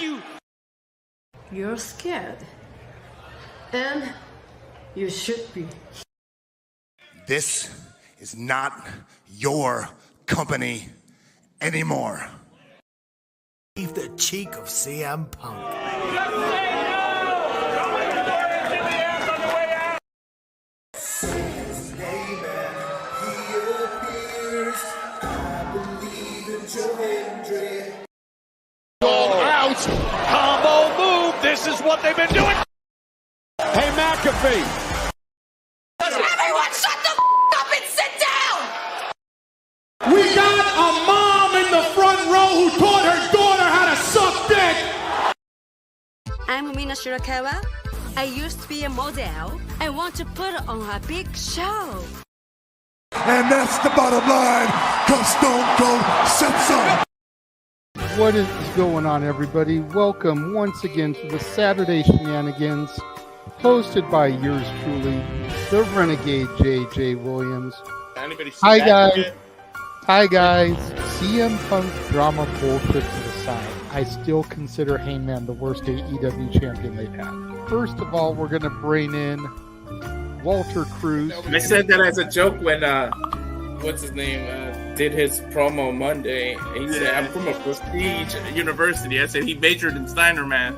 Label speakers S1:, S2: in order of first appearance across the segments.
S1: you!
S2: You're scared. And you should be.
S3: This is not your company anymore.
S4: Leave the cheek of CM Punk.
S1: Out! Combo move! This is what they've been doing! Hey, McAfee!
S5: Everyone shut the up and sit down!
S1: We got a mom in the front row who taught her daughter how to suck dick!
S6: I'm Mina Shirakawa. I used to be a model. I want to put on a big show.
S3: And that's the bottom line, because Stone Cold said so.
S7: What is going on, everybody? Welcome once again to the Saturday Shenanigans, hosted by yours truly, the Renegade J.J. Williams. Hi, guys. Hi, guys. CM Punk drama bullshit to the side. I still consider Hangman the worst AEW champion they've had. First of all, we're going to bring in Walter Cruz.
S8: I said that as a joke when, what's his name, did his promo Monday. He said, I'm from a prestige university. I said he majored in Steiner, man.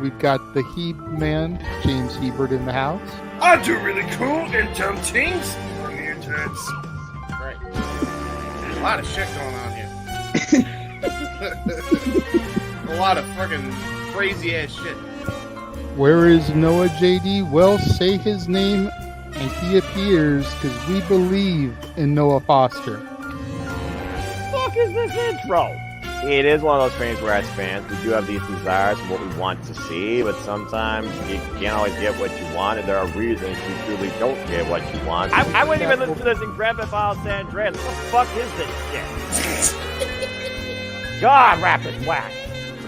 S7: We've got the Heb man, James Hebert, in the house.
S9: I do really cool and dumb things on the internet.
S8: Right. A lot of shit going on here. A lot of fucking crazy ass shit.
S7: Where is Noah JD? Well, say his name and he appears, because we believe in Noah Foster.
S10: Fuck is this intro? It is one of those things where as fans we do have these desires for what we want to see, but sometimes you can't always get what you want, and there are reasons you truly don't get what you want. I wouldn't even listen to this in Grand Theft Auto San Andreas. What the fuck is this shit? God, rapid whack.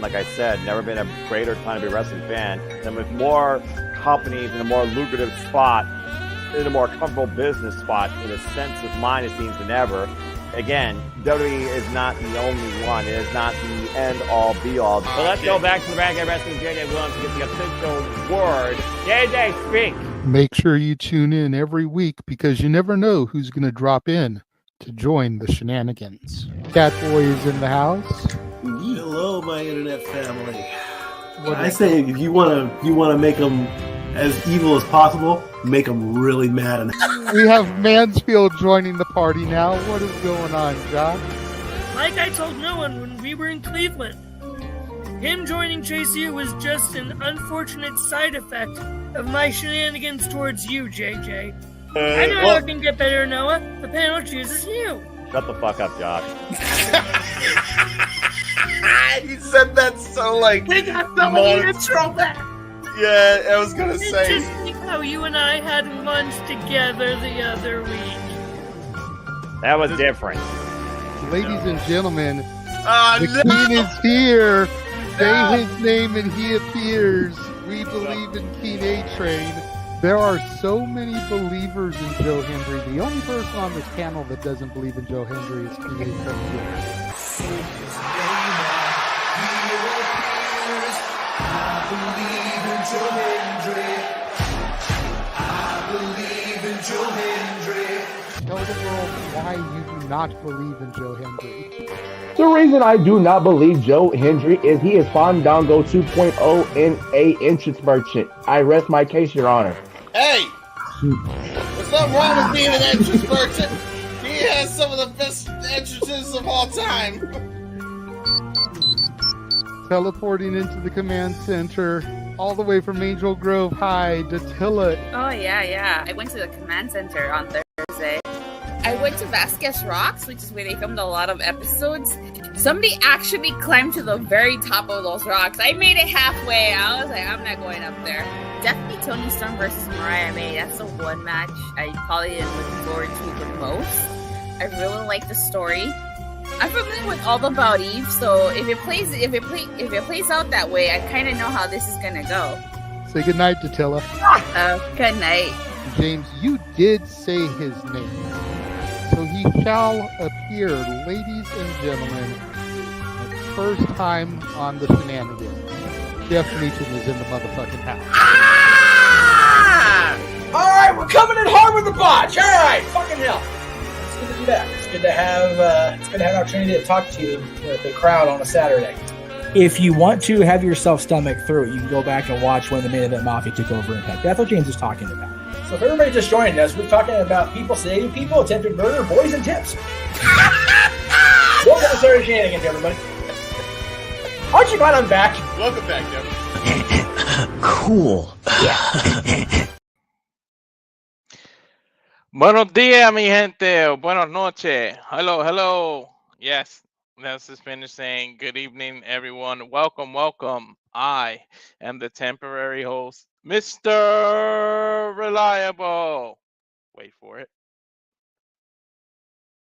S10: Like I said, never been a greater time to be a wrestling fan than with more companies in a more lucrative spot, in a more comfortable business spot, in a sense of mind, it seems, than ever. Again, WWE is not the only one. It is not the end-all, be-all. So let's go back to the Renegade Wrestling JJ Williams to get the official word. JJ, speak!
S7: Make sure you tune in every week, because you never know who's going to drop in to join the shenanigans. Catboy is in the house.
S4: Hello, my internet family. I say if you want to make them as evil as possible, make them really mad.
S7: We have Mansfield joining the party now. What is going on, Josh?
S11: Like I told no one when we were in Cleveland, him joining JCU was just an unfortunate side effect of my shenanigans towards you, JJ. I know how it can get better, Noah. The panel chooses you.
S10: Shut the fuck up, Josh.
S9: He said that so like.
S11: They got the intro back.
S9: Yeah, I was gonna say.
S11: Just think how you and I had lunch together the other week.
S10: That was different.
S7: Ladies and gentlemen, the King is here. Say his name and he appears. We believe in King A-Train. There are so many believers in Joe Hendry. The only person on this panel that doesn't believe in Joe Hendry is King A-Train.
S3: I believe in Joe Hendry. I believe in Joe Hendry.
S7: Tell the world why you do not believe in Joe Hendry.
S12: The reason I do not believe Joe Hendry is he is Fandango 2.0 in a entrance merchant. I rest my case, Your Honor.
S9: Hey! There's nothing wrong with being an entrance merchant. He has some of the best entrances of all time.
S7: Teleporting into the command center, all the way from Angel Grove High, Datilla.
S5: Oh, yeah. I went to the command center on Thursday. I went to Vasquez Rocks, which is where they filmed a lot of episodes. Somebody actually climbed to the very top of those rocks. I made it halfway. I was like, I'm not going up there. Definitely Toni Storm versus Mariah May. That's the one match I probably am looking forward to the most. I really like the story. I'm familiar with All About Eve, so if it plays out that way, I kind of know how this is gonna go.
S7: Say goodnight, Datilla.
S5: Good night.
S7: James, you did say his name, so he shall appear, ladies and gentlemen. first time on the Shenanigans. Jeff Meacham is in the motherfucking house.
S13: Ah! All right, we're coming in hard with the botch. All right, fucking hell. It's good to be back. It's good to have an opportunity to talk to the crowd on a Saturday.
S14: If you want to have yourself stomach through it, you can go back and watch when the Main Event Mafia took over Impact. That's what James was talking about.
S13: So if everybody just joined us, we're talking about people sedating people, attempted murder, boys, and tips. Welcome to Saturday Shenanigans, everybody. Aren't you glad I'm back?
S9: Welcome back, Devin.
S15: Cool.
S13: Yeah.
S16: Buenos días, mi gente. Buenas noches. Hello. Yes, that's the Spanish saying good evening, everyone. Welcome. I am the temporary host, Mr. Reliable. Wait for it.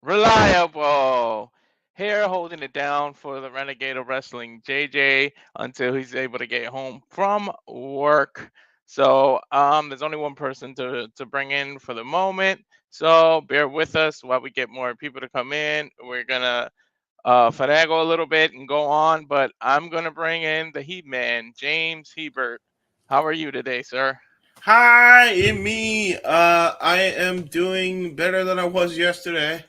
S16: Reliable. Here holding it down for the Renegade of Wrestling, JJ, until he's able to get home from work. So there's only one person to bring in for the moment. So bear with us while we get more people to come in. We're gonna finagle a little bit and go on, but I'm gonna bring in the Heat Man, James Hebert. How are you today, sir?
S9: Hi, me. I am doing better than I was yesterday.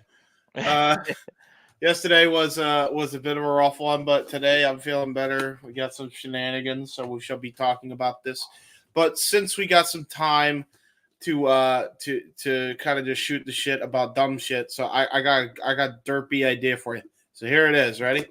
S9: Yesterday was a bit of a rough one, but today I'm feeling better. We got some shenanigans, so we shall be talking about this. But since we got some time to kind of just shoot the shit about dumb shit, so I got a derpy idea for you. So here it is. Ready?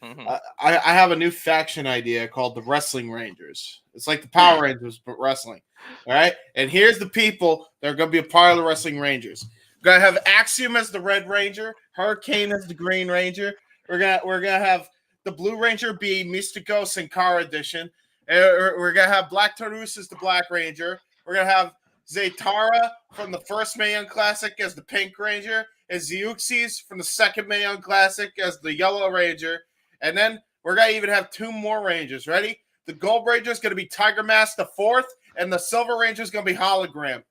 S16: Mm-hmm.
S9: I have a new faction idea called the Wrestling Rangers. It's like the Power Rangers, but wrestling. All right? And here's the people that are going to be a part of the Wrestling Rangers. We're going to have Axiom as the Red Ranger, Hurricane as the Green Ranger. We're gonna have the Blue Ranger be Mystico Sin Cara Edition. We're going to have Black Taurus as the Black Ranger. We're going to have Zaytara from the first Mae Young Classic as the Pink Ranger. And Zeuxis from the second Mae Young Classic as the Yellow Ranger. And then we're going to even have two more Rangers. Ready? The Gold Ranger is going to be Tiger Mask the fourth, and the Silver Ranger is going to be Hologram.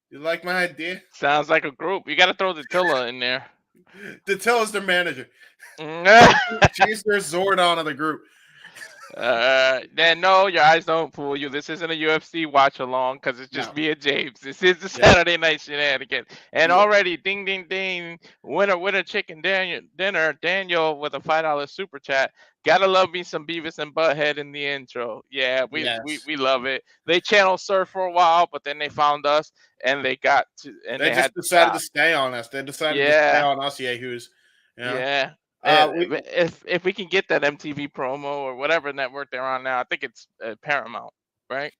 S9: You like my idea?
S16: Sounds like a group. You got to throw the Tilla in there.
S9: Datilla's their manager. She's their Zordon of the group.
S16: Then no, your eyes don't fool you. This isn't a UFC watch along because it's just me and James. This is the Saturday Night Shenanigans. And already, ding, ding, ding, winner chicken dinner. Daniel with a $5 super chat. Gotta love me some Beavis and Butthead in the intro. Yeah, we love it. They channel surf for a while, but then they found us and they got to and they
S9: just decided to stay on us. They decided to stay on us, yahoos. You know?
S16: Yeah. If we can get that MTV promo or whatever network they're on now, I think it's Paramount, right?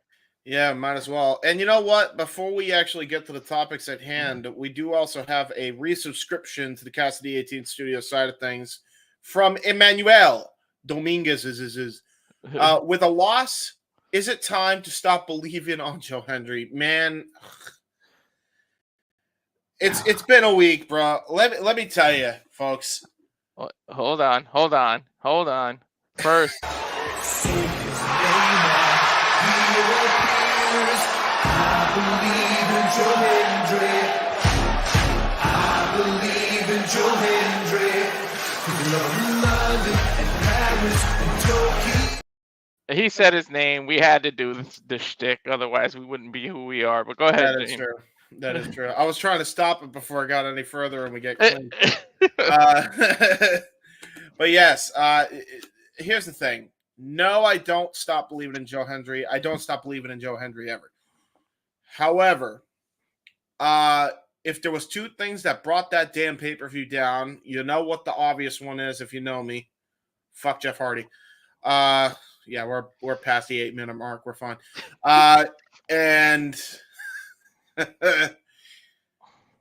S9: Yeah, might as well. And you know what? Before we actually get to the topics at hand, we do also have a resubscription to the Cassidy 18 Studio side of things from Emmanuel Dominguez. With a loss, is it time to stop believing on Joe Hendry? Man, it's been a week, bro. Let me tell you, folks.
S16: Hold on. First. He said his name. We had to do the shtick, otherwise we wouldn't be who we are. But go ahead.
S9: That is true. That is true. I was trying to stop it before I got any further and we get clean. But yes, here's the thing. No, I don't stop believing in Joe Hendry. I don't stop believing in Joe Hendry ever. However, if there was two things that brought that damn pay-per-view down, you know what the obvious one is if you know me. Fuck Jeff Hardy. Yeah, we're past the 8-minute mark. We're fine. And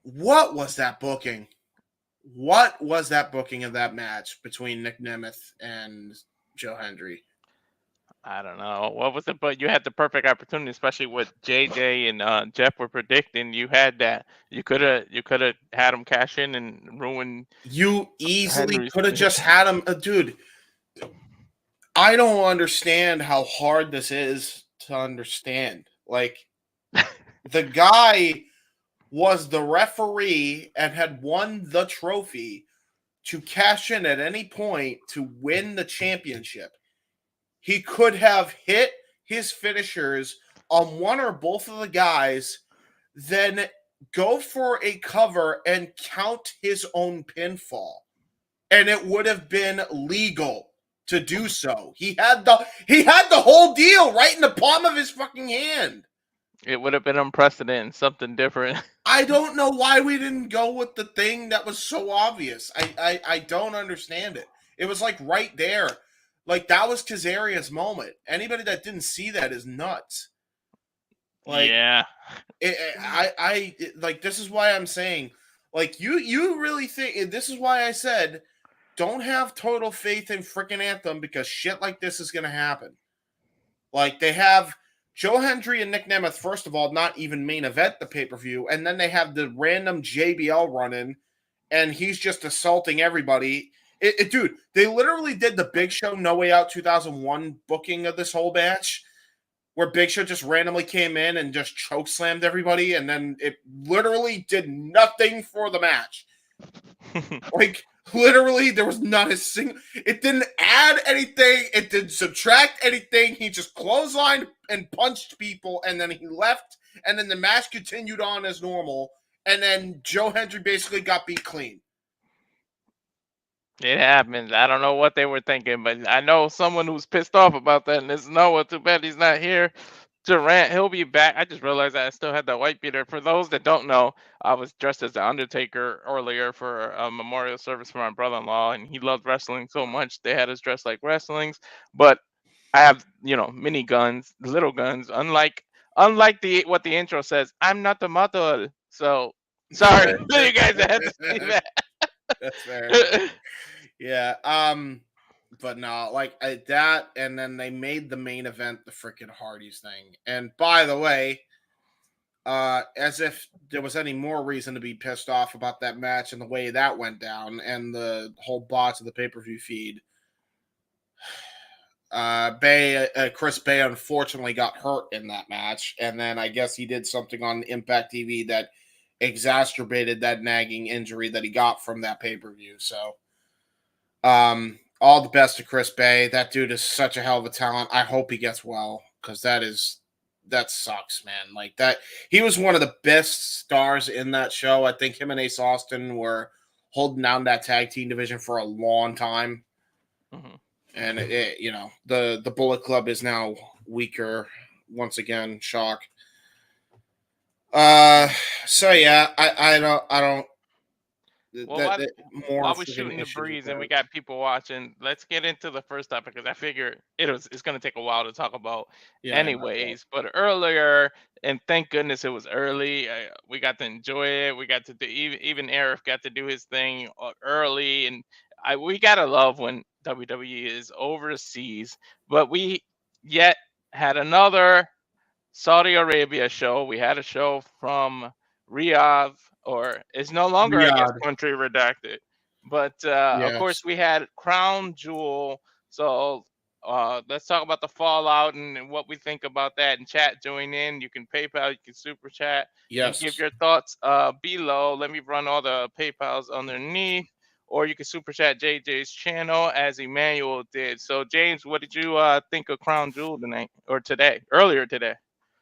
S9: what was that booking? What was that booking of that match between Nick Nemeth and Joe Hendry?
S16: I don't know. What was it? But you had the perfect opportunity, especially what JJ and Jeff were predicting. You had that. You could have had him cash in and ruin.
S9: You easily could have just had him, dude. I don't understand how hard this is to understand. Like, the guy was the referee and had won the trophy to cash in at any point to win the championship, he could have hit his finishers on one or both of the guys, then go for a cover and count his own pinfall. And it would have been legal to do so. He had the whole deal right in the palm of his fucking hand.
S16: It would have been unprecedented, something different.
S9: I don't know why we didn't go with the thing that was so obvious. I don't understand it. It was like right there. Like that was Kazarian's moment. Anybody that didn't see that is nuts. Like,
S16: yeah.
S9: Like this is why I'm saying, like you really think this is why I said don't have total faith in freaking Anthem because shit like this is gonna happen. Like they have Joe Hendry and Nick Nemeth, first of all, not even main event the pay-per-view, and then they have the random JBL run-in, and he's just assaulting everybody. Dude, they literally did the Big Show No Way Out 2001 booking of this whole match, where Big Show just randomly came in and just chokeslammed everybody, and then it literally did nothing for the match. Like, literally, there was not a single... It didn't add anything. It didn't subtract anything. He just clotheslined and punched people, and then he left, and then the match continued on as normal, and then Joe Hendry basically got beat clean.
S16: It happens. I don't know what they were thinking, but I know someone who's pissed off about that, and it's Noah. Too bad he's not here to rant. He'll be back. I just realized I still had that white beater. For those that don't know, I was dressed as the Undertaker earlier for a memorial service for my brother-in-law, and he loved wrestling so much they had us dressed like wrestlings. But I have, mini guns, little guns. Unlike what the intro says, I'm not the model. So sorry, you guys had to see that.
S9: That's fair. Yeah. But no, like that, and then they made the main event the freaking Hardys thing. And by the way, as if there was any more reason to be pissed off about that match and the way that went down and the whole bots of the pay-per-view feed. Chris Bay unfortunately got hurt in that match, and then I guess he did something on Impact TV that exacerbated that nagging injury that he got from that pay-per-view. So, all the best to Chris Bay. That dude is such a hell of a talent. I hope he gets well, because that sucks, man. Like that, he was one of the best stars in that show. I think him and Ace Austin were holding down that tag team division for a long time.
S16: Mm-hmm.
S9: And the Bullet Club is now weaker once again. Shock. So yeah, I don't.
S16: Well, while we're shooting the breeze and we got people watching, let's get into the first topic, because I figure it's going to take a while to talk about anyways. But earlier, and thank goodness it was early, we got to enjoy it. We got to do, even Eric got to do his thing early, and we got to love when WWE is overseas. But we yet had another Saudi Arabia show. We had a show from Riyadh, or it's no longer, I guess, country redacted. But of course, we had Crown Jewel. So let's talk about the fallout and what we think about that. And chat, join in. You can PayPal, you can super chat.
S9: Yes.
S16: Give your thoughts below. Let me run all the PayPals underneath. Or you can super chat JJ's channel as Emmanuel did. So James, what did you think of Crown Jewel tonight or today? Earlier today.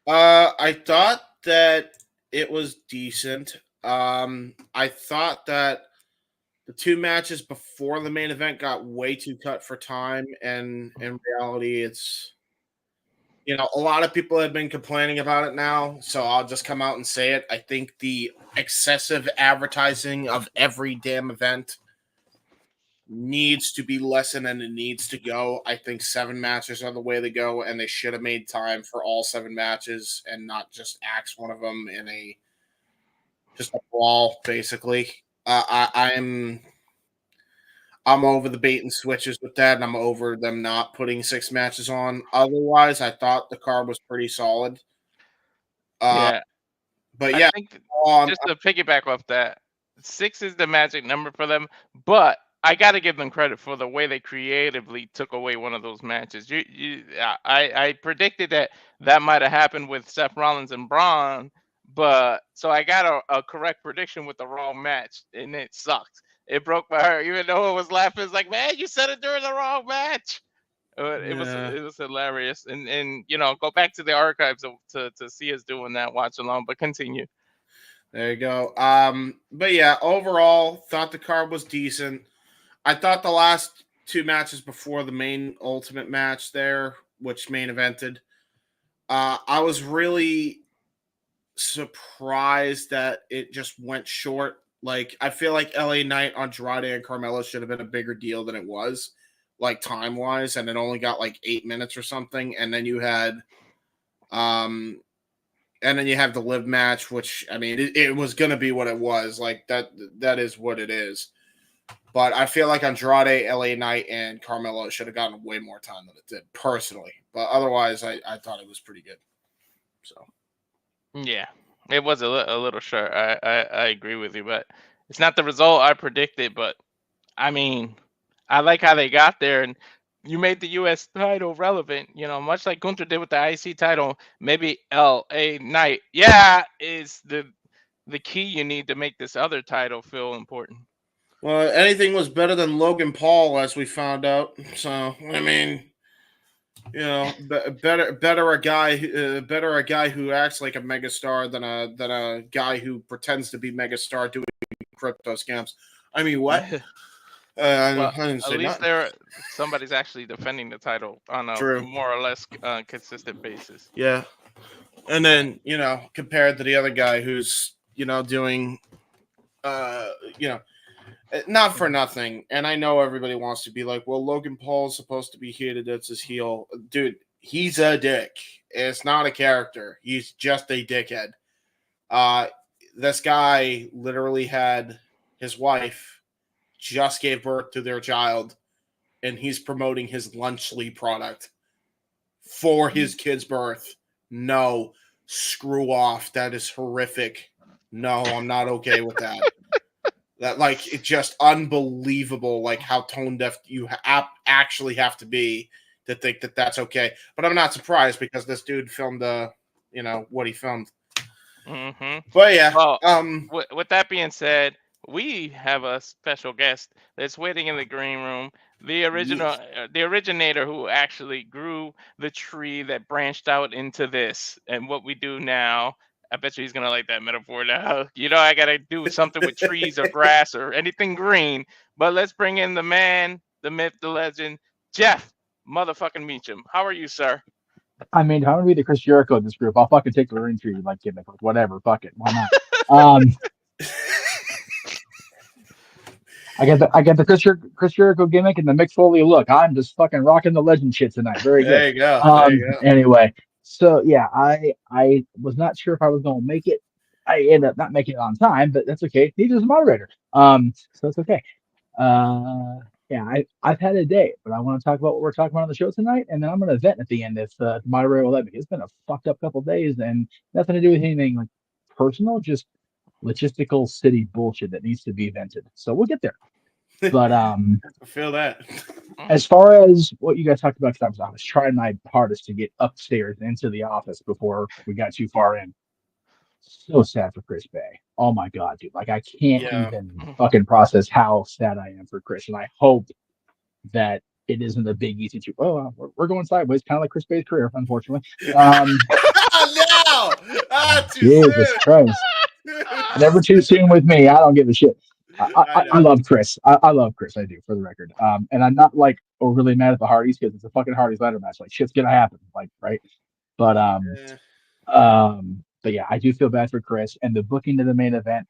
S9: I thought that it was decent. I thought that the two matches before the main event got way too cut for time, and in reality, it's a lot of people have been complaining about it now, so I'll just come out and say it. I think the excessive advertising of every damn event needs to be lessened, and it needs to go. I think 7 matches are the way to go, and they should have made time for all 7 matches and not just axe one of them in just a brawl, basically. I'm over the bait and switches with that, and I'm over them not putting 6 matches on. Otherwise, I thought the card was pretty solid.
S16: But
S9: yeah,
S16: I think just to piggyback off that, 6 is the magic number for them, but I got to give them credit for the way they creatively took away one of those matches. I predicted that might have happened with Seth Rollins and Braun, but so I got a correct prediction with the Raw match, and it sucked. it broke my heart. Even though it was laughing, it's like, man, you said it during the wrong match. It was hilarious, and go back to the archives to see us doing that watch along. But continue.
S9: There you go. But yeah, overall, thought the card was decent. I thought the last two matches before the main Ultimate match there, which main evented, I was really surprised that it just went short. Like, I feel like LA Knight, Andrade, and Carmella should have been a bigger deal than it was, like time-wise, and it only got like 8 minutes or something. And then you had the live match, which, I mean, it was going to be what it was. Like, that is what it is. But I feel like Andrade, LA Knight, and Carmella should have gotten way more time than it did, personally. But otherwise, I thought it was pretty good. So,
S16: yeah, it was a little short. I agree with you, but it's not the result I predicted. But I mean, I like how they got there, and you made the U.S. title relevant. Much like Gunther did with the IC title. Maybe LA Knight, is the key you need to make this other title feel important.
S9: Well, anything was better than Logan Paul, as we found out. So, I mean, better a guy who acts like a megastar than a guy who pretends to be megastar doing crypto scams. I mean, what?
S16: Well,
S9: I didn't say
S16: at least
S9: nothing.
S16: somebody's actually defending the title on a
S9: True.
S16: more or less consistent basis.
S9: Yeah, and then compared to the other guy who's doing, not for nothing. And I know everybody wants to be like, well, Logan Paul's supposed to be hated as his heel. Dude, he's a dick. It's not a character. He's just a dickhead. This guy literally had his wife just gave birth to their child, and he's promoting his Lunchly product for his kid's birth. No, screw off. That is horrific. No, I'm not okay with that. That, like, it's just unbelievable, like, how tone deaf you actually have to be to think that that's okay. But I'm not surprised, because this dude filmed what he filmed.
S16: Mm-hmm.
S9: But yeah.
S16: Well, with that being said, we have a special guest that's waiting in the green room. The originator who actually grew the tree that branched out into this and what we do now. I bet you he's gonna like that metaphor now. I gotta do something with trees or grass or anything green. But let's bring in the man, the myth, the legend, Jeff motherfucking Meacham. How are you, sir?
S14: I mean, I'm gonna be the Chris Jericho in this group. I'll fucking take the ring tree, like gimmick, whatever. Fuck it, why not? I get the Chris Jericho gimmick and the Mick Foley look. I'm just fucking rocking the legend shit tonight. Very good.
S9: There you go.
S14: Anyway. So yeah, I was not sure if I was going to make it. I ended up not making it on time, but that's okay. Neither is a moderator. So it's okay. Yeah, I've had a day, but I want to talk about what we're talking about on the show tonight, and then I'm going to vent at the end if the moderator will let me. It's been a fucked up couple of days, and nothing to do with anything like personal, just logistical city bullshit that needs to be vented. So we'll get there. But
S9: I feel that.
S14: As far as what you guys talked about, because I was trying my hardest to get upstairs into the office before we got too far in. So sad for Chris Bay. Oh my god, dude! Like, I can't even fucking process how sad I am for Chris, and I hope that it isn't a big easy to. Oh, we're going sideways, kind of like Chris Bay's career, unfortunately.
S9: No,
S14: Jesus Christ! Never too soon with me. I don't give a shit. I love Chris. I love Chris. I do, for the record. And I'm not like overly mad at the Hardys, because it's a fucking Hardys ladder match. Like, shit's gonna happen. Like, right? But yeah, I do feel bad for Chris. And the booking to the main event,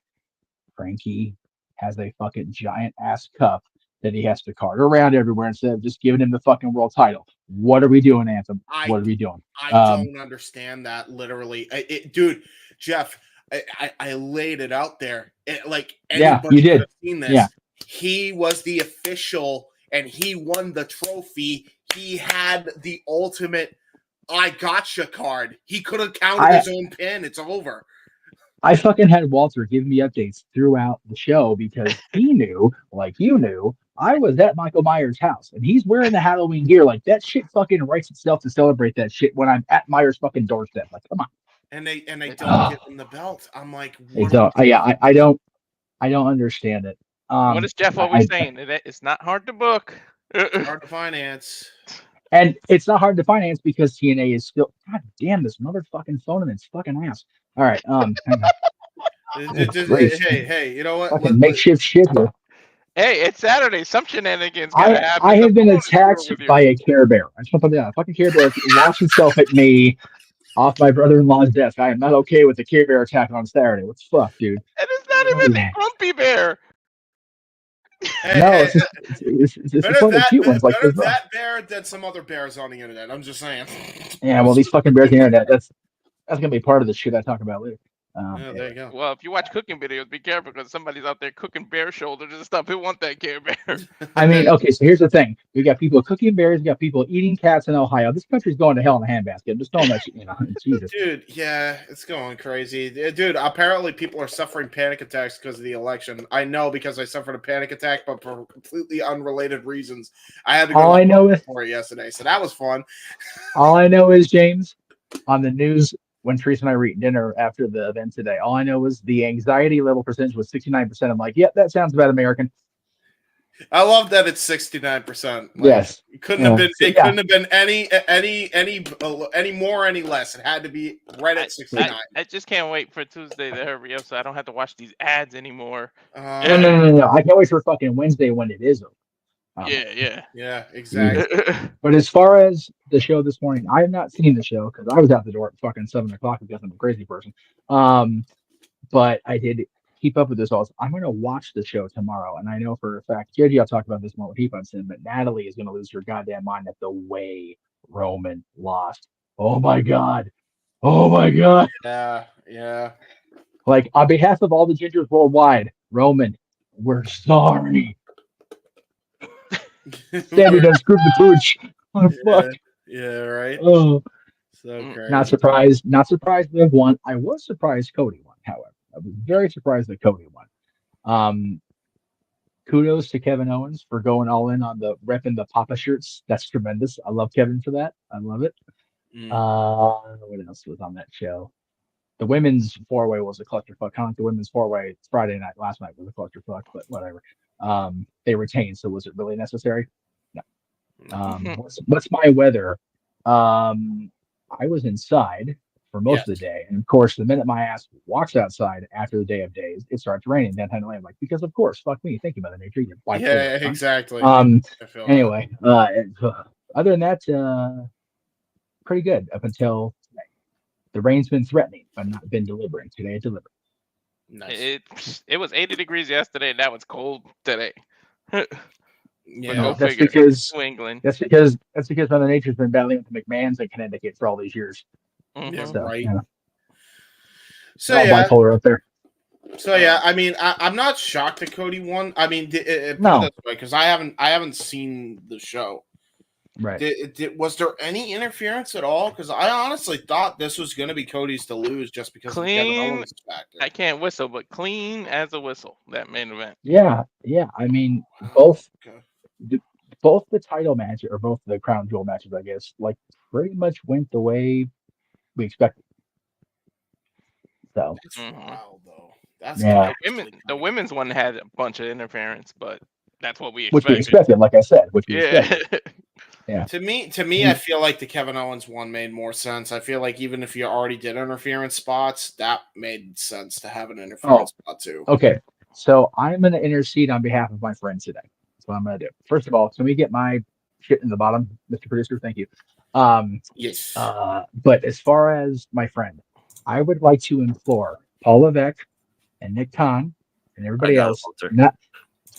S14: Frankie has a fucking giant ass cup that he has to cart around everywhere instead of just giving him the fucking world title. What are we doing, Anthem? What are we doing?
S9: I don't understand that, literally. Dude, Jeff, I laid it out there. Anybody
S14: you did.
S9: could have seen this.
S14: Yeah.
S9: He was the official, and he won the trophy. He had the ultimate I gotcha card. He could have counted his own pin. It's over.
S14: I fucking had Walter give me updates throughout the show, because he knew, like you knew, I was at Michael Myers' house, and he's wearing the Halloween gear. Like, that shit fucking writes itself to celebrate that shit when I'm at Myers' fucking doorstep. Like, come on.
S9: And they don't give him the belt. I'm like,
S14: they don't. I don't understand it.
S16: What is Jeff always saying? It's not hard to book.
S9: Hard to finance.
S14: And it's not hard to finance because TNA is still. God damn this motherfucking phone and its fucking ass. All right. Hang on.
S9: Hey, you know what?
S14: Fucking makeshift shit here.
S16: Hey, it's Saturday. Some shenanigans gotta happen.
S14: I have been attacked by a Care Bear. I just want to put that. A fucking Care Bear launched itself at me off my brother-in-law's desk. I am not okay with the Care Bear attack on Saturday. What the fuck, dude?
S16: And it's not even the Grumpy Bear.
S14: No, it's one of the cute ones. Like
S9: better that bear than some other bears on the internet. I'm just saying.
S14: Yeah, well, these fucking bears on the internet. That's gonna be part of the shit I talk about later.
S9: There you go.
S16: Well, if you watch cooking videos, be careful because somebody's out there cooking bear shoulders and stuff. Who want that Care Bear?
S14: I mean, okay, so here's the thing: we got people cooking bears, we got people eating cats in Ohio. This country's going to hell in a handbasket. I'm just throwing that shit, Jesus.
S9: Dude, yeah, it's going crazy. Dude, apparently people are suffering panic attacks because of the election. I know because I suffered a panic attack, but for completely unrelated reasons. I had to go for it yesterday, so that was fun.
S14: All I know is, James, on the news, when Teresa and I were eating dinner after the event today, all I know was the anxiety level percentage was 69%. I'm like, yep, that sounds about American.
S9: I love that it's 69%.
S14: Yes,
S9: it couldn't have been. It couldn't have been any more, any less. It had to be right at 69.
S16: I just can't wait for Tuesday to hurry up so I don't have to watch these ads anymore.
S14: No. I can't wait for fucking Wednesday when it is over.
S9: Yeah, exactly.
S14: But as far as the show this morning, I have not seen the show because I was out the door at fucking 7:00 because I'm a crazy person. But I did keep up with this also. I'm going to watch the show tomorrow, and I know for a fact, JJ, I'll talk about this more when he bumps in, but Natalie is going to lose her goddamn mind at the way Roman lost. Oh my god.
S9: Yeah.
S14: Like, on behalf of all the gingers worldwide, Roman, we're sorry. Sammy done screwed the pooch. Oh, fuck.
S9: Yeah, right.
S14: Oh,
S9: so crazy.
S14: Not surprised they won. I was surprised Cody won, however. I was very surprised that Cody won. Kudos to Kevin Owens for going all in on the repping the Papa shirts. That's tremendous. I love Kevin for that. I love it. What else was on that show? The women's four-way was a clusterfuck. Kind of like the women's four-way Friday night, last night was a clusterfuck, but whatever. They retained, so was it really necessary? No. What's my weather? I was inside for most of the day, and of course, the minute my ass walks outside after the day of days, it starts raining. Then I'm like, because of course, fuck me, thank you, Mother Nature. You're bipolar, huh?
S9: Exactly.
S14: Anyway, other than that, pretty good up until today. The rain's been threatening, but not been delivering. Today it delivered.
S9: Nice.
S16: It was 80 degrees yesterday, and now it's cold today.
S14: Yeah, that's because
S16: New England.
S14: That's because Mother Nature's been battling with the McMahons in Connecticut for all these years.
S9: Yeah,
S14: So,
S9: right.
S14: Yeah.
S9: So
S14: all bipolar up there.
S9: So yeah, I mean, I'm not shocked that Cody won. I mean,
S14: no,
S9: because I haven't seen the show.
S14: Right.
S9: Was there any interference at all? Because I honestly thought this was going to be Cody's to lose just because of the Kevin Owens factor.
S16: I can't whistle, but clean as a whistle, that main event.
S14: Yeah. I mean, both the title matches, or both the crown jewel matches, I guess, like pretty much went the way we expected. So
S9: it's wild, though.
S16: The women's one had a bunch of interference, but that's what we expected.
S14: Which we expected, like I said. Yeah.
S9: To me, I feel like the Kevin Owens one made more sense. I feel like even if you already did interference spots, that made sense to have an interference spot too.
S14: Okay, so I'm going to intercede on behalf of my friends today. That's what I'm going to do. First of all, can we get my shit in the bottom, Mr. Producer? Thank you.
S9: Yes.
S14: But as far as my friend, I would like to implore Paul Levesque and Nick Khan and everybody else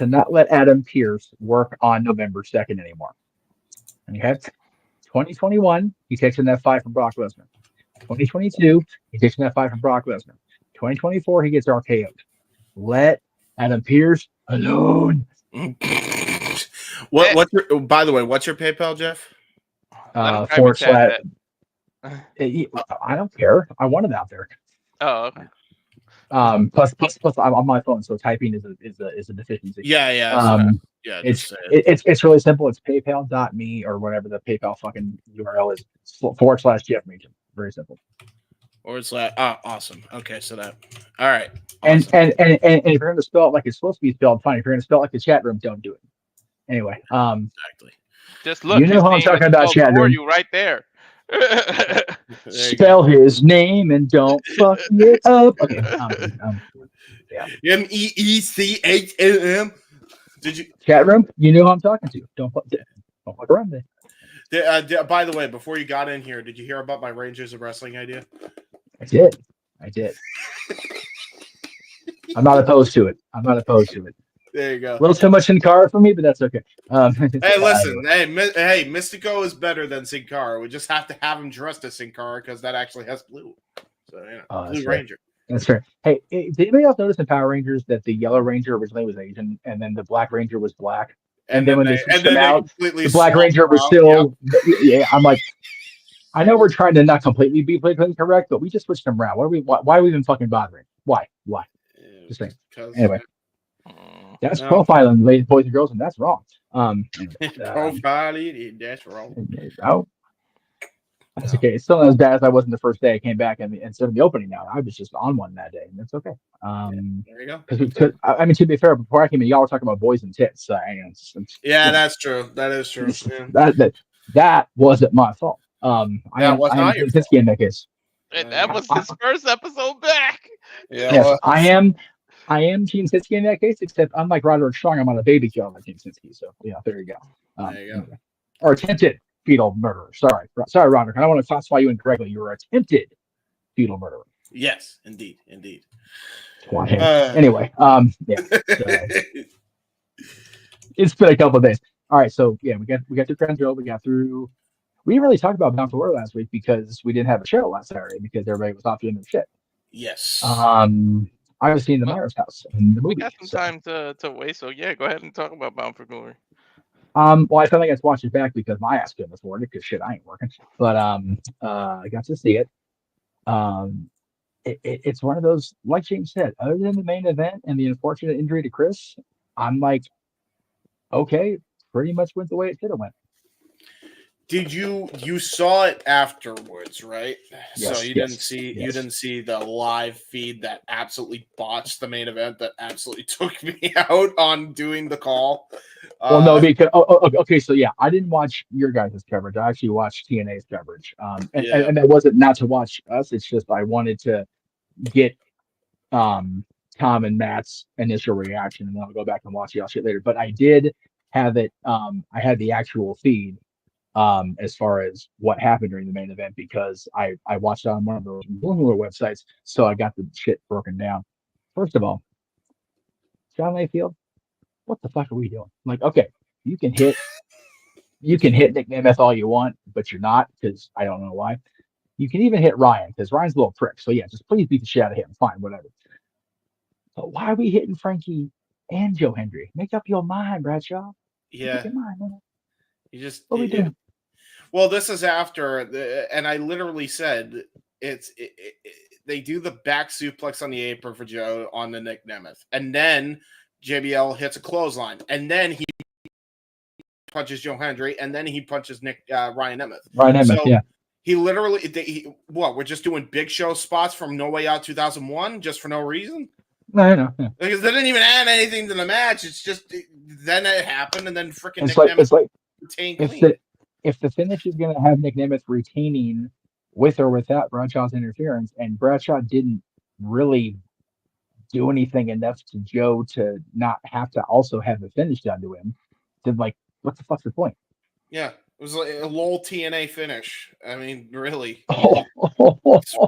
S14: not let Adam Pearce work on November 2nd anymore. Okay, 2021, he takes an F5 from Brock Lesnar. 2022, he takes an F5 from Brock Lesnar. 2024, he gets RKO'd. Let Adam Pearce alone.
S9: By the way, what's your PayPal, Jeff?
S14: /. I don't care. I want it out there.
S16: Oh, okay.
S14: Plus, I'm on my phone, so typing is a deficiency.
S9: Yeah.
S14: It's really simple. It's PayPal.me or whatever the PayPal fucking URL is /Jeff Meacham. Very simple.
S9: Or it's like, oh, awesome. Okay, so that. All right.
S14: And if you're going to spell it like it's supposed to be spelled, fine. If you're going to spell it like the chat room, don't do it. Anyway,
S9: exactly.
S16: Just look.
S14: You know
S16: his
S14: who I'm
S16: name
S14: talking
S16: is
S14: about,
S16: spelled
S14: chat
S16: for
S14: room.
S16: you right there.
S14: Spell his name and don't fuck it up. Okay. Yeah.
S9: MEECHNM. Did you
S14: Chat room? You know who I'm talking to. Don't fuck around there.
S9: by the way, before you got in here, did you hear about my Rangers of Wrestling idea?
S14: I did. I'm not opposed to it.
S9: There you go.
S14: A little too much in car for me, but that's okay.
S9: Hey, listen. Hey, Mystico is better than Sin Cara. We just have to have him dressed as Sin Cara because that actually has blue. So, Blue Ranger.
S14: That's fair. Hey, did anybody else notice in Power Rangers that the Yellow Ranger originally was Asian, and then the Black Ranger was black, and then when they switched them out, the Black Ranger was still. Yeah, I'm like, I know we're trying to not completely be politically correct, but we just switched them around. Why are we even fucking bothering? Why? Just saying. Anyway, that's profiling, ladies, boys, and girls, and that's wrong.
S9: Profiling, that's wrong.
S14: Oh, that's okay. It's still not as bad as I was in the first day I came back, and instead of the opening now, I was just on one that day, and it's okay.
S9: There you go.
S14: Because I mean, to be fair, before I came in, y'all were talking about boys and tits. So,
S9: that's true. That is true.
S14: That wasn't my fault. I am Gene Snitsky in that case.
S16: And that was his first episode back.
S14: Yes, I am Gene Snitsky in that case, except unlike Roderick Strong, I'm on a baby kill like Gene Snitsky. So there you go.
S9: There you go.
S14: Anyway. Or attempted fetal murderer. Sorry, Roderick. I don't want to classify you incorrectly. You were attempted fetal murderer.
S9: Yes, indeed.
S14: Anyway, yeah. It's been a couple of days. All right, so yeah, we got through Crown Jewel. We didn't really talk about Bound for Glory last week because we didn't have a show last Saturday because everybody was off doing their shit.
S9: Yes.
S14: I was seeing the Myers house in the movie.
S16: We got some time to waste, so yeah, go ahead and talk about Bound for Glory.
S14: Well, I finally got to watch it back because my ass couldn't afford it because shit, I ain't working. But I got to see it. It's one of those, like James said, other than the main event and the unfortunate injury to Chris, I'm like, okay, pretty much went the way it should have went.
S9: Did you saw it afterwards, right?
S14: Yes,
S9: so you didn't see the live feed that absolutely botched the main event, that absolutely took me out on doing the call.
S14: Well, no, because okay, so yeah, I didn't watch your guys' coverage. I actually watched TNA's coverage, and that wasn't not to watch us. It's just I wanted to get Tom and Matt's initial reaction, and then I'll go back and watch y'all shit later. But I did have it. I had the actual feed. As far as what happened during the main event, because I watched it on one of those Bloomer websites, so I got the shit broken down. First of all, John Mayfield, what the fuck are we doing? Like, okay, you can hit Nick Nemeth all you want, but you're not, because I don't know why. You can even hit Ryan, because Ryan's a little prick. So yeah, just please beat the shit out of him. Fine, whatever. But why are we hitting Frankie and Joe Hendry? Make up your mind, Bradshaw.
S9: Yeah.
S14: Make up your mind, man.
S9: You just
S14: what are we doing?
S9: Well, this is after, and I literally said they do the back suplex on the apron for Joe on the Nick Nemeth, and then JBL hits a clothesline, and then he punches Joe Hendry, and then he punches Ryan Nemeth. So
S14: yeah.
S9: He literally, we're just doing Big Show spots from No Way Out 2001 just for no reason?
S14: No, I know. Yeah.
S9: Because they didn't even add anything to the match. It's just, then it happened, and then freaking Nick
S14: Nemeth
S9: retained clean.
S14: If the finish is going to have Nick Nemeth retaining with or without Bradshaw's interference, and Bradshaw didn't really do anything enough to Joe to not have to also have the finish done to him, then what the fuck's the point?
S9: Yeah, it was like a LOL TNA finish. I mean, really.
S14: I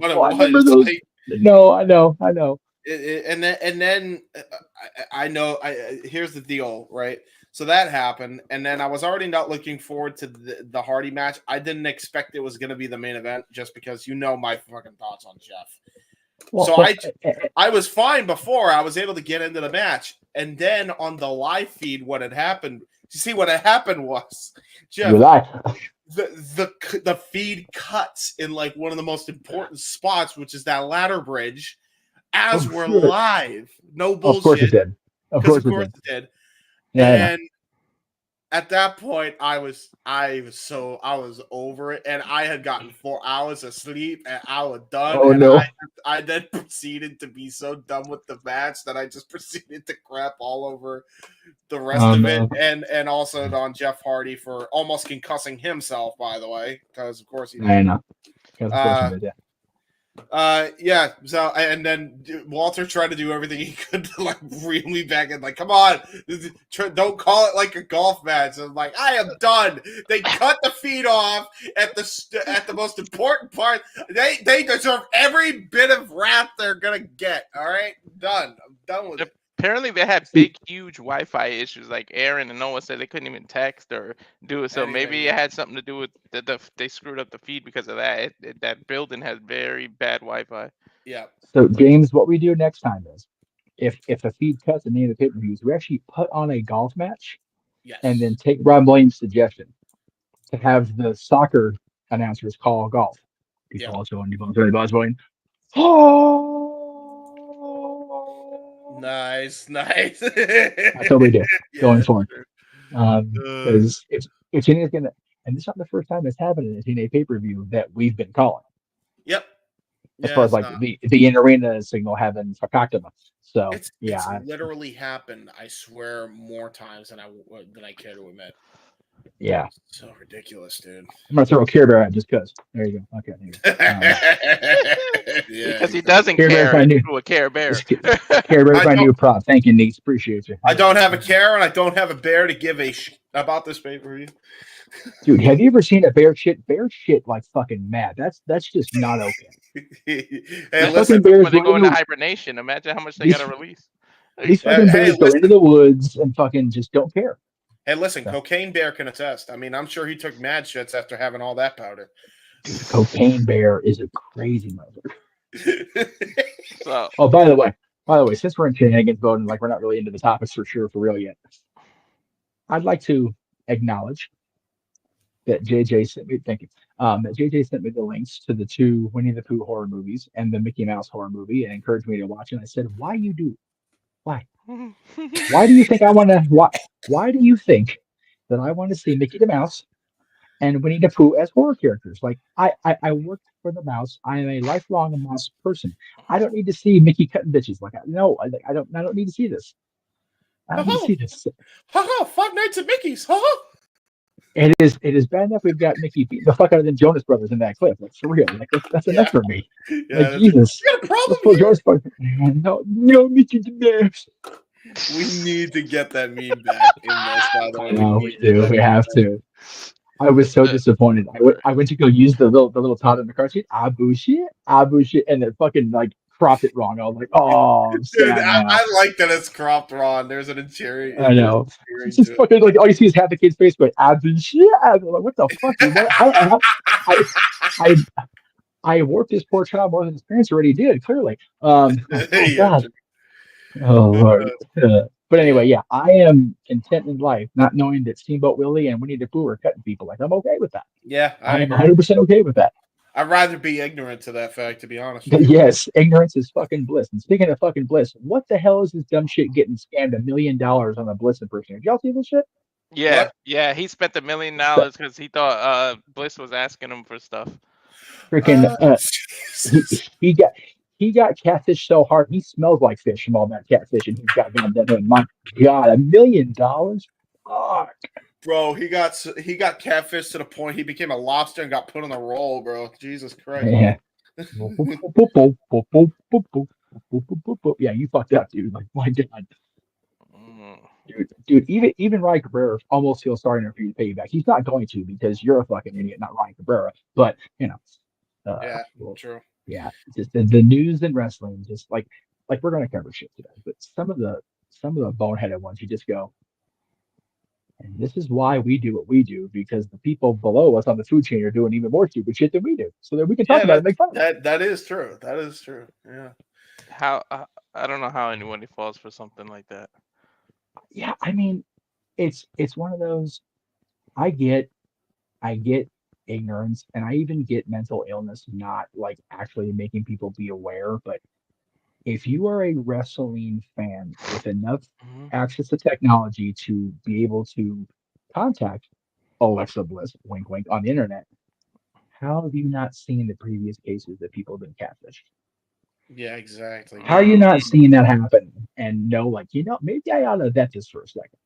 S14: remember those. No, I know.
S9: And then I know. Here's the deal, right? So that happened, and then I was already not looking forward to the Hardy match. I didn't expect it was going to be the main event, just because my fucking thoughts on Jeff. Well, so I was fine before I was able to get into the match, and then on the live feed, what had happened? You see, what had happened was Jeff. The feed cuts in one of the most important spots, which is that ladder bridge, as we're live. No bullshit.
S14: Of course it did.
S9: Yeah. At that point, I was over it, and I had gotten 4 hours of sleep, and I was done.
S14: Oh
S9: and
S14: no.
S9: I then proceeded to be so done with the match that I just proceeded to crap all over the rest of
S14: no.
S9: it, and also on Jeff Hardy for almost concussing himself. By the way, because of course he did.
S14: I know. Because of course he did, yeah.
S9: Yeah. So, and then Walter tried to do everything he could to like reel me back in. Like, come on, don't call it like a golf match. I'm like, I am done. They cut the feet off at the most important part. They deserve every bit of rap they're gonna get. All right, done. I'm done with it.
S16: Apparently, they had big, huge Wi-Fi issues. Like Aaron and Noah said, they couldn't even text or do it. So maybe it had something to do with they screwed up the feed because of that. That building has very bad Wi-Fi.
S9: Yeah.
S14: So James, what we do next time is, if a feed cuts in any of the pay-per-views, we actually put on a golf match, and then take Rob Williams' suggestion to have the soccer announcers call golf.
S9: Nice.
S14: That's what we do going forward. Because if TNA's gonna, and this is not the first time it's happened in a TNA pay-per-view that we've been calling.
S9: Yep.
S14: As far as like the in-arena signal having Fakakama. So
S9: it's literally happened. I swear more times than I care to admit.
S14: Yeah.
S9: So ridiculous, dude.
S14: I'm gonna throw a Care Bear at just because. There you go. Okay.
S16: Because he doesn't
S14: Care Bear's
S16: care.
S14: my new-
S16: To a Care Bear.
S14: Care Bear's my new prop. Thank you, Niece. Appreciate you.
S9: I don't have a care and I don't have a bear to give a about this pay-per-view.
S14: Dude, have you ever seen a bear shit? Bear shit like fucking mad. That's just not okay.
S9: Hey,
S16: listen,
S14: bears
S16: when they go
S14: go
S16: into
S14: into-
S16: hibernation, imagine how much they
S14: These-
S16: gotta release.
S14: These fucking bears go into the woods and fucking just don't care.
S9: Hey, listen, Cocaine Bear can attest. I mean, I'm sure he took mad shits after having all that powder.
S14: Dude, Cocaine Bear is a crazy mother.
S16: So,
S14: Oh, by the way, since we're in Shenanigans mode and like we're not really into the topics for real yet, I'd like to acknowledge that JJ sent me. Thank you. That JJ sent me the links to the 2 Winnie the Pooh horror movies and the Mickey Mouse horror movie and encouraged me to watch it. And I said, "Why you do? Why? Why do you think I want to? Why do you think that I want to see Mickey the Mouse and Winnie the Pooh as horror characters? Like I worked for the mouse. I am a lifelong mouse person. I don't need to see Mickey cutting bitches. Like no, I don't need to see this. I don't need to see this.
S9: Five Nights at Mickey's.
S14: It is bad enough we've got Mickey beating the fuck out of the Jonas Brothers in that clip. Like for real. Like that's enough for me.
S9: Yeah,
S14: like Jesus.
S9: You got a problem
S14: Let's put Jonas Brothers. No, Mickey the Mouse.
S9: We need to get that meme back in this, by the way.
S14: No, we do. We have to. I was so disappointed. I went to go use the little tot in the car seat. Abu shit, and it fucking like cropped it wrong. I was like, oh, I'm
S9: Dude,
S14: sad now.
S9: I like that it's cropped wrong. There's an interior.
S14: I know. It's just fucking like all you see is half the kid's face going, Abu shit. I'm like, what the fuck? Dude? I warped this poor child more than his parents already did. Clearly. Oh God. Oh Lord. But anyway, yeah, I am content in life not knowing that Steamboat Willie and Winnie the Pooh are cutting people. Like I'm okay with that.
S9: Yeah,
S14: I am 100% okay with that.
S9: I'd rather be ignorant to that fact, to be honest.
S14: But yes, ignorance is fucking bliss. And speaking of fucking bliss, what the hell is this dumb shit getting scammed $1 million on a Bliss impersonator? Did y'all see this shit?
S16: Yeah, he spent $1 million because he thought Bliss was asking him for stuff.
S14: Freaking he got catfish so hard he smells like fish from all that catfish, and he's got goddamn my God, $1 million. Fuck.
S9: Bro, he got catfish to the point he became a lobster and got put on the roll, bro. Jesus Christ.
S14: Yeah. Yeah, you fucked up, dude. Like my God. Dude, even Ryan Cabrera almost feels sorry enough for you to pay you back. He's not going to because you're a fucking idiot, not Ryan Cabrera. But you know,
S9: yeah, true.
S14: Yeah, just the news and wrestling, just like we're gonna cover shit today. But some of the boneheaded ones, you just go, and this is why we do what we do, because the people below us on the food chain are doing even more stupid shit than we do, so that we can talk about it and make fun of it.
S9: That is true. That is true. Yeah.
S16: How I don't know how anybody falls for something like that.
S14: Yeah, I mean, it's one of those. I get ignorance, and I even get mental illness not like actually making people be aware. But if you are a wrestling fan with enough access to technology to be able to contact Alexa Bliss, wink, wink, on the internet, how have you not seen the previous cases that people have been catfished?
S9: Yeah, exactly.
S14: How are you not seeing that happen and know, like, maybe I ought to vet this for a second?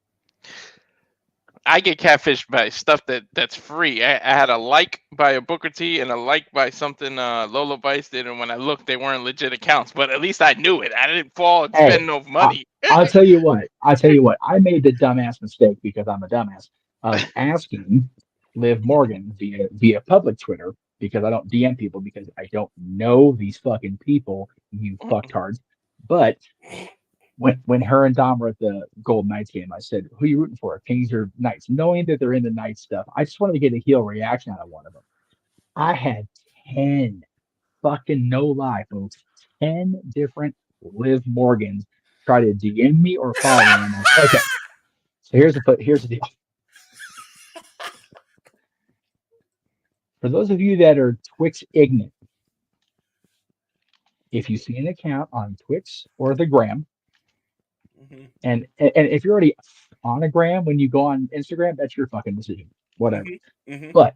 S16: I get catfished by stuff that's free. I had a like by a Booker T and a like by something Lola Vice did, and when I looked, they weren't legit accounts. But at least I knew it. I didn't fall and spend no money.
S14: I'll tell you what. I made the dumbass mistake, because I'm a dumbass, of asking Liv Morgan via public Twitter, because I don't DM people, because I don't know these fucking people, you fucktards. But when her and Dom were at the Golden Knights game, I said, "Who are you rooting for, Kings or Knights?" Knowing that they're in the Knights stuff, I just wanted to get a heel reaction out of one of them. I had 10, fucking no lie, folks, 10 different Liv Morgans try to DM me or follow me. I'm like, okay. So here's the deal. For those of you that are Twix ignorant, if you see an account on Twix or the Gram, and if you're already on a Gram when you go on Instagram, that's your fucking decision. Whatever. But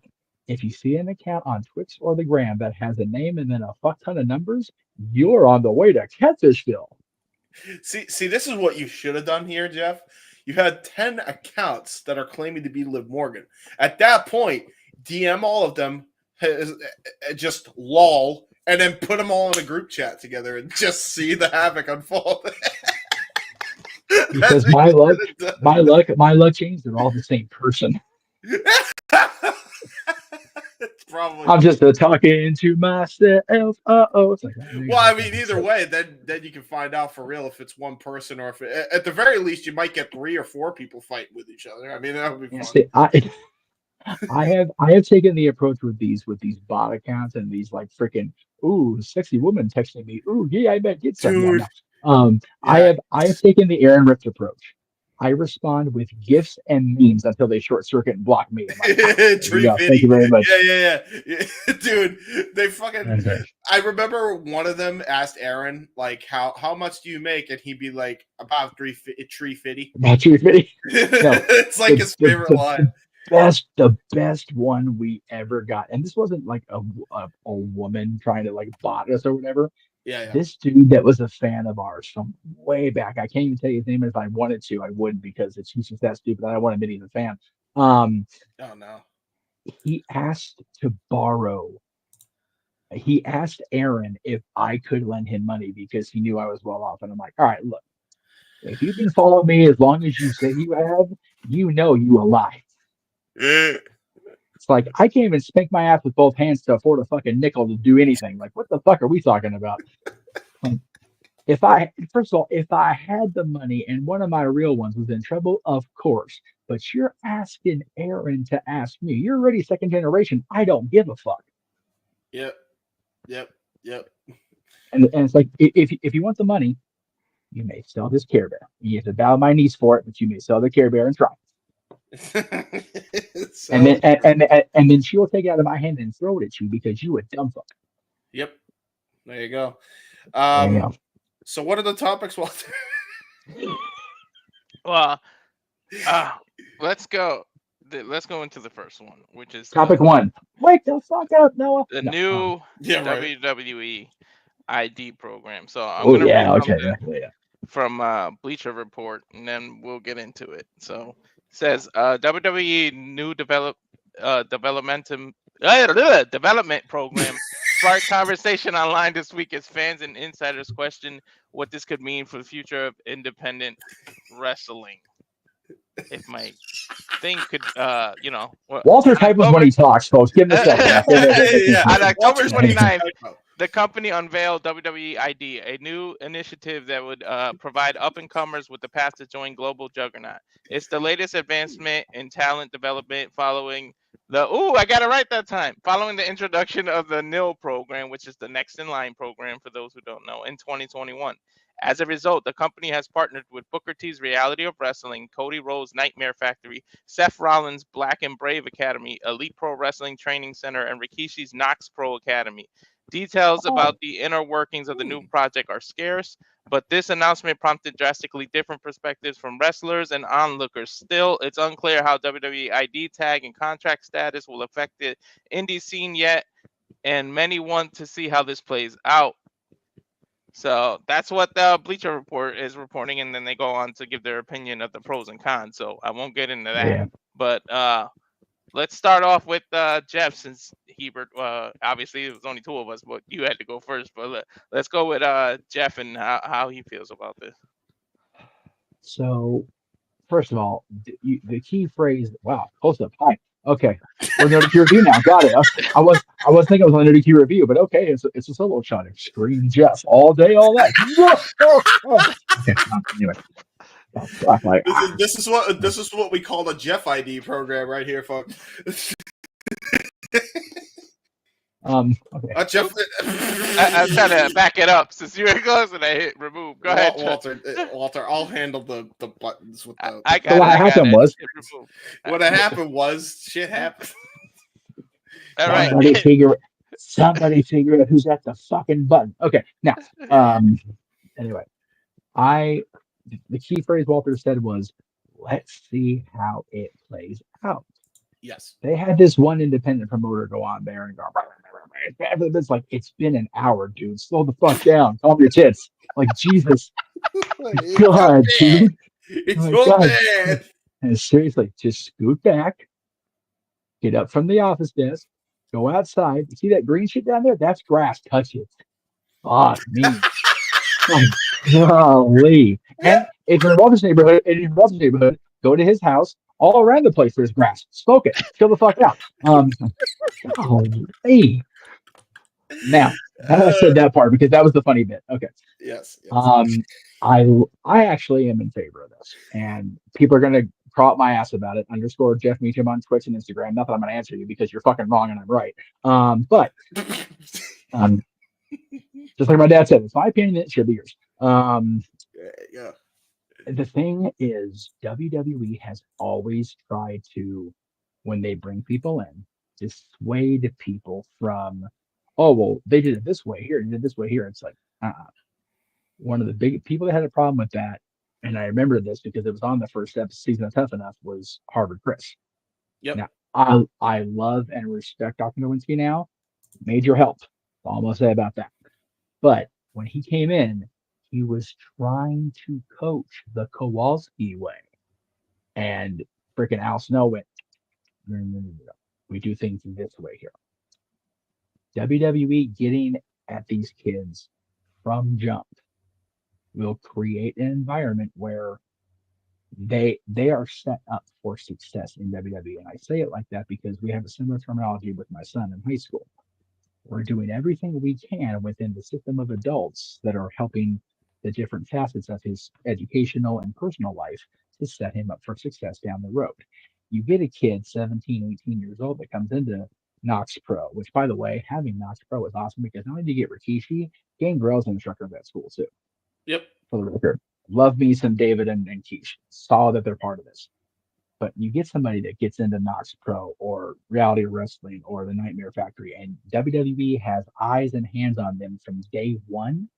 S14: if you see an account on Twix or the Gram that has a name and then a fuck ton of numbers, you're on the way to Catfishville.
S9: See, this is what you should have done here, Jeff. You had 10 accounts that are claiming to be Liv Morgan. At that point, DM all of them, just lol, and then put them all in a group chat together and just see the havoc unfold.
S14: Because my luck changed. They're all the same person.
S9: Probably.
S14: I'm just talking to myself. It's like,
S9: well, I mean, either way, then you can find out for real if it's one person, or if at the very least you might get 3 or 4 people fighting with each other. I mean, that would be fun.
S14: See, I have taken the approach with these bot accounts and these like freaking sexy woman texting me. Yeah, I bet get some.
S9: Dude.
S14: I have taken the Aaron Rift approach. I respond with gifts and memes until they short circuit and block me. Like, thank you very much.
S9: Yeah. Dude, they fucking. I remember one of them asked Aaron, like, how much do you make? And he'd be like, about 350.
S14: About 350.
S9: It's like his favorite line.
S14: The best one we ever got, and this wasn't like a woman trying to like bot us or whatever.
S9: Yeah.
S14: This dude that was a fan of ours from way back. I can't even tell you his name. If I wanted to, I wouldn't, because he's just that stupid. I don't want to admit he's a fan.
S9: Oh no.
S14: He asked to borrow. He asked Aaron if I could lend him money because he knew I was well off. And I'm like, all right, look, if you can follow me as long as you say you have, you alive. It's like, I can't even spank my ass with both hands to afford a fucking nickel to do anything. Like, what the fuck are we talking about? Like, first of all, if I had the money and one of my real ones was in trouble, of course. But you're asking Aaron to ask me. You're already second generation. I don't give a fuck.
S9: Yep.
S14: And it's like, if you want the money, you may sell this Care Bear. You have to bow my knees for it, but you may sell the Care Bear and try. And then she will take it out of my hand and throw it at you because you a dumb fuck.
S9: Yep. There you go.
S14: There you go.
S9: So what are the topics, Walter?
S16: Well, let's go into the first one, which is
S14: topic 1. Wake the fuck up, Noah.
S16: The new WWE ID program. So I'm
S14: going
S16: to read from Bleacher Report, and then we'll get into it. So it says WWE new development program sparked conversation online this week as fans and insiders question what this could mean for the future of independent wrestling. If my thing could,
S14: Walter types when he talks, folks. Give him a second.
S16: On October 29th, the company unveiled WWE ID, a new initiative that would provide up-and-comers with the path to join global juggernaut. It's the latest advancement in talent development following I got it right that time. Following the introduction of the NIL program, which is the Next in Line program for those who don't know, in 2021. As a result, the company has partnered with Booker T's Reality of Wrestling, Cody Rhodes' Nightmare Factory, Seth Rollins' Black and Brave Academy, Elite Pro Wrestling Training Center, and Rikishi's Knox Pro Academy. Details about the inner workings of the new project are scarce, But this announcement prompted drastically different perspectives from wrestlers and onlookers. Still, it's unclear how WWE ID tag and contract status will affect the indie scene yet, and many want to see how this plays out. So that's what the Bleacher Report is reporting, and then they go on to give their opinion of the pros and cons. So I won't get into that.
S14: Yeah.
S16: But let's start off with Jeff, since Hebert, obviously it was only two of us, but you had to go first. But let's go with Jeff and how he feels about this.
S14: So, first of all, the key phrase. Wow, close up. Hi. Okay, we're going to review now. Got it. I was thinking I was going to do key review, but okay, it's a solo shot. Scream Jeff all day, all night. Okay, anyway.
S9: This is what we call the Jeff ID program right here, folks.
S14: Okay.
S9: Jeff,
S16: I'm trying to back it up since you were close and I hit remove. Go ahead,
S9: Walter. I'll handle the buttons with the.
S16: I got
S9: What happened was shit happened.
S16: All right.
S14: Somebody figure out who's at the fucking button. Okay, now, anyway, the key phrase Walter said was, "Let's see how it plays out."
S9: Yes.
S14: They had this one independent promoter go on there and go, it's like, it's been an hour, dude. Slow the fuck down. Calm your tits. Like, Jesus. God, dude.
S9: It's so bad.
S14: And seriously, just scoot back, get up from the office desk, go outside. You see that green shit down there? That's grass. Touch it. Fuck me. Golly. And if you're in Walter's neighborhood, go to his house. All around the place there's grass. Smoke it. Chill the fuck out. Golly. Now, I said that part because that was the funny bit. Okay.
S9: Yes.
S14: I actually am in favor of this, and people are going to crawl up my ass about it. _ Jeff Meacham on Twitch and Instagram. Not that I'm going to answer you because you're fucking wrong and I'm right. But just like my dad said, it's my opinion. It should be yours.
S9: Yeah.
S14: The thing is, WWE has always tried to, when they bring people in, dissuade people from, oh, well, they did it this way here, and did it this way here. It's like, one of the big people that had a problem with that, and I remember this because it was on the first season of Tough Enough, was Harvard Chris.
S9: Yep.
S14: Now, I love and respect Dr. Nowinski now. Major help. That's all I'm going to say about that. But when he came in, he was trying to coach the Kowalski way. And freaking Al Snow went, no. We do things this way here. WWE getting at these kids from jump will create an environment where they are set up for success in WWE. And I say it like that because we have a similar terminology with my son in high school. We're doing everything we can within the system of adults that are helping the different facets of his educational and personal life to set him up for success down the road. You get a kid 17, 18 years old that comes into Knox Pro, which, by the way, having Knox Pro is awesome because not only do you get Rikishi, Gangrel's an instructor of that school too.
S9: Yep.
S14: For the record, love me some David and Keish. Solid that they're part of this. But you get somebody that gets into Knox Pro or Reality Wrestling or the Nightmare Factory, and WWE has eyes and hands on them from day one.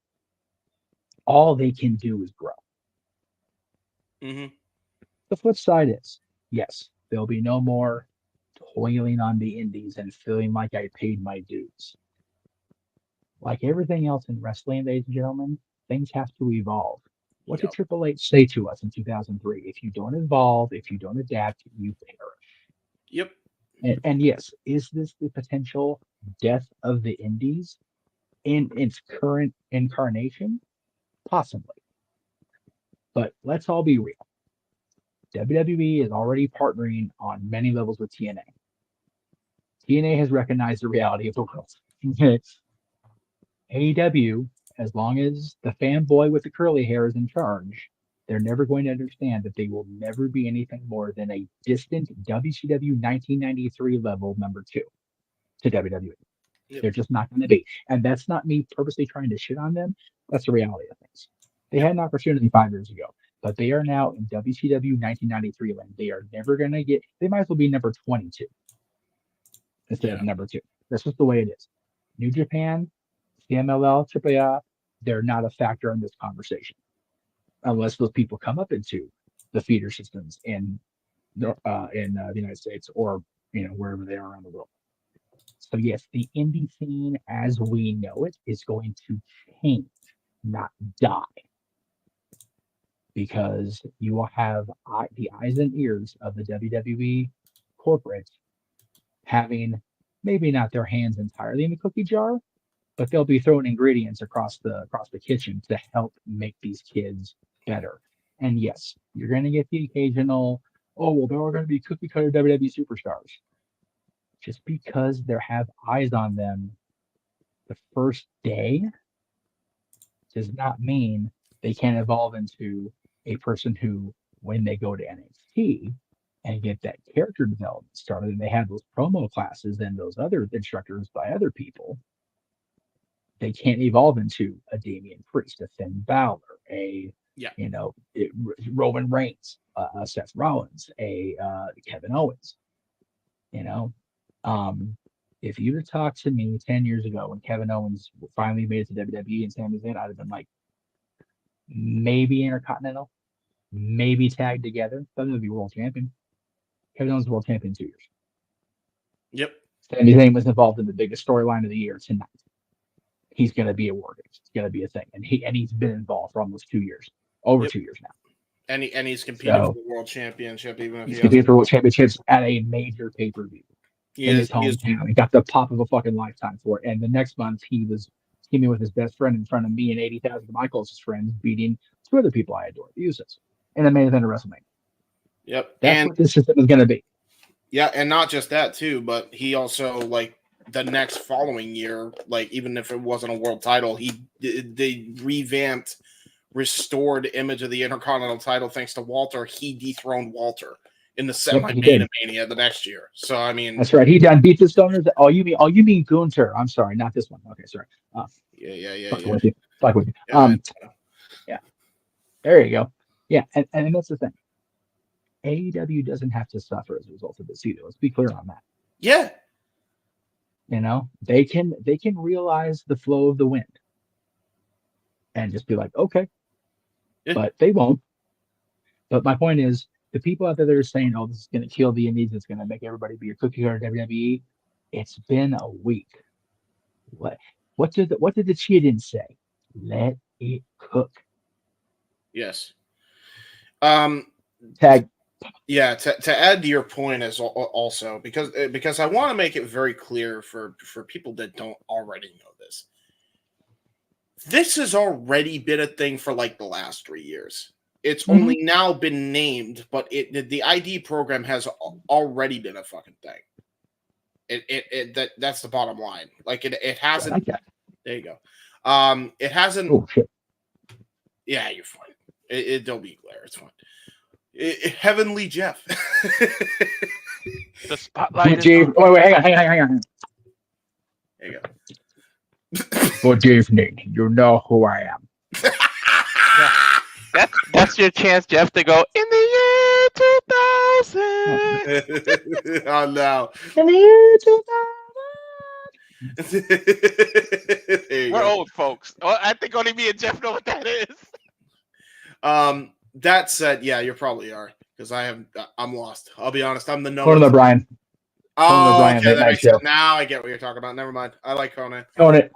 S14: All they can do is grow.
S9: Mm-hmm.
S14: The flip side is, yes, there'll be no more toiling on the indies and feeling like I paid my dues. Like everything else in wrestling, ladies and gentlemen, things have to evolve. What did Triple H say to us in 2003? If you don't evolve, if you don't adapt, you perish.
S9: Yep.
S14: And yes, is this the potential death of the indies in its current incarnation? Possibly. But let's all be real. WWE is already partnering on many levels with TNA. TNA has recognized the reality of the world. AEW, as long as the fanboy with the curly hair is in charge, they're never going to understand that they will never be anything more than a distant WCW 1993 level number 2 to WWE. Yep. They're just not going to be. And that's not me purposely trying to shit on them. That's the reality of things. They had an opportunity 5 years ago, but they are now in WCW 1993 land. They are never going to get, they might as well be number 22 instead of number 2. That's just the way it is. New Japan, CMLL, AAA, they're not a factor in this conversation unless those people come up into the feeder systems in the United States or wherever they are around the world. So yes, the indie scene as we know it is going to change, not die, because you will have the eyes and ears of the WWE corporate having maybe not their hands entirely in the cookie jar, but they'll be throwing ingredients across the kitchen to help make these kids better. And yes, you're going to get the occasional, oh, well, they're all going to be cookie cutter WWE superstars. Just because they have eyes on them the first day does not mean they can't evolve into a person who, when they go to NXT and get that character development started, and they have those promo classes and those other instructors by other people, they can't evolve into a Damian Priest, a Finn Balor, Roman Reigns, Seth Rollins, a Kevin Owens. If you'd have talked to me 10 years ago when Kevin Owens finally made it to WWE and Sami Zayn, I'd have been like, maybe Intercontinental, maybe tag together. Doesn't have to be world champion. Kevin Owens was world champion in 2 years.
S9: Yep.
S14: Sami Zayn was involved in the biggest storyline of the year tonight. He's going to be a War Games. It's going to be a thing, and he's been involved for almost 2 years, over 2 years now.
S9: And he's competing for the world championship, even if
S14: he's competing for world championships at a major pay-per-view in his hometown. He got the pop of a fucking lifetime for it. And the next month, he was teaming with his best friend in front of me and 80,000 of my closest friends, beating 2 other people I adore, the Usos, in the main event of WrestleMania.
S9: Yep.
S14: That's what this system is going to be.
S9: Yeah, and not just that, too, but he also, the next following year, even if it wasn't a world title, they revamped, restored image of the Intercontinental title thanks to Walter. He dethroned Walter in the semi-main Mania the next year. So I mean,
S14: that's right. He done beat the Stoners. Oh, you mean Gunther? I'm sorry, not this one. Okay, sorry. Fuck with you. Yeah. There you go. Yeah, and that's the thing. AEW doesn't have to suffer as a result of this either. Let's be clear on that.
S9: Yeah.
S14: They can realize the flow of the wind and just be like, okay, but they won't. But my point is, the people out there that are saying, "Oh, this is going to kill the indies. It's going to make everybody be a cookie cutter WWE." It's been a week. What did the Cheetahs say? Let it cook.
S9: Yes.
S14: Tag.
S9: Yeah. To add to your point as also because I want to make it very clear for people that don't already know this. This has already been a thing for the last 3 years. It's only now been named, but the ID program has already been a fucking thing. That's the bottom line. It hasn't.
S14: I like that.
S9: There you go. It hasn't.
S14: Oh shit.
S9: Yeah, you're fine. It don't be glare. It's fine. Heavenly Jeff.
S16: The spotlight.
S14: Wait, hang on.
S9: There you go.
S14: Good evening. You know who I am.
S16: That's your chance, Jeff, to go in the year 2000.
S9: Oh no!
S14: In the year 2000.
S16: We're old folks. Well, I think only me and Jeff know what that is.
S9: That said, yeah, you probably are because I'm lost. I'll be honest. I'm the no.
S14: Conan O'Brien.
S9: Oh, okay. That makes sense. Now I get what you're talking about. Never mind. I like Conan.
S14: Conan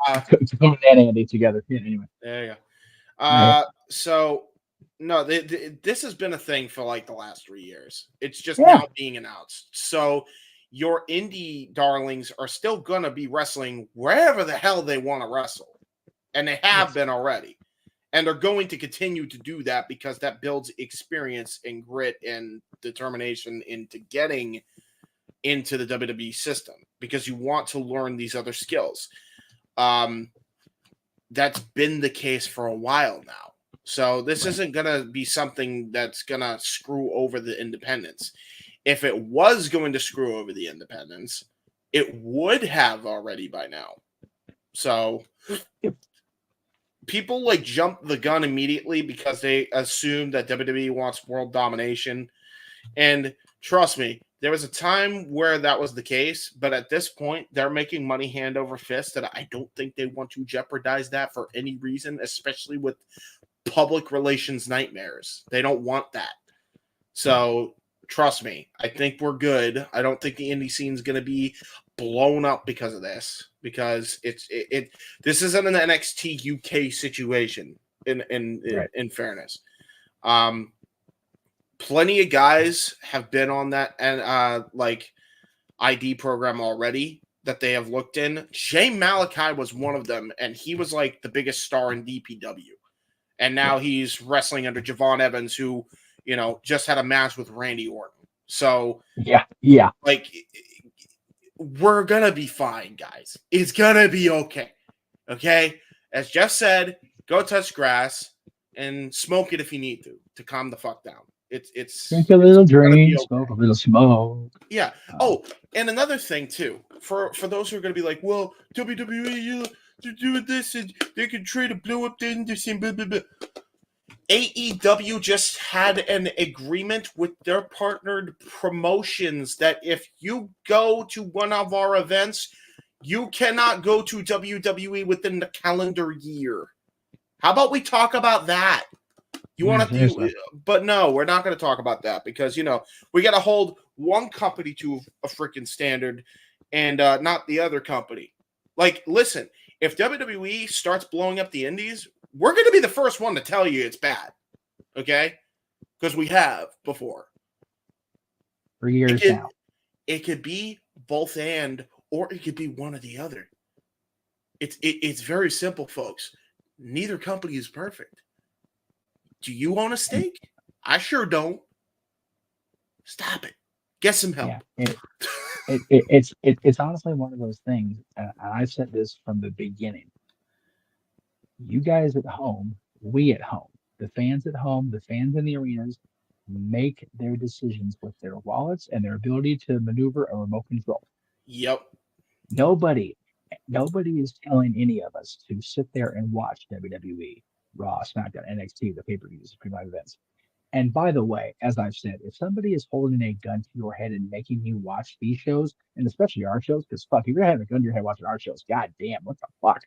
S14: and Andy together. Yeah, anyway.
S9: There you go. So no, this has been a thing for the last 3 years. It's just now being announced. So your indie darlings are still gonna be wrestling wherever the hell they want to wrestle, and they have been already. And they're going to continue to do that because that builds experience and grit and determination into getting into the WWE system because you want to learn these other skills. That's been the case for a while now. So this isn't going to be something that's going to screw over the independents. If it was going to screw over the independents, it would have already by now. So people jump the gun immediately because they assume that WWE wants world domination. And trust me, There was a time where that was the case, but at this point, they're making money hand over fist, and I don't think they want to jeopardize that for any reason, especially with public relations nightmares. They don't want that. So trust me, I think we're good. I don't think the indie scene is going to be blown up because of this, because this isn't an NXT UK situation in fairness. Plenty of guys have been on that and like ID program already that they have looked in. Jay Malachi was one of them, and he was like the biggest star in DPW. And now he's wrestling under Javon Evans, who, you know, just had a match with Randy Orton. So
S14: yeah.
S9: Like, we're gonna be fine, guys. It's gonna be okay. Okay? As Jeff said, go touch grass and smoke it if you need to calm the fuck down. It's
S14: drink a little drink, smoke a little smoke.
S9: Yeah. Oh, and another thing too, for those who are going to be like, well, WWE, they're doing this and they can try to blow up the industry. Blah, blah, blah. AEW just had an agreement with their partnered promotions that if you go to one of our events, you cannot go to WWE within the calendar year. How about we talk about that? You want to do, but no, we're not going to talk about that because, you know, we got to hold one company to a freaking standard and not the other company. Like, listen, if WWE starts blowing up the indies, we're going to be the first one to tell you it's bad. Okay? Because we have before.
S14: For years now.
S9: It could be both and, or it could be one or the other. It's very simple, folks. Neither company is perfect. Do you own a stake? I sure don't. Stop it. Get some help.
S14: Yeah, it's honestly one of those things. And I've said this from the beginning. You guys at home, we at home, the fans at home, the fans in the arenas, make their decisions with their wallets and their ability to maneuver a remote control.
S9: Yep.
S14: Nobody is telling any of us to sit there and watch WWE, Raw, SmackDown, NXT, the pay-per-views, pre-live events. And by the way, as I've said, if somebody is holding a gun to your head and making you watch these shows, and especially our shows, because fuck, if you're having a gun to your head watching our shows, god damn, what the fuck?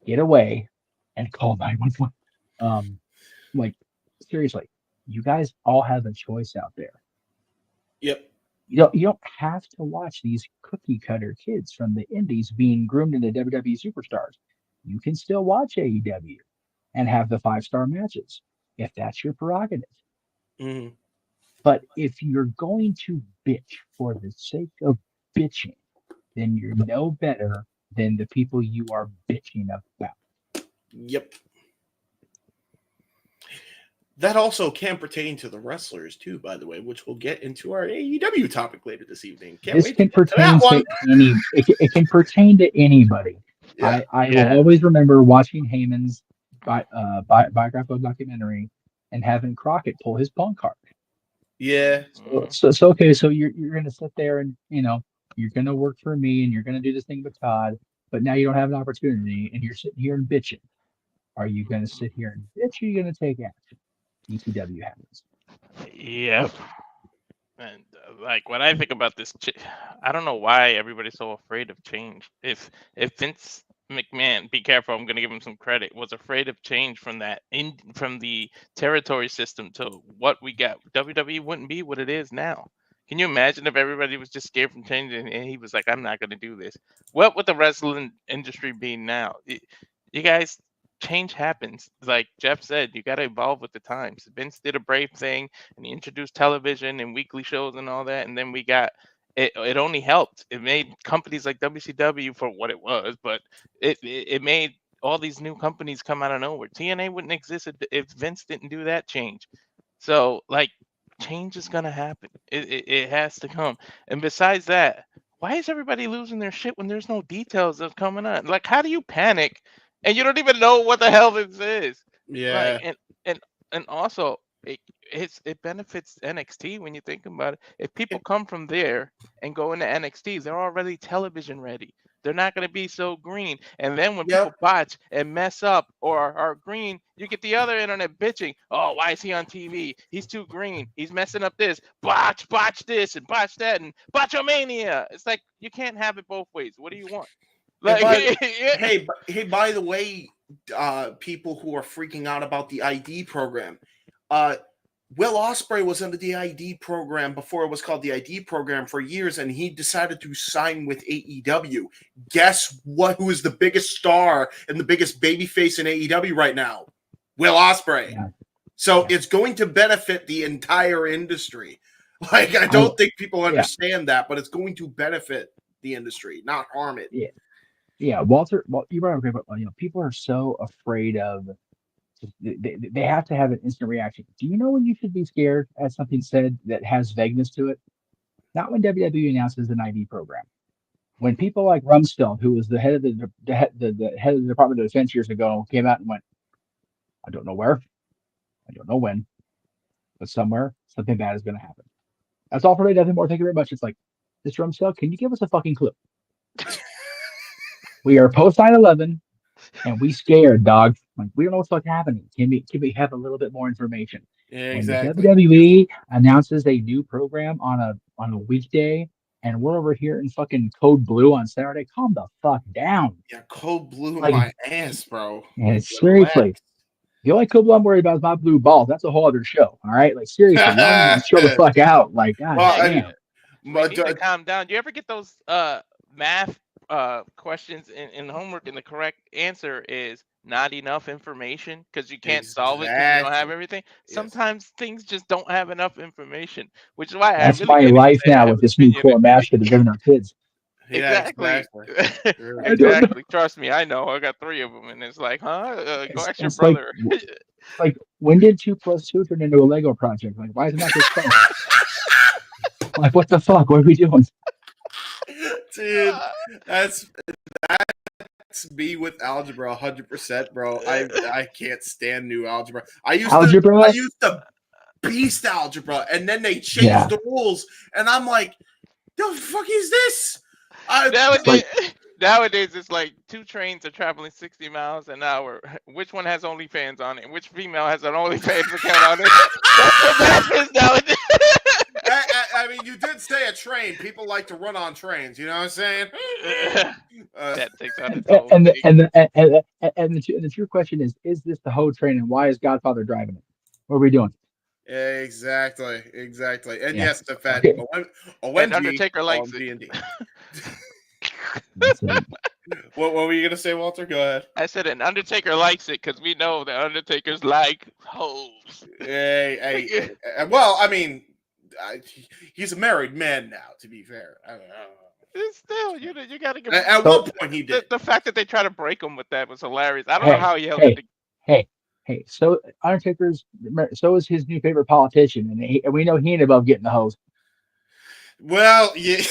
S14: Get away and call 911. Like, seriously, you guys all have a choice out there.
S9: Yep.
S14: You don't have to watch these cookie cutter kids from the indies being groomed into WWE superstars. You can still watch AEW and have the 5-star matches if that's your prerogative.
S9: Mm-hmm.
S14: But if you're going to bitch for the sake of bitching, then you're no better than the people you are bitching about.
S9: Yep. That also can pertain to the wrestlers too, by the way, which we'll get into our AEW topic later this evening.
S14: This can pertain to any. It can pertain to anybody. Yeah. I will always remember watching Heyman's biographical documentary and having Crockett pull his pawn card.
S9: Yeah.
S14: So okay. So you're going to sit there and you're going to work for me and you're going to do this thing with Todd, but now you don't have an opportunity and you're sitting here and bitching. Are you going to sit here and bitch? Or are you going to take action? ECW happens.
S16: Yep. And like when I think about this, I don't know why everybody's so afraid of change. If Vince McMahon, be careful, I'm going to give him some credit, was afraid of change from from the territory system to what we got, WWE wouldn't be what it is now. Can you imagine if everybody was just scared from changing and he was like, I'm not going to do this? What would the wrestling industry be now? You guys, change happens. Like Jeff said, you got to evolve with the times. Vince did a brave thing and he introduced television and weekly shows and all that. And then we got it only helped. It made companies like WCW for what it was, but it made all these new companies come out of nowhere. TNA wouldn't exist if Vince didn't do that change. So like change is going to happen. It has to come. And besides that, why is everybody losing their shit when there's no details of coming on? Like, how do you panic and you don't even know what the hell this is?
S9: Yeah.
S16: Like, and also it benefits NXT when you think about it. If people come from there and go into NXT, they're already television ready. they're not going to be so green. And then when people botch and mess up or are green, you get the other internet bitching. Oh, why is he on TV? He's too green. He's messing up this. Botch this and botch that and botchomania. It's like you can't have it both ways. What do you want? Like,
S9: hey, by the way, people who are freaking out about the ID program, Will Ospreay was under the ID program before it was called the ID program for years, and he decided to sign with AEW. Guess what? Who is the biggest star and the biggest babyface in AEW right now? Will Ospreay. Yeah. So it's going to benefit the entire industry. Like, I don't think people understand that, but it's going to benefit the industry, not harm it.
S14: Yeah. Yeah, Walter, you brought up a great point. You know, people are so afraid of. They have to have an instant reaction. Do you know when you should be scared at something said that has vagueness to it? Not when WWE announces an ID program. When people like Rumsfeld, who was the head of the head of the Department of Defense years ago, came out and went, "I don't know where, I don't know when, but somewhere something bad is going to happen." That's all for me. Nothing more. Thank you very much. It's like, Mr. Rumsfeld, can you give us a fucking clue? We are post 9/11. And we scared, dog. Like, we don't know what's fucking happening. Can we have a little bit more information?
S9: Yeah, exactly.
S14: When the WWE announces a new program on a weekday, and we're over here in fucking Code Blue on Saturday, calm the fuck down.
S9: Yeah, Code Blue my ass, bro.
S14: Yeah, seriously. The only Code Blue I'm worried about is my blue balls. That's a whole other show. All right, like seriously, y'all chill the fuck out. Like, God damn.
S16: We need to calm down. Do you ever get those math questions in homework and the correct answer is not enough information because you can't solve it because you don't have everything? Sometimes things just don't have enough information, which is why
S14: that's
S16: I really
S14: my life now with this new core mash that they're giving our kids.
S16: Exactly. Exactly. Trust me, I know. I got 3 of them, and it's like, go ask your brother.
S14: Like, when did 2 + 2 turn into a Lego project? Like, why is it not this fun? Like, what the fuck? What are we doing?
S9: Dude, that's me with algebra 100%, bro. I can't stand new algebra. I used to beast algebra, and then they changed the rules, and I'm like, the fuck is this?
S16: Nowadays, it's like 2 trains are traveling 60 miles an hour. Which one has OnlyFans on it? Which female has an OnlyFans account on it? That's what math is nowadays.
S9: I mean, you did say a train. People like to run on trains. You know what I'm saying?
S16: That takes out
S14: the true question is this the Ho train, and why is Godfather driving it? What are we doing?
S9: Exactly. And yes, the fat.
S16: And Undertaker likes it.
S9: What were you gonna say, Walter? Go ahead.
S16: I said an Undertaker likes it because we know that Undertakers like hoes.
S9: Hey. Well, I mean, he's a married man now. To be fair, I don't know.
S16: It's still, you got to give.
S9: At one point, he did.
S16: The fact that they try to break him with that was hilarious. I don't know how he held it.
S14: Hey. So Undertaker's. So is his new favorite politician, and we know he ain't above getting the hose.
S9: Well, yeah.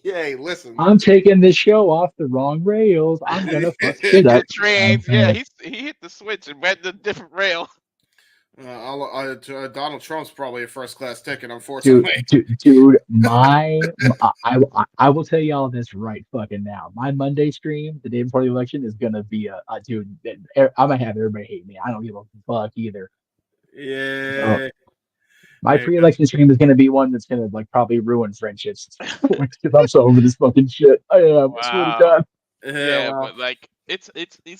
S9: Hey, listen.
S14: I'm taking this show off the wrong rails. I'm gonna fuck it up.
S16: Trains. Yeah, he hit the switch and went the different rail.
S9: Donald Trump's probably a first-class ticket, unfortunately.
S14: Dude, I will tell you all this right fucking now. My Monday stream, the day before the election, is gonna be dude. I'm gonna have everybody hate me. I don't give a fuck either.
S9: Yeah.
S14: So, my pre-election stream is gonna be one that's gonna like probably ruin friendships because I'm so over this fucking shit. I am. I swear to God.
S16: Yeah, but like it's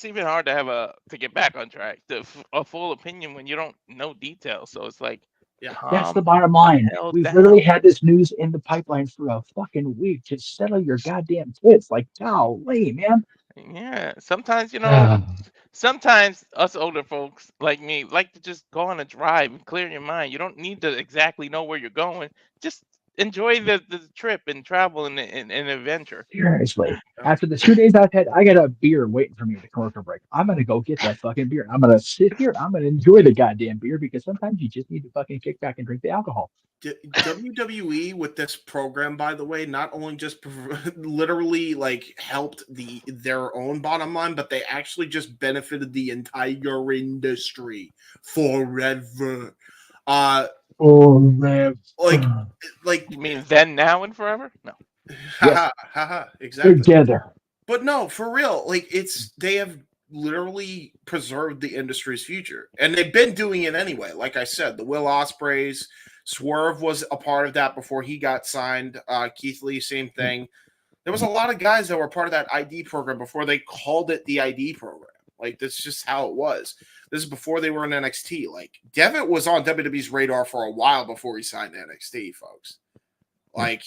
S16: even hard to get back on track to a full opinion when you don't know details. So it's like,
S14: that's the bottom line. We've literally had this news in the pipeline for a fucking week. Just settle your goddamn tits. Like, golly, man.
S16: Yeah, sometimes sometimes us older folks like me like to just go on a drive and clear your mind. You don't need to exactly know where you're going. Just enjoy the trip and travel and adventure.
S14: Seriously, after the 2 days I've had, I got a beer waiting for me at the commercial break. I'm gonna go get that fucking beer. I'm gonna sit here. I'm gonna enjoy the goddamn beer because sometimes you just need to fucking kick back and drink the alcohol.
S9: WWE with this program, by the way, not only just literally like helped their own bottom line, but they actually just benefited the entire industry forever.
S14: Forever.
S9: Like
S16: you mean then, now, and forever? No.
S14: Yes.
S9: Exactly.
S14: Together.
S9: But no, for real, like they have literally preserved the industry's future, and they've been doing it anyway. Like I said, the Will Ospreys, Swerve was a part of that before he got signed. Keith Lee, same thing. There was a lot of guys that were part of that ID program before they called it the ID program. Like, that's just how it was. This is before they were in NXT. Like, Devitt was on WWE's radar for a while before he signed NXT, folks. Like,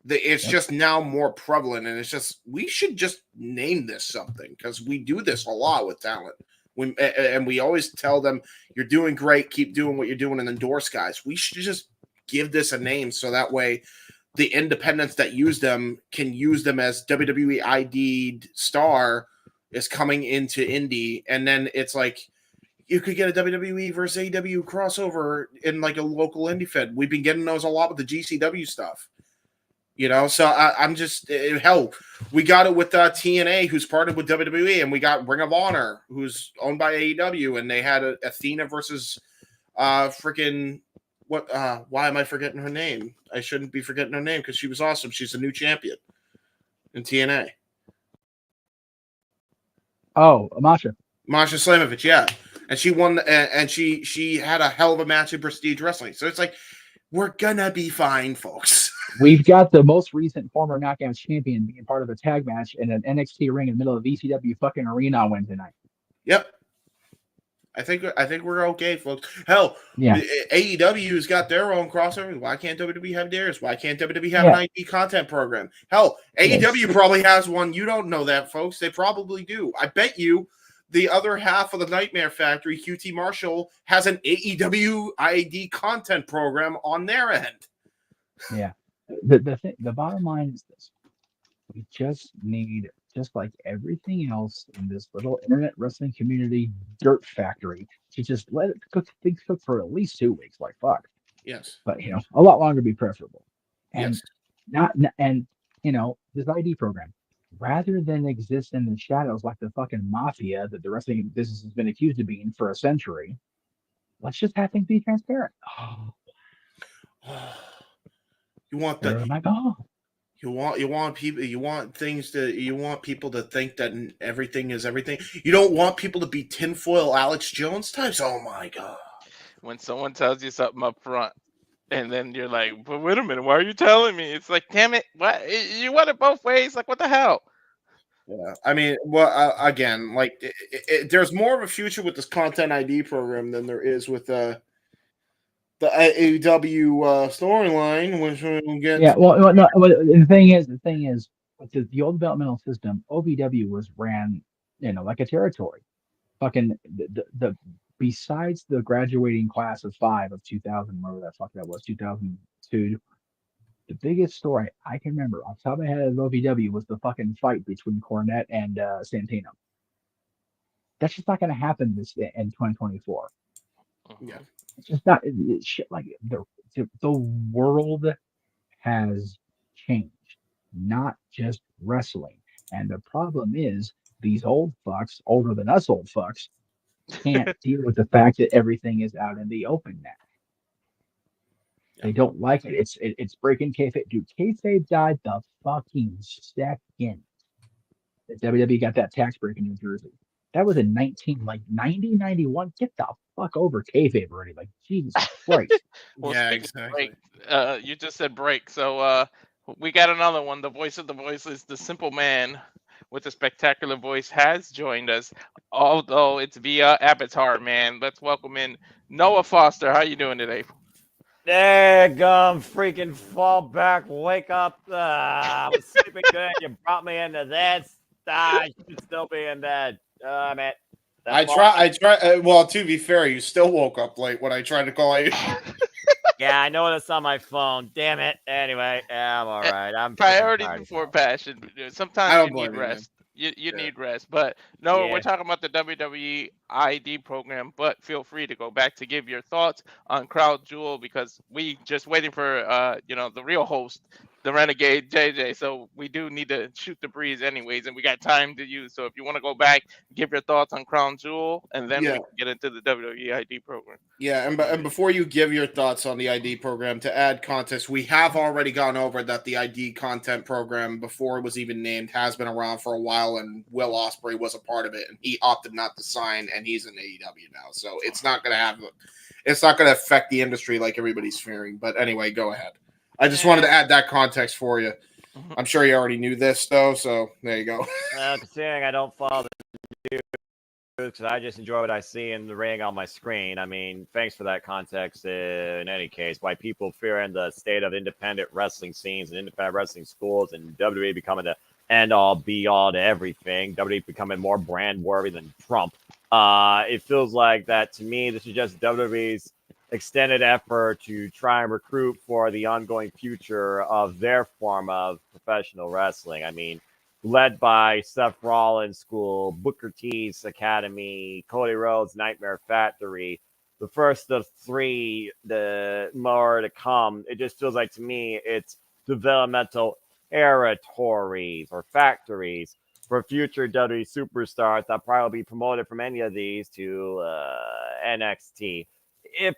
S9: it's just now more prevalent, and it's just, we should just name this something, because we do this a lot with talent. And we always tell them, you're doing great, keep doing what you're doing, and endorse guys. We should just give this a name so that way the independents that use them can use them as WWE ID'd star is coming into indie, and then it's like you could get a WWE versus AEW crossover in like a local indie fed. We've been getting those a lot with the GCW stuff, So I'm just hell. We got it with TNA, who's partnered with WWE, and we got Ring of Honor, who's owned by AEW, and they had Athena versus freaking. Why am I forgetting her name? I shouldn't be forgetting her name because she was awesome. She's the new champion in TNA.
S14: Oh, Masha
S9: Slamovich, yeah. And she won, and she had a hell of a match in Prestige Wrestling. So it's like, we're gonna be fine, folks.
S14: We've got the most recent former Knockouts champion being part of a tag match in an NXT ring in the middle of ECW fucking arena on Wednesday night.
S9: Yep. I think we're okay, folks. Hell,
S14: yeah.
S9: AEW's got their own crossover. Why can't WWE have theirs? Why can't WWE have an ID content program? Hell, AEW probably has one. You don't know that, folks. They probably do. I bet you the other half of the Nightmare Factory, QT Marshall, has an AEW ID content program on their end.
S14: Yeah. The bottom line is this. We just need, just like everything else in this little internet wrestling community dirt factory, to just let it cook for at least 2 weeks. Like, fuck.
S9: Yes.
S14: But, a lot longer be preferable. And
S9: yes.
S14: This ID program, rather than exist in the shadows like the fucking mafia that the wrestling business has been accused of being for a century, let's just have things be transparent.
S9: You want You want people to think that everything is everything. You don't want people to be tinfoil Alex Jones types. Oh my god!
S16: When someone tells you something up front, and then you're like, "But wait a minute, why are you telling me?" It's like, damn it, what? You want it both ways? Like, what the hell?
S9: Yeah, I mean, well, again, like, there's more of a future with this content ID program than there is with the AEW storyline, which we'll get.
S14: Yeah, well, no. The thing is, with the old developmental system, OVW was ran, like a territory. Fucking the besides the graduating class of 5 of 2000, whatever the fuck that was, 2002. The biggest story I can remember off the top of my head of OVW was the fucking fight between Cornette and Santino. That's just not going to happen in 2024.
S9: Yeah.
S14: It's just not shit. Like the world has changed, not just wrestling. And the problem is these old fucks, older than us old fucks, can't deal with the fact that everything is out in the open now. They don't like it. It's breaking kayfabe. Dude, kayfabe died the fucking second that WWE got that tax break in New Jersey. That was in 90, 91. Get the fuck over kayfabe already. Like, Jesus Christ.
S16: Well,
S9: yeah,
S16: exactly.
S9: exactly.
S16: You just said break. So we got another one. The voice of the voiceless, the simple man with a spectacular voice, has joined us, although it's via avatar, man. Let's welcome in Noah Foster. How you doing today?
S10: Daggum, freaking fall back, wake up. I was sleeping good. You brought me into this. I should still be in bed. Man.
S9: I try. Well, to be fair, you still woke up late when I tried to call you.
S10: Yeah, I know that's on my phone. Damn it. Anyway, I'm all right. I'm
S16: priority before passion. Sometimes you need rest. You need rest. But no, we're talking about the WWE ID program. But feel free to go back to give your thoughts on Crowd Jewel, because we just waiting for the real host the Renegade JJ. So we do need to shoot the breeze anyways, and we got time to use. So if you want to go back, give your thoughts on Crown Jewel, and then we can get into the WWE ID program.
S9: Yeah, and before you give your thoughts on the ID program, to add context, we have already gone over that the ID content program, before it was even named, has been around for a while, and Will Ospreay was a part of it, and he opted not to sign, and he's in AEW now. So it's not going to affect the industry like everybody's fearing. But anyway, go ahead. I just wanted to add that context for you. I'm sure you already knew this, though, so there you go.
S10: Considering I don't follow the news, because I just enjoy what I see in the ring on my screen. I mean, thanks for that context in any case. Why people fear in the state of independent wrestling scenes and independent wrestling schools, and WWE becoming the end-all, be-all to everything. WWE becoming more brand-worthy than Trump. It feels like that to me. This is just WWE's extended effort to try and recruit for the ongoing future of their form of professional wrestling. I mean, led by Seth Rollins' school, Booker T's Academy, Cody Rhodes' Nightmare Factory, the first of three, the more to come. It just feels like to me it's developmental territories or factories for future WWE superstars that probably will be promoted from any of these to NXT.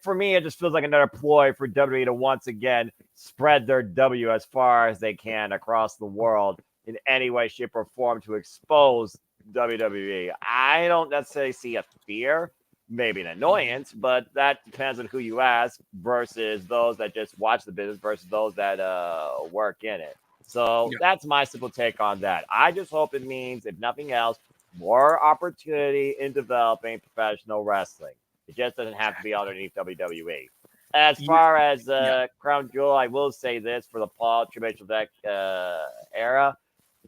S10: For me, it just feels like another ploy for WWE to once again spread their W as far as they can across the world in any way, shape, or form to expose WWE. I don't necessarily see a fear, maybe an annoyance, but that depends on who you ask versus those that just watch the business versus those that work in it. So that's my simple take on that. I just hope it means, if nothing else, more opportunity in developing professional wrestling. It just doesn't have to be underneath WWE. As far as Crown Jewel, I will say this for the Paul Triple Deck era.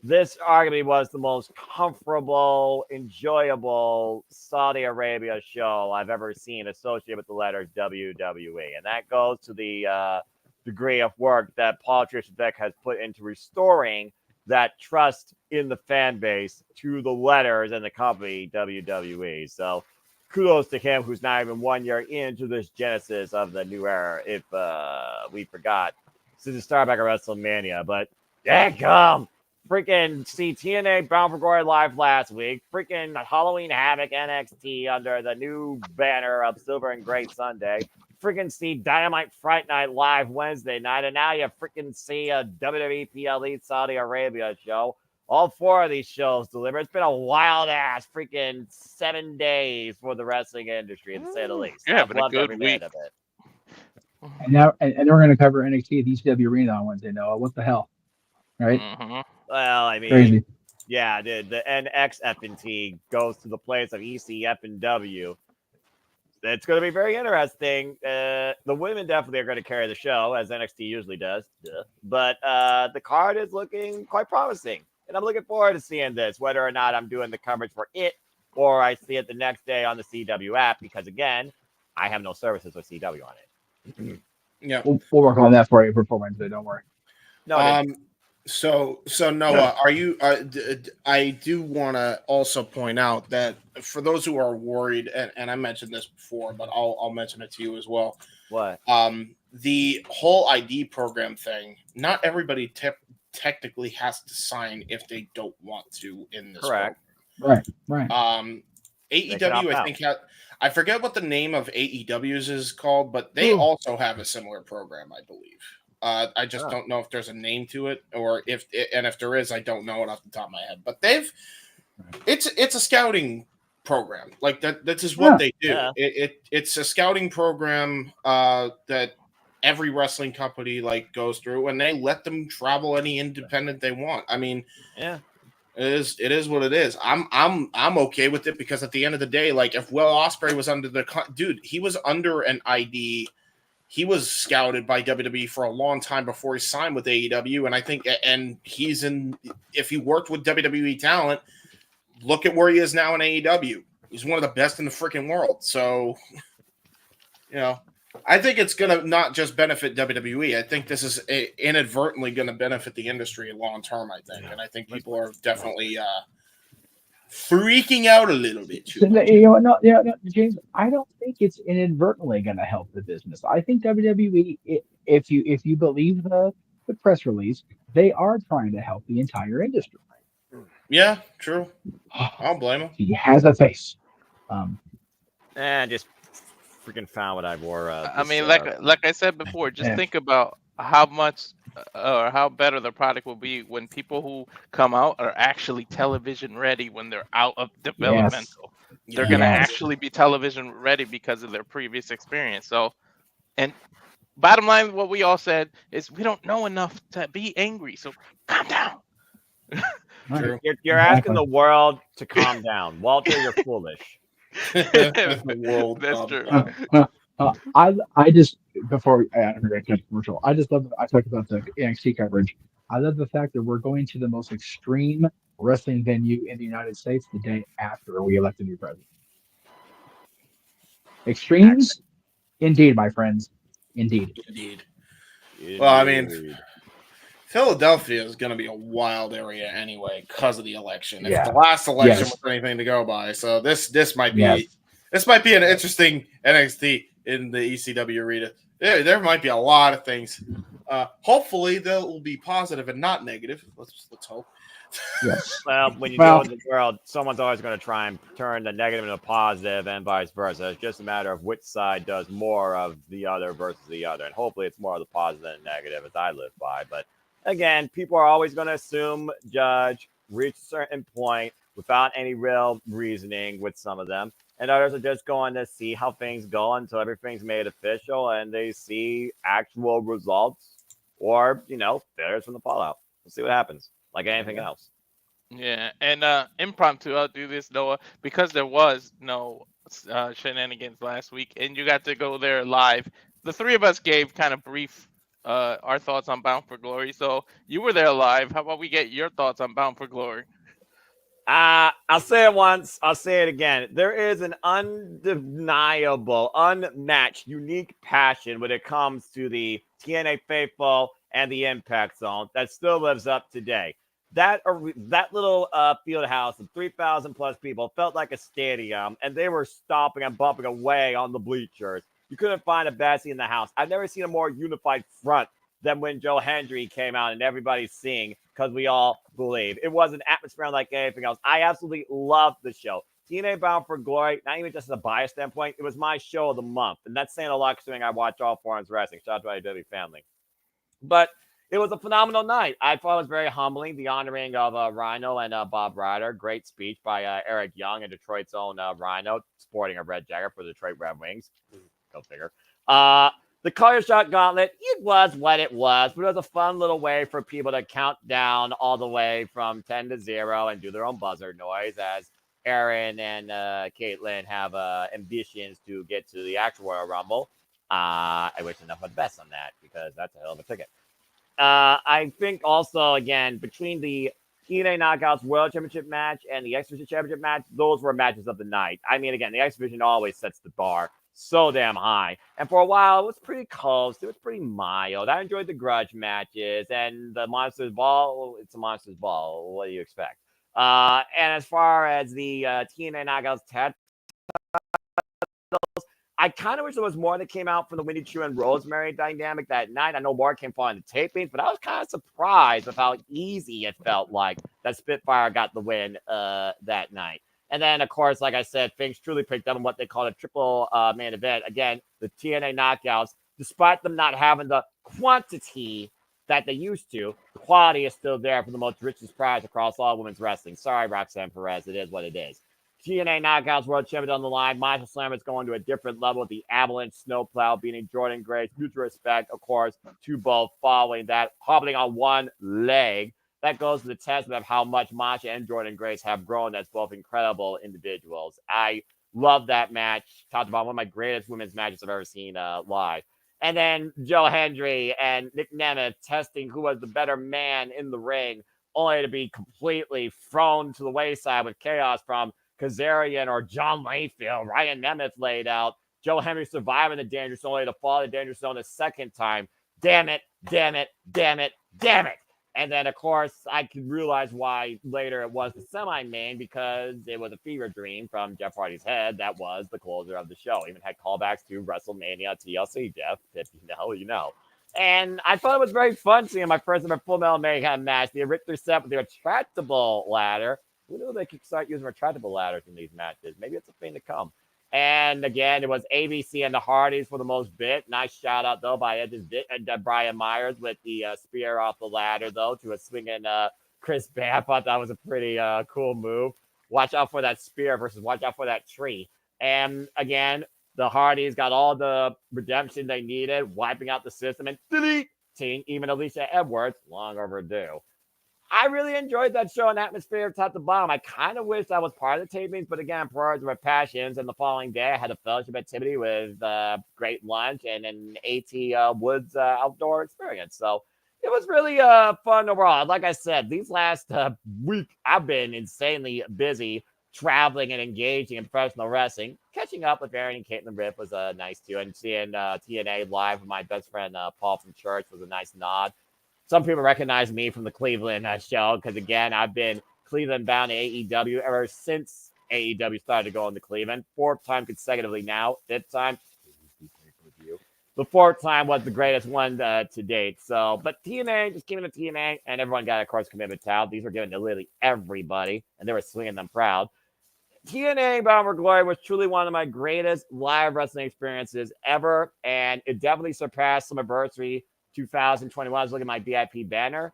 S10: This arguably was the most comfortable, enjoyable Saudi Arabia show I've ever seen associated with the letters WWE. And that goes to the degree of work that Paul Triple Deck has put into restoring that trust in the fan base to the letters and the company WWE. So kudos to him, who's not even 1 year into this genesis of the new era, if we forgot, since the start back of WrestleMania. But come, freaking see TNA Bound for Glory live last week, freaking Halloween Havoc NXT under the new banner of Silver and Gray Sunday, freaking see Dynamite Fright Night live Wednesday night, and now you freaking see a WWE PLE Saudi Arabia show. All four of these shows deliver. It's been a wild ass freaking 7 days for the wrestling industry, to say the least.
S16: Yeah,
S10: I've
S16: but a
S10: loved
S16: good
S10: every
S16: week.
S10: minute of it.
S14: And now, and we're going to cover NXT at the ECW Arena on Wednesday, Noah. What the hell? Right?
S10: Well, I mean,
S14: Crazy.
S10: Yeah, the NXF&T goes to the place of ECF&W. It's going to be very interesting. The women definitely are going to carry the show, as NXT usually does. But the card is looking quite promising. And I'm looking forward to seeing this, whether or not I'm doing the coverage for it or I see it the next day on the CW app, because, again, I have no services with CW on it.
S9: Yeah.
S14: We'll work on that for you before Wednesday. Don't worry.
S10: No,
S9: So Noah, are you? I do want to also point out that for those who are worried, and I mentioned this before, but I'll mention it to you as well.
S10: What?
S9: The whole ID program thing. Not everybody technically has to sign if they don't want to in this.
S10: Correct.
S14: Right.
S9: AEW, I think, I forget what the name of AEW's is called, but they also have a similar program, I believe. I just don't know if there's a name to it, or if there is, I don't know it off the top of my head. But it's a scouting program. Like that is what they do.
S10: Yeah.
S9: It's a scouting program that every wrestling company goes through, and they let them travel any independent they want. I mean,
S10: yeah.
S9: It is what it is. I'm okay with it, because at the end of the day, if Will Ospreay was under he was under an ID. He was scouted by WWE for a long time before he signed with AEW, and I think, and he's in. If he worked with WWE talent, look at where he is now in AEW. He's one of the best in the freaking world. So, I think it's going to not just benefit WWE. I think this is inadvertently going to benefit the industry long term, I think. And I think people are definitely freaking out a little bit.
S14: No, James, I don't think it's inadvertently going to help the business. I think WWE, if you believe the the press release, they are trying to help the entire industry.
S9: Yeah, true. I don't blame him.
S14: He has a face.
S10: And just freaking found what I wore.
S16: I mean, like I said before, just think about how much or how better the product will be when people who come out are actually television ready when they're out of developmental. They're going to actually be television ready because of their previous experience. So, and bottom line, what we all said is we don't know enough to be angry. So calm down.
S10: True. You're asking the world to calm down. Walter, you're foolish.
S9: The world.
S16: That's true.
S14: I just before I forget to commercial. I just love. I talked about the NXT coverage. I love the fact that we're going to the most extreme wrestling venue in the United States the day after we elect a new president. Extremes, indeed, my friends, indeed.
S9: Well, I mean, Philadelphia is going to be a wild area anyway because of the election. If the last election was anything to go by, so this might be an interesting NXT in the ECW arena. There might be a lot of things. Hopefully, they'll be positive and not negative. Let's hope.
S14: Yes.
S10: Well, when you go in the world, someone's always going to try and turn the negative into positive and vice versa. It's just a matter of which side does more of the other versus the other. And hopefully it's more of the positive than negative, as I live by. But again, people are always going to assume, judge, reach a certain point without any real reasoning with some of them. And others are just going to see how things go until everything's made official and they see actual results or, failures from the fallout. We'll see what happens. Like anything else.
S16: Yeah, and impromptu, I'll do this, Noah, because there was no shenanigans last week, and you got to go there live. The three of us gave kind of brief our thoughts on Bound for Glory, so you were there live. How about we get your thoughts on Bound for Glory?
S10: I'll say it once. I'll say it again. There is an undeniable, unmatched, unique passion when it comes to the TNA faithful and the Impact Zone that still lives up today. That little field house of 3,000 plus people felt like a stadium, and they were stomping and bumping away on the bleachers. You couldn't find a bad seat in the house. I've never seen a more unified front than when Joe Hendry came out and everybody's singing because we all believe. It was an atmosphere like anything else. I absolutely loved the show. TNA Bound for Glory, not even just as a bias standpoint, it was my show of the month. And that's saying a lot considering I watch all forms wrestling. Shout out to AEW family. But it was a phenomenal night. I thought it was very humbling. The honoring of Rhino and Bob Ryder. Great speech by Eric Young and Detroit's own Rhino, sporting a red jacket for the Detroit Red Wings. Go figure. The color shot gauntlet, it was what it was, but it was a fun little way for people to count down all the way from 10 to 0 and do their own buzzer noise as Aaron and Caitlin have ambitions to get to the actual Royal Rumble. I wish enough for the best on that because that's a hell of a ticket. I think also, again, between the TNA Knockouts World Championship match and the X Division Championship match, those were matches of the night. I mean, again, the X Division always sets the bar so damn high. And for a while, it was pretty close. It was pretty mild. I enjoyed the grudge matches and the Monsters Ball. It's a Monsters Ball. What do you expect? And as far as the TNA Knockouts tag, I kind of wish there was more that came out from the Winnie Chu and Rosemary dynamic that night. I know more came following the tapings, but I was kind of surprised with how easy it felt like that Spitfire got the win that night. And then, of course, like I said, things truly picked up in what they call a triple main event. Again, the TNA Knockouts, despite them not having the quantity that they used to, the quality is still there for the most richest prize across all women's wrestling. Sorry, Roxanne Perez, it is what it is. TNA Knockouts World Champion on the line. Marshall Slam is going to a different level with the Avalanche Snowplow beating Jordan Grace. Mutual respect, of course, to both following that, hobbling on one leg. That goes to the testament of how much Masha and Jordan Grace have grown as both incredible individuals. I love that match. Talked about one of my greatest women's matches I've ever seen live. And then Joe Hendry and Nick Nemeth testing who was the better man in the ring, only to be completely thrown to the wayside with chaos from Kazarian or John Layfield. Ryan Nemeth laid out. Joe Hendry surviving the danger zone, only to fall in the danger zone a second time. Damn it, damn it, damn it, damn it. And then, of course, I could realize why later it was the semi-main because it was a fever dream from Jeff Hardy's head. That was the closer of the show. Even had callbacks to WrestleMania TLC, Jeff. If you know, you know. And I thought it was very fun seeing my first ever Full Metal Mayhem match. The Richter set with the retractable ladder. Who knew they could start using retractable ladders in these matches? Maybe it's a thing to come. And again, it was ABC and the Hardys for the most bit. Nice shout out, though, by Brian Myers with the spear off the ladder, though, to a swinging Chris Bay. I thought that was a pretty cool move. Watch out for that spear versus watch out for that tree. And again, the Hardys got all the redemption they needed, wiping out the system and deleting even Alicia Edwards. Long overdue. I really enjoyed that show and atmosphere top to bottom. I kind of wish I was part of the tapings, but again, priorities were passions. And the following day, I had a fellowship activity with great lunch and an AT Woods outdoor experience. So it was really fun overall. Like I said, these last week, I've been insanely busy traveling and engaging in professional wrestling. Catching up with Aaron and Caitlin Riff was nice too. And seeing TNA live with my best friend Paul from church was a nice nod. Some people recognize me from the Cleveland show because, again, I've been Cleveland bound to AEW ever since AEW started going to Cleveland. 4th time consecutively now. 5th time. The 4th time was the greatest one to date. So, but TNA, just giving it to TNA, and everyone got, of course, commitment towel. These were given to literally everybody, and they were swinging them proud. TNA Bound for Glory was truly one of my greatest live wrestling experiences ever, and it definitely surpassed Summerversary 2021. I was looking at my VIP banner,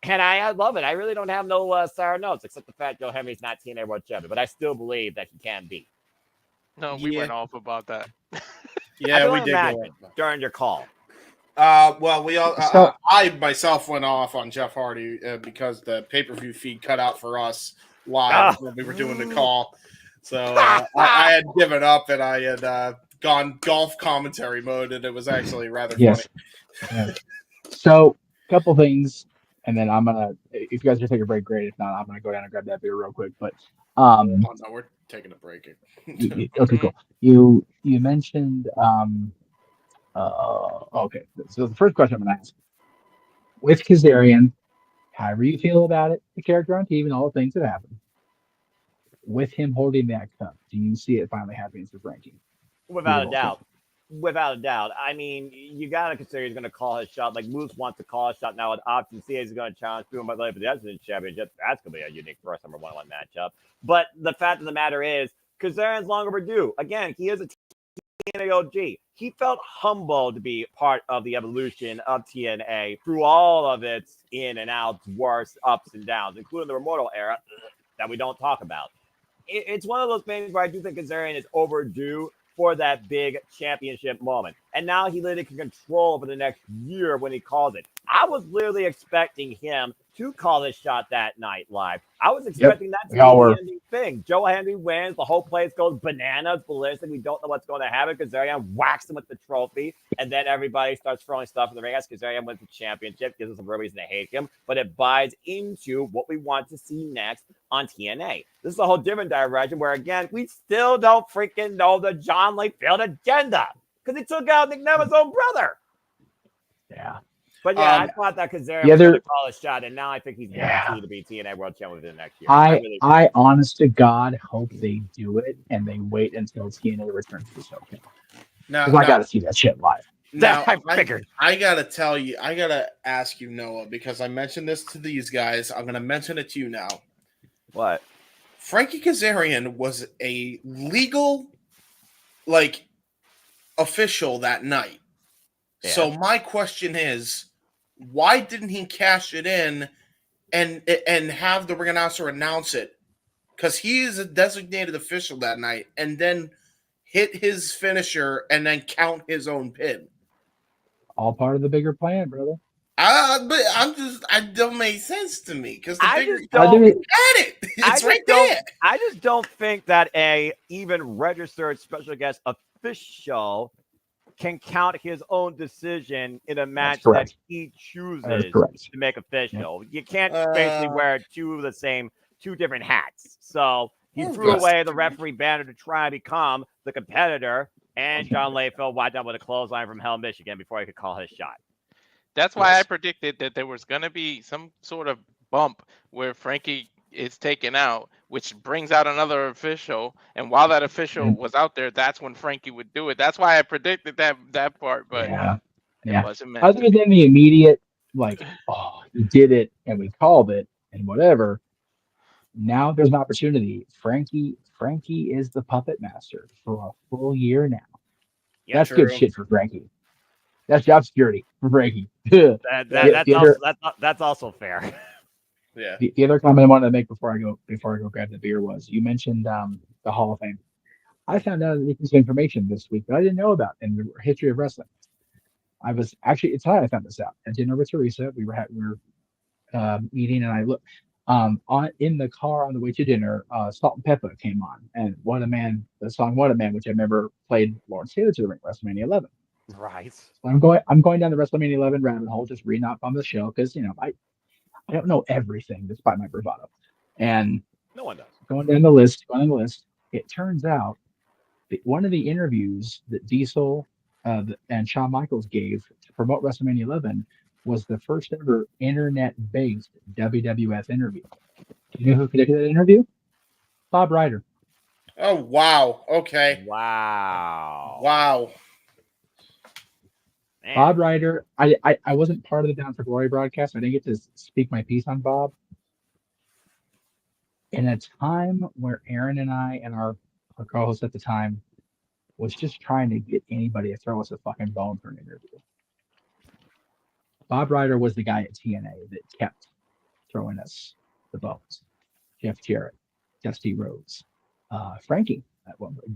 S10: and I love it. I really don't have no sour notes, except the fact Joe Henry's not TNA World Champion, but I still believe that he can be.
S16: No, we went off about that.
S9: Yeah, we did go
S10: during your call.
S9: Well, we all. I myself went off on Jeff Hardy because the pay-per-view feed cut out for us live when we were doing the call. So I had given up and I had gone golf commentary mode, and it was actually rather funny.
S14: Yeah. So, a couple things, and then I'm gonna. If you guys are taking a break, great. If not, I'm gonna go down and grab that beer real quick. But
S9: oh, no, we're taking a break.
S14: Okay, cool. You mentioned okay. So the first question I'm gonna ask with Kazarian, however you feel about it, the character on TV and all the things that happen, with him holding that cup, do you see it finally happening for Frankie?
S10: Without a doubt. Without a doubt. I mean, you got to consider he's going to call his shot. Like Moose wants to call his shot now with Option C. He's going to challenge Drew for the President's Championship. That's going to be a unique first number one matchup. But the fact of the matter is, Kazarian's long overdue. Again, he is a TNA OG. He felt humbled to be part of the evolution of TNA through all of its in and outs, worst ups and downs, including the Immortal era that we don't talk about. It's one of those things where I do think Kazarian is overdue for that big championship moment. And now he literally can control for the next year when he calls it. I was literally expecting him to call his shot that night live. I was expecting that to be the ending thing. Joe Henry wins. The whole place goes bananas, ballistic. We don't know what's going to happen. Kazarian whacks him with the trophy. And then everybody starts throwing stuff in the ring. As Kazarian wins the championship, gives us a real reason to hate him. But it buys into what we want to see next on TNA. This is a whole different direction where, again, we still don't freaking know the John Layfield agenda because he took out Nick Nemeth's own brother.
S14: Yeah.
S10: But yeah, I thought that Kazarian was going to call a shot, and now I think he's guaranteed to be TNA World Champion within the next year.
S14: I honest to God hope they do it and they wait until TNA returns to SoCal. Because I got to see that shit live.
S9: Now, I got to tell you, I got to ask you, Noah, because I mentioned this to these guys. I'm going to mention it to you now.
S10: What?
S9: Frankie Kazarian was a legal, official that night. Yeah. So my question is, why didn't he cash it in and have the ring announcer announce it? Because he is a designated official that night, and then hit his finisher and then count his own pin.
S14: All part of the bigger plan, brother.
S9: But I don't make sense to me because the bigger it's right there.
S10: I just don't think that a even registered special guest official can count his own decision in a match that he chooses to make official. You can't basically wear two different hats. So he threw away the referee banner to try and become the competitor, and John Layfield wiped out with a clothesline from Hell, Michigan before he could call his shot.
S16: That's why I predicted that there was going to be some sort of bump where Frankie is taken out, which brings out another official. And while that official was out there, that's when Frankie would do it. That's why I predicted that part. But It wasn't meant
S14: Other
S16: to be.
S14: than the immediate, like, oh, he did it and we called it and whatever. Now there's an opportunity. Frankie is the puppet master for a full year now.
S10: Yeah,
S14: That's good
S9: true.
S14: shit for Frankie. That's job security for Frankie.
S10: That's also fair.
S9: Yeah.
S14: The other comment I wanted to make before I go grab the beer was you mentioned the Hall of Fame. I found out this information this week that I didn't know about in the history of wrestling. I was actually it's how I found this out. At dinner with Teresa, we were eating, and I looked in the car on the way to dinner. Salt and Pepper came on, and What a Man, the song "What a Man," which I remember played Lawrence Taylor to the ring at WrestleMania 11.
S10: Right.
S14: So I'm going down the WrestleMania 11 rabbit hole, just reading up on the show because I don't know everything despite my bravado, and
S10: No one does.
S14: going down the list, it turns out that one of the interviews that Diesel and Shawn Michaels gave to promote WrestleMania 11 was the first ever internet-based WWF interview. Do you know who conducted that interview? Bob Ryder.
S9: Oh wow. Okay.
S10: Wow.
S14: Man. Bob Ryder. I wasn't part of the Down for Glory broadcast. I didn't get to speak my piece on Bob. In a time where Aaron and I and our co-host at the time was just trying to get anybody to throw us a fucking bone for an interview. Bob Ryder was the guy at TNA that kept throwing us the bones. Jeff Jarrett, Dusty Rhodes, Frankie,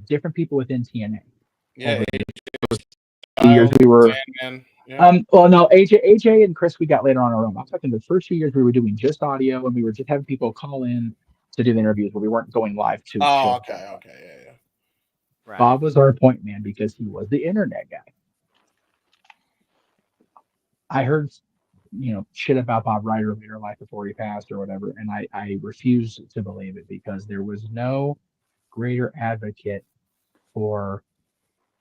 S14: different people within TNA.
S9: Yeah.
S14: The years we were.
S9: Yeah.
S14: Well, no, AJ and Chris we got later on our own. I'm talking the first 2 years we were doing just audio, and we were just having people call in to do the interviews, but we weren't going live to.
S9: Oh, okay, yeah.
S14: Right. Bob was our point man because he was the internet guy. I heard, shit about Bob Ryder later in life before he passed or whatever, and I refuse to believe it because there was no greater advocate for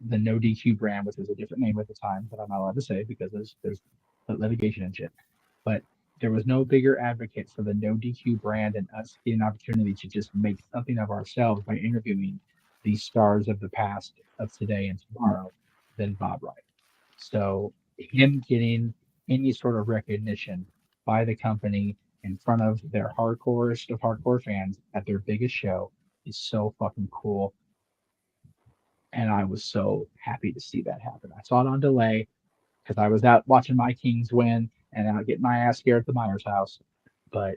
S14: the no DQ brand, which was a different name at the time that I'm not allowed to say because there's litigation and shit. But there was no bigger advocate for the no DQ brand and us getting an opportunity to just make something of ourselves by interviewing these stars of the past, of today, and tomorrow than Bob Ryder. So him getting any sort of recognition by the company in front of their hardcorest of hardcore fans at their biggest show is so fucking cool. And I was so happy to see that happen. I saw it on delay because I was out watching my Kings win and out getting my ass scared at the Myers house. But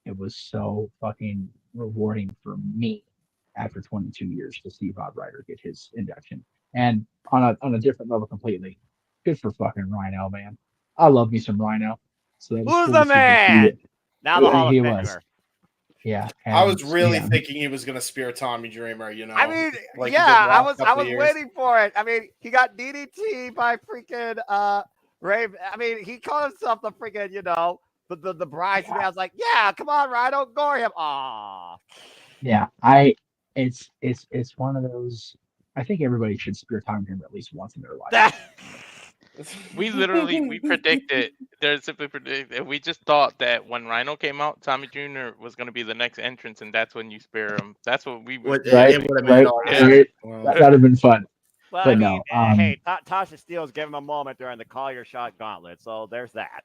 S14: it was so fucking rewarding for me after 22 years to see Bob Ryder get his induction. And on a different level completely. Good for fucking Rhino, man. I love me some Rhino. So that was
S10: Who's
S14: cool
S10: the
S14: to see
S10: man? Now the Hall of Famer.
S14: Yeah.
S9: I was really thinking he was gonna spear Tommy Dreamer,
S10: I mean,
S9: like
S10: I was waiting for it. I mean, he got DDT by freaking Rave. I mean, he called himself the freaking, the Bryce. Yeah. I was like, yeah, come on, Rhino, gore him. Aw.
S14: Yeah, it's one of those. I think everybody should spear Tommy Dreamer at least once in their life.
S16: We predicted. There's simply predicted. We just thought that when Rhino came out, Tommy Jr. was going to be the next entrance, and that's when you spear him. That's what we were.
S14: Right. That would have been fun.
S10: Well,
S14: but
S10: I mean,
S14: no.
S10: Hey, Tasha Steelz gave him a moment during the Call Your Shot Gauntlet, so there's that.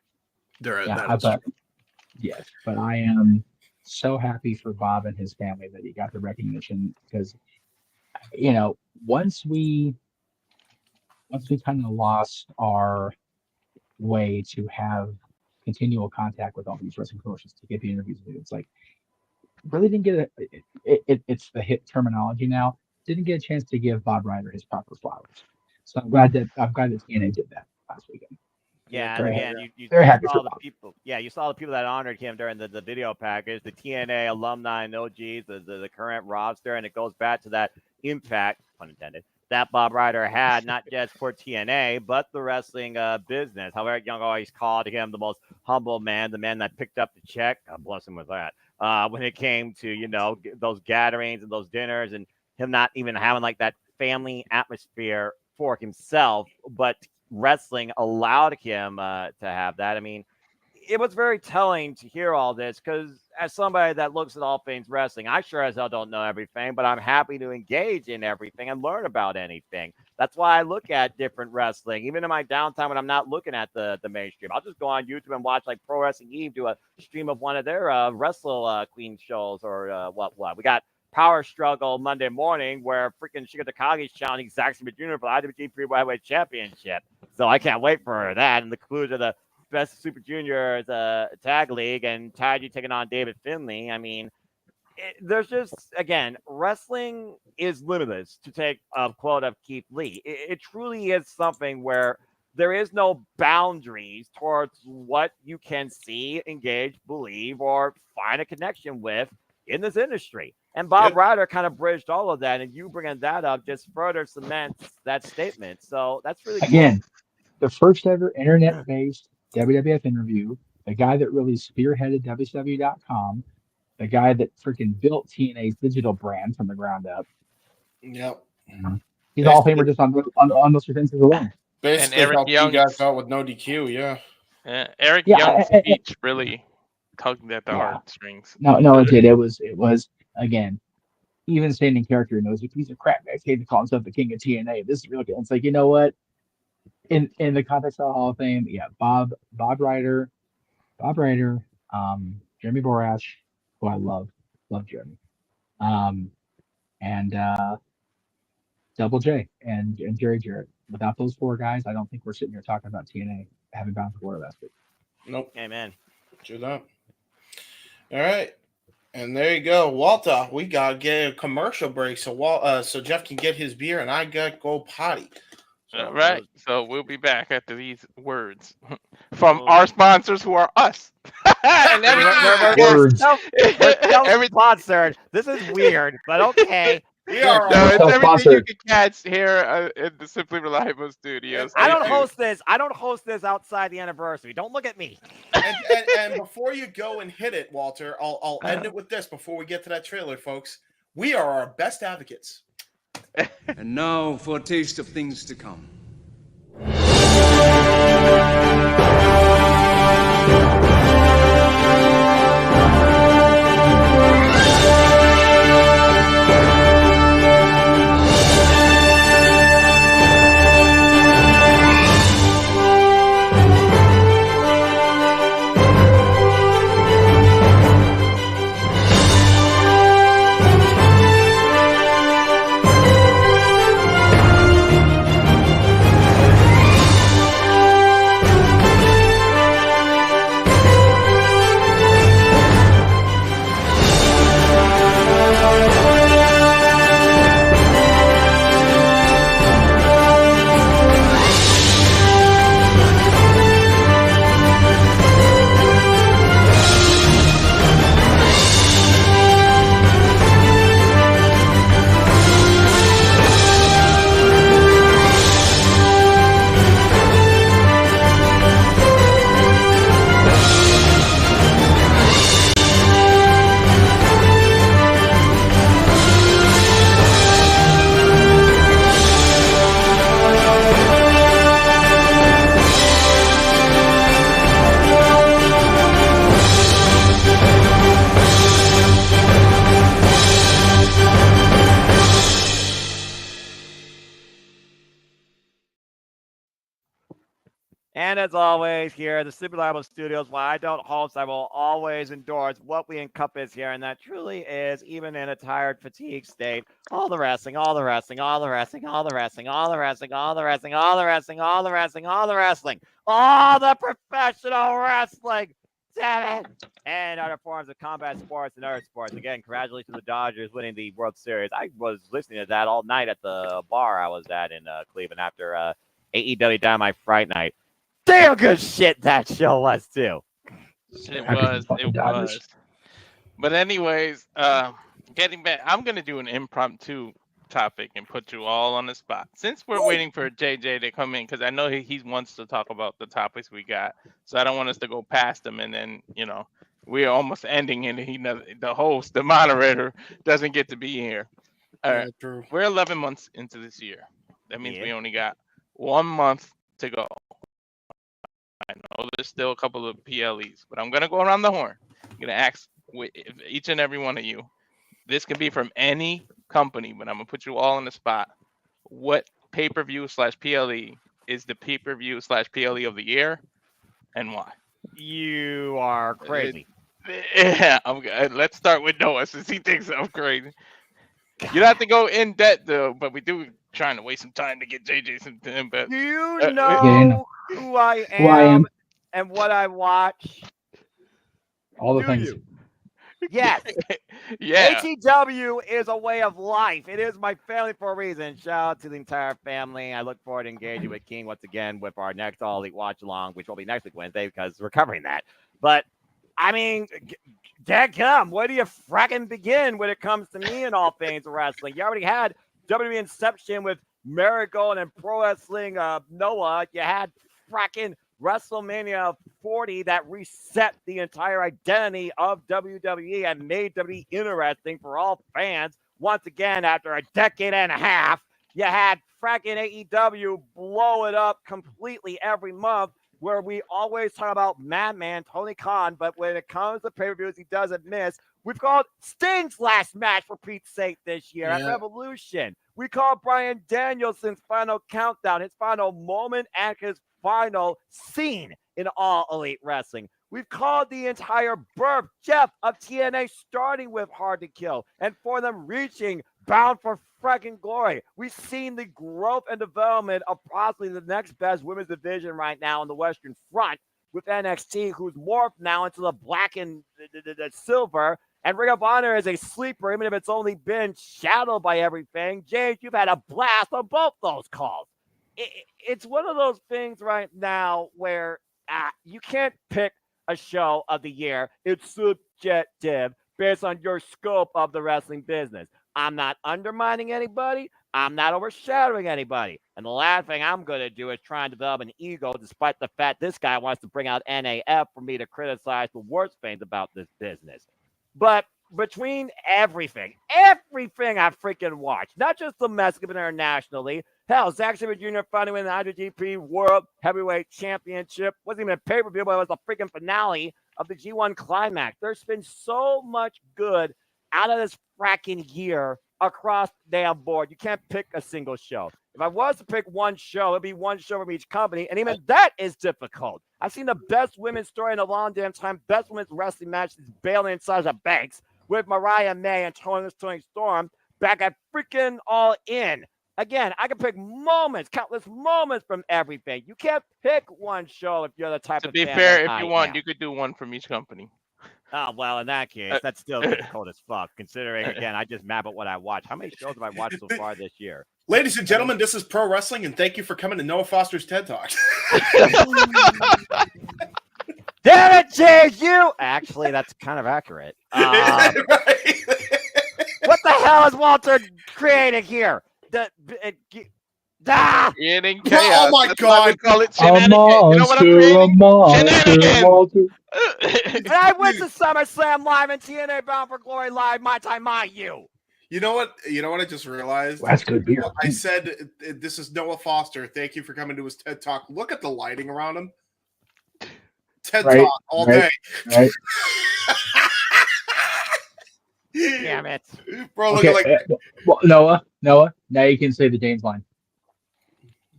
S14: Yes, but I am so happy for Bob and his family that he got the recognition because, once we kind of lost our way to have continual contact with all these wrestling promotions to get the interviews, it's like really didn't get it's the hip terminology now. Didn't get a chance to give Bob Ryder his proper flowers. So I'm glad that TNA did that last weekend.
S10: Yeah, and again, you saw the people. Yeah, you saw the people that honored him during the video package, the TNA alumni and OGs, the current roster, and it goes back to that impact, pun intended, that Bob Ryder had not just for TNA but the wrestling business. However, Young always called him the most humble man, the man that picked up the check. God bless him with that. When it came to those gatherings and those dinners, and him not even having like that family atmosphere for himself, but wrestling allowed him to have that. I mean, it was very telling to hear all this because as somebody that looks at all things wrestling, I sure as hell don't know everything, but I'm happy to engage in everything and learn about anything. That's why I look at different wrestling, even in my downtime when I'm not looking at the mainstream. I'll just go on YouTube and watch like Pro Wrestling Eve do a stream of one of their Wrestle Queen shows or what. We got Power Struggle Monday morning where freaking Shiga Takagi's challenging Zack Sabre Jr. for the IWGP Heavyweight Championship. So I can't wait for that. And the conclusion of the Best Super Juniors Tag League and Taiji taking on David Finlay. I mean, there's just, again, wrestling is limitless, to take a quote of Keith Lee. It truly is something where there is no boundaries towards what you can see, engage, believe, or find a connection with in this industry. And Bob Ryder kind of bridged all of that, and you bringing that up just further cements that statement. So that's really cool.
S14: Again, the first ever internet-based WWF interview, the guy that really spearheaded WCW.com, the guy that freaking built TNA's digital brand from the ground up.
S9: Yep.
S14: He's all famer just on those defenses alone.
S9: Basically,
S16: Eric
S9: helped
S16: Young-
S9: you guys out with no DQ, yeah.
S16: Eric
S14: Yeah,
S16: Young's
S14: I-
S16: speech really tugged at the heartstrings.
S14: No, it did. It was again, even staying in character knows a piece of crap. I hate to call himself the king of TNA. This is really good. It's like, you know what? In the context of the Hall of Fame, yeah, Bob Ryder, Jeremy Borash, who I love Jeremy, and Double J and Jerry Jarrett. Without those four guys, I don't think we're sitting here talking about TNA having bounced the water last week.
S9: Nope.
S10: Amen.
S9: True that. All right. And there you go. Walter, we got to get a commercial break so Jeff can get his beer and I got to go potty.
S16: Right. So we'll be back after these words from our sponsors, who are us. And
S10: We're self-sponsored. This is weird, but okay.
S16: No, it's everything you can catch here in the Simply Reliable Studios.
S10: I don't host this. I don't host this outside the anniversary. Don't look at me.
S9: And before you go and hit it, Walter, I'll end it with this before we get to that trailer, folks. We are our best advocates.
S15: And now for a taste of things to come.
S10: And as always, here at the Super Reliable Studios, while I don't host, I will always endorse what we encompass here, and that truly is, even in a tired, fatigued state, all the wrestling, all the wrestling, all the wrestling, all the wrestling, all the wrestling, all the wrestling, all the wrestling, all the wrestling, all the wrestling, all the professional wrestling. Damn it! And other forms of combat sports and other sports. Again, congratulations to the Dodgers winning the World Series. I was listening to that all night at the bar I was at in Cleveland after AEW Dynamite Fright Night. Damn good shit that show was too.
S16: It was. But anyways, getting back, I'm gonna do an impromptu topic and put you all on the spot. Since we're waiting for JJ to come in, because I know he wants to talk about the topics we got, so I don't want us to go past him and then we're almost ending and the host, the moderator, doesn't get to be here. All right,
S9: true.
S16: We're 11 months into this year. That means we only got 1 month to go. I know there's still a couple of PLEs, but I'm gonna go around the horn. I'm gonna ask each and every one of you. This can be from any company, but I'm gonna put you all on the spot. What pay-per-view/PLE is the pay-per-view/PLE of the year, and why?
S10: You are crazy.
S16: Yeah, let's start with Noah since he thinks I'm crazy. You don't have to go in depth though, but we do trying to waste some time to get JJ some time. But
S10: Do you know who I am,
S14: Who I am.
S10: and what I watch?
S14: All the
S10: Do
S14: things.
S10: you? Yes.
S16: Yeah.
S10: AEW is a way of life. It is my family for a reason. Shout out to the entire family. I look forward to engaging with King once again with our next All Elite Watch Along, which will be next week Wednesday because we're covering that. But I mean, dadgum, where do you fracking begin when it comes to me and all things wrestling? You already had WWE Inception with Marigold and Pro Wrestling Noah. You had fracking WrestleMania 40 that reset the entire identity of WWE and made WWE interesting for all fans. Once again, after a decade and a half, you had fracking AEW blow it up completely every month, where we always talk about Madman Tony Khan, but when it comes to pay-per-views, he doesn't miss. We've called Sting's last match, for Pete's sake, this year at Revolution. We called Bryan Danielson's final countdown, his final moment, and his final scene in All Elite Wrestling. We've called the entire birth, Jeff, of TNA, starting with Hard to Kill, and for them reaching Bound for Fracking Glory. We've seen the growth and development of possibly the next best women's division right now on the Western Front with NXT, who's morphed now into the black and the silver. And Ring of Honor is a sleeper, even if it's only been shadowed by everything. James, you've had a blast on both those calls. It's one of those things right now where you can't pick a show of the year. It's subjective based on your scope of the wrestling business. I'm not undermining anybody. I'm not overshadowing anybody. And the last thing I'm going to do is try and develop an ego, despite the fact this guy wants to bring out NAF for me to criticize the worst things about this business. But between everything I freaking watched, not just domestically, but internationally, hell, Zack Sabre Jr. finally winning the IWGP World Heavyweight Championship. Wasn't even a pay-per-view, but it was the freaking finale of the G1 Climax. There's been so much good out of this fracking year across the damn board. You can't pick a single show. If I was to pick one show, it'd be one show from each company, and even that is difficult. I've seen the best women's story in a long damn time, best women's wrestling match is Bayley and Sasha Banks with Mariah May and Toni Storm back at freaking All In. Again, I can pick moments, countless moments from everything. You can't pick one show if you're the type of fan.
S16: To be fair, if you want, you could do one from each company.
S10: Oh, well, in that case, that's still difficult as fuck, considering, again, I just map out what I watch. How many shows have I watched so far this year?
S9: Ladies and gentlemen, this is Pro Wrestling, and thank you for coming to Noah Foster's TED Talk.
S10: Damn it, James, you! Actually, that's kind of accurate. What the hell is Walter creating here?
S16: Creating chaos.
S9: Oh my God!
S16: We call it Shenanigans. You know what I'm creating? Shenanigans.
S10: And I went to SummerSlam Live and TNA Bound for Glory Live. My time, my you.
S9: You know what? I just realized.
S14: That's good beer.
S9: I said, "This is Noah Foster. Thank you for coming to his TED Talk." Look at the lighting around him. TED Talk all day.
S14: Right.
S10: Damn it,
S9: bro!
S14: Okay,
S9: Look like
S14: well, Noah. Now you can say the James line.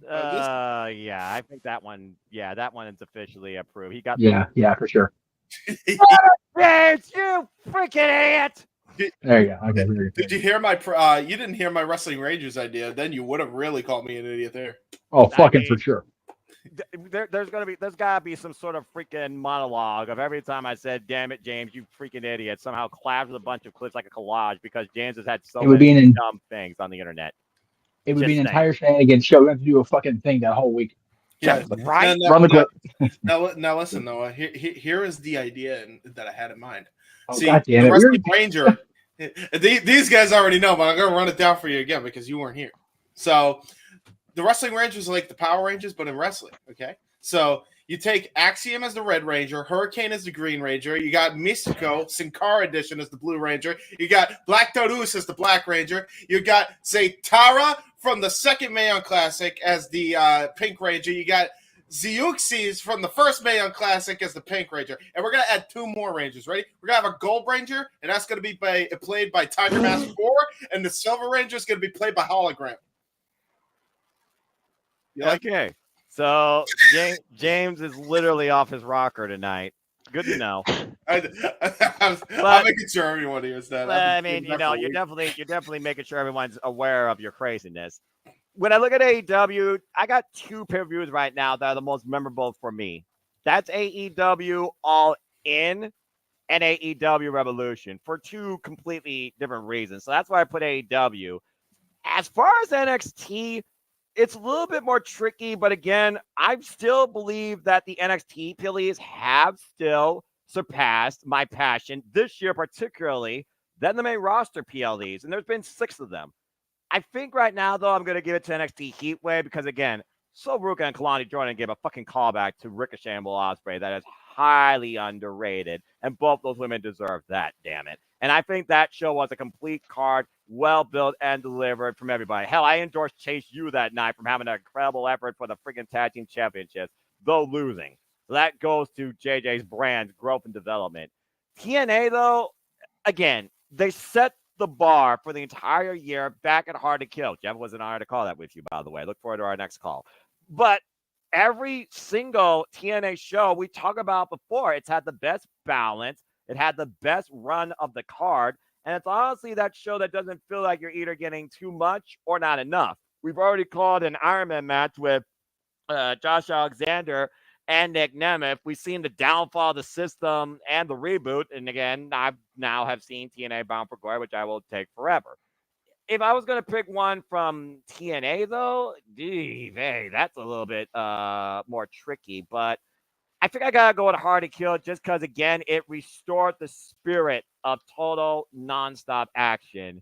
S10: Yeah, I think that one. Yeah, that one is officially approved. He got.
S14: Yeah, for sure.
S10: James, you freaking idiot!
S14: There you go. Okay.
S9: Did you hear my? You didn't hear my Wrestling Rangers idea. Then you would have really called me an idiot there.
S14: Oh, fucking for sure.
S10: There's gotta be some sort of freaking monologue of every time I said, "Damn it, James, you freaking idiot!" Somehow collabed with a bunch of clips like a collage because James has had so many dumb things on the internet.
S14: It would be an entire Shenanigans show. We have to do a fucking thing that whole week.
S9: Yeah,
S10: right.
S14: Run the clip.
S9: Now listen, Noah. Here is the idea that I had in mind.
S14: Oh,
S9: See,
S14: God damn
S9: the
S14: it.
S9: Wrestling Ranger. These guys already know, but I'm gonna run it down for you again because you weren't here. So, the Wrestling Rangers are like the Power Rangers, but in wrestling. Okay, so you take Axiom as the Red Ranger, Hurricane as the Green Ranger. You got Mystico, Sin Cara Edition as the Blue Ranger. You got Black Taurus as the Black Ranger. You got Tara from the second Mayon Classic as the Pink Ranger. You got Zeuxis from the first Mae Young Classic as the Pink Ranger, and we're gonna add 2 more Rangers. Ready? We're gonna have a Gold Ranger, and that's gonna be played by Tiger Mask 4, and the Silver Ranger is gonna be played by Hologram.
S10: Yeah. Okay, so James is literally off his rocker tonight. Good to know.
S9: I'm making sure everyone hears that.
S10: I mean, you're definitely making sure everyone's aware of your craziness. When I look at AEW, I got 2 pay-per-views right now that are the most memorable for me. That's AEW All In and AEW Revolution for 2 completely different reasons. So that's why I put AEW. As far as NXT, it's a little bit more tricky, but again, I still believe that the NXT PLEs have still surpassed my passion this year, particularly than the main roster PLEs, and there's been 6 of them. I think right now, though, I'm going to give it to NXT Heatwave because, again, Sol Ruka and Kalani Jordan gave a fucking callback to Ricochet and Will Ospreay that is highly underrated, and both those women deserve that, damn it. And I think that show was a complete card, well-built and delivered from everybody. Hell, I endorsed Chase U that night from having an incredible effort for the freaking Tag Team Championships, though losing. So that goes to JJ's brand's growth and development. TNA, though, again, they set the bar for the entire year back at Hard to Kill. Jeff was an honor to call that with you, by the way. Look forward to our next call. But every single TNA show we talk about before, it's had the best balance. It had the best run of the card. And it's honestly that show that doesn't feel like you're either getting too much or not enough. We've already called an Iron Man match with Josh Alexander and Nick Nemeth. We've seen the downfall of the system and the reboot. And again, I now have seen TNA Bound for Glory, which I will take forever. If I was going to pick one from TNA, though, that's a little bit more tricky. But I think I got to go with Hard to Kill just because, again, it restored the spirit of total nonstop action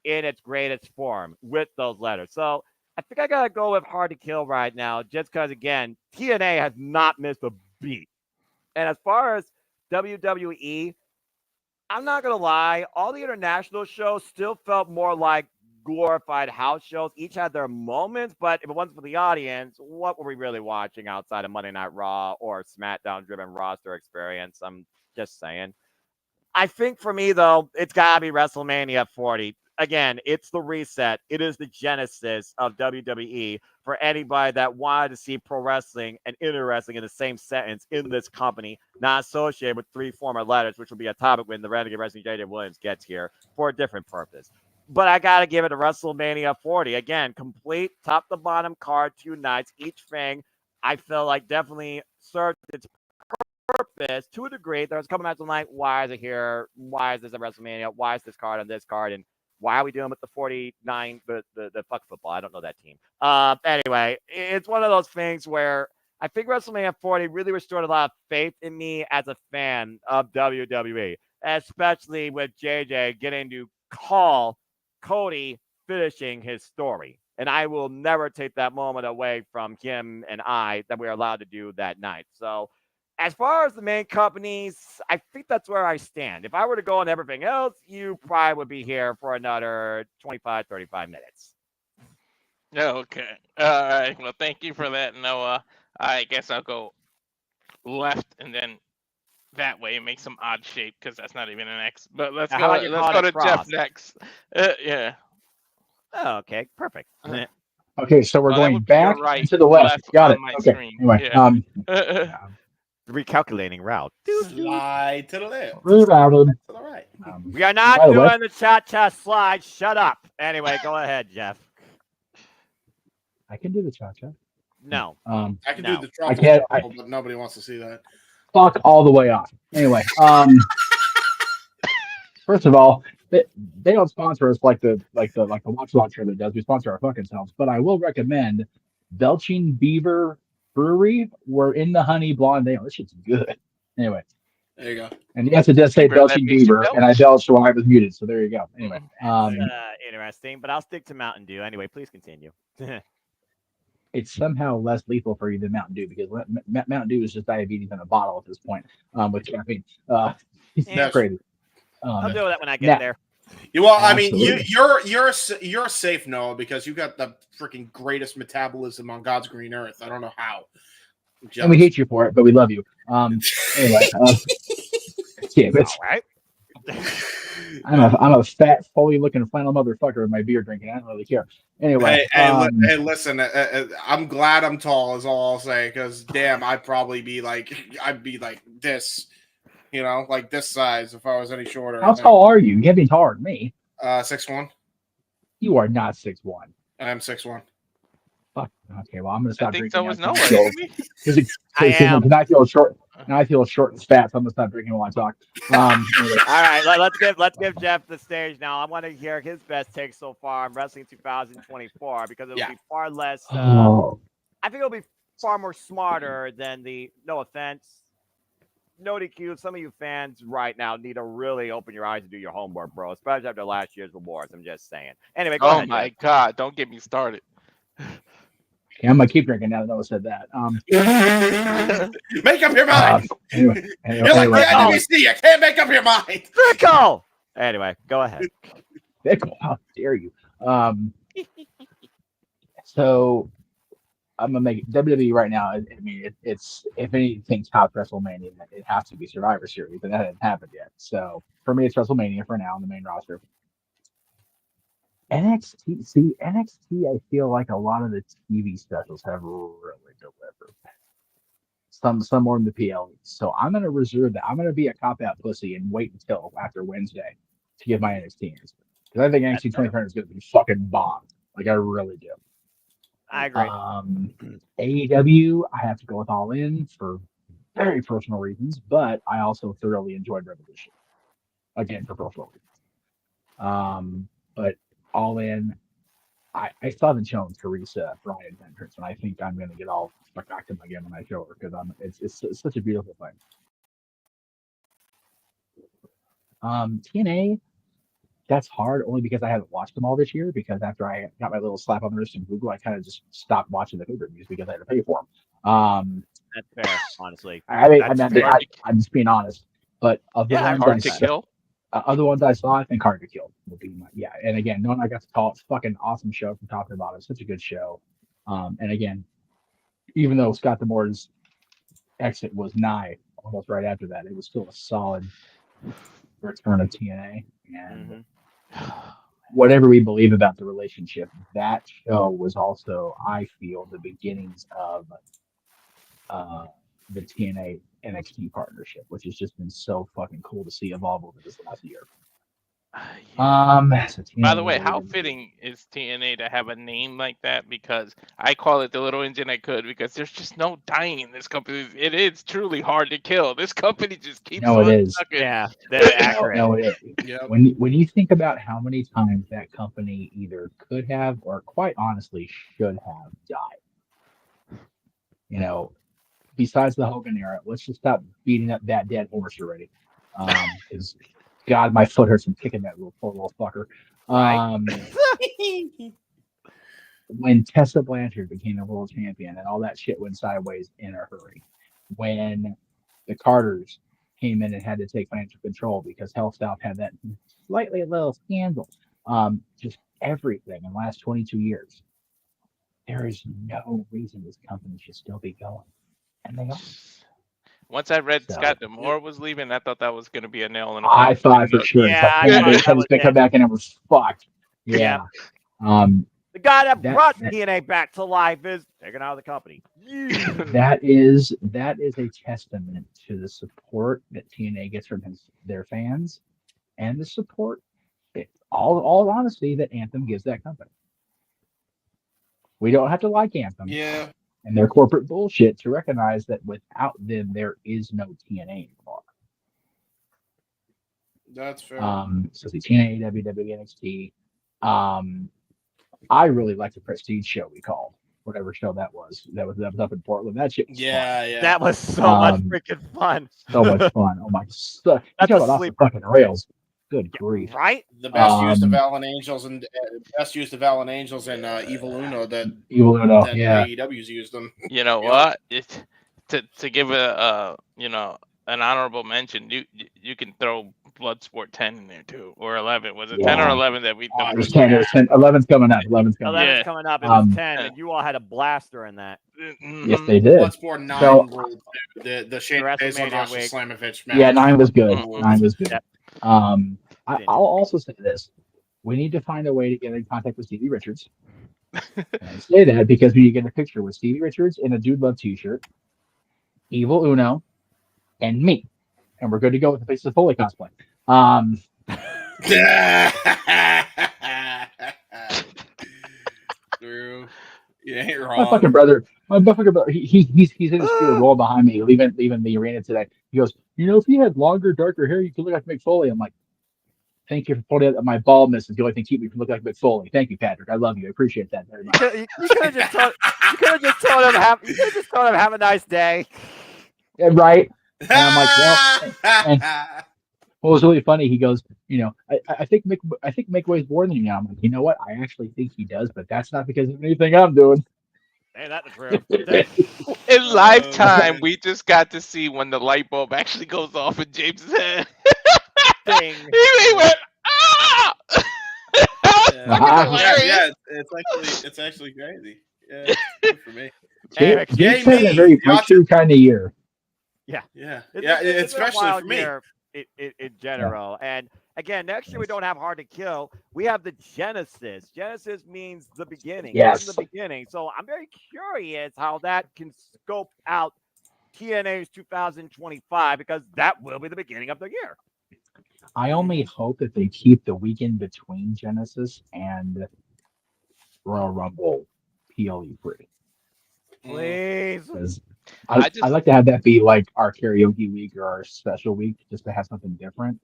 S10: in its greatest form with those letters. So I think I got to go with Hard to Kill right now just because, again, TNA has not missed a beat. And as far as WWE, I'm not going to lie, all the international shows still felt more like glorified house shows. Each had their moments, but if it wasn't for the audience, what were we really watching outside of Monday Night Raw or SmackDown-driven roster experience? I'm just saying. I think for me, though, it's got to be WrestleMania 40. Again, it's the reset. It is the genesis of WWE for anybody that wanted to see pro wrestling and inter wrestling in the same sentence in this company, not associated with 3 former letters, which will be a topic when the Renegade Wrestling JJ Williams gets here for a different purpose. But I got to give it to WrestleMania 40. Again, complete top to bottom card, 2 nights. Each thing I feel like definitely served its purpose to a degree. There was a couple matches like, why is it here? Why is this at WrestleMania? Why is this card on this card? And why are we doing with the 49, the fuck football? I don't know that team. Anyway, it's one of those things where I think WrestleMania 40 really restored a lot of faith in me as a fan of WWE, especially with JJ getting to call Cody finishing his story. And I will never take that moment away from him and I that we were allowed to do that night. So as far as the main companies, I think that's where I stand. If I were to go on everything else, you probably would be here for another 25, 35 minutes.
S16: Okay. All right. Well, thank you for that, Noah. I guess I'll go left and then that way make some odd shape because that's not even an X. But let's go to Jeff next. Yeah.
S10: Oh, okay. Perfect.
S14: Okay, so we're going back to the left. Got it. Okay.
S16: Screen.
S14: Anyway,
S16: Yeah.
S10: Recalculating route.
S9: Slide to the left.
S14: Rerouted.
S9: To the right.
S10: We are not doing the cha-cha slide. Shut up. Anyway, go ahead, Jeff.
S14: I can do the cha-cha.
S10: No.
S9: I can do the truffle,
S14: I can't,
S9: but nobody wants to see that.
S14: Fuck all the way off. Anyway, first of all, they don't sponsor us like the Watch Launcher that does. We sponsor our fucking selves. But I will recommend Belching Beaver Brewery. We're in the Honey Blonde Ale. This shit's good. Anyway.
S9: There you go.
S14: And yes, it does say Belching Beaver, and I belched while I was muted. So there you go. Anyway.
S10: Interesting, but I'll stick to Mountain Dew. Anyway, please continue.
S14: It's somehow less lethal for you than Mountain Dew because Mountain Dew is just diabetes in a bottle at this point with caffeine. It's crazy.
S10: I'll do that when I get there.
S9: Well, I mean, you're safe, Noah, because you got the freaking greatest metabolism on God's green earth. I don't know how.
S14: And we hate you for it, but we love you. Anyway, damn it.
S10: All right.
S14: I'm a fat, fully looking flannel motherfucker with my beer drinking. I don't really care. Anyway,
S9: hey, listen. I'm glad I'm tall. Is all I'll say. Because damn, I'd be like this, like this size if I was any shorter.
S14: How tall are you? You can't be taller than me.
S9: 6'1".
S14: You are not 6'1".
S9: I am 6'1".
S14: Fuck. Okay, well I'm gonna stop
S16: I think
S14: drinking.
S16: so was
S14: now.
S16: Noah.
S10: I am.
S14: Now I feel short. Now I feel short and fat, so I'm gonna stop drinking while I talk. Anyway.
S10: All right, let's give Jeff the stage now. I want to hear his best take so far on Wrestling 2024 because it'll be far less. I think it'll be far more smarter than the. No offense, no DQ. Some of you fans right now need to really open your eyes and do your homework, bro. Especially after last year's awards. I'm just saying. Anyway, go ahead.
S16: Oh my
S10: Jeff.
S16: God! Don't get me started.
S14: Yeah, I'm gonna keep drinking now that Noah said that.
S9: Make up your mind.
S14: Anyway,
S9: You're like the NBC. You can't make up your mind.
S10: Fickle. Anyway, go ahead.
S14: Fickle. How dare you? So I'm gonna make it WWE right now. I mean, it's if anything top WrestleMania, it has to be Survivor Series, and that hasn't happened yet. So for me, it's WrestleMania for now on the main roster. NXT, I feel like a lot of the TV specials have really delivered. Some more in the PLE. So I'm gonna reserve that. I'm gonna be a cop-out pussy and wait until after Wednesday to give my NXT answer. Because I think NXT 2020 is gonna be fucking bomb. Like I really do.
S10: I agree.
S14: AEW, I have to go with All In for very personal reasons, but I also thoroughly enjoyed Revolution. Again, for personal reasons. But All In, I still haven't shown Teresa Bryan's entrance, and I think I'm going to get all back to again when I show her because it's such a beautiful thing. TNA, that's hard only because I haven't watched them all this year. Because after I got my little slap on the wrist from Google, I kind of just stopped watching the pay-per-views because I had to pay for them.
S10: That's fair, honestly.
S14: I'm just being honest. But of the ones
S16: hard to kill.
S14: Other ones I saw, I think Hard to Kill would be my And again, knowing I got to call it's fucking awesome show from top to bottom. It's such a good show. And again, even though Scott D'Amore's exit was nigh almost right after that, it was still a solid return of TNA. And whatever we believe about the relationship, that show was also, I feel, the beginnings of the TNA NXT partnership, which has just been so fucking cool to see evolve over this last year. So
S16: By the way, how fitting is TNA to have a name like that? Because I call it the little engine I could, because there's just no dying in this company. It is truly hard to kill. This company just keeps on
S14: it is.
S16: sucking.
S10: Yeah, that's accurate.
S14: No, it is.
S9: Yep.
S14: When you think about how many times that company either could have or quite honestly should have died, besides the Hogan era, let's just stop beating up that dead horse already. Because God, my foot hurts from kicking that poor little fucker. When Tessa Blanchard became the world champion and all that shit went sideways in a hurry. When the Carters came in and had to take financial control because HealthStop had that slightly little scandal. Just everything in the last 22 years. There is no reason this company should still be going. And they are.
S16: Once I read Scott D'Amore was leaving, I thought that was going to be a nail in the
S14: I thought for sure. They was going to come back and it was fucked. Yeah.
S10: The guy that brought TNA back to life is taken out of the company.
S14: That is a testament to the support that TNA gets from their fans, and the support, all honesty, that Anthem gives that company. We don't have to like Anthem.
S9: Yeah.
S14: And their corporate bullshit to recognize that without them, there is no TNA anymore.
S9: That's fair.
S14: So the TNA, WWE, NXT. I really like the Prestige show we called, whatever show that was. That was up in Portland. That shit was fun.
S9: Yeah.
S10: That was so much freaking fun.
S14: So much fun. Oh my god. You talk about off the fucking rails. Good grief.
S10: Right?
S9: The best use of Alan Angels and Evil Uno that AEW's used them.
S16: You know what? To give an honorable mention, you can throw Bloodsport 10 in there too, or 11. Was it
S14: Yeah.
S16: 10 or 11 that we?
S14: It was 10. It was 10. 11's coming up. 11's coming
S10: 11's
S14: up.
S10: coming up. It was 10, and you all had a blaster in that.
S14: Yes, they did.
S9: Bloodsport 9
S14: So,
S9: ruled too. The Shane Baszler versus Slamovich match.
S14: yeah, 9 was good.
S9: Ruled.
S14: 9 was good. I'll also say this. We need to find a way to get in contact with Stevie Richards. I say that because when you get a picture with Stevie Richards in a Dude Love t-shirt, Evil Uno, and me, and we're good to go with the Faces of Foley cosplay.
S9: True. You ain't wrong.
S14: My fucking brother, he's in his spirit roll behind me, leaving the arena today. He goes, if you had longer, darker hair, you could look like Mick Foley. I'm like, thank you for pointing out my baldness is the only thing keeping me from looking like Mick Foley. Thank you, Patrick. I love you. I appreciate that very much.
S10: You could have just told him have a nice day.
S14: Yeah, right. And I'm like, well, and what was really funny, he goes, I think Mick weighs more than you now. I'm like, you know what? I actually think he does, but that's not because of anything I'm doing.
S10: Hey, that's true.
S16: In lifetime, we just got to see when the light bulb actually goes off in James's head.
S10: Ding.
S16: He went, ah!
S9: Yeah, it's actually crazy. Yeah, it's good for me.
S14: James had a very breakthrough kind of year.
S10: Yeah.
S9: It's
S10: been a
S9: especially
S10: wild
S9: for me.
S10: year in general. And again, next year we don't have Hard to Kill. We have the Genesis. Genesis means the beginning.
S14: Yes.
S10: From the beginning. So I'm very curious how that can scope out TNA's 2025 because that will be the beginning of the year.
S14: I only hope that they keep the weekend between Genesis and Royal Rumble PLE free.
S10: Please.
S14: I'd like to have that be like our karaoke week or our special week, just to have something different.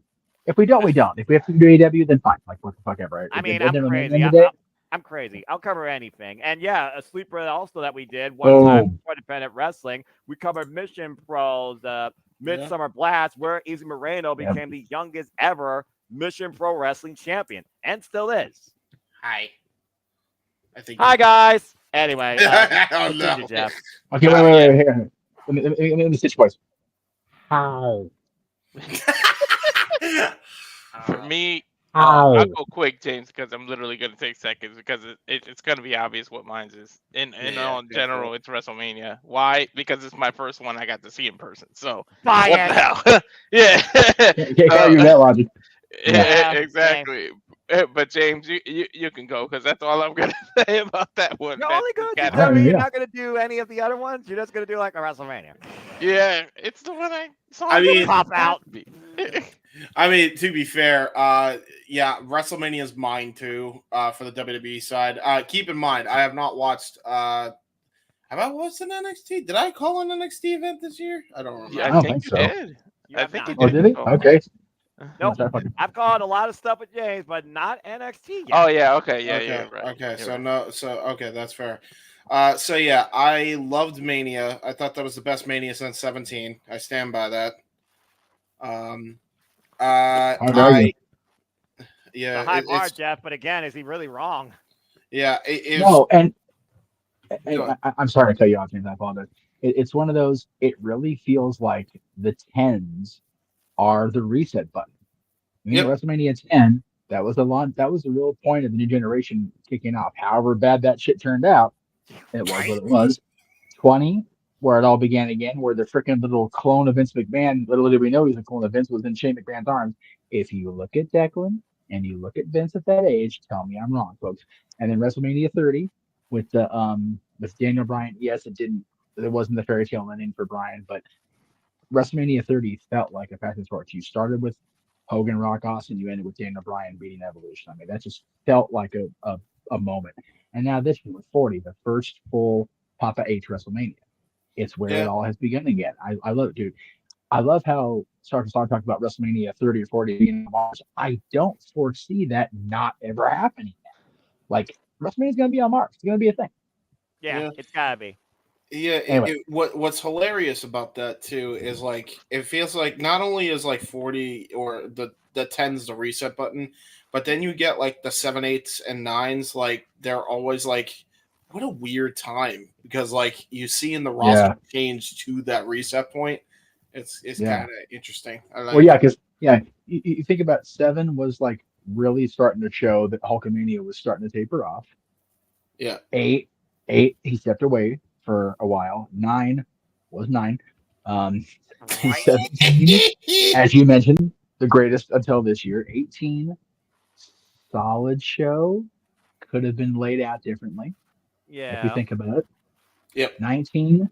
S14: If we don't, we don't. If we have to do AEW, then fine. Like, what the fuck ever.
S10: I mean,
S14: If
S10: I'm
S14: it
S10: crazy.
S14: doesn't end
S10: I'm crazy. I'll cover anything. And yeah, a sleeper also that we did one time for Independent Wrestling. We covered Mission Pro's Midsummer Blast, where Izzy Moreno became the youngest ever Mission Pro Wrestling champion, and still is.
S9: Hi.
S10: Hi, guys. Anyway,
S9: oh, no.
S10: you, Jeff.
S14: Okay, wait. Here. Let me stitch voice. How?
S16: For me,
S14: How?
S16: I'll go quick, James, because I'm literally going to take seconds because it's going to be obvious what mine is. In general, it's WrestleMania. Why? Because it's my first one I got to see in person. So,
S10: Buy
S16: what
S10: it.
S16: the hell? Yeah.
S14: Can't argue that logic.
S16: Yeah, exactly. But James, you can go because that's all I'm going to say about that one.
S10: You're only going to tell me you're not going to do any of the other ones. You're just going to do like a WrestleMania.
S16: Yeah, it's the one
S9: I mean,
S10: pop out.
S9: I mean, to be fair, WrestleMania is mine too. For the WWE side, keep in mind, I have not watched. Have I watched an NXT? Did I call an NXT event this year? I don't remember.
S16: Yeah, I think you did. I think you did.
S14: Oh, did it? Okay.
S10: Nope. I've called a lot of stuff with James, but not NXT yet.
S16: Oh yeah, okay, yeah, right.
S9: Okay,
S16: You're right.
S9: Okay, that's fair. I loved Mania. I thought that was the best Mania since 17. I stand by that.
S10: It's a high bar, Jeff, but again, is he really wrong?
S9: Yeah,
S14: no, and I'm sorry to cut you off, James. I apologize. It's one of those. It really feels like the 10s are the reset button. WrestleMania 10, that was the real point of the new generation kicking off. However bad that shit turned out, it was what it was. 20, where it all began again, where the freaking little clone of Vince McMahon, little did we know he's a clone of Vince, was in Shane McMahon's arms. If you look at Declan and you look at Vince at that age, tell me I'm wrong, folks. And then WrestleMania 30 with the with Daniel Bryan. Yes, it wasn't the fairy tale ending for Bryan, but WrestleMania 30 felt like a passing torch. You started with Hogan, Rock, Austin, you ended with Daniel Bryan beating Evolution. I mean, that just felt like a moment. And now this one with 40, the first full Papa H WrestleMania. It's where it all has begun again. I love it, dude. I love how Star talked about WrestleMania 30 or 40 being in March. I don't foresee that not ever happening. Like, WrestleMania is going to be on March. It's going to be a thing.
S10: Yeah, it's got to be.
S9: Yeah,
S14: Anyway.
S9: What's hilarious about that too is like it feels like not only is like 40 or the 10's the reset button, but then you get like the 7, 8s, and 9s. Like they're always like, what a weird time because like you see in the roster change to that reset point. It's kind of interesting.
S14: you think about 7 was like really starting to show that Hulkamania was starting to taper off.
S9: Yeah.
S14: 8, he stepped away for a while. 9 was 9. 17, as you mentioned, the greatest until this year. 18, solid show. Could have been laid out differently. If you
S10: Yeah.
S14: think about it.
S9: Yep.
S14: 19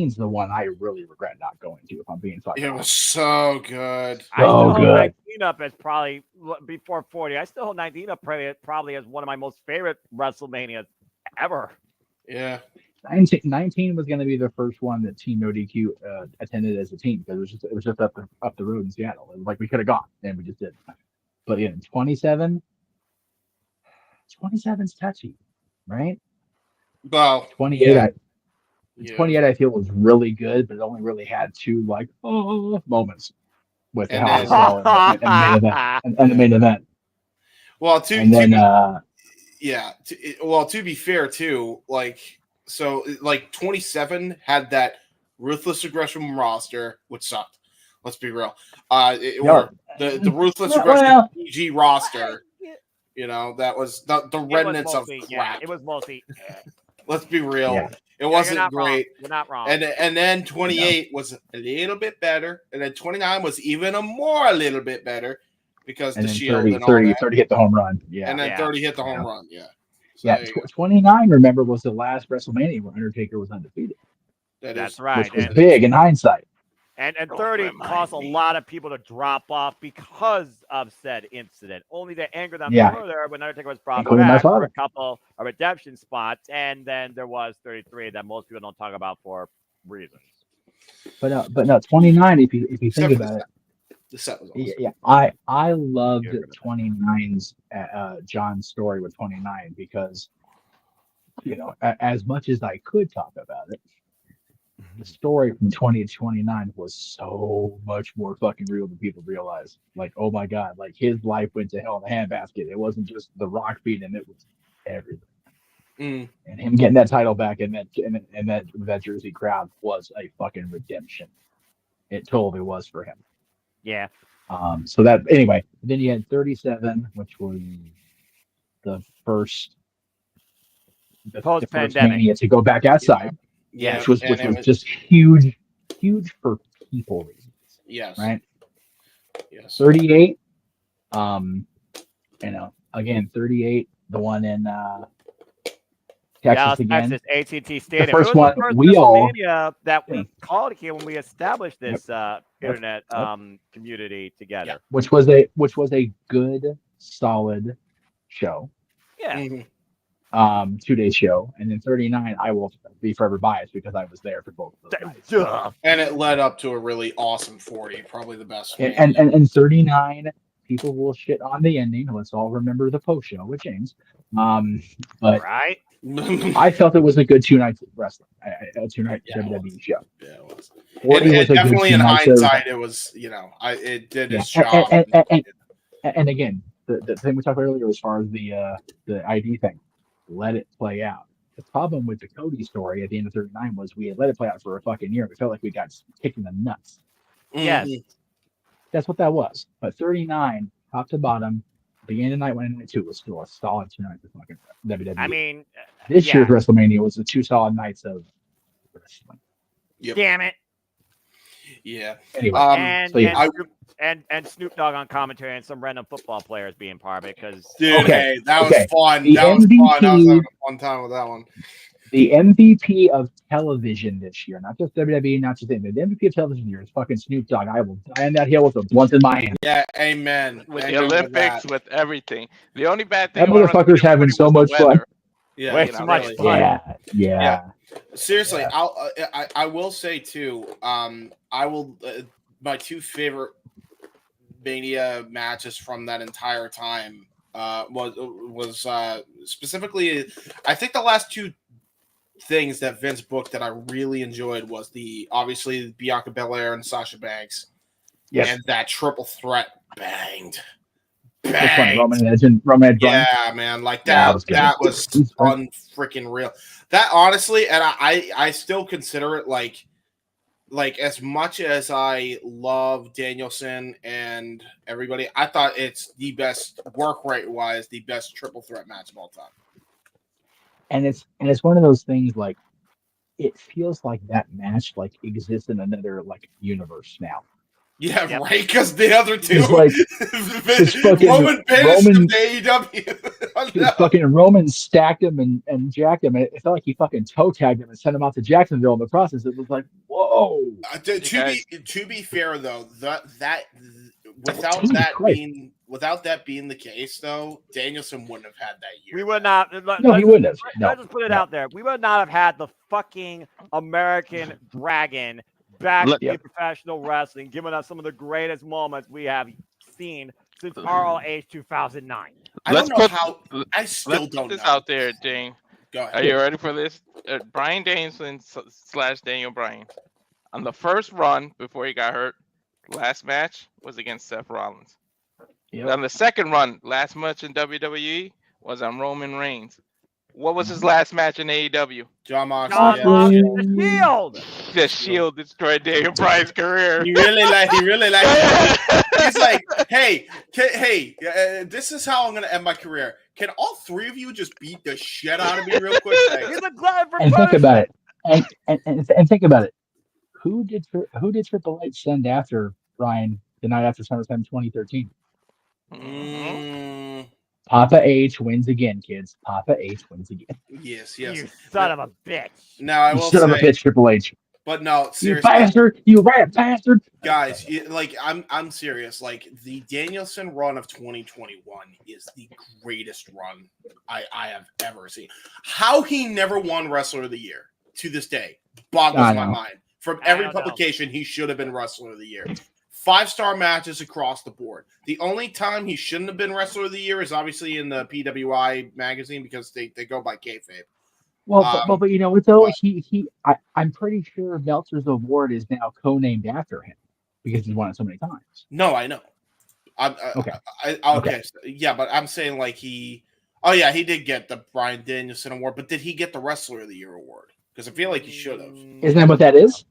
S14: is the one I really regret not going to, if I'm being fucking
S9: It was
S14: honest.
S9: so good.
S10: I still hold
S14: good.
S10: 19 up as probably before 40. I still hold 19 up probably as one of my most favorite WrestleManias ever.
S9: Yeah.
S14: 19 was going to be the first one that Team No DQ attended as a team, because it was just up the road in Seattle. It was like we could have gone, and we just didn't. But yeah, 27's touchy, right?
S9: Well,
S14: 28,
S9: yeah.
S14: 28 I feel was really good, but it only really had 2 like moments with the House of Cell and the main event and the main event.
S9: Well,
S14: to
S9: be fair too, like 27 had that Ruthless Aggression roster, which sucked. Let's be real. The Ruthless Aggression PG roster, that was the remnants of crap.
S10: Yeah, it was mostly.
S9: Let's be real.
S10: Yeah.
S9: It wasn't great.
S10: Wrong. You're not wrong.
S9: And then 28 was a little bit better, and then 29 was even a little bit better because
S14: and
S9: the
S14: then
S9: Shield
S14: 30,
S9: and all
S14: 30,
S9: that.
S14: 30 hit the home run. Yeah.
S9: And then 30 hit the home run. Yeah. So
S14: yeah. 29, remember, was the last WrestleMania where Undertaker was undefeated.
S10: That's right.
S14: Which was big in hindsight.
S10: And 30 caused a lot of people to drop off because of said incident. Only to anger them further when Undertaker was brought
S14: Including
S10: back
S14: my
S10: for
S14: father.
S10: a couple of redemption spots. And then there was 33 that most people don't talk about for reasons.
S14: But no, 29. If you think about it,
S9: the set was awesome.
S14: Yeah, I loved 29's John's story with 29 because as much as I could talk about it, the story from 20 to 29 was so much more fucking real than people realize. Like, oh my god, like his life went to hell in a handbasket. It wasn't just the Rock beating him; it was everything. And him getting that title back and that Jersey crowd was a fucking redemption. It totally was for him.
S10: Yeah.
S14: So that anyway, then you had 37, which was the first
S10: post-pandemic
S14: Mania to go back outside.
S9: Yeah.
S14: Which was just huge for people reasons.
S9: Yes.
S14: Right.
S9: Yes.
S14: 38. Again, 38, the one in Texas again.
S10: Texas, AT&T Stadium.
S14: The first
S10: it was
S14: one
S10: the first
S14: we all
S10: WrestleMania that we called here when we established this internet community together.
S14: Which was a good, solid show.
S10: Yeah.
S14: 2-day show, and then 39 I will be forever biased because I was there for both of those nights.
S9: And it led up to a really awesome 40, probably the best.
S14: And 39 people will shit on the ending. Let's all remember the post show with James. But
S10: right.
S14: I felt it was a good 2 nights of wrestling, a 2-night WWE show.
S9: Yeah, it was.
S14: 40 was a
S9: definitely
S14: good
S9: in
S14: 2 nights
S9: hindsight, it was it did its job.
S14: And again, the thing we talked about earlier as far as the ID thing. Let it play out. The problem with the Cody story at the end of 39 was we had let it play out for a fucking year. We felt like we got kicked in the nuts.
S10: Yes.
S14: That's what that was. But 39, top to bottom, beginning of night 1 and night 2 was still a solid 2 nights of fucking WWE.
S10: I mean,
S14: this year's WrestleMania was the 2 solid nights of wrestling.
S9: Yep.
S10: Damn it.
S9: Yeah.
S14: Anyway,
S10: and Snoop Dogg on commentary and some random football players being part of it because
S9: that was fun.
S14: The
S9: That was
S14: MVP,
S9: fun. I was having a fun time with that one.
S14: The MVP of television this year, not just WWE, not just anything. The MVP of television this year is fucking Snoop Dogg. I will die on that hill with a blunt in my hand.
S9: Yeah, amen.
S16: With
S9: Amen
S16: the Olympics, with everything. The only bad thing
S14: That motherfucker's having so much fun.
S9: Yeah,
S10: way too much fun.
S14: Yeah.
S9: Seriously, I will say too. I will. My 2 favorite Mania matches from that entire time was specifically. I think the last 2 things that Vince booked that I really enjoyed was obviously Bianca Belair and Sasha Banks.
S14: Yes.
S9: And that triple threat banged.
S14: Which one? Roman Edge and Bryan?
S9: Yeah, man, like that was unfreaking real. That honestly, and I still consider it like like as much as I love Danielson and everybody, I thought it's the best work rate wise, the best triple threat match of all time.
S14: And it's one of those things like it feels like that match like exists in another like universe now.
S9: Yeah, right. Because the other two,
S14: It's like
S9: Roman banished him to AEW. Oh, no.
S14: Fucking Roman stacked him and jacked him, and it felt like he fucking toe tagged him and sent him out to Jacksonville in the process. It was like, whoa.
S9: To be fair though, without that being the case though, Danielson wouldn't have had that year.
S10: We would not.
S14: No, he wouldn't have.
S10: Let's just put it out there. We would not have had the fucking American Dragon back in professional wrestling, giving us some of the greatest moments we have seen since ROH 2009.
S9: I still don't know.
S16: This out there, Dane.
S9: Go ahead.
S16: Are you ready for this? Brian Danielson / Daniel Bryan. On the first run before he got hurt, last match was against Seth Rollins.
S14: Yep.
S16: On the second run, last match in WWE was on Roman Reigns. What was his last match in AEW?
S9: John Moxley.
S10: The Shield.
S16: The Shield destroyed Daniel Bryan's career.
S9: He really like. He's like, hey, this is how I'm gonna end my career. Can all three of you just beat the shit out of me real quick?
S10: He's a glutton for
S14: And think
S10: punishment.
S14: about it. And think about it. Who did Triple H send after Bryan the night after SummerSlam 2013? Papa H wins again, kids. Papa H wins again.
S9: Yes.
S10: You son of a bitch.
S9: Now I will
S14: Son of a
S9: say,
S14: bitch, Triple H.
S9: but no,
S14: You
S9: seriously,
S14: bastard! You rat bastard!
S9: guys, I'm serious. Like the Danielson run of 2021 is the greatest run I have ever seen. How he never won Wrestler of the Year to this day boggles my mind. From every publication, he should have been Wrestler of the Year. 5-star matches across the board. The only time he shouldn't have been Wrestler of the Year is obviously in the PWI magazine because they go by kayfabe.
S14: Well, but you know what though? I'm pretty sure Meltzer's award is now co-named after him because he's won it so many times.
S9: No, I know. Okay. Yeah, but I'm saying like he did get the Bryan Danielson award, but did he get the Wrestler of the Year award? Because I feel like he should have.
S14: Isn't that what that is?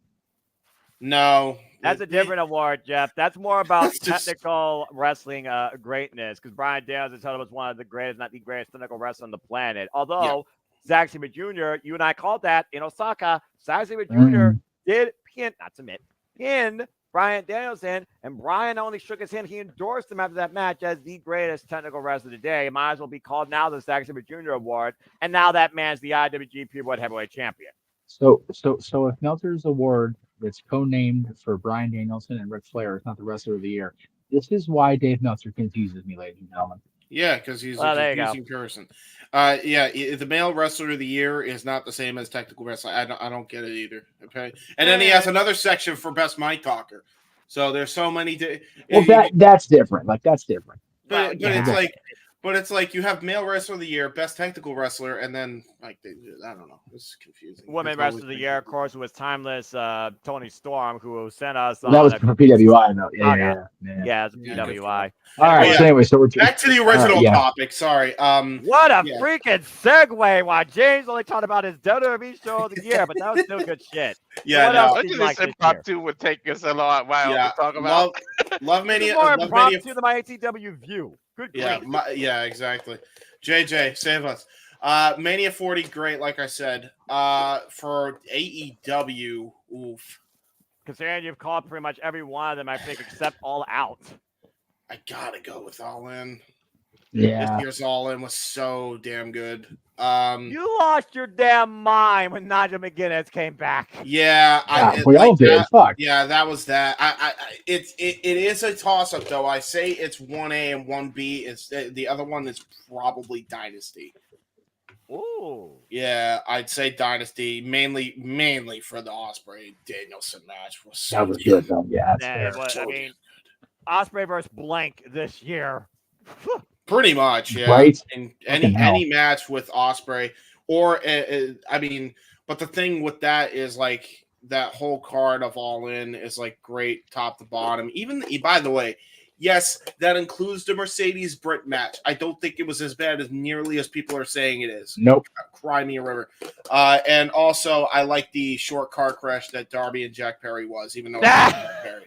S9: No.
S10: That's a different award, Jeff. That's more about technical wrestling greatness because Bryan Danielson was one of the greatest, not the greatest technical wrestler on the planet. Although Zack Sabre Jr., you and I called that in Osaka. Zack Sabre Jr. did pin Bryan Danielson, and Bryan only shook his hand. He endorsed him after that match as the greatest technical wrestler today. It might as well be called now the Zack Sabre Jr. Award, and now that man's the IWGP World Heavyweight Champion.
S14: So if Meltzer's award that's co-named for Bryan Danielson and Ric Flair is not the Wrestler of the Year, this is why Dave Meltzer confuses me, ladies and gentlemen.
S9: Yeah, because he's a confusing person. The male Wrestler of the Year is not the same as technical wrestler. I don't get it either. Okay, and then he has another section for best mic talker. So there's so many.
S14: That's different. Like that's different.
S9: But it's like you have male Wrestler of the Year, best technical wrestler, and then like I don't know. It's confusing.
S10: Women Wrestler of the Year, of course, was Timeless Tony Storm, who sent us.
S14: That was for PWI, though. Yeah,
S10: it's PWI.
S14: All right. So anyway, so we're
S9: back to the original topic. Sorry.
S10: What a freaking segue! While James only talked about his WWE show of the year, but that was still good shit.
S9: Yeah,
S10: what else did you like
S16: this
S10: this
S16: part
S10: year?
S16: 2 would take us a lot while to talk about.
S9: Love Mania.
S10: More impromptu than my ATW view. Good grief.
S9: Exactly. JJ, save us. Mania 40, great, like I said. For AEW, oof.
S10: Considering you've called pretty much every one of them, I think, except All Out.
S9: I gotta go with All In.
S14: Yeah.
S9: This year's All In was so damn good.
S10: You lost your damn mind when Nigel McGuinness came back.
S9: Yeah,
S14: we all did. Fuck.
S9: Yeah, that was that. It is a toss up though. I say it's 1A and 1B. It's the other one is probably Dynasty.
S10: Ooh.
S9: Yeah, I'd say Dynasty mainly for the Ospreay Danielson match was so
S14: that was good though. Yeah,
S10: I mean, Ospreay versus Blank this year.
S9: Pretty much, yeah.
S14: Right?
S9: And any match with Ospreay, or but the thing with that is like that whole card of All In is like great top to bottom. Even by the way, Yes, that includes the Mercedes Britt match. I don't think it was as bad as nearly as people are saying it is.
S14: Nope.
S9: Cry me a river. And also, I like the short car crash that Darby and Jack Perry was, even though it was Jack Perry.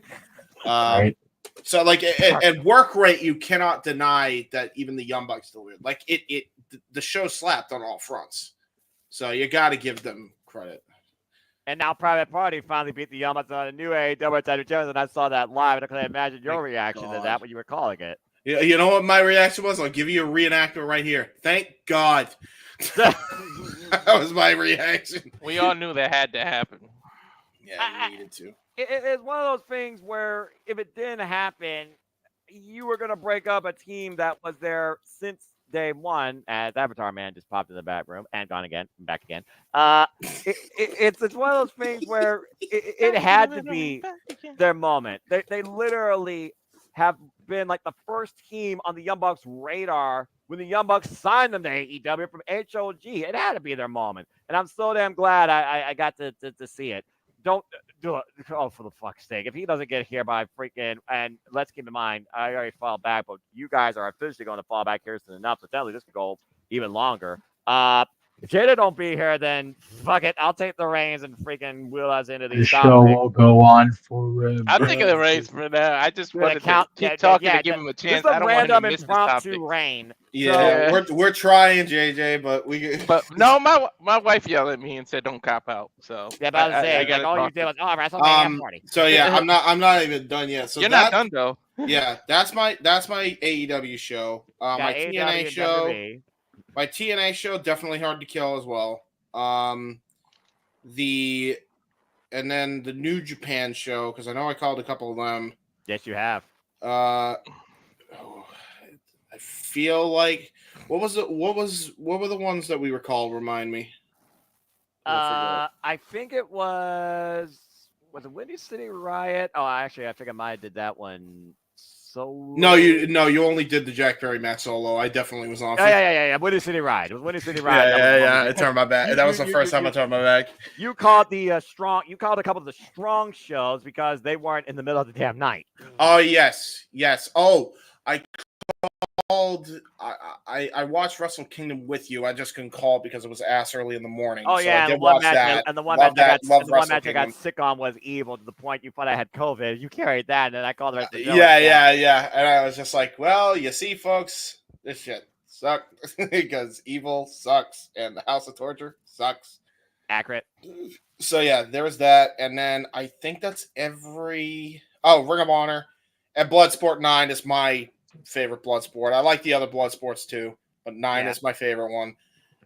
S14: Right.
S9: So, like, and work rate, you cannot deny that even the Young Bucks delivered. Like, the show slapped on all fronts. So you got to give them credit.
S10: And now Private Party finally beat the Young Bucks on a new AEW World Tag-Team Champions, and I saw that live, and I couldn't imagine your reaction to that when you were calling it.
S9: Yeah, you know what my reaction was? I'll give you a reenactment right here. Thank God. That was my reaction.
S16: We all knew that had to happen.
S9: Yeah, you needed to.
S10: It's one of those things where if it didn't happen, you were going to break up a team that was there since day one, as Avatar Man just popped in the back room and gone again, back again. It's one of those things where it had to be their moment. They literally have been like the first team on the Young Bucks radar when the Young Bucks signed them to AEW from HOG. It had to be their moment, and I'm so damn glad I got to see it. Don't do it. Oh, for the fuck's sake. If he doesn't get here by freaking, and let's keep in mind, I already fall back, but you guys are officially going to fall back here soon enough, so technically this could go even longer. If Jada don't be here, then fuck it. I'll take the reins and freaking wheel us into these
S14: The show will go on forever.
S16: I'm taking the reins for now. I just wanted to keep talking to give him a chance. I don't want him to miss this topic.
S10: Reign.
S9: Yeah, we're trying, JJ, but
S16: no, my wife yelled at me and said, "Don't cop out." So
S10: yeah, but I got all you did was WrestleMania 40.
S9: So yeah, I'm not even done yet. So
S16: you're not done though.
S9: Yeah, that's my AEW show. My TNA show. WWE. My TNA show, definitely Hard to Kill as well. And then the New Japan show, because I know I called a couple of them.
S10: Yes, you have.
S9: I feel like what were the ones that we were called? Remind me.
S10: I think it was it Windy City Riot? Oh, actually, I think I might have did that one.
S9: No, you only did the Jack Perry match solo. I definitely was on.
S10: Yeah. Windy City Riot. It was Windy City Riot.
S9: Yeah. I turned my back. That was the first time I turned my back.
S10: You called the strong. You called a couple of the strong shows because they weren't in the middle of the damn night.
S9: Oh yes. Oh, I called. I watched Wrestle Kingdom with you. I just couldn't call because it was ass early in the morning.
S10: Oh yeah,
S9: I did watch that.
S10: And the one match I got sick on was evil to the point you thought I had COVID. You carried that, and then I called the rest of the show.
S9: Yeah. And I was just like, well, you see, folks, this shit sucks because evil sucks and the House of Torture sucks.
S10: Accurate.
S9: So yeah, there was that, and then I think that's Ring of Honor and Bloodsport 9 is my favorite Bloodsport. I like the other Bloodsports too, but 9 is my favorite one.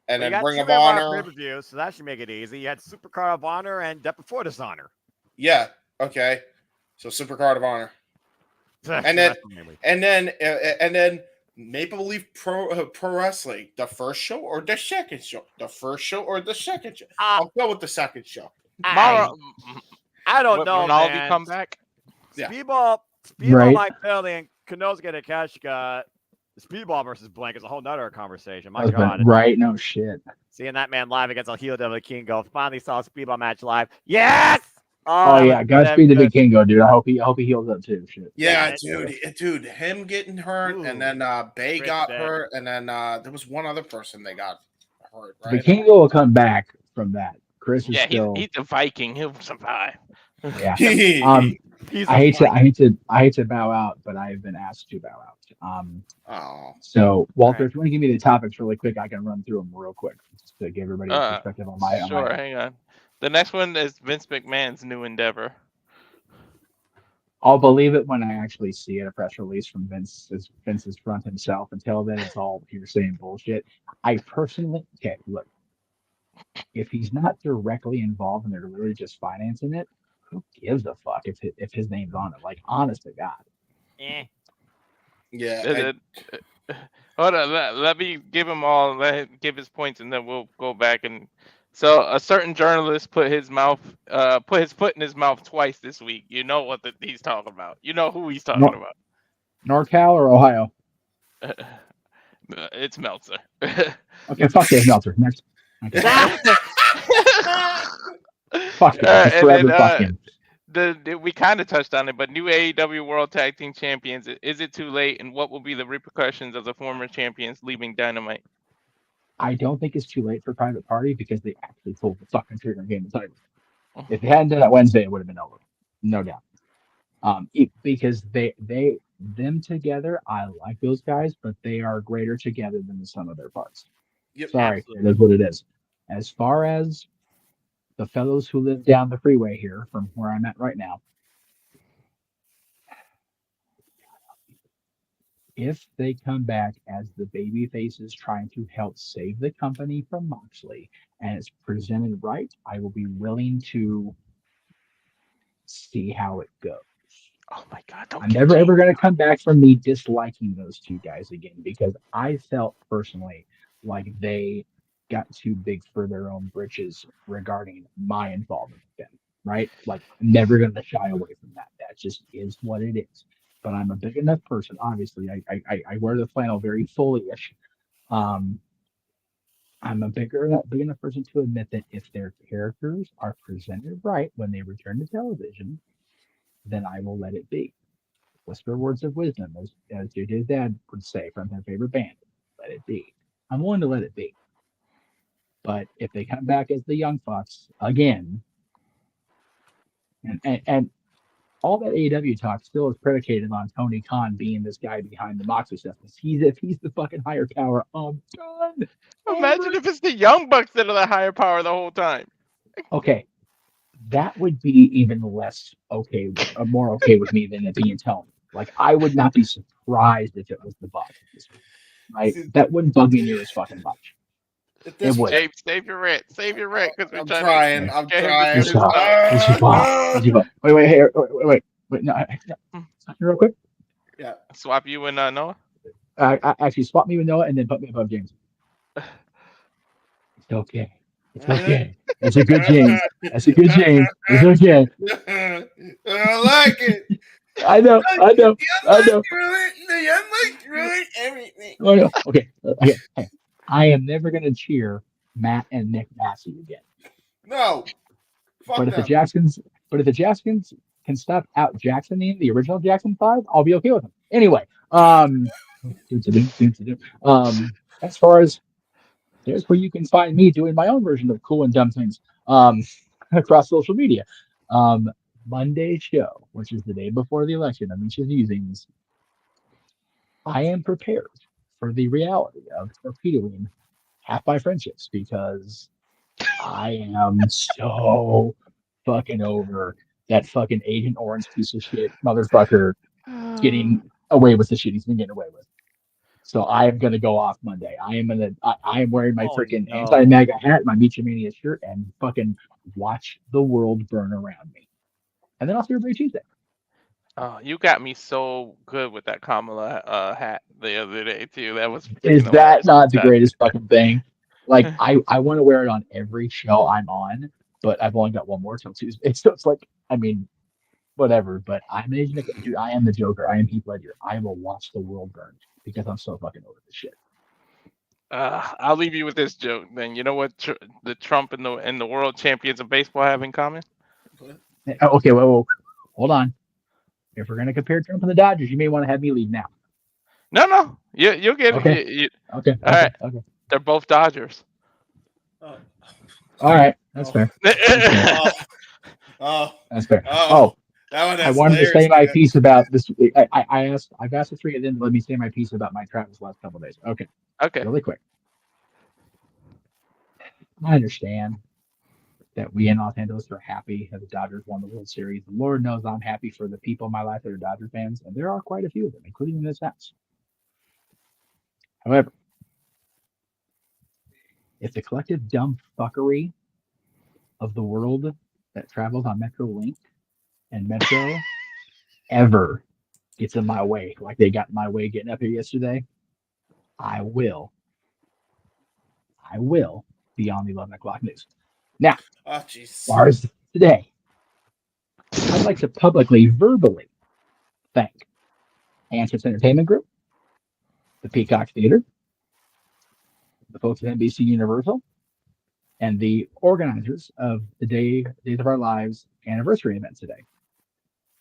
S9: And then Ring of Honor.
S10: So that should make it easy. You had Supercard of Honor and Death Before Dishonor.
S9: Yeah. Okay. So Supercard of Honor. and then Maple Leaf Pro Wrestling. The first show or the second show? I'll go with the second show.
S10: I don't know,
S16: when all of you come back.
S9: Yeah.
S10: Speedball might fail and Konosuke Takeshita. Speedball versus Blank is a whole nother conversation. My God.
S14: Right, no shit.
S10: Seeing that man live against El Hijo de Vikingo. Finally saw a Speedball match live. Yes!
S14: Oh yeah, Godspeed to Vikingo, dude. I hope he heals up too. Shit.
S9: Yeah, dude. Him getting hurt, and then Bay got hurt, and then there was one other person they got hurt. Right?
S14: Vikingo will come back from that. Chris is still.
S16: He's a Viking. He'll survive.
S14: Yeah. I hate to bow out, but I have been asked to bow out. So Walter, if you want to give me the topics really quick, I can run through them real quick just to give everybody a perspective on my.
S16: Sure, hang on. The next one is Vince McMahon's new endeavor.
S14: I'll believe it when I actually see it, a press release from Vince's front himself. Until then, it's all hearsay and bullshit. I personally, look, if he's not directly involved and they're literally just financing it, who gives a fuck if his name's on it? Like, honest to God.
S9: Yeah.
S16: Hold on. Let me give him all. Let him give his points, and then we'll go back and. So a certain journalist put his foot in his mouth twice this week. You know what he's talking about. You know who he's talking about.
S14: NorCal or Ohio?
S16: It's Meltzer.
S14: Okay, fuck it, Meltzer. Next. Okay. Fuck it. Forever fucking.
S16: we kind of touched on it, but new AEW World Tag-Team Champions. Is it too late? And what will be the repercussions of the former champions leaving Dynamite?
S14: I don't think it's too late for Private Party because they actually pulled the fucking trigger and gave the title. If they hadn't done that Wednesday, it would have been over, no doubt. Because them together, I like those guys, but they are greater together than the sum of their parts.
S9: Yep,
S14: Sorry,
S9: absolutely.
S14: that's what it is. As far as the fellows who live down the freeway here from where I'm at right now, if they come back as the baby faces trying to help save the company from Moxley and it's presented right, I will be willing to see how it goes.
S16: Oh my God!
S14: I'm never ever going to come back from me disliking those two guys again because I felt personally like they got too big for their own britches regarding my involvement with them, right? Like, I'm never going to shy away from that. That just is what it is. But I'm a big enough person. Obviously, I wear the flannel very fully-ish. I'm a big enough person to admit that if their characters are presented right when they return to television, then I will let it be. Whisper words of wisdom, as JJ's dad would say from their favorite band. Let it be. I'm willing to let it be. But if they come back as the Young Bucks again, and all that AEW talk still is predicated on Tony Khan being this guy behind the Moxley stuff. If he's the fucking higher power, I'm done.
S16: Imagine if it's the Young Bucks that are the higher power the whole time.
S14: Okay, that would be even less okay, more okay with me than it being Tony. Like, I would not be surprised if it was the Bucks. Right? That wouldn't bug me near as fucking much. It would.
S16: Save your rent. Save your rent because we're
S9: I'm
S16: trying.
S9: trying.
S14: Wait. No, real quick.
S9: Yeah.
S16: Swap you and Noah.
S14: I actually swap me with Noah and then put me above James. It's okay. It's okay. It's a good James. That's a good James. It's okay.
S9: I like it.
S14: I know.
S9: The young Bucks ruined everything.
S14: Oh, no. Okay. Hey. I am never going to cheer Matt and Nick Massey again.
S9: No.
S14: But if the Jacksons can stop out Jacksoning the original Jackson 5, I'll be okay with them. Anyway, as far as there's where you can find me doing my own version of cool and dumb things across social media. Monday show, which is the day before the election, I'm just using this. I am prepared for the reality of torpedoing half my friendships because I am so fucking over that fucking Agent Orange piece of shit motherfucker getting away with the shit he's been getting away with. So I am gonna go off Monday. I am wearing my freaking anti-MAGA hat, my Meet Mania shirt, and fucking watch the world burn around me. And then I'll see everybody Tuesday.
S16: You got me so good with that Kamala hat the other day too. That was.
S14: Is that not the greatest fucking thing? Like, I want to wear it on every show I'm on, but I've only got one more till Tuesday. So it's like, I mean, whatever. But I'm an agent. Dude, I am the Joker. I am Heath Ledger. I will watch the world burn because I'm so fucking over this shit.
S16: I'll leave you with this joke. Then you know what the Trump and the world champions of baseball have in common?
S14: Okay, well, hold on. If we're gonna compare Trump and the Dodgers, you may want to have me leave now.
S16: No, you'll get
S14: okay.
S16: it.
S14: Okay.
S16: All right.
S14: Okay.
S16: They're both Dodgers.
S14: All right, that's fair. That's fair. I wanted to say my piece about this. I've asked the three of them to let me say my piece about my travels the last couple of days. Okay. Really quick. I understand that we in Los Angeles are happy that the Dodgers won the World Series. The Lord knows I'm happy for the people in my life that are Dodger fans, and there are quite a few of them, including in this house. However, if the collective dumb fuckery of the world that travels on MetroLink and Metro ever gets in my way, like they got in my way getting up here yesterday, I will be on the 11 o'clock news. Now, as far as today, I'd like to publicly, verbally thank Answers Entertainment Group, the Peacock Theater, the folks at NBC Universal, and the organizers of the Days of Our Lives anniversary event today.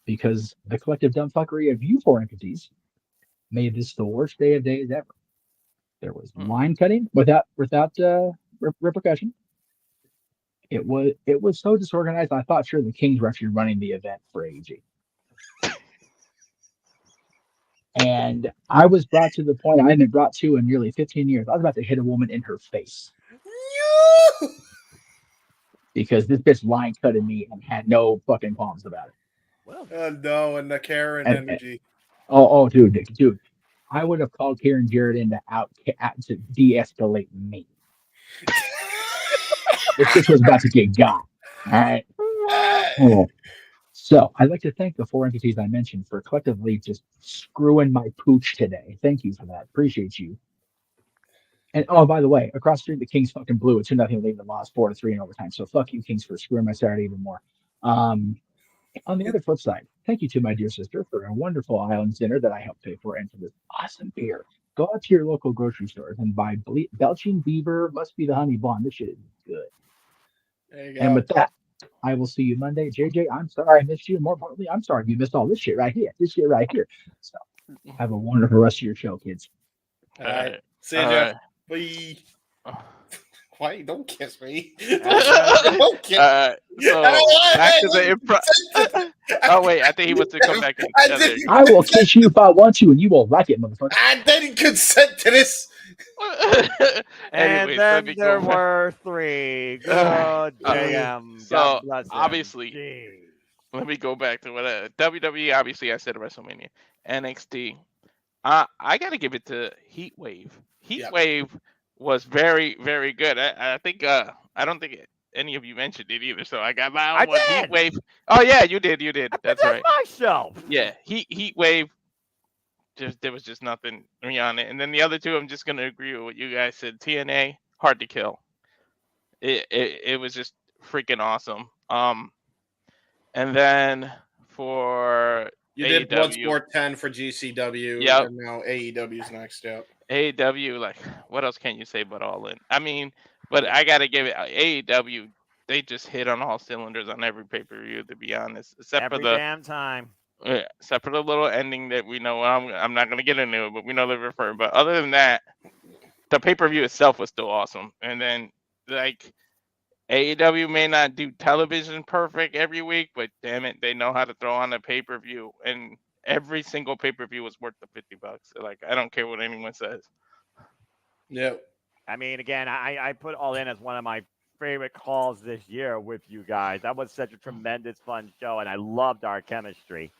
S14: because the collective dumbfuckery of you four entities made this the worst day of days ever. There was line cutting without repercussion. It was so disorganized. I thought sure the Kings were actually running the event for AEG. And I was brought to the point I hadn't been brought to in nearly 15 years. I was about to hit a woman in her face. Because this bitch line cutted me and had no fucking qualms about it.
S9: No, and the Karen energy.
S14: Dude. I would have called Karen Jarrett in to de-escalate me. This bitch was about to get got. All right. Oh. So I'd like to thank the four entities I mentioned for collectively just screwing my pooch today. Thank you for that. Appreciate you. And oh, by the way, across the street, the Kings fucking blew it 2-0, leaving the loss 4-3 in overtime. So fuck you, Kings, for screwing my Saturday even more. On the other flip side, thank you to my dear sister for a wonderful island dinner that I helped pay for and for this awesome beer. Go out to your local grocery stores and buy Belching Beaver, must be the honey blonde. This shit is good.
S9: There you go.
S14: And with that, I will see you Monday. JJ, I'm sorry I missed you. More importantly, I'm sorry you missed all this shit right here. This shit right here. So have a wonderful rest of your show, kids.
S9: All right. See you, Jeff. Bye. Why? Don't kiss me. Don't kiss me.
S16: So back to the improv. Oh wait, I think he wants to come back.
S14: I will kiss you if I want to, and you will like it, motherfucker.
S9: I didn't consent to this.
S10: And
S16: Anyways,
S10: then there were three. Good damn.
S16: So obviously, let me go back to what WWE. Obviously, I said WrestleMania, NXT. I got to give it to Heat Wave. Heat Wave was very, very good. I think I don't think any of you mentioned it either, so I got my own one. Heat Wave. Oh yeah, you did. That's right.
S10: Myself.
S16: Yeah, Heat Wave. There was just nothing on it. And then the other two, I'm just gonna agree with what you guys said. TNA, Hard to Kill. It was just freaking awesome. And then for
S9: you did
S16: AEW,
S9: Bloodsport 10 for GCW.
S16: Yep.
S9: And now AEW's next. Yep.
S16: AEW, like, what else can you say but All In? I mean, but I gotta give it AEW. They just hit on all cylinders on every pay-per-view, to be honest, except for the
S10: damn time.
S16: Except for the little ending that we know. I'm not gonna get into it, but we know they're referring. But other than that, the pay-per-view itself was still awesome. And then like AEW may not do television perfect every week, but damn it, they know how to throw on a pay-per-view, and every single pay-per-view was worth the $50. Like, I don't care what anyone says.
S9: Yep.
S10: I mean, again, I put All In as one of my favorite calls this year with you guys. That was such a tremendous fun show, and I loved our chemistry.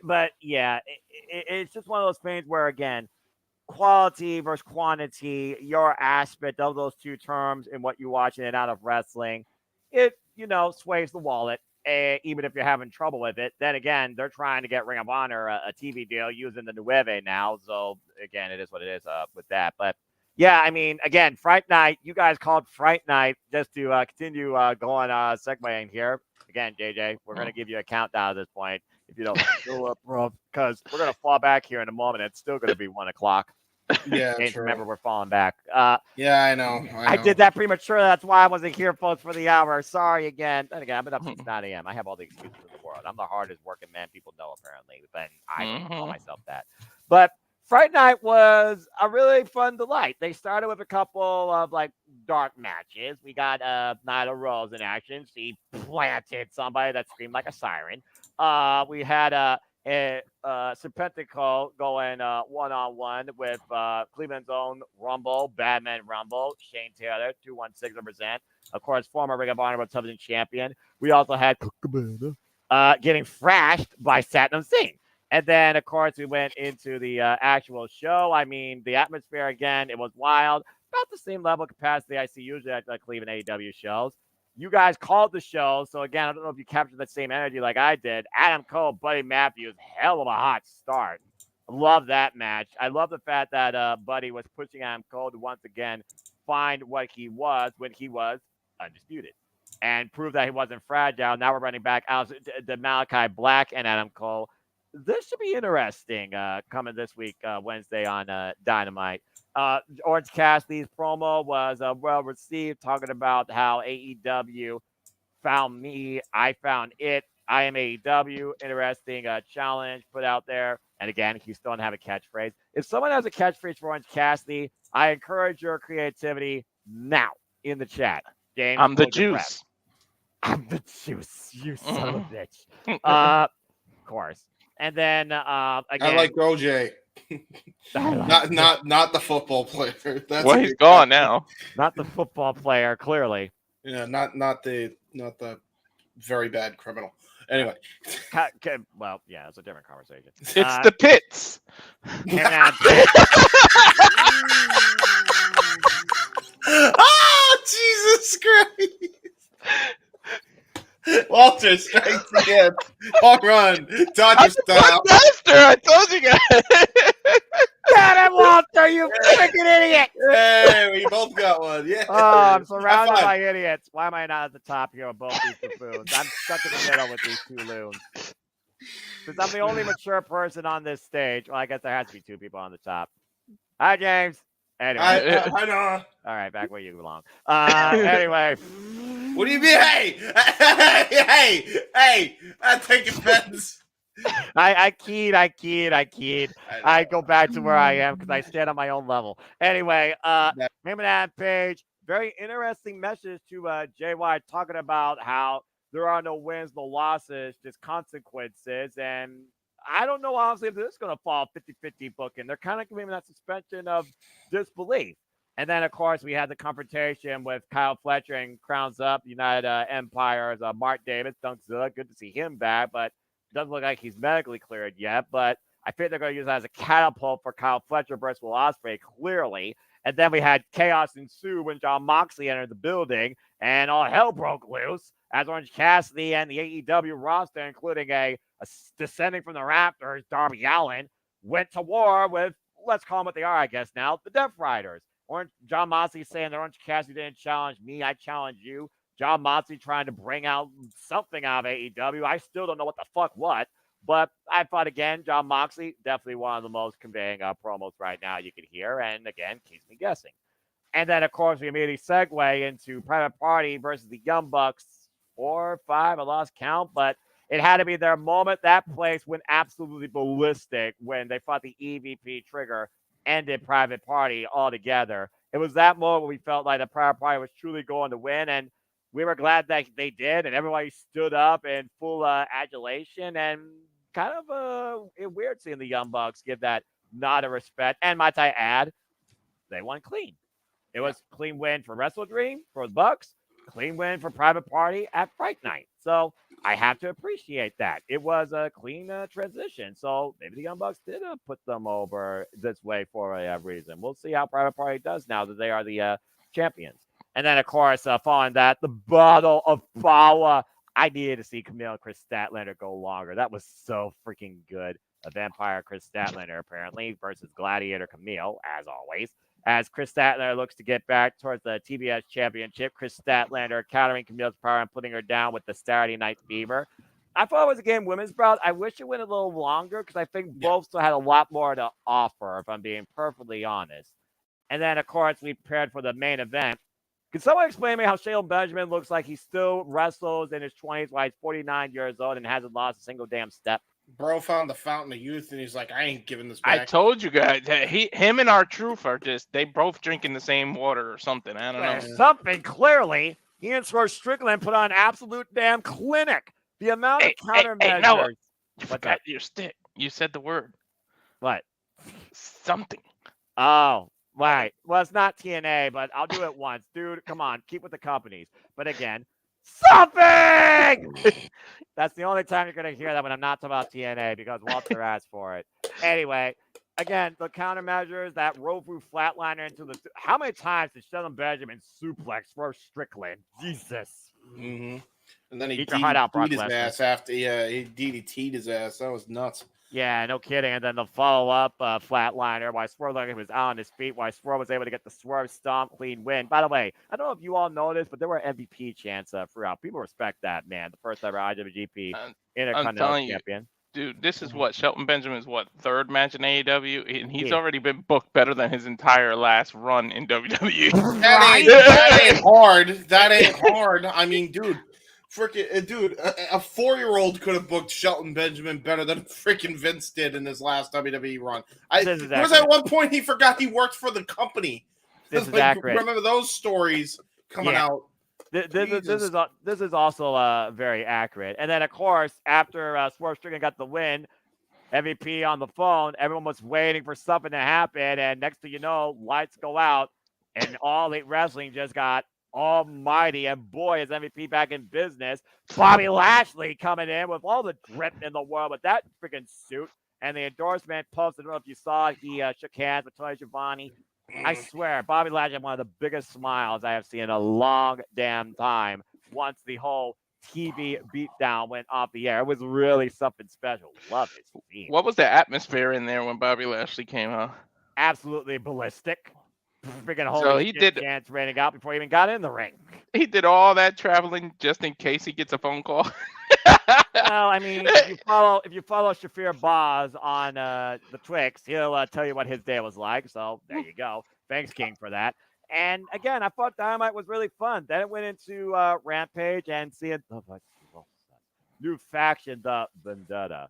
S10: But yeah, it's just one of those things where, again, quality versus quantity, your aspect of those two terms and what you watch in and out of wrestling, it, sways the wallet. Even if you're having trouble with it. Then again, they're trying to get Ring of Honor a TV deal using the Nueve now. So again, it is what it is with that. But yeah, I mean, again, Fright Night, you guys called Fright Night, just to continue going segueing here. Again, JJ, we're going to give you a countdown at this point. If you don't go up, bro, because we're going to fall back here in a moment. It's still going to be 1 o'clock.
S9: Yeah,
S10: remember, we're falling back.
S9: Yeah, I know.
S10: I did that prematurely. That's why I wasn't here, folks, for the hour. Sorry again. And again, I've been up since 9 a.m. I have all the excuses in the world. I'm the hardest working man people know, apparently. But I can't call myself that. But Fright Night was a really fun delight. They started with a couple of dark matches. We got Nyla Rose in action. She planted somebody that screamed like a siren. We had Serpentico going one-on-one with Cleveland's own Rumble, Batman Rumble, Shane Taylor, 216 represent. Of course, former Ring of Honor World Television Champion. We also had getting thrashed by Satnam Singh. And then, of course, we went into the actual show. I mean, the atmosphere, again, it was wild. About the same level of capacity I see usually at the Cleveland AEW shows. You guys called the show, so again, I don't know if you captured that same energy like I did. Adam Cole, Buddy Matthews, hell of a hot start. Love that match. I love the fact that Buddy was pushing Adam Cole to once again find what he was when he was undisputed and prove that he wasn't fragile. Now we're running back out to Malachi Black and Adam Cole. This should be interesting coming this week, Wednesday on Dynamite. Orange Cassidy's promo was well received, talking about how AEW found me, I found it. I am AEW. Interesting challenge put out there. And again, he still doesn't have a catchphrase. If someone has a catchphrase for Orange Cassidy, I encourage your creativity now in the chat. James,
S16: I'm the
S10: hold your breath.
S16: juice.
S10: I'm the juice, you son of a bitch. Of course. And then again,
S9: I like OJ. not the football player. That's
S16: well, he's gone now.
S10: Not the football player, clearly.
S9: Yeah, not the very bad criminal. Anyway,
S10: well, yeah, it's a different conversation.
S16: It's the pits.
S9: Oh, Jesus Christ! Walter strikes again. Home run. Dodger style.
S16: I told you guys.
S10: Get him, Walter, you freaking idiot!
S9: Hey, we both got one. Yeah.
S10: Oh, I'm surrounded by idiots. Why am I not at the top here with both these buffoons? I'm stuck in the middle with these two loons. Since I'm the only mature person on this stage, well, I guess there has to be two people on the top. Hi, James. Anyway.
S9: I know.
S10: All right, back where you belong. Anyway.
S9: What do you mean? Hey! I take offense.
S10: I keyed. I go back to where I am because I stand on my own level. Anyway, McMahon page, very interesting message to JY talking about how there are no wins, no losses, just consequences. And I don't know, honestly, if this is going to fall 50-50 booking. They're kind of giving that suspension of disbelief. And then, of course, we had the confrontation with Kyle Fletcher and Crowns Up, United Empire's Mark Davis, Dunkzilla. Good to see him back, but doesn't look like he's medically cleared yet. But I think they're going to use that as a catapult for Kyle Fletcher versus Will Ospreay, clearly. And then we had chaos ensue when John Moxley entered the building, and all hell broke loose as Orange Cassidy and the AEW roster, including a descending from the rafters, Darby Allin, went to war with, let's call them what they are, I guess now, the Death Riders. John Moxley saying that Orange Cassidy didn't challenge me, I challenge you. John Moxley trying to bring out something out of AEW. I still don't know what the fuck what, but I thought, again, John Moxley, definitely one of the most conveying promos right now you can hear, and again, keeps me guessing. And then, of course, we immediately segue into Private Party versus the Young Bucks, 4 or 5, I lost count, but it had to be their moment. That place went absolutely ballistic when they fought the EVP trigger, ended Private Party altogether. It was that moment where we felt like the Private Party was truly going to win, and we were glad that they did, and everybody stood up in full adulation, and kind of weird seeing the Young Bucks give that nod of respect. And might I add, they won clean. It was a clean win for Wrestle Dream, for the Bucks, clean win for Private Party at Fright Night. So I have to appreciate that. It was a clean transition. So maybe the Young Bucks did put them over this way for a reason. We'll see how Private Party does now that they are the champions. And then, of course, following that, the Battle of Power. I needed to see Camille and Chris Statlander go longer. That was so freaking good. A Vampire Chris Statlander, apparently, versus Gladiator Camille, as always. As Chris Statlander looks to get back towards the TBS Championship, Chris Statlander countering Camille's power and putting her down with the Saturday Night Fever. I thought it was a game women's bout. I wish it went a little longer because I think both still had a lot more to offer, if I'm being perfectly honest. And then, of course, we prepared for the main event. Can someone explain to me how Shelton Benjamin looks like he still wrestles in his 20s while he's 49 years old and hasn't lost a single damn step?
S9: Bro found the fountain of youth, and he's like, I ain't giving this back.
S16: I told you guys, him and R-Truth are just, they both drinking the same water or something. I don't know.
S10: Something, clearly. He and Swerve Strickland put on an absolute damn clinic. The amount of countermeasures.
S16: Hey, Noah, you forgot your stick. You said the word.
S10: What?
S16: Something.
S10: Oh, right. Well, it's not TNA, but I'll do it once. Dude, come on. Keep with the companies. But again, something! That's the only time you're going to hear that when I'm not talking about TNA because Walter asked for it. Anyway, again, the countermeasures, that roll through flatliner into the... How many times did Shelton Benjamin suplex Swerve Strickland? Jesus.
S9: Mm-hmm. And then he
S10: Eat your heart out, Brock
S9: DDT'd his
S10: Lesnar.
S9: ass after. Yeah, he DDT'd his ass. That was nuts.
S10: Yeah, no kidding. And then the follow-up flatliner while Swerve was out on his feet, while Swerve was able to get the Swerve Stomp clean win. By the way, I don't know if you all noticed, but there were MVP chants throughout. People respect that, man. The first ever IWGP Intercontinental Champion.
S16: Dude, this is what Shelton Benjamin's third match in AEW, and he's already been booked better than his entire last run in WWE.
S9: That ain't hard. That ain't hard. I mean, dude, freaking dude, a 4-year-old could have booked Shelton Benjamin better than freaking Vince did in his last WWE run. There was at one point he forgot he worked for the company.
S10: This is accurate.
S9: Remember those stories coming out?
S10: This is also very accurate. And then of course after Swerve Strickland got the win, MVP on the phone, everyone was waiting for something to happen, and next thing you know, lights go out, and All Elite Wrestling just got almighty, and boy is MVP back in business. Bobby Lashley coming in with all the drip in the world with that freaking suit, and the endorsement post. I don't know if you saw it, he shook hands with Tony Schiavone. I swear, Bobby Lashley had one of the biggest smiles I have seen in a long damn time once the whole TV beatdown went off the air. It was really something special. Love his team.
S16: What was the atmosphere in there when Bobby Lashley came out?
S10: Absolutely ballistic. Freaking
S16: So
S10: holy
S16: he
S10: shit
S16: did-
S10: chants raining out before he even got in the ring.
S16: He did all that traveling just in case he gets a phone call.
S10: Well, I mean, if you follow Shafir Boz on the Twix, he'll tell you what his day was like. So there you go. Thanks, King, for that. And again, I thought Dynamite was really fun. Then it went into Rampage and seeing the new faction, the Vendetta.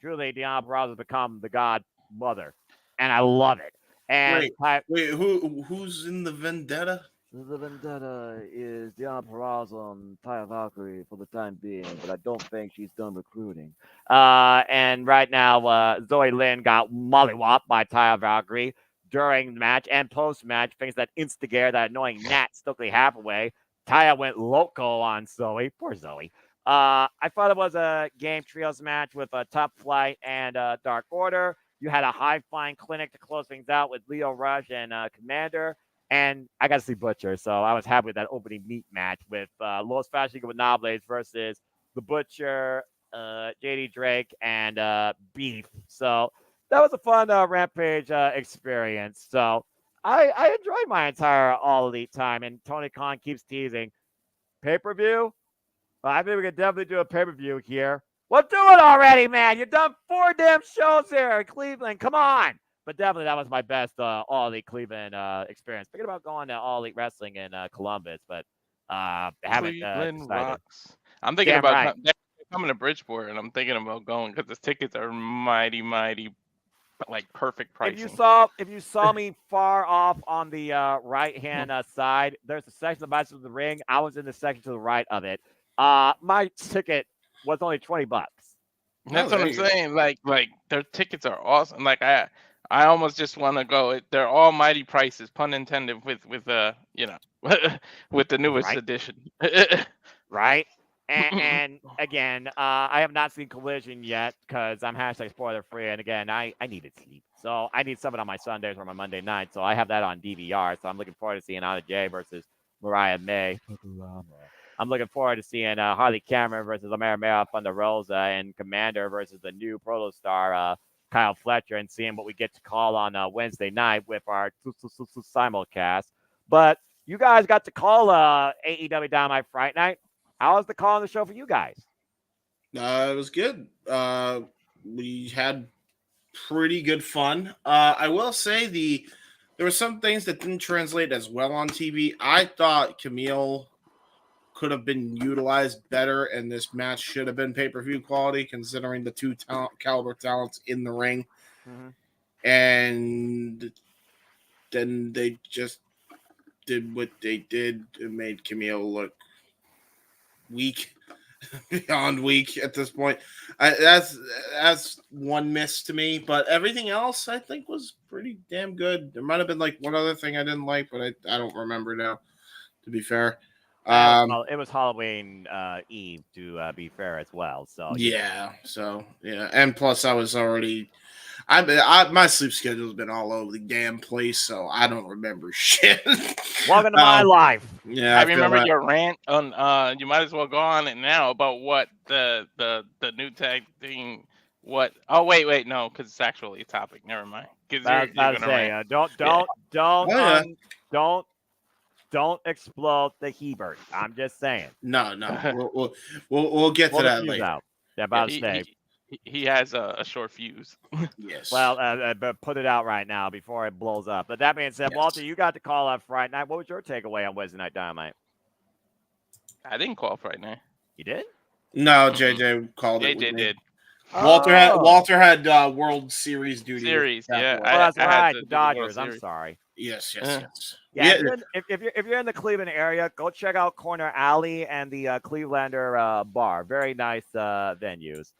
S10: Truly, Deonna Purrazzo has become the godmother, and I love it. And
S9: Wait, who's in the Vendetta?
S10: The Vendetta is Deonna Purrazzo and Taya Valkyrie for the time being, but I don't think she's done recruiting. And right now, Zoe Lynn got mollywopped by Taya Valkyrie during the match and post-match. Things that instigated that annoying Nat Stokely Hathaway. Taya went loco on Zoe. Poor Zoe. I thought it was a game trios match with Top Flight and Dark Order. You had a high-flying clinic to close things out with Leo Rush and Commander. And I got to see Butcher, so I was happy with that opening meat match with Los Fascinables versus the Butcher, JD Drake, and Beef. So that was a fun Rampage experience. So I enjoyed my entire All Elite time, and Tony Khan keeps teasing pay-per-view. Well, I think we could definitely do a pay-per-view here. Well, do it already, man. You've done 4 damn shows here in Cleveland. Come on. But definitely that was my best All Elite Cleveland experience. Thinking about going to All Elite Wrestling in Columbus, but haven't
S16: Cleveland
S10: decided.
S16: rocks. I'm thinking
S10: Damn
S16: about
S10: right.
S16: coming to Bridgeport, and I'm thinking about going because the tickets are mighty, like perfect pricing.
S10: If you saw me far off on the right hand side, there's a section of the ring. I was in the section to the right of it. My ticket was only $20.
S16: That's what I'm saying. Like their tickets are awesome. Like I almost just want to go. They're almighty prices, pun intended, with with the newest edition.
S10: Right. And again, I have not seen Collision yet because I'm hashtag spoiler free. And again, I needed sleep. So I need something on my Sundays or my Monday night. So I have that on DVR. So I'm looking forward to seeing Anna Jay versus Mariah May. I'm looking forward to seeing Harley Cameron versus Amara Thunder Rosa and Commander versus the new Protostar Kyle Fletcher, and seeing what we get to call on Wednesday night with our simulcast. But you guys got to call AEW Dynamite Friday night. How was the call on the show for you guys?
S9: It was good. We had pretty good fun. I will say there were some things that didn't translate as well on TV. I thought Camille could have been utilized better, and this match should have been pay-per-view quality considering the 2 caliber talents in the ring.
S10: Mm-hmm.
S9: And then they just did what they did. It made Camille look weak, beyond weak at this point. That's one miss to me, but everything else I think was pretty damn good. There might have been like one other thing I didn't like, but I don't remember now, to be fair.
S10: It was Halloween Eve, to be fair, as well. So
S9: yeah, and plus I was already. My sleep schedule's been all over the damn place, so I don't remember shit.
S10: Welcome to my life.
S9: Yeah,
S16: I remember your rant on. You might as well go on it now about what the new tag thing. What? Oh wait, no, because it's actually a topic. Never mind. Because you're gonna rant.
S10: Don't explode the Hebert. I'm just saying.
S9: No. We'll get to that later.
S10: Out. Yeah, about to say.
S16: He has a short fuse.
S9: Yes.
S10: Well, but put it out right now before it blows up. But that being said, yes. Walter, you got to call up Friday night. What was your takeaway on Wednesday Night Dynamite?
S16: I didn't call Friday night.
S10: You did?
S9: No, JJ called it.
S16: JJ did.
S9: Walter had World Series duty.
S16: Series, yeah.
S10: Oh, that's
S16: I had
S10: right.
S16: to
S10: The
S16: do the World
S10: Dodgers. I'm
S16: Series.
S10: sorry.
S9: Yes.
S10: Yeah, if you're in the Cleveland area, go check out Corner Alley and the Clevelander Bar. Very nice venues.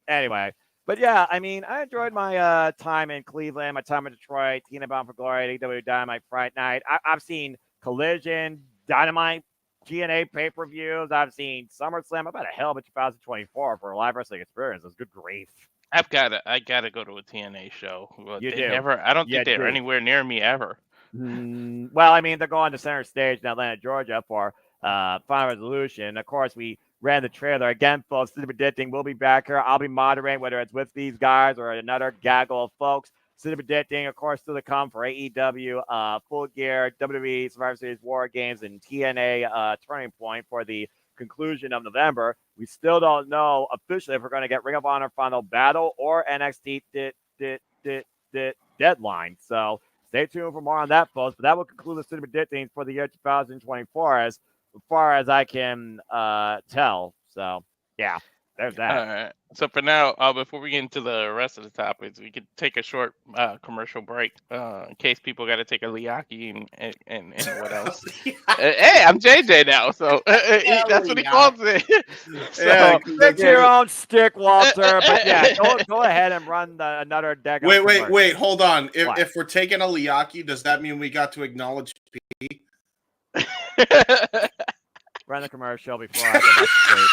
S10: Anyway, but yeah, I mean, I enjoyed my time in Cleveland, my time in Detroit, Tina Bound for Glory, AEW Dynamite Fright Night. I've seen Collision, Dynamite, GNA pay-per-views. I've seen SummerSlam. I've had a hell of a 2024 for a live wrestling experience. It's good grief.
S16: I gotta go to a TNA show. Well,
S10: You
S16: they
S10: do.
S16: never. I don't
S10: You
S16: think they're
S10: do.
S16: anywhere near me ever.
S10: Well, I mean, they're going to center stage in Atlanta, Georgia for Final Resolution. Of course, we ran the trailer. Again, folks, City Predicting will be back here. I'll be moderating, whether it's with these guys or another gaggle of folks. City Predicting, of course, still to come for AEW, Full Gear, WWE Survivor Series War Games, and TNA Turning Point for the conclusion of November. We still don't know officially if we're going to get Ring of Honor Final Battle or NXT Deadline. So stay tuned for more on that, folks. But that will conclude the City Predicting for the year 2024 as far as I can tell. So, yeah, there's that.
S16: All right. So for now, before we get into the rest of the topics, we could take a short commercial break in case people got to take a Liaki and what else. Hey, I'm JJ now, so that's what he calls it. So,
S10: Stick to your own stick, Walter. But yeah, go ahead and run another deck.
S9: Wait, hold on. If we're taking a Liaki, does that mean we got to acknowledge P?
S10: Run the commercial before I go back to sleep.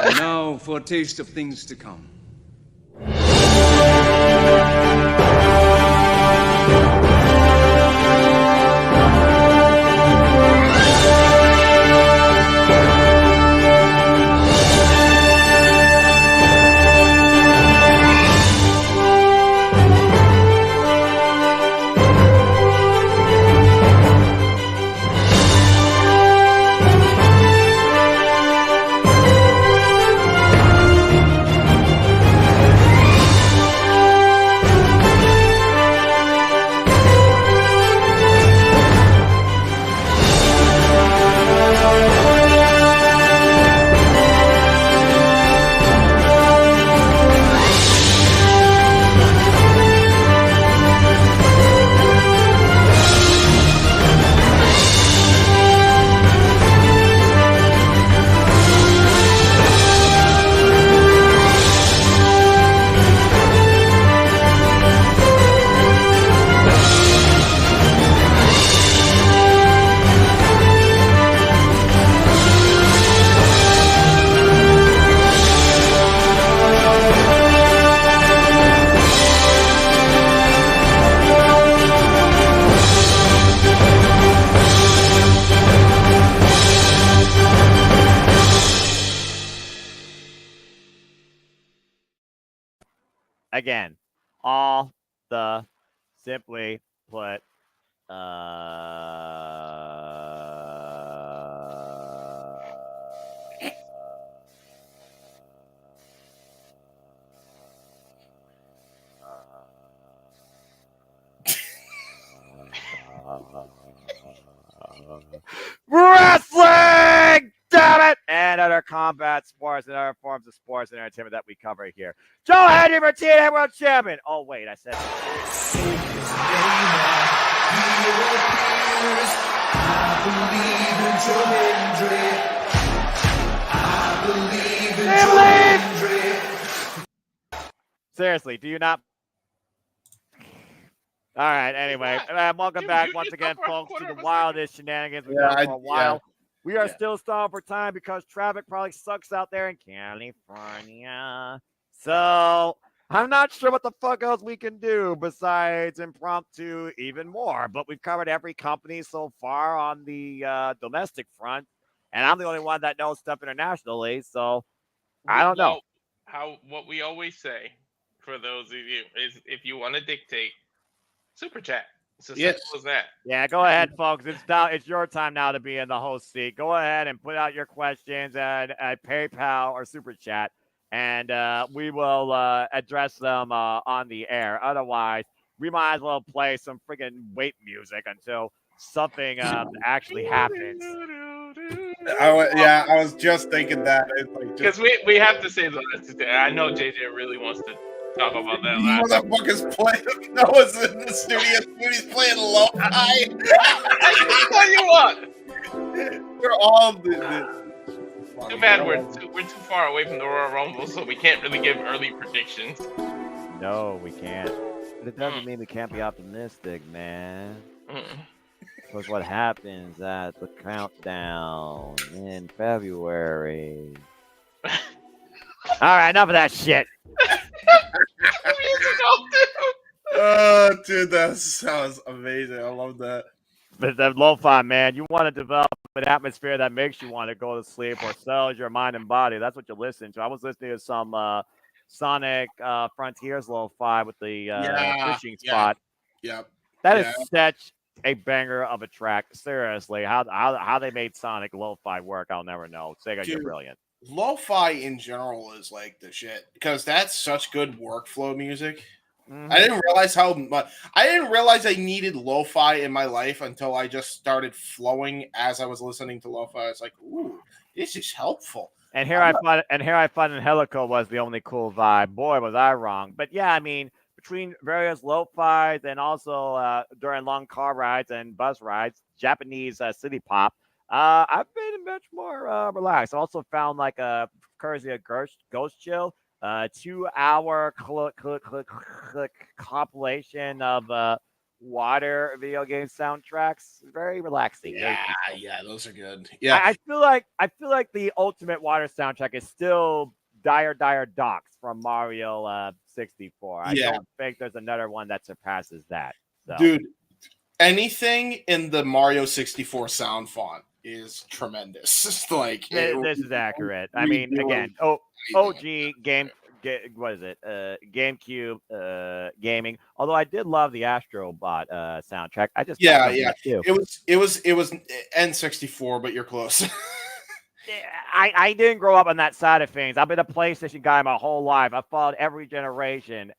S15: And now for a taste of things to come.
S10: Again, all the simply put, wrestling, damn it, and other combat sports and other forms of sports and entertainment that we cover here. Joe Henry for TNA World Champion. Oh wait, I said. Seriously, do you not? All right. Anyway, welcome back once again, folks, to the wildest shenanigans we've done for a while. We are still stalling for time because traffic probably sucks out there in California. So I'm not sure what the fuck else we can do besides impromptu even more. But we've covered every company so far on the domestic front, and I'm the only one that knows stuff internationally. So I don't know.
S16: What we always say for those of you is, if you want to dictate, super chat. It's as simple as that.
S10: Yeah, go ahead, folks. It's your time now to be in the host seat. Go ahead and put out your questions at PayPal or Super Chat, and we will address them on the air. Otherwise, we might as well play some freaking wait music until something actually happens.
S9: I was just thinking that.
S16: Because we have to say that. I know JJ really wants to talk about that.
S9: Motherfuckers playing. Noah's in the studio. He's playing lo-fi.
S16: What you want?
S9: We're all.
S16: Too bad we're too far away from the Royal Rumble, so we can't really give early predictions.
S10: No, we can't. But it doesn't mean we can't be optimistic, man. Because what happens at the countdown in February? All right, enough of that shit.
S9: Oh, dude, that sounds amazing. I love that.
S10: But the lo-fi, man, you want to develop an atmosphere that makes you want to go to sleep or sells your mind and body. That's what you're listening to. I was listening to some Sonic Frontiers lo-fi with the fishing spot.
S9: Yep.
S10: That is such a banger of a track. Seriously, how they made Sonic lo-fi work, I'll never know. Sega, you're brilliant.
S9: Lo-fi in general is like the shit because that's such good workflow music. I didn't realize how much. I didn't realize I needed lo-fi in my life until I just started flowing as I was listening to lo-fi. It's like, ooh, this is helpful.
S10: And here I find Angelico was the only cool vibe. Boy, was I wrong. But yeah, I mean, between various lo-fis and also during long car rides and bus rides, Japanese city pop, I've been much more relaxed. I also found like a courtesy of Ghost Chill, 2-hour compilation of water video game soundtracks. Very relaxing.
S9: Yeah, those are good. Yeah,
S10: I feel like the ultimate water soundtrack is still Dire Docks from Mario 64. I don't think there's another one that surpasses that. So.
S9: Dude, anything in the Mario 64 sound font is tremendous. It's like
S10: this is accurate. I mean, again, OG game. What is it? GameCube gaming. Although I did love the Astrobot soundtrack. I just
S9: It was N64, but you're close.
S10: I didn't grow up on that side of things. I've been a PlayStation guy my whole life. I've followed every generation.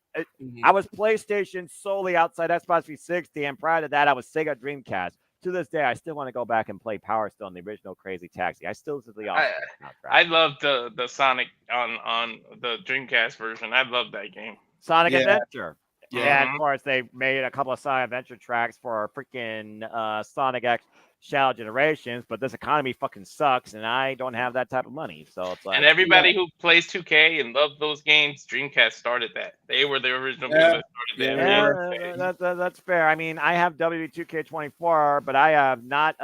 S10: I was PlayStation solely outside Xbox 360, and prior to that, I was Sega Dreamcast. To this day, I still want to go back and play Power Stone, the original Crazy Taxi. I still listen to the awesome soundtrack.
S16: I love the Sonic on the Dreamcast version. I love that game.
S10: Sonic Adventure. Yeah, and of course, they made a couple of Sonic Adventure tracks for freaking Sonic X Shadow Generations, but this economy fucking sucks, and I don't have that type of money. So it's like,
S16: and everybody who plays 2K and loved those games, Dreamcast started that. They were the original people that started that.
S10: That's fair. I mean, I have W2K24, but I have not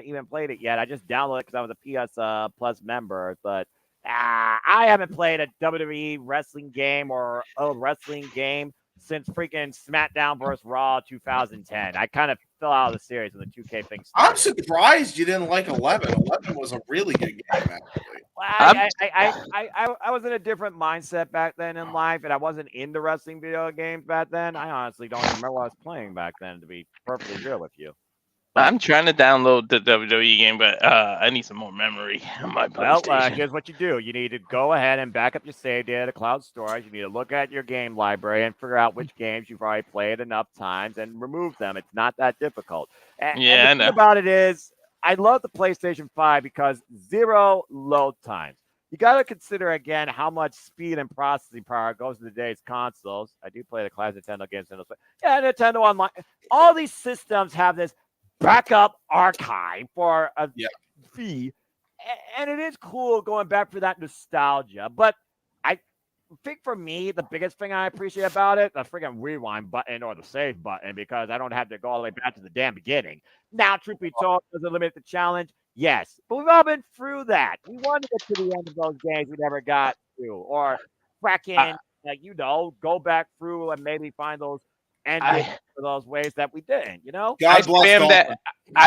S10: even played it yet. I just downloaded it because I was a PS Plus member, but I haven't played a WWE wrestling game or a wrestling game since freaking SmackDown vs. Raw 2010. I kind of fell out of the series when the 2K thing started.
S9: I'm surprised you didn't like 11. 11 was a really good game, actually.
S10: I was in a different mindset back then in life, and I wasn't into wrestling video games back then. I honestly don't even remember what I was playing back then, to be perfectly real with you.
S16: I'm trying to download the WWE game, but I need some more memory on my PlayStation.
S10: Well, here's what you do. You need to go ahead and back up your save data to cloud storage. You need to look at your game library and figure out which games you've already played enough times and remove them. It's not that difficult. And the thing about it is, I love the PlayStation 5 because 0 load times. You got to consider, again, how much speed and processing power goes into today's consoles. I do play the classic Nintendo games. Nintendo Online. All these systems have this backup archive for a fee, and it is cool going back for that nostalgia. But I think for me, the biggest thing I appreciate about it, the freaking rewind button or the save button, because I don't have to go all the way back to the damn beginning. Now, truth be told, does it limit the challenge? Yes, but we've all been through that. We wanted to get to the end of those games we never got to, or freaking, go back through and maybe find those endings for those ways that we didn't,
S16: I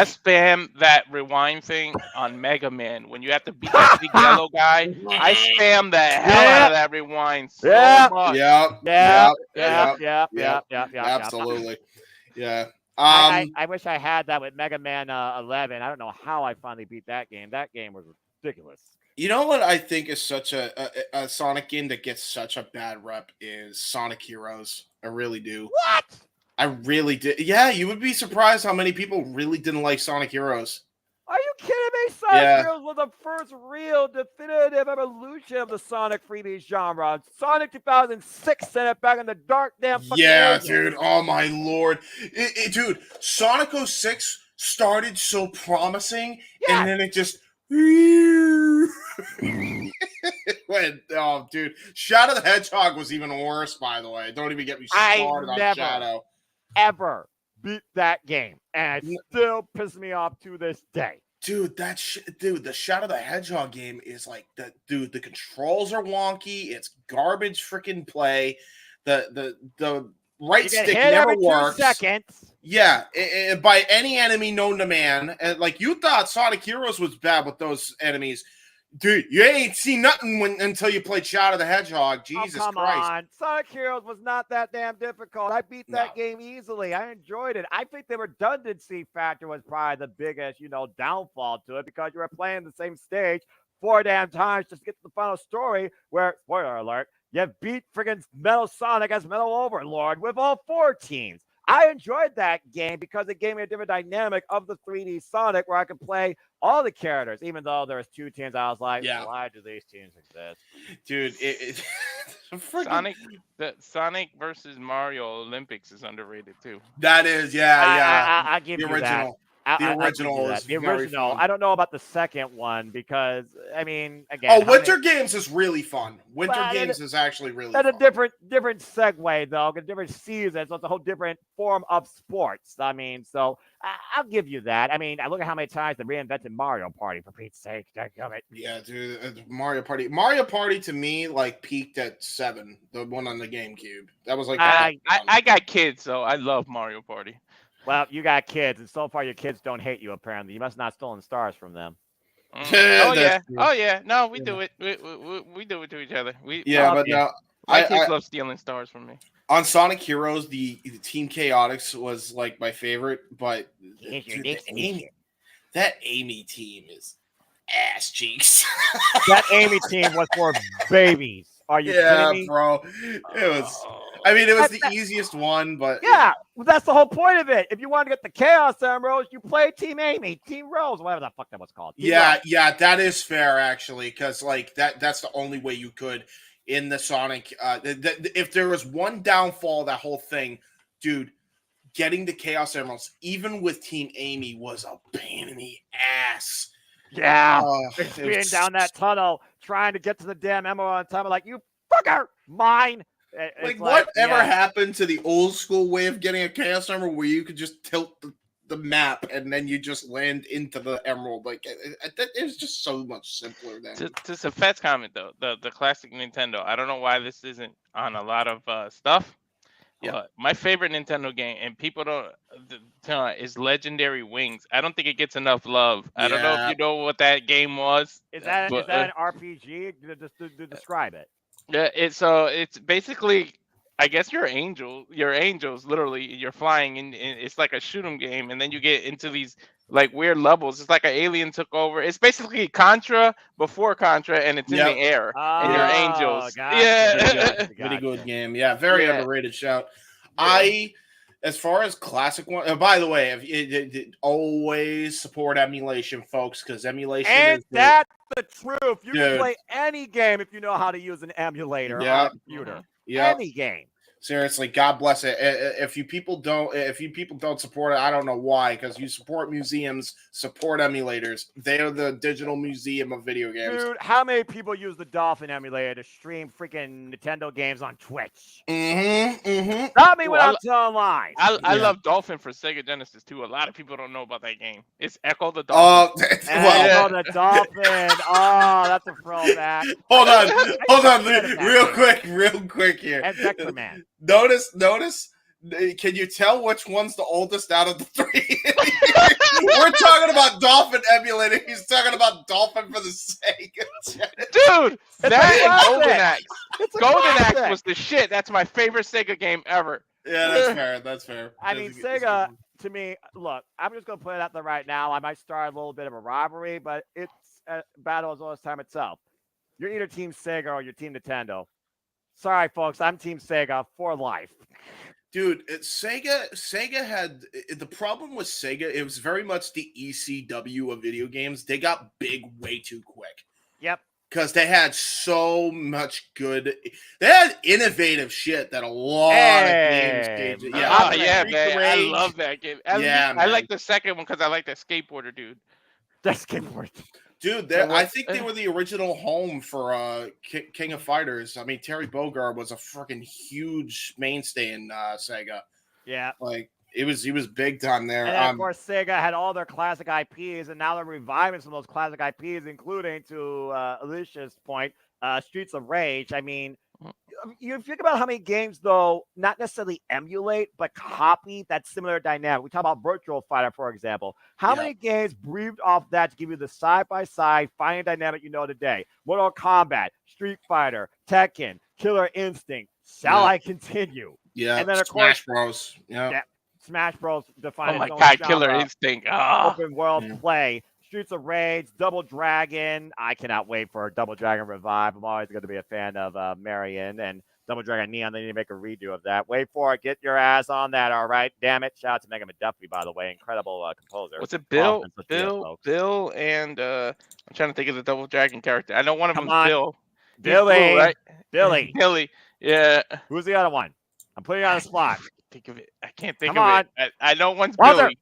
S16: spam that rewind thing on Mega Man when you have to beat that big yellow guy. I spam the hell out of that rewind so much.
S9: Absolutely. Yeah.
S10: I wish I had that with Mega Man 11. I don't know how I finally beat that game. That game was ridiculous.
S9: You know what I think is such a Sonic game that gets such a bad rep is Sonic Heroes. I really do.
S10: What?
S9: I really did. Yeah, you would be surprised how many people really didn't like Sonic Heroes.
S10: Are you kidding me?
S17: Sonic
S9: Yeah.
S17: Heroes was the first real definitive evolution of the Sonic 3D genre. Sonic 2006 sent it back in the dark damn fucking ages.
S9: Dude. Oh my lord, dude. Sonic 06 started so promising, and then it just went. Oh, dude. Shadow the Hedgehog was even worse. By the way, don't even get me started on Shadow.
S17: Ever beat that game, and it still pisses me off to this day.
S9: Dude, the Shadow the Hedgehog game is like the controls are wonky. It's garbage freaking play. The right
S17: You get
S9: stick
S17: hit
S9: never
S17: every 2
S9: works.
S17: seconds.
S9: Yeah, by any enemy known to man. And like you thought Sonic Heroes was bad with those enemies. Dude, you ain't seen nothing until you played Shadow the Hedgehog. Jesus
S17: come
S9: Christ.
S17: on. Sonic Heroes was not that damn difficult. I beat that game easily. I enjoyed it. I think the redundancy factor was probably the biggest, downfall to it because you were playing the same stage 4 damn times just to get to the final story where, spoiler alert, you beat friggin' Metal Sonic as Metal Overlord with all 4 teams. I enjoyed that game because it gave me a different dynamic of the 3D Sonic where I could play all the characters, even though there was 2 teams. I was like, why do these teams exist?
S9: Dude,
S16: Sonic versus Mario Olympics is underrated too.
S9: That is, yeah.
S17: I give
S9: the
S17: you
S9: original.
S17: that.
S9: The original is
S17: the
S9: very
S17: original.
S9: fun.
S17: I don't know about the second one because again. Oh,
S9: Winter Games is really fun. Winter Games is actually really fun.
S17: That's a different segue though, a different season, so it's a whole different form of sports. I mean, so I'll give you that. I mean, I look at how many times they reinvented Mario Party for Pete's sake.
S9: Yeah, dude, Mario Party. Mario Party to me like peaked at 7, the one on the GameCube. That was like
S16: I got kids, so I love Mario Party.
S17: Well, you got kids, and so far your kids don't hate you. Apparently, you must not stolen stars from them.
S16: Oh yeah. No, we do it. We do it to each other. My kids love stealing stars from me.
S9: On Sonic Heroes, the Team Chaotix was like my favorite, but that Amy team is ass cheeks.
S17: That Amy team was for babies. Are you kidding me?
S9: Bro. It was. I mean, it was the easiest one, but
S17: well, that's the whole point of it. If you want to get the Chaos Emeralds, you play Team Amy, Team Rose, whatever the fuck that was called. Team Rose.
S9: That is fair actually, because like that's the only way you could in the Sonic. If there was one downfall of that whole thing, dude, getting the Chaos Emeralds, even with Team Amy, was a pain in the ass.
S17: Yeah, being down that tunnel trying to get to the damn emerald on time. I'm like, you fucker, mine.
S9: Like whatever happened to the old school way of getting a Chaos Emerald where you could just tilt the map and then you just land into the emerald? Like it was just so much simpler then.
S16: To Safet's comment though, the classic Nintendo. I don't know why this isn't on a lot of stuff. Yeah. My favorite Nintendo game, and people don't, is Legendary Wings. I don't think it gets enough love. I don't know if you know what that game was.
S17: Is that an RPG? To describe it.
S16: Yeah, it's basically, I guess you're angels. Literally, you're flying, and it's like a shoot 'em game, and then you get into these like weird levels. It's like an alien took over. It's basically Contra before Contra, and it's in the air, and you're angels.
S17: Gotcha.
S9: Pretty good game. Yeah, very underrated shout. As far as classic one, by the way, always support emulation, folks, because emulation
S17: and
S9: is
S17: that's the truth. You can play any game if you know how to use an emulator on a computer. Any game.
S9: Seriously, God bless it. If you people don't support it, I don't know why. Because you support museums, support emulators. They are the digital museum of video games.
S17: Dude, how many people use the Dolphin emulator to stream freaking Nintendo games on Twitch? Not me when I'm telling lies.
S16: I love Dolphin for Sega Genesis too. A lot of people don't know about that game. It's Echo the Dolphin.
S17: Echo the Dolphin. Oh, that's a throwback.
S9: Hold on, real quick here.
S17: And Vector Man.
S9: Notice. Can you tell which one's the oldest out of the 3? We're talking about Dolphin emulator. He's talking about Dolphin for the Sega.
S16: Dude, that and Golden Axe. Golden Axe was the shit. That's my favorite Sega game ever.
S9: Yeah, that's fair.
S17: I mean, Sega, to me, look, I'm just going to put it out there right now. I might start a little bit of a rivalry, but it's a battle as always time itself. You're either Team Sega or you're Team Nintendo. Sorry, folks. I'm Team Sega for life.
S9: Dude, Sega had the problem with Sega. It was very much the ECW of video games. They got big way too quick.
S17: Yep.
S9: Because they had so much good. They had innovative shit that a lot of games gave.
S16: Yeah, man. I
S9: Rage.
S16: love that game.
S9: Yeah,
S16: I like the second one because I like the skateboarder dude.
S17: The skateboarder.
S9: Dude, I think they were the original home for King of Fighters. I mean, Terry Bogard was a freaking huge mainstay in Sega.
S17: Yeah.
S9: Like, he was big time there.
S17: And then, of course, Sega had all their classic IPs, and now they're reviving some of those classic IPs, including, to Alicia's point, Streets of Rage. I mean, you think about how many games, though, not necessarily emulate, but copy that similar dynamic. We talk about Virtual Fighter, for example. How many games breathed off that to give you the side-by-side fighting dynamic you know today? Mortal Kombat, Street Fighter, Tekken, Killer Instinct. Shall I continue?
S9: Yeah,
S17: and then, of
S9: Smash
S17: course,
S9: Bros. Yeah.
S17: Smash Bros. Defined
S16: Oh my
S17: its own
S16: God,
S17: genre.
S16: Killer Instinct. Oh.
S17: Open world play. Streets of Rage, Double Dragon. I cannot wait for Double Dragon Revive. I'm always going to be a fan of Marion and Double Dragon Neon. They need to make a redo of that. Wait for it. Get your ass on that. All right. Damn it. Shout out to Megan McDuffie, by the way. Incredible composer.
S16: What's it? Bill,
S17: Awesome.
S16: Bill, and I'm trying to think of the Double Dragon character. I know one of them is
S17: on.
S16: Bill. He's
S17: Billy.
S16: blue, right?
S17: Billy.
S16: Billy. Yeah.
S17: Who's the other one? I'm putting you on the spot.
S16: Think of it. I can't think
S17: Come
S16: of
S17: on.
S16: it. I know one's
S17: Walter.
S16: Billy.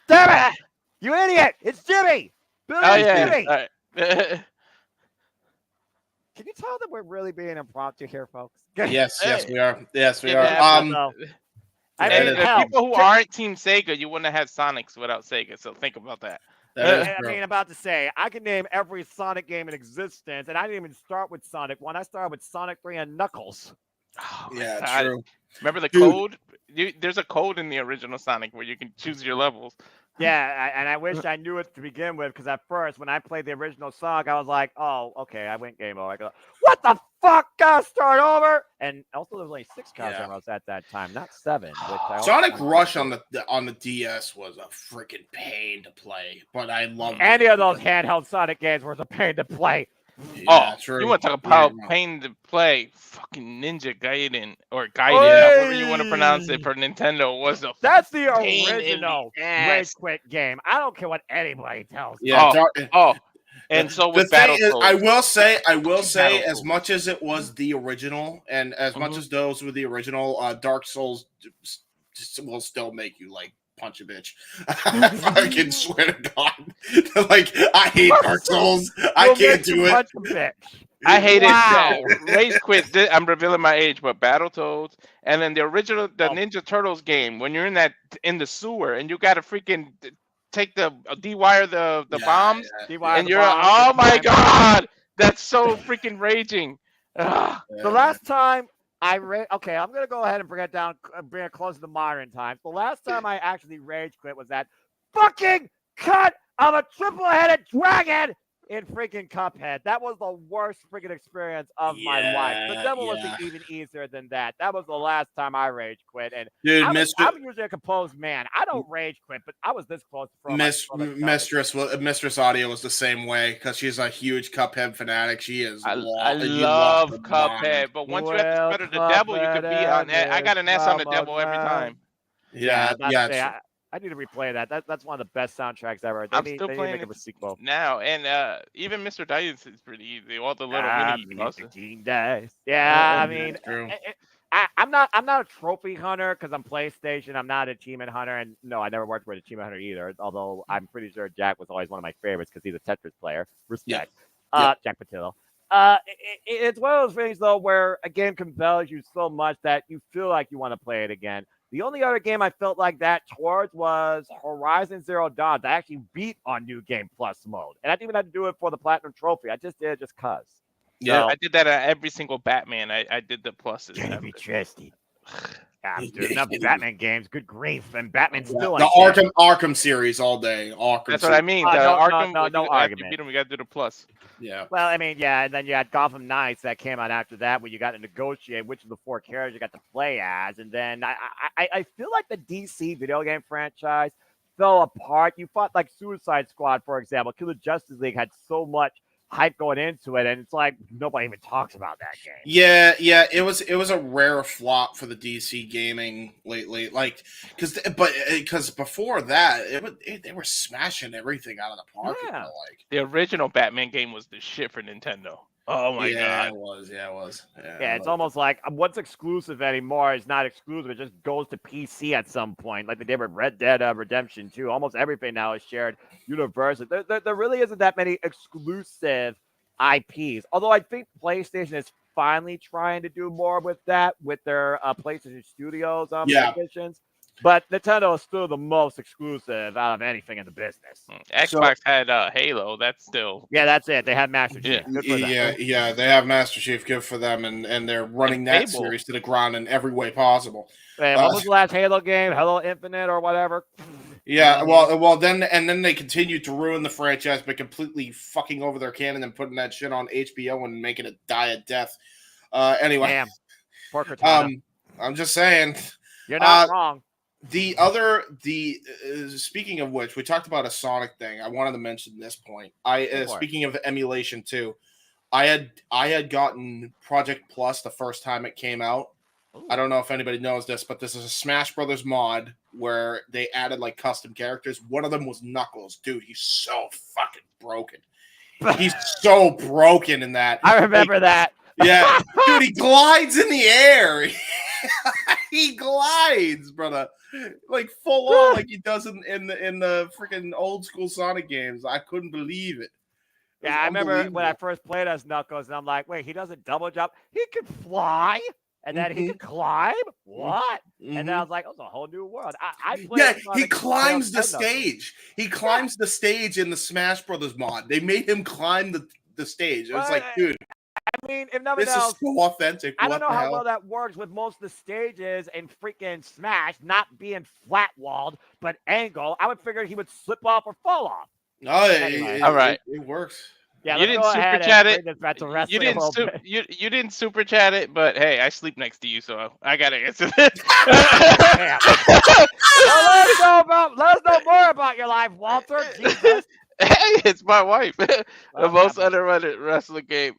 S17: Damn it! You idiot! It's Jimmy! Billy
S16: Oh,
S17: and
S16: yeah.
S17: Jimmy!
S16: All right.
S17: Can you tell that we're really being impromptu here, folks?
S9: Yes, we are. Yes, we
S16: Yeah,
S9: are.
S17: I
S16: and
S17: mean,
S16: the
S17: hell,
S16: people who aren't Team Sega, you wouldn't have had Sonics without Sega. So think about that.
S17: I mean, about to say, I can name every Sonic game in existence, and I didn't even start with Sonic 1. I started with Sonic 3 and Knuckles.
S16: Oh,
S9: yeah,
S16: God.
S9: true.
S16: Remember the
S9: Dude.
S16: code? There's a code in the original Sonic where you can choose your levels.
S17: Yeah, and I wish I knew it to begin with, because at first, when I played the original Sonic, I was like, oh, okay, I went game over. I go, what the fuck? Gotta start over? And also, there was only 6 cameras at that time, not 7. Which I
S9: Sonic Rush on the DS was a freaking pain to play, but I loved
S17: Any
S9: it.
S17: of those handheld Sonic games was a pain to play.
S9: Yeah, true.
S16: You want to talk about pain to play? Fucking Ninja Gaiden or Gaiden, however you want to pronounce it for Nintendo, was a
S17: That's the
S16: pain in
S17: original
S16: the ass.
S17: Rage Quit game. I don't care what anybody tells me.
S9: Yeah,
S16: and so
S9: the
S16: with
S9: thing is,
S16: Battletoads.
S9: I will say, as
S16: Battletoads.
S9: much as it was the original, and as much as those were the original, Dark Souls will still make you like punch a bitch. I fucking swear to God, like I hate Dark Souls. I can't do it.
S17: Punch a bitch.
S16: I hate
S17: Wow.
S16: it. Rage Quit. I'm revealing my age, but Battletoads, and then the original, the Ninja Turtles game. When you're in the sewer and you got to freaking take the dewire the bombs,
S17: Dewire
S16: and
S17: the
S16: you're
S17: bombs,
S16: oh my
S17: time.
S16: God, that's so freaking raging. Ugh.
S17: The last time okay, I'm gonna go ahead and bring it down, bring it close to the modern times. The last time I actually rage quit was that fucking cut of a triple-headed dragon in freaking Cuphead. That was the worst freaking experience of my life. The devil was even easier than that. That was the last time I rage quit. And
S9: Dude,
S17: I'm usually a composed man. I don't rage quit, but I was this close to
S9: Mistress Audio was the same way because she's a huge Cuphead fanatic. She is.
S16: I love Cuphead, but once you have to spread the devil, you can be on. I got an S on the devil every time.
S17: I need to replay that. That's one of the best soundtracks ever.
S16: I'm still playing
S17: it a sequel
S16: now, and even Mr. Dice is pretty easy. All the little mini bosses.
S17: Yeah, I mean, I'm not a trophy hunter because I'm PlayStation. I'm not an achievement hunter, and no, I never worked with an achievement hunter either. Although I'm pretty sure Jack was always one of my favorites because he's a Tetris player. Respect, Jack Patillo. It's one of those things though where a game compels you so much that you feel like you want to play it again. The only other game I felt like that towards was Horizon Zero Dawn. I actually beat on New Game Plus mode. And I didn't even have to do it for the Platinum Trophy. I just did it just because.
S16: Yeah, I did that at every single Batman. I did the pluses.
S17: Be trusted. Dude, enough Batman games. Good grief. And Batman's still
S9: the Arkham series all day.
S16: That's what I mean. The Arkham,
S17: no argument.
S16: Beat him, we got to do the plus.
S9: Yeah.
S17: Well, I mean, and then you had Gotham Knights that came out after that, where you got to negotiate which of the 4 characters you got to play as. And then I feel like the DC video game franchise fell apart. You fought like Suicide Squad, for example. Killer Justice League had so much hype going into it, and it's like nobody even talks about that game.
S9: Yeah, it was a rare flop for the DC gaming lately. Like, because before that, they were smashing everything out of the park. I feel like
S16: The original Batman game was the shit for Nintendo. Oh my god.
S9: it was.
S17: Yeah, it's almost like what's exclusive anymore is not exclusive. It just goes to PC at some point, like they did with Red Dead Redemption 2. Almost everything now is shared universally. There really isn't that many exclusive IPs. Although I think PlayStation is finally trying to do more with that with their PlayStation Studios editions. But Nintendo is still the most exclusive out of anything in the business.
S16: Xbox had Halo. That's still
S17: that's it. They have Master Chief. Good for them.
S9: Yeah, they have Master Chief. Good for them, and they're running that series to the ground in every way possible.
S17: Hey, what was the last Halo game? Halo Infinite or whatever?
S9: Yeah, well, then they continued to ruin the franchise by completely fucking over their canon and putting that shit on HBO and making it die a death. Anyway,
S17: damn, poor Cortana.
S9: I'm just saying,
S17: you're not wrong.
S9: Speaking of which, we talked about a Sonic thing. I wanted to mention this point. Speaking of emulation too, I had gotten Project Plus the first time it came out. Ooh. I don't know if anybody knows this, but this is a Smash Brothers mod where they added like custom characters. One of them was Knuckles. Dude, he's so fucking broken. He's so broken in that.
S17: I remember that.
S9: Yeah, dude, he glides in the air. He glides, brother, like full on, like he does in the freaking old school Sonic games. I couldn't believe it.
S17: Yeah, I remember when I first played as Knuckles, and I'm like, wait, he doesn't double jump. He can fly, and then he can climb. What? And then I was like, oh, it's a whole new world. I played.
S9: Yeah, he climbs the stage. He climbs the stage in the Smash Brothers mod. They made him climb the stage. I was like, dude.
S17: I mean, if nothing
S9: this
S17: else,
S9: is so authentic.
S17: I don't know how well that works with most of the stages in freaking Smash not being flat walled but angle. I would figure he would slip off or fall off.
S9: Anyway,
S16: all right,
S9: it works.
S17: Yeah,
S16: you didn't super chat it.
S17: You
S16: didn't super chat it, but hey, I sleep next to you, so I gotta answer this.
S17: Well, let us know more about your life, Walter. Jesus.
S16: Hey, it's my wife. The most underrated wrestling game.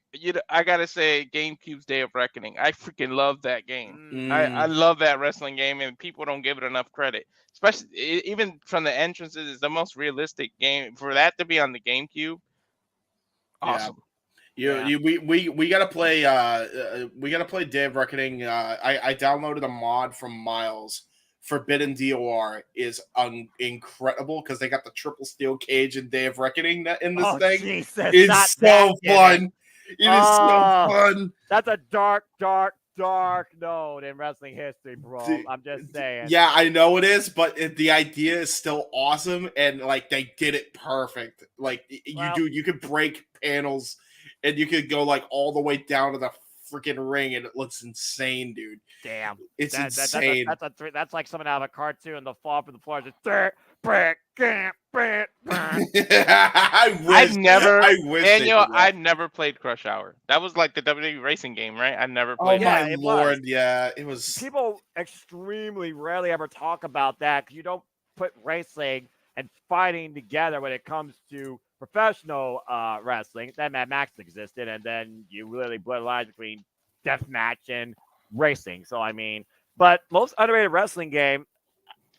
S16: I gotta say, GameCube's Day of Reckoning. I freaking love that game. I love that wrestling game, and people don't give it enough credit. Especially even from the entrances, it's the most realistic game. For that to be on the GameCube, awesome.
S9: We gotta play. We gotta play Day of Reckoning. I downloaded a mod from Miles. Forbidden DOR is incredible because they got the triple steel cage and Day of Reckoning in this thing.
S17: Jesus,
S9: it's so fun. It is so fun.
S17: That's a dark note in wrestling history, bro. I'm just saying.
S9: Yeah, I know it is, but the idea is still awesome, and like they did it perfect. Like you could break panels, and you could go like all the way down to the freaking ring, and it looks insane, dude.
S17: Damn,
S9: it's insane.
S17: That's like something out of a cartoon. The fall from the floor just
S16: I never played Crush Hour. That was like the WWE racing game, right? I never played.
S9: Oh my lord, yeah, it was.
S17: People extremely rarely ever talk about that because you don't put racing and fighting together when it comes to professional wrestling. Then Mad Max existed, and then you really blur lines between deathmatch and racing. So I mean, but most underrated wrestling game,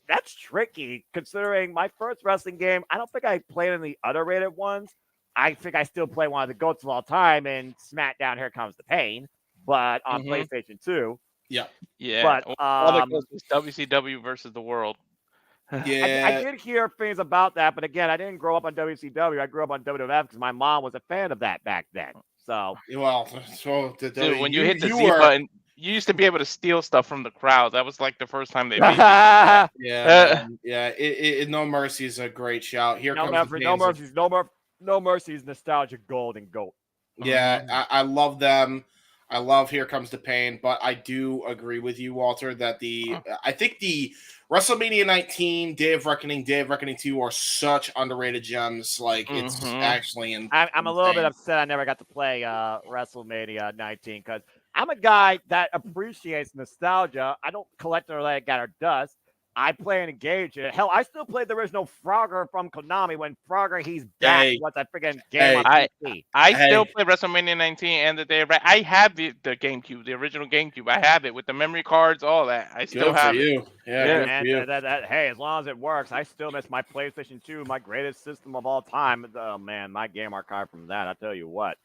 S17: that's tricky considering my first wrestling game, I don't think I played in the underrated ones. I think I still play one of the GOATs of all time in SmackDown Here Comes the Pain, but on PlayStation 2.
S9: Yeah.
S16: But all the GOATs was WCW versus the World.
S9: Yeah,
S17: I did hear things about that, but again, I didn't grow up on WCW. I grew up on WWF because my mom was a fan of that back then. So,
S16: dude, when you hit the Z button, you used to be able to steal stuff from the crowd. That was like the first time they.
S9: No Mercy is a great shout. Here comes
S17: No Mercy's nostalgia gold and goat.
S9: Yeah, I love them. I love Here Comes the Pain, but I do agree with you, Walter, that I think the WrestleMania 19, Day of Reckoning 2 are such underrated gems. Like, it's actually
S17: I'm a little bit upset I never got to play WrestleMania 19 because I'm a guy that appreciates nostalgia. I don't collect or let it get or dust. I play and engage in it. Hell, I still played the original Frogger from Konami when Frogger he's back. What's that freaking game on PC?
S16: I still play WrestleMania 19 and the day of I have the GameCube, the original GameCube. I have it with the memory cards, all that. I still have it.
S17: Yeah, and hey, as long as it works, I still miss my PlayStation 2, my greatest system of all time. Oh man, my game archive from that, I tell you what.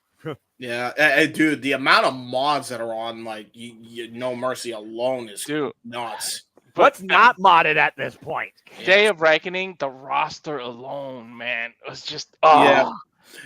S9: Yeah, dude, the amount of mods that are on like No Mercy alone is nuts.
S17: What's not modded at this point?
S16: Day of Reckoning, the roster alone, man, it was just
S9: yeah.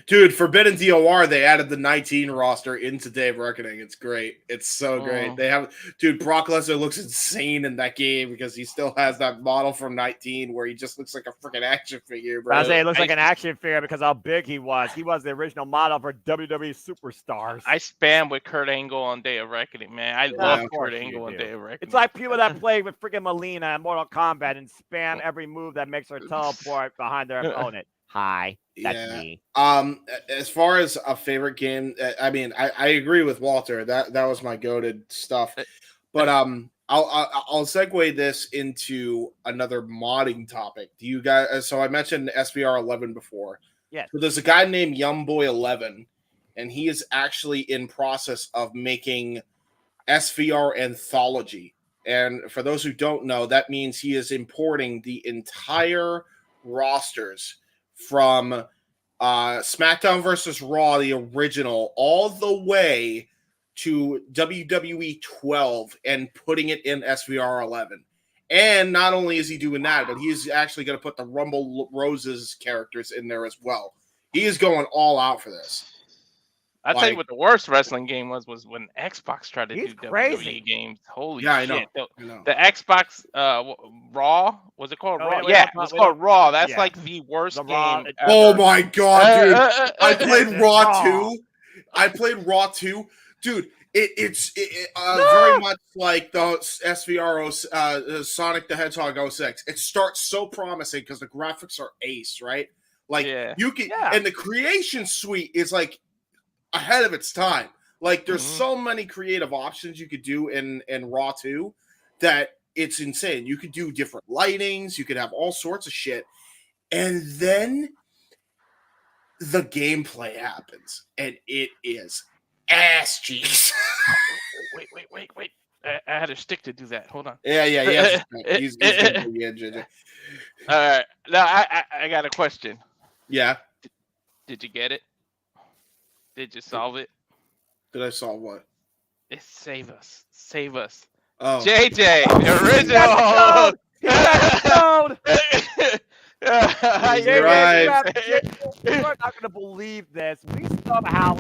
S9: Dude, Forbidden DOR, they added the 19 roster into Day of Reckoning. It's great. It's so great. They have, dude, Brock Lesnar looks insane in that game because he still has that model from 19 where he just looks like a freaking action figure, bro.
S17: I say it looks like an action figure because how big he was. He was the original model for WWE Superstars.
S16: I spam with Kurt Angle on Day of Reckoning, man. I love Kurt Angle on Day of Reckoning.
S17: It's like people that play with freaking Melina in Mortal Kombat and spam every move that makes her teleport behind their opponent. Hi, that's me.
S9: As far as a favorite game, I mean, I agree with Walter. That was my goated stuff. But I'll segue this into another modding topic. Do you guys? So I mentioned SVR 11 before.
S17: Yeah.
S9: So there's a guy named Youngboy11, and he is actually in process of making SVR Anthology. And for those who don't know, that means he is importing the entire rosters from SmackDown versus Raw, the original, all the way to WWE 12 and putting it in SVR 11. And not only is he doing that, but he's actually going to put the Rumble Roses characters in there as well. He is going all out for this.
S16: I'll tell you what the worst wrestling game was when Xbox tried to do
S17: crazy.
S16: WWE games. Holy
S9: I
S16: shit.
S9: know.
S16: The Xbox Raw, was it called Raw?
S17: Yeah,
S16: it was called Raw. That's like the worst game ever.
S9: Oh my god, dude. I played Raw 2. I played Raw 2. Dude, it's very much like the SVR Sonic the Hedgehog 06. It starts so promising because the graphics are ace, right? Like you can and the creation suite is like ahead of its time. Like there's so many creative options you could do in Raw 2 that it's insane. You could do different lightings, you could have all sorts of shit. And then the gameplay happens and it is ass cheeks.
S16: Wait. I had a stick to do that. Hold on.
S9: Yeah. He's gonna be JJ.
S16: All right. Now I got a question.
S9: Yeah.
S16: Did you get it? Did you solve it?
S9: Did I solve what?
S16: It's Save Us.
S9: Oh.
S16: JJ, the original.
S17: You're not going to believe this. We somehow.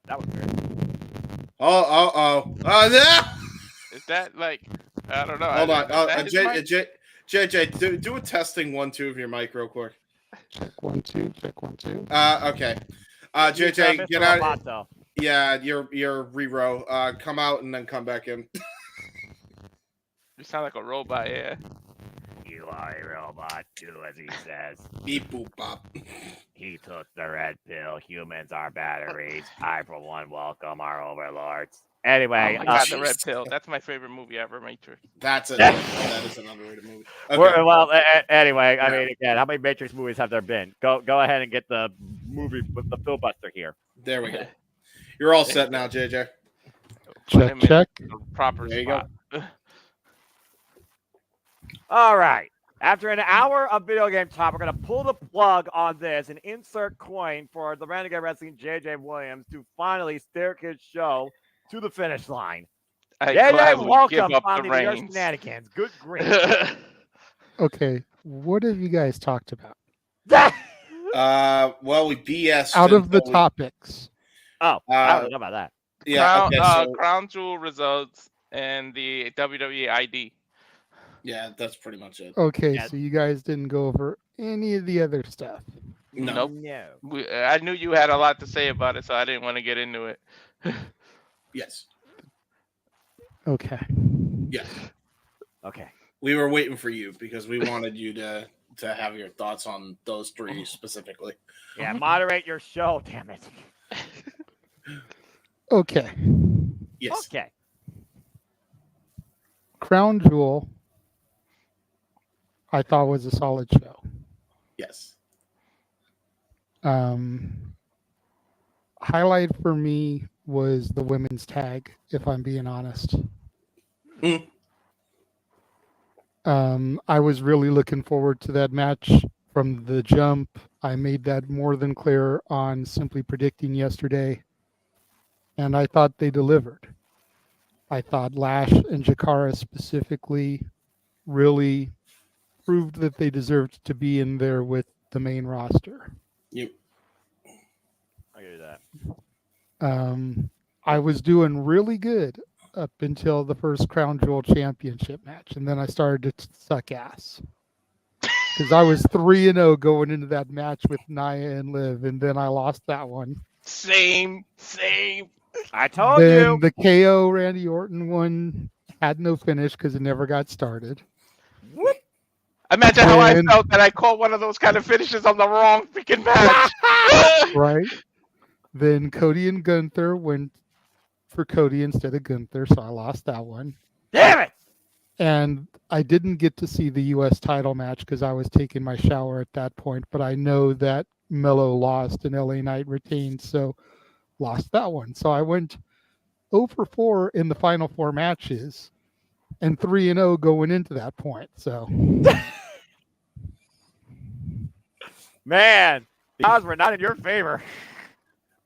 S17: That was weird.
S9: Yeah.
S16: Is that like? I don't know.
S9: Hold on. JJ, do a testing 1-2 of your mic real quick.
S7: Check 1-2. Check 1-2.
S9: Okay. JJ, get out. Yeah, you're re-row. Come out and then come back in.
S16: You sound like a robot, yeah.
S17: You are a robot too, as he says.
S9: Beep boop bop.
S17: He took the red pill. Humans are batteries. I, for one, welcome our overlords. Anyway,
S16: the red pill. That's my favorite movie ever, Matrix.
S9: That is an underrated movie.
S17: Okay. Well, anyway, I mean, again, how many Matrix movies have there been? Go ahead and get the movie with the filibuster here.
S9: There we go. You're all set now, JJ.
S7: Check.
S16: Proper
S9: there you
S16: spot.
S9: go.
S17: All right. After an hour of video game talk, we're going to pull the plug on this and insert coin for the Renegade Wrestling JJ Williams to finally steer his show to the finish line. JJ, welcome finally to your Shenanigans. Good grief.
S7: Okay, what have you guys talked about?
S9: Well, we BS
S7: out of the topics.
S17: I don't know about that.
S9: Yeah,
S16: Crown Jewel results and the WWE ID.
S9: Yeah, that's pretty much it.
S7: Okay, so you guys didn't go over any of the other stuff.
S16: Nope. I knew you had a lot to say about it, so I didn't want to get into it.
S9: Yes.
S7: Okay.
S9: Yeah.
S17: Okay.
S9: We were waiting for you because we wanted you to have your thoughts on those three specifically.
S17: Yeah, moderate your show, damn it.
S7: Okay.
S9: Yes.
S17: Okay.
S7: Crown Jewel I thought was a solid show.
S9: Yes.
S7: Highlight for me was the women's tag, if I'm being honest. I was really looking forward to that match from the jump. I made that more than clear on Simply Predicting yesterday, and I thought they delivered. I thought Lash and Jakara specifically really proved that they deserved to be in there with the main roster.
S9: Yep.
S17: I get that.
S7: I was doing really good up until the first Crown Jewel Championship match, and then I started to suck ass. Because I was 3-0 going into that match with Nia and Liv, and then I lost that one.
S16: Same.
S17: I told
S7: Then
S17: you.
S7: the KO Randy Orton one had no finish because it never got started.
S17: Whoop.
S16: Imagine how I felt that I caught one of those kind of finishes on the wrong freaking match.
S7: Right? Then Cody and Gunther went for Cody instead of Gunther, so I lost that one.
S17: Damn it!
S7: And I didn't get to see the U.S. title match because I was taking my shower at that point, but I know that Mello lost and LA Knight retained, so lost that one. So I went 0-4 in the final 4 matches and 3-0 going into that point. So,
S17: Man, the odds were not in your favor.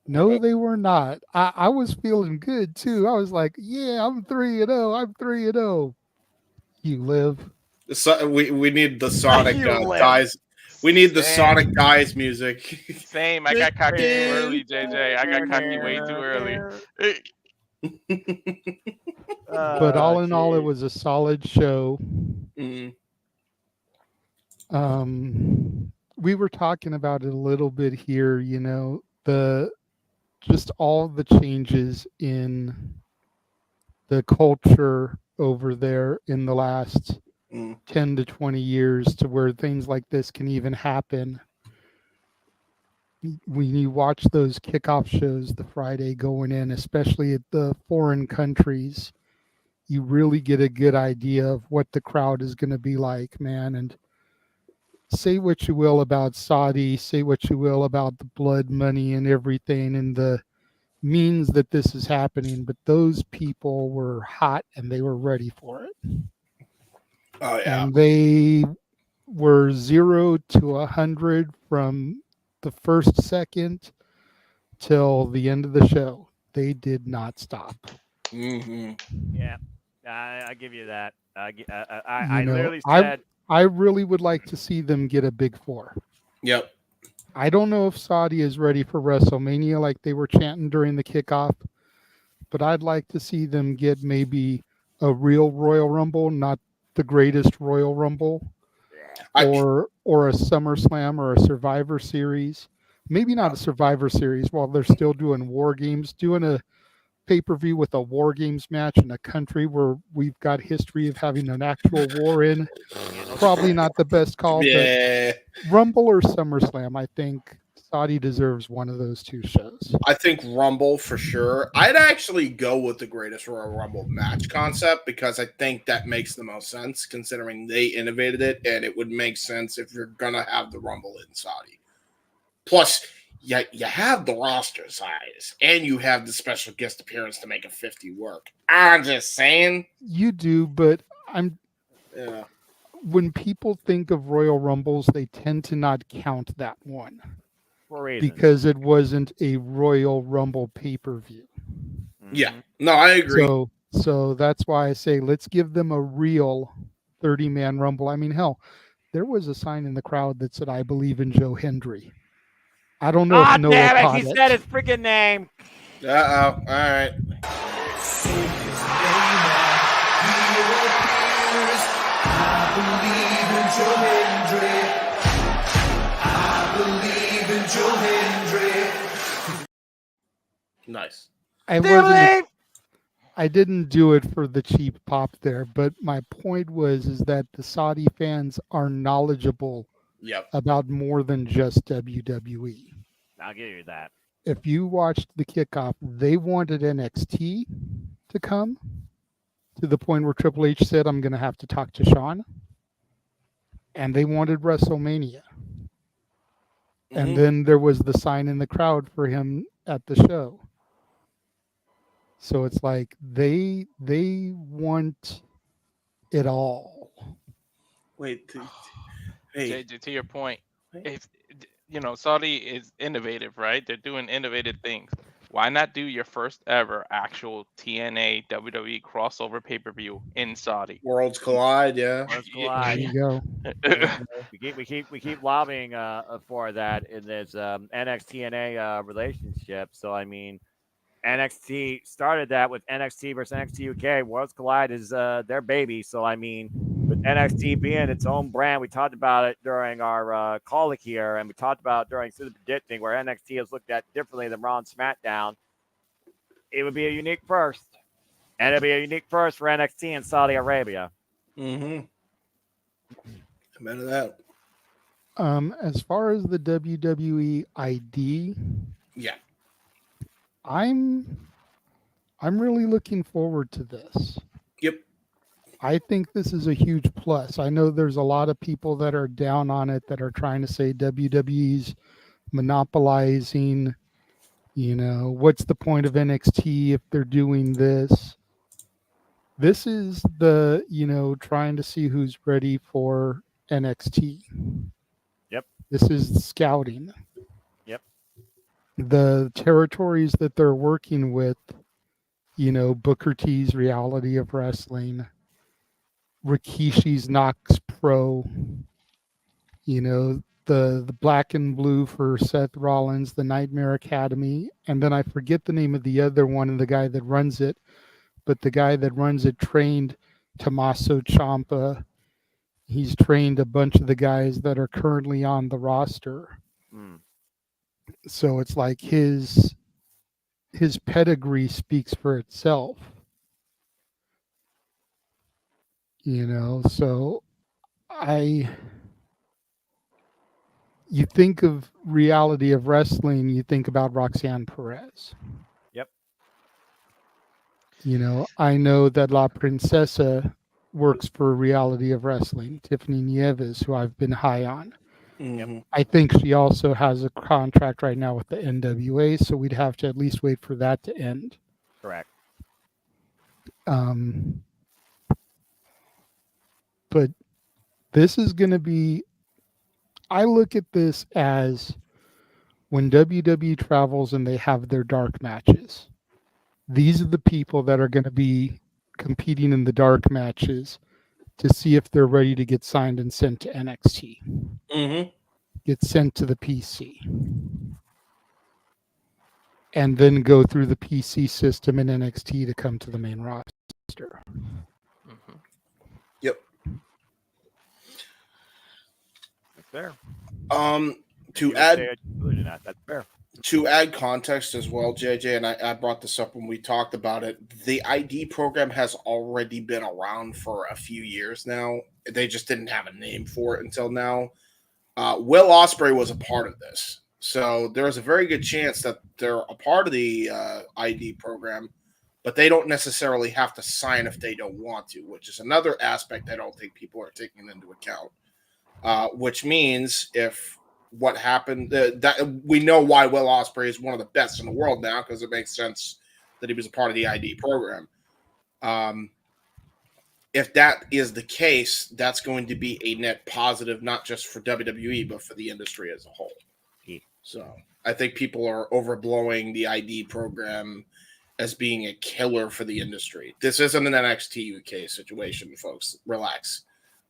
S7: no, they were not. I was feeling good too. I was like, yeah, I'm 3-0. I'm 3-0. You live.
S9: We need the Sonic guys. We need the Sonic guys music.
S16: Same. I got cocky too early, JJ. I got cocky way too early.
S7: But all in all, it was a solid show. We were talking about it a little bit here, you know, just all the changes in the culture over there in the last 10 to 20 years to where things like this can even happen. When you watch those kickoff shows the Friday going in, especially at the foreign countries, you really get a good idea of what the crowd is going to be like, man. And say what you will about Saudi, say what you will about the blood money and everything and the means that this is happening, but those people were hot and they were ready for it.
S9: Oh yeah.
S7: And they were 0 to 100 from the first second till the end of the show. They did not stop.
S17: Yeah, I give you that. I
S7: You know,
S17: literally said.
S7: I really would like to see them get a big 4.
S9: Yep.
S7: I don't know if Saudi is ready for WrestleMania like they were chanting during the kickoff, but I'd like to see them get maybe a real Royal Rumble, not the greatest Royal Rumble, or a SummerSlam or a Survivor Series. Maybe not a Survivor Series while they're still doing War Games, doing a pay-per-view with a War Games match in a country where we've got history of having an actual war in. Probably not the best call, but Rumble or SummerSlam, I think Saudi deserves one of those 2 shows.
S9: I think Rumble for sure. I'd actually go with the greatest Royal Rumble match concept because I think that makes the most sense considering they innovated it, and it would make sense if you're going to have the Rumble in Saudi. Plus, you have the roster size, and you have the special guest appearance to make a 50 work. I'm just saying.
S7: You do, but
S9: Yeah.
S7: When people think of Royal Rumbles, they tend to not count that one.
S17: For reasons.
S7: Because it wasn't a Royal Rumble pay-per-view.
S9: Yeah. No, I agree.
S7: So that's why I say let's give them a real 30-man Rumble. I mean, hell, there was a sign in the crowd that said, I believe in Joe Hendry. I don't know if Noah
S17: damn it,
S7: caught
S17: he said his freaking name.
S9: Uh-oh. All right. Nice.
S7: I didn't do it for the cheap pop there, but my point is that the Saudi fans are knowledgeable about more than just WWE.
S17: I'll give you that.
S7: If you watched the kickoff, they wanted NXT to come to the point where Triple H said, I'm going to have to talk to Sean. and they wanted WrestleMania. And
S9: Mhm.
S7: then there was the sign in the crowd for him at the show. So it's like they want it all.
S9: Wait, hey,
S16: JJ, to your point, if Saudi is innovative, right? They're doing innovative things. Why not do your first ever actual TNA WWE crossover pay-per-view in Saudi?
S9: Worlds collide, yeah.
S17: Worlds
S7: There
S17: collide.
S7: you go.
S17: we keep lobbying for that in this NXT and relationship. So I mean, NXT started that with NXT versus NXT UK. Worlds Collide is their baby. So I mean, with NXT being its own brand, we talked about it during our call here, and we talked about it during Super Predicting, where NXT is looked at differently than Raw and SmackDown. It would be a unique first, and it'd be a unique first for NXT in Saudi Arabia.
S9: Mm-hmm. Amen to that.
S7: As far as the WWE ID,
S9: yeah,
S7: I'm really looking forward to this.
S9: Yep.
S7: I think this is a huge plus. I know there's a lot of people that are down on it that are trying to say WWE's monopolizing, what's the point of NXT if they're doing this? This is the, trying to see who's ready for NXT.
S17: Yep.
S7: This is scouting.
S17: Yep.
S7: The territories that they're working with, Booker T's Reality of Wrestling, Rikishi's Knox Pro, the Black and Blue for Seth Rollins, the Nightmare Academy, and then I forget the name of the other one and the guy that runs it, but the guy that runs it trained Tommaso Ciampa. He's trained a bunch of the guys that are currently on the roster. So it's like his pedigree speaks for itself. So you think of Reality of Wrestling, you think about Roxanne Perez.
S17: Yep.
S7: I know that La Princesa works for Reality of Wrestling, Tiffany Nieves, who I've been high on.
S9: Mm-hmm.
S7: I think she also has a contract right now with the NWA, so we'd have to at least wait for that to end.
S17: Correct.
S7: But this is going to be, I look at this as when WWE travels and they have their dark matches, these are the people that are going to be competing in the dark matches to see if they're ready to get signed and sent to NXT.
S9: Mm-hmm.
S7: Get sent to the PC. And then go through the PC system in NXT to come to the main roster.
S9: Yep.
S17: That's fair.
S9: That's
S17: fair.
S9: To add context as well, JJ, and I brought this up when we talked about it, the ID program has already been around for a few years now. They just didn't have a name for it until now. Will Ospreay was a part of this. So there's a very good chance that they're a part of the ID program, but they don't necessarily have to sign if they don't want to, which is another aspect I don't think people are taking into account. Which means if what happened, that we know why Will Ospreay is one of the best in the world now, because it makes sense that he was a part of the ID program. If that is the case, that's going to be a net positive, not just for WWE, but for the industry as a whole. So I think people are overblowing the ID program as being a killer for the industry. This isn't an NXT UK situation, folks. Relax.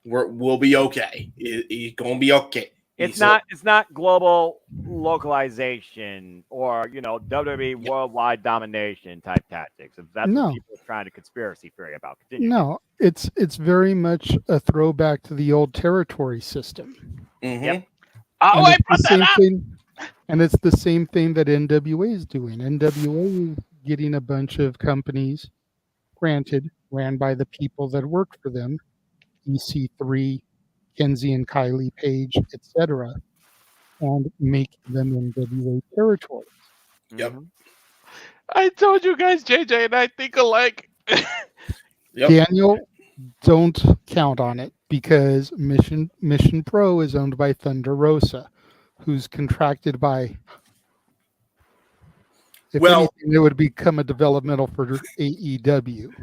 S9: We'll be okay. It's going to be okay.
S17: It's not global localization or WWE worldwide domination type tactics. If that's what people are trying to conspiracy theory about. Continue.
S7: No, it's very much a throwback to the old territory system.
S9: Mm-hmm.
S17: Yep.
S16: Oh, I brought that up.
S7: And it's the same thing that NWA is doing. NWA is getting a bunch of companies, granted, ran by the people that worked for them, EC3, Kenzie and Kylie Page, etc., and making them NWA territories.
S9: Yep.
S16: I told you guys, JJ, and I think alike.
S7: Yep. don't count on it because Mission Pro is owned by Thunder Rosa, who's contracted by. If anything, it would become a developmental for AEW.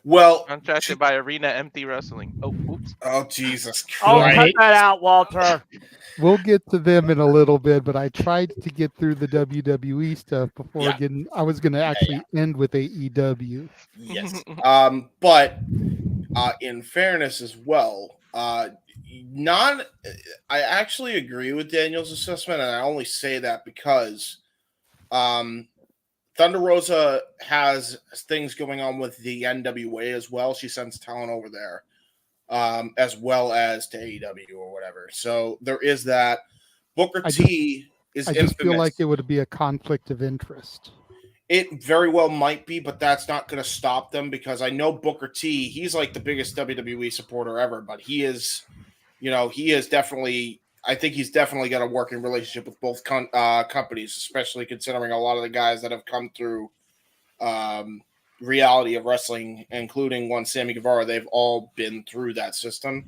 S9: Well,
S16: contracted by Arena Empty Wrestling. Oh, oops.
S9: Oh, Jesus Christ.
S17: Oh, cut that out, Walter.
S7: We'll get to them in a little bit, but I tried to get through the WWE stuff before getting. I was going to actually end with AEW.
S9: Yes. But in fairness as well, I actually agree with Daniel's assessment, and I only say that because Thunder Rosa has things going on with the NWA as well. She sends talent over there, as well as to AEW or whatever. So there is that. Booker T is infamous.
S7: I just feel like it would be a conflict of interest.
S9: It very well might be, but that's not going to stop them because I know Booker T, he's like the biggest WWE supporter ever, but he is definitely, I think he's definitely got a working relationship with both companies, especially considering a lot of the guys that have come through reality of wrestling, including one Sammy Guevara, they've all been through that system.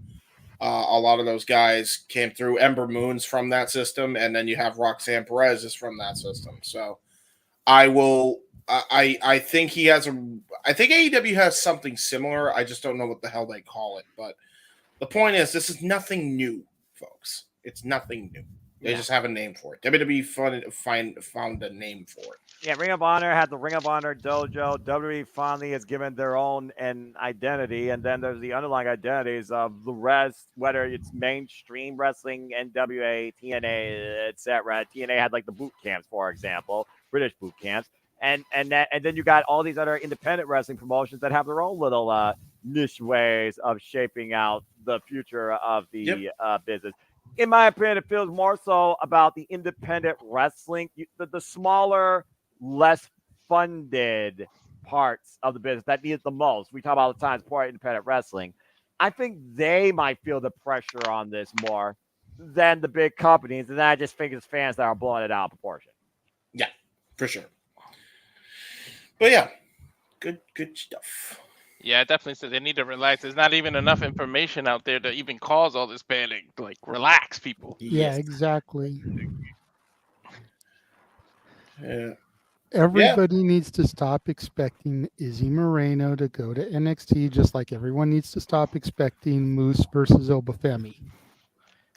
S9: A lot of those guys came through. Ember Moon's from that system, and then you have Roxanne Perez is from that system. So I think I think AEW has something similar. I just don't know what the hell they call it. But the point is, this is nothing new, folks. It's nothing new. They just have a name for it. WWE found a name for it.
S17: Yeah, Ring of Honor had the Ring of Honor dojo. WWE finally has given their own identity, and then there's the underlying identities of the rest, whether it's mainstream wrestling, NWA, TNA, etc. TNA had like the boot camps, for example, British boot camps, and then you got all these other independent wrestling promotions that have their own little niche ways of shaping out the future of the business. In my opinion, it feels more so about the independent wrestling, the smaller, less funded parts of the business that need it the most. We talk about all the time, support independent wrestling. I think they might feel the pressure on this more than the big companies, and I just think it's fans that are blowing it out of proportion.
S9: Yeah, for sure. But yeah, good stuff.
S16: Yeah, definitely. So they need to relax. There's not even enough information out there to even cause all this panic. Like, relax, people.
S7: Yeah, exactly.
S9: Yeah.
S7: Everybody needs to stop expecting Izzy Moreno to go to NXT, just like everyone needs to stop expecting Moose versus Obafemi.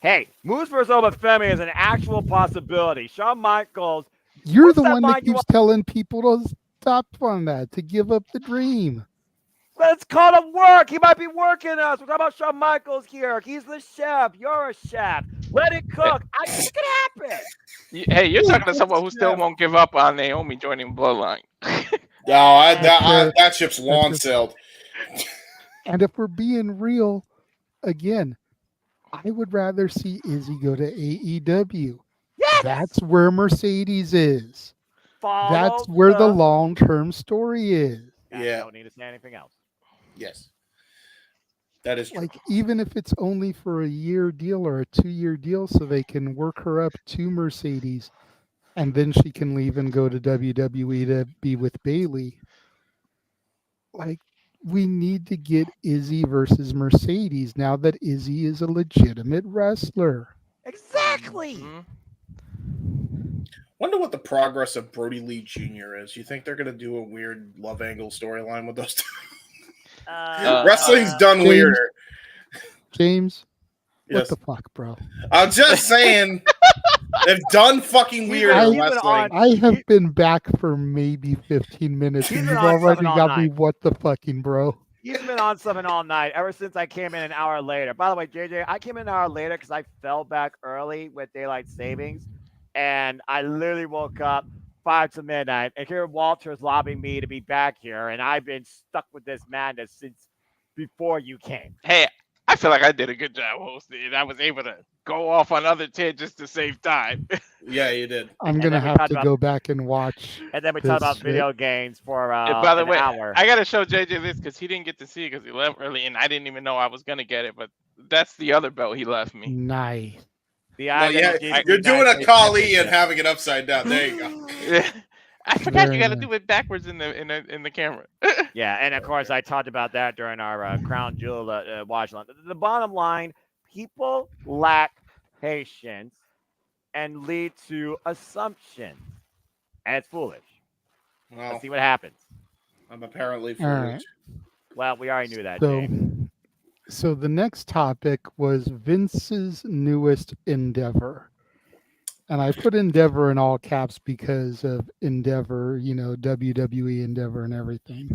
S17: Hey, Moose versus Obafemi is an actual possibility. Shawn Michaels.
S7: You're the one that keeps telling people to stop on that, to give up the dream.
S17: Let's call him work. He might be working us. We're talking about Shawn Michaels here. He's the chef. You're a chef. Let it cook. I think it could happen.
S16: Hey, you're talking to someone who still won't give up on Naomi joining Bloodline.
S9: No, that ship's long sailed.
S7: And if we're being real, again, I would rather see Izzy go to AEW.
S17: Yes!
S7: That's where Mercedes is.
S17: Follow
S7: That's where the long-term story is.
S17: Yeah. Don't need to say anything else.
S9: Yes. That is true.
S7: Like, even if it's only for a year deal or a 2-year deal so they can work her up to Mercedes and then she can leave and go to WWE to be with Bayley. Like, we need to get Izzy versus Mercedes now that Izzy is a legitimate wrestler.
S17: Exactly.
S9: Wonder what the progress of Brody Lee Jr. is. You think they're going to do a weird love angle storyline with those two? Wrestling's done weirder.
S7: James,
S9: Yes.
S7: what the fuck, bro?
S9: I'm just saying, they've done fucking weird wrestling.
S7: I have been back for maybe 15 minutes, and you've already got me what the fucking, bro.
S17: He's been on something all night ever since I came in an hour later. By the way, JJ, I came in an hour later because I fell back early with daylight savings, and I literally woke up 5 to midnight, and here Walter's lobbying me to be back here, and I've been stuck with this madness since before you came.
S16: Hey, I feel like I did a good job hosting, and I was able to go off on other tangents to save time.
S9: Yeah, you did.
S7: I'm going to have to go back and watch.
S17: And then we talked about video games for
S16: By the
S17: an
S16: way,
S17: hour.
S16: I got to show JJ this because he didn't get to see it because he left early, and I didn't even know I was going to get it, but that's the other belt he left me.
S7: Nice.
S9: Well, yeah, you're doing a Kali and having it upside down. There you go.
S16: I forgot
S7: Very
S16: you got to
S7: nice.
S16: do it backwards in the camera.
S17: Yeah, and of course, I talked about that during our Crown Jewel watch. The bottom line: people lack patience and lead to assumptions, and it's foolish.
S9: Well,
S17: Let's see what happens.
S9: I'm apparently
S7: All
S9: foolish.
S7: right.
S17: Well, we already knew that,
S7: So,
S17: James.
S7: so the next topic was Vince's newest endeavor. And I put Endeavor in all caps because of Endeavor, WWE Endeavor and everything.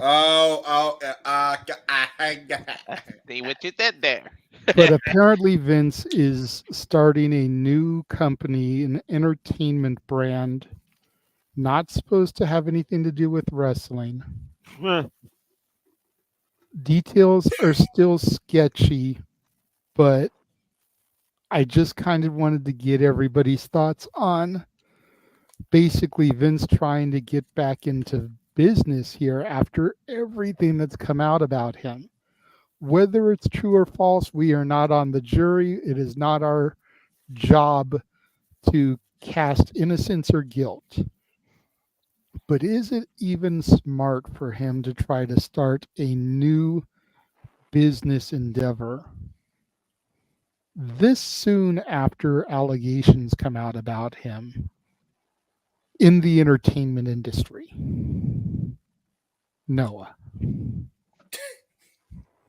S16: See what you did there.
S7: But apparently Vince is starting a new company, an entertainment brand, not supposed to have anything to do with wrestling. Details are still sketchy, but I just kind of wanted to get everybody's thoughts on basically Vince trying to get back into business here after everything that's come out about him. Whether it's true or false, we are not on the jury. It is not our job to cast innocence or guilt. But is it even smart for him to try to start a new business endeavor this soon after allegations come out about him in the entertainment industry? Noah.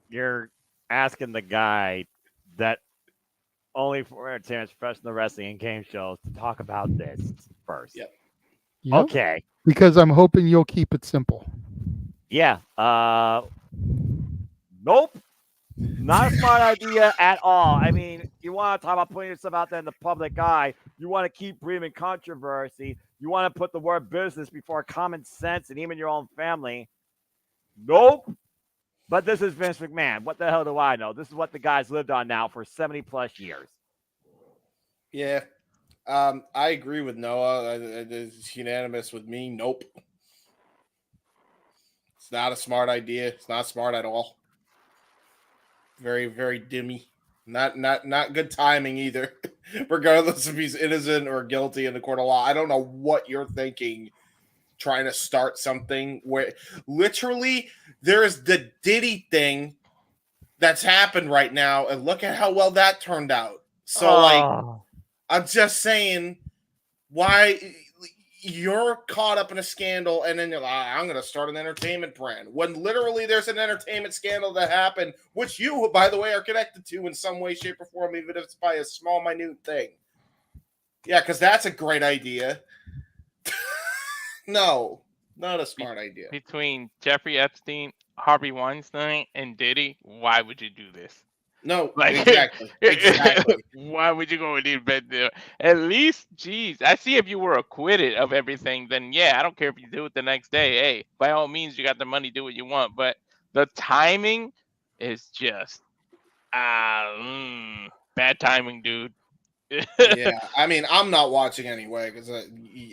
S17: You're asking the guy that only for entertainment, professional wrestling, and game shows to talk about this first.
S9: Yep.
S7: Yep.
S17: Okay.
S7: Because I'm hoping you'll keep it simple.
S17: Yeah. Nope. Not a smart idea at all. I mean, you want to talk about putting yourself out there in the public eye. You want to keep breathing controversy. You want to put the word business before common sense and even your own family. Nope. But this is Vince McMahon. What the hell do I know? This is what the guy's lived on now for 70 plus years.
S9: Yeah. I agree with Noah. It's unanimous with me. Nope. It's not a smart idea. It's not smart at all. Very, very dimmy. Not good timing either. Regardless if he's innocent or guilty in the court of law. I don't know what you're thinking trying to start something where literally there is the Diddy thing that's happened right now, and look at how well that turned out. So like I'm just saying, why you're caught up in a scandal and then you're like, I'm going to start an entertainment brand. When literally there's an entertainment scandal that happened, which you, by the way, are connected to in some way, shape, or form, even if it's by a small, minute thing. Yeah, because that's a great idea. No, not a smart idea.
S16: Between Jeffrey Epstein, Harvey Weinstein, and Diddy, why would you do this?
S9: No, exactly.
S16: Why would you go and invent there? At least, geez, I see if you were acquitted of everything, then yeah, I don't care if you do it the next day. Hey, by all means, you got the money, do what you want. But the timing is just bad timing, dude.
S9: Yeah, I mean, I'm not watching anyway because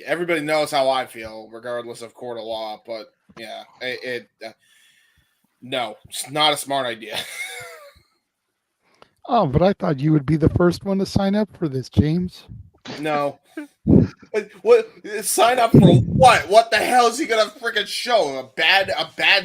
S9: everybody knows how I feel, regardless of court of law. But yeah, no, it's not a smart idea.
S7: Oh, but I thought you would be the first one to sign up for this, James.
S9: No. What? Sign up for what? What the hell is he gonna freaking show? A bad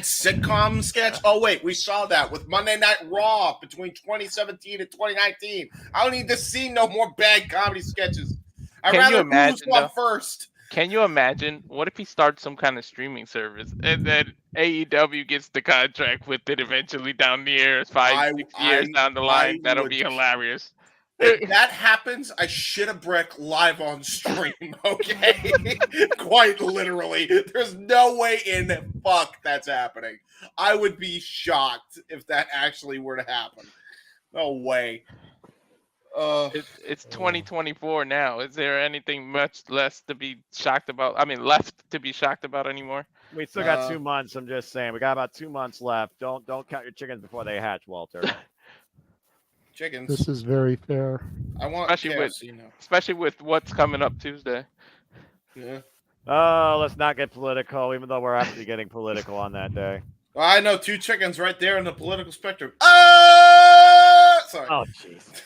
S9: sitcom sketch? Oh wait, we saw that with Monday Night Raw between 2017 and 2019. I don't need to see no more bad comedy sketches. I'd rather lose one first.
S16: Can you imagine? What if he starts some kind of streaming service and then AEW gets the contract with it eventually down the years, 5-6 years down the line? That'll be hilarious.
S9: If that happens, I shit a brick live on stream, okay? Quite literally. There's no way in fuck that's happening. I would be shocked if that actually were to happen. No way.
S16: It's 2024 now. Is there anything much less to be shocked about? I mean, left to be shocked about anymore?
S17: We still got 2 months. I'm just saying, we got about 2 months left. Don't count your chickens before they hatch, Walter.
S9: Chickens.
S7: This is very fair.
S9: I want
S16: especially with what's coming up Tuesday.
S9: Yeah.
S17: Oh, let's not get political, even though we're actually getting political on that day.
S9: Well, I know 2 chickens right there in the political spectrum. Sorry.
S17: Oh, jeez.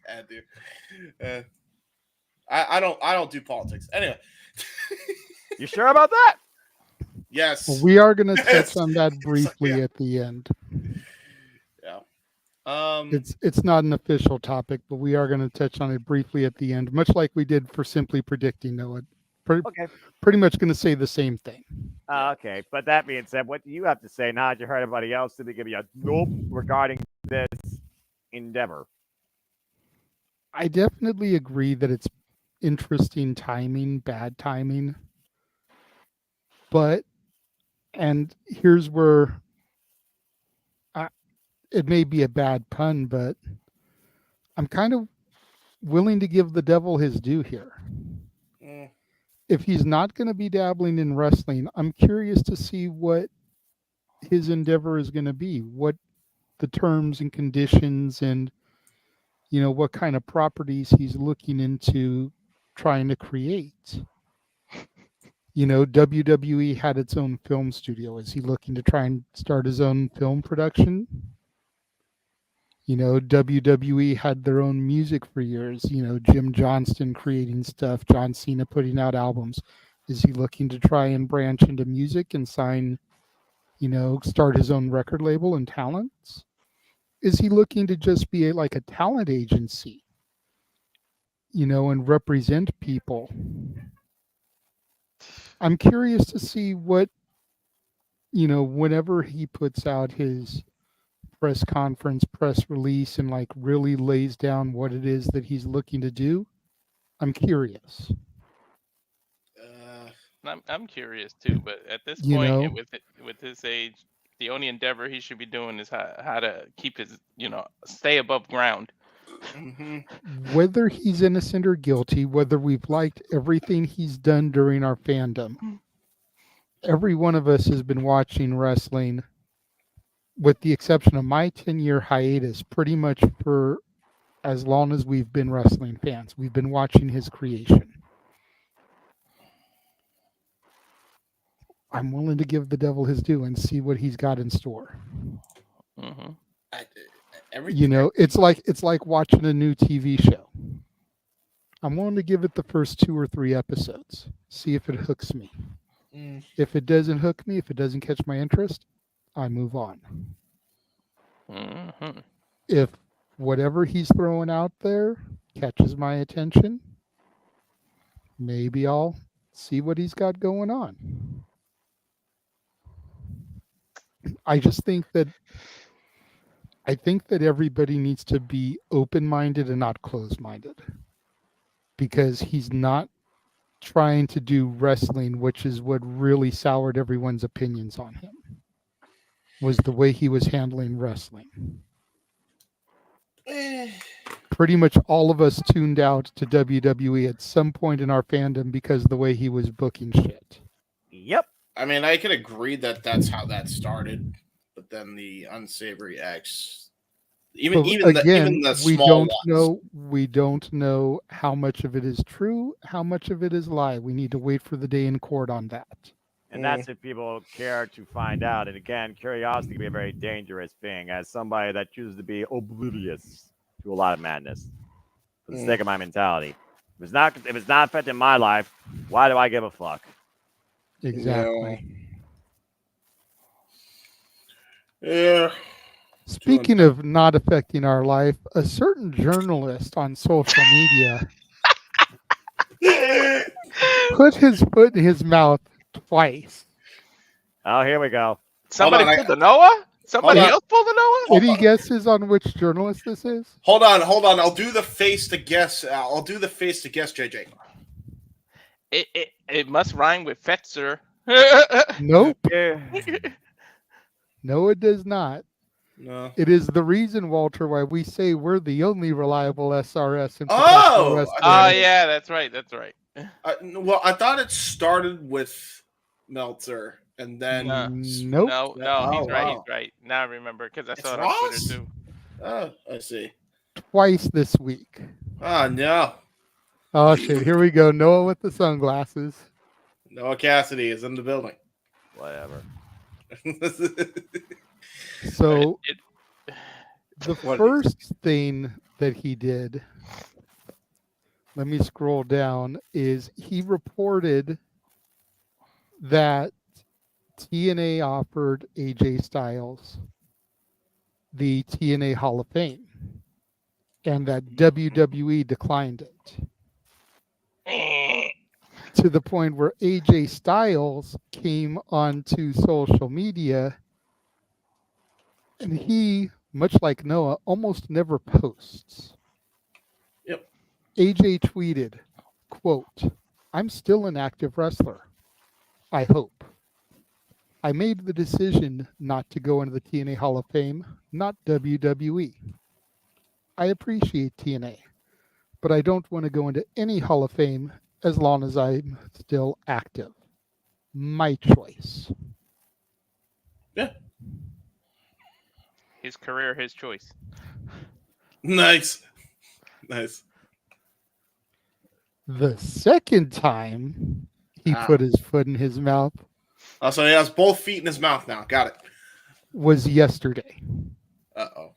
S9: Yeah, dude. I don't do politics. Anyway,
S17: You sure about that?
S9: Yes.
S7: Well, we are going to
S9: Yes.
S7: touch on that briefly at the end.
S9: Yeah.
S7: It's not an official topic, but we are going to touch on it briefly at the end, much like we did for simply predicting Noah.
S17: Okay.
S7: Pretty much going to say the same thing.
S17: Okay, but that being said, what do you have to say now that you heard everybody else to give you a nope regarding this endeavor?
S7: I definitely agree that it's interesting timing, bad timing. But, and here's where it may be a bad pun, but I'm kind of willing to give the devil his due here. If he's not going to be dabbling in wrestling, I'm curious to see what his endeavor is going to be, what the terms and conditions and, what kind of properties he's looking into trying to create. WWE had its own film studio. Is he looking to try and start his own film production? WWE had their own music for years. Jim Johnston creating stuff, John Cena putting out albums. Is he looking to try and branch into music and sign, start his own record label and talents? Is he looking to just be like a talent agency, and represent people? I'm curious to see what, whenever he puts out his press conference, press release, and like really lays down what it is that he's looking to do. I'm curious.
S16: I'm curious too, but at this point, with his age, the only endeavor he should be doing is how to keep his, stay above ground.
S7: Whether he's innocent or guilty, whether we've liked everything he's done during our fandom, every one of us has been watching wrestling, with the exception of my 10-year hiatus, pretty much for as long as we've been wrestling fans. We've been watching his creation. I'm willing to give the devil his due and see what he's got in store. It's like watching a new TV show. I'm willing to give it the first 2 or 3 episodes, see if it hooks me. If it doesn't hook me, if it doesn't catch my interest, I move on. If whatever he's throwing out there catches my attention, maybe I'll see what he's got going on. I think that everybody needs to be open-minded and not closed-minded, because he's not trying to do wrestling, which is what really soured everyone's opinions on him, was the way he was handling wrestling. Pretty much all of us tuned out to WWE at some point in our fandom because of the way he was booking shit.
S17: Yep.
S9: I mean, I could agree that that's how that started, but then the unsavory acts, even the small ones.
S7: We don't know how much of it is true, how much of it is lie. We need to wait for the day in court on that.
S17: And that's if people care to find out. And again, curiosity can be a very dangerous thing. As somebody that chooses to be oblivious to a lot of madness, for the sake of my mentality, if it's not affecting my life, why do I give a fuck?
S7: Exactly.
S9: Yeah.
S7: Speaking of not affecting our life, a certain journalist on social media put his foot in his mouth twice.
S17: Oh, here we go.
S16: Somebody pulled the Noah? Somebody else pulled the Noah?
S7: Any guesses on which journalist this is?
S9: Hold on. I'll do the face to guess. JJ.
S16: It must rhyme with Fetzer.
S7: Nope. No, it does not.
S9: No.
S7: It is the reason, Walter, why we say we're the only reliable SRS.
S16: Yeah, that's right.
S9: Well, I thought it started with Meltzer, and then
S7: nope.
S16: No, he's right. Now I remember because I saw it on Twitter too.
S9: Oh, I see.
S7: Twice this week.
S9: Oh no.
S7: Oh shit! Here we go. Noah with the sunglasses.
S9: Noah Cassidy is in the building.
S17: Whatever.
S7: So the first thing that he did let me scroll down, is he reported that TNA offered AJ Styles the TNA Hall of Fame and that WWE declined it. To the point where AJ Styles came onto social media and he, much like Noah, almost never posts.
S9: Yep.
S7: AJ tweeted, quote, "I'm still an active wrestler. I hope. I made the decision not to go into the TNA Hall of Fame, not WWE. I appreciate TNA, but I don't want to go into any Hall of Fame as long as I'm still active. My choice."
S9: Yeah.
S16: His career, his choice.
S9: Nice. Nice.
S7: The second time he put his foot in his mouth
S9: Oh, so he has both feet in his mouth now. Got it.
S7: was yesterday.
S9: Uh-oh.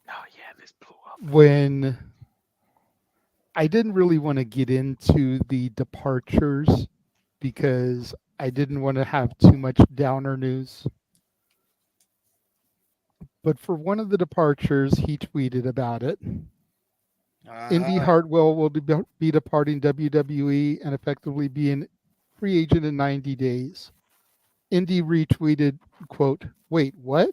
S16: Oh, yeah, this blew up.
S7: When I didn't really want to get into the departures because I didn't want to have too much downer news. But for one of the departures, he tweeted about it. Indy Hartwell will be departing WWE and effectively be a free agent in 90 days. Indy retweeted, quote, "Wait, what?"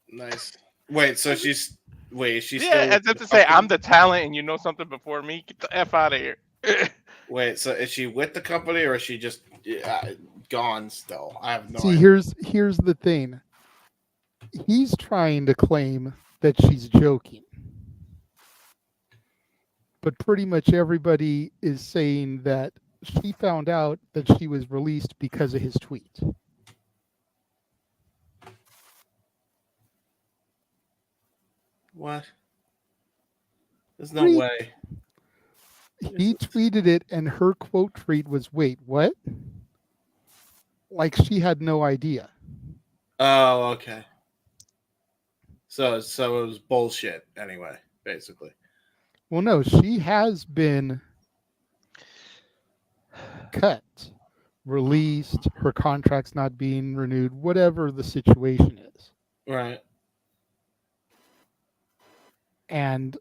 S9: Nice. Wait, so she's
S16: Yeah,
S9: still
S16: as if to say, I'm the talent and you know something before me. Get the F out of here.
S9: Wait, so is she with the company or is she just gone still? I have no
S7: See,
S9: idea.
S7: here's the thing. He's trying to claim that she's joking. But pretty much everybody is saying that she found out that she was released because of his tweet.
S9: What? There's no way.
S7: He tweeted it and her quote tweet was, "Wait, what?" Like she had no idea.
S9: Oh, okay. So it was bullshit anyway, basically.
S7: Well, no, she has been cut, released, her contract's not being renewed, whatever the situation is.
S9: Right.
S7: And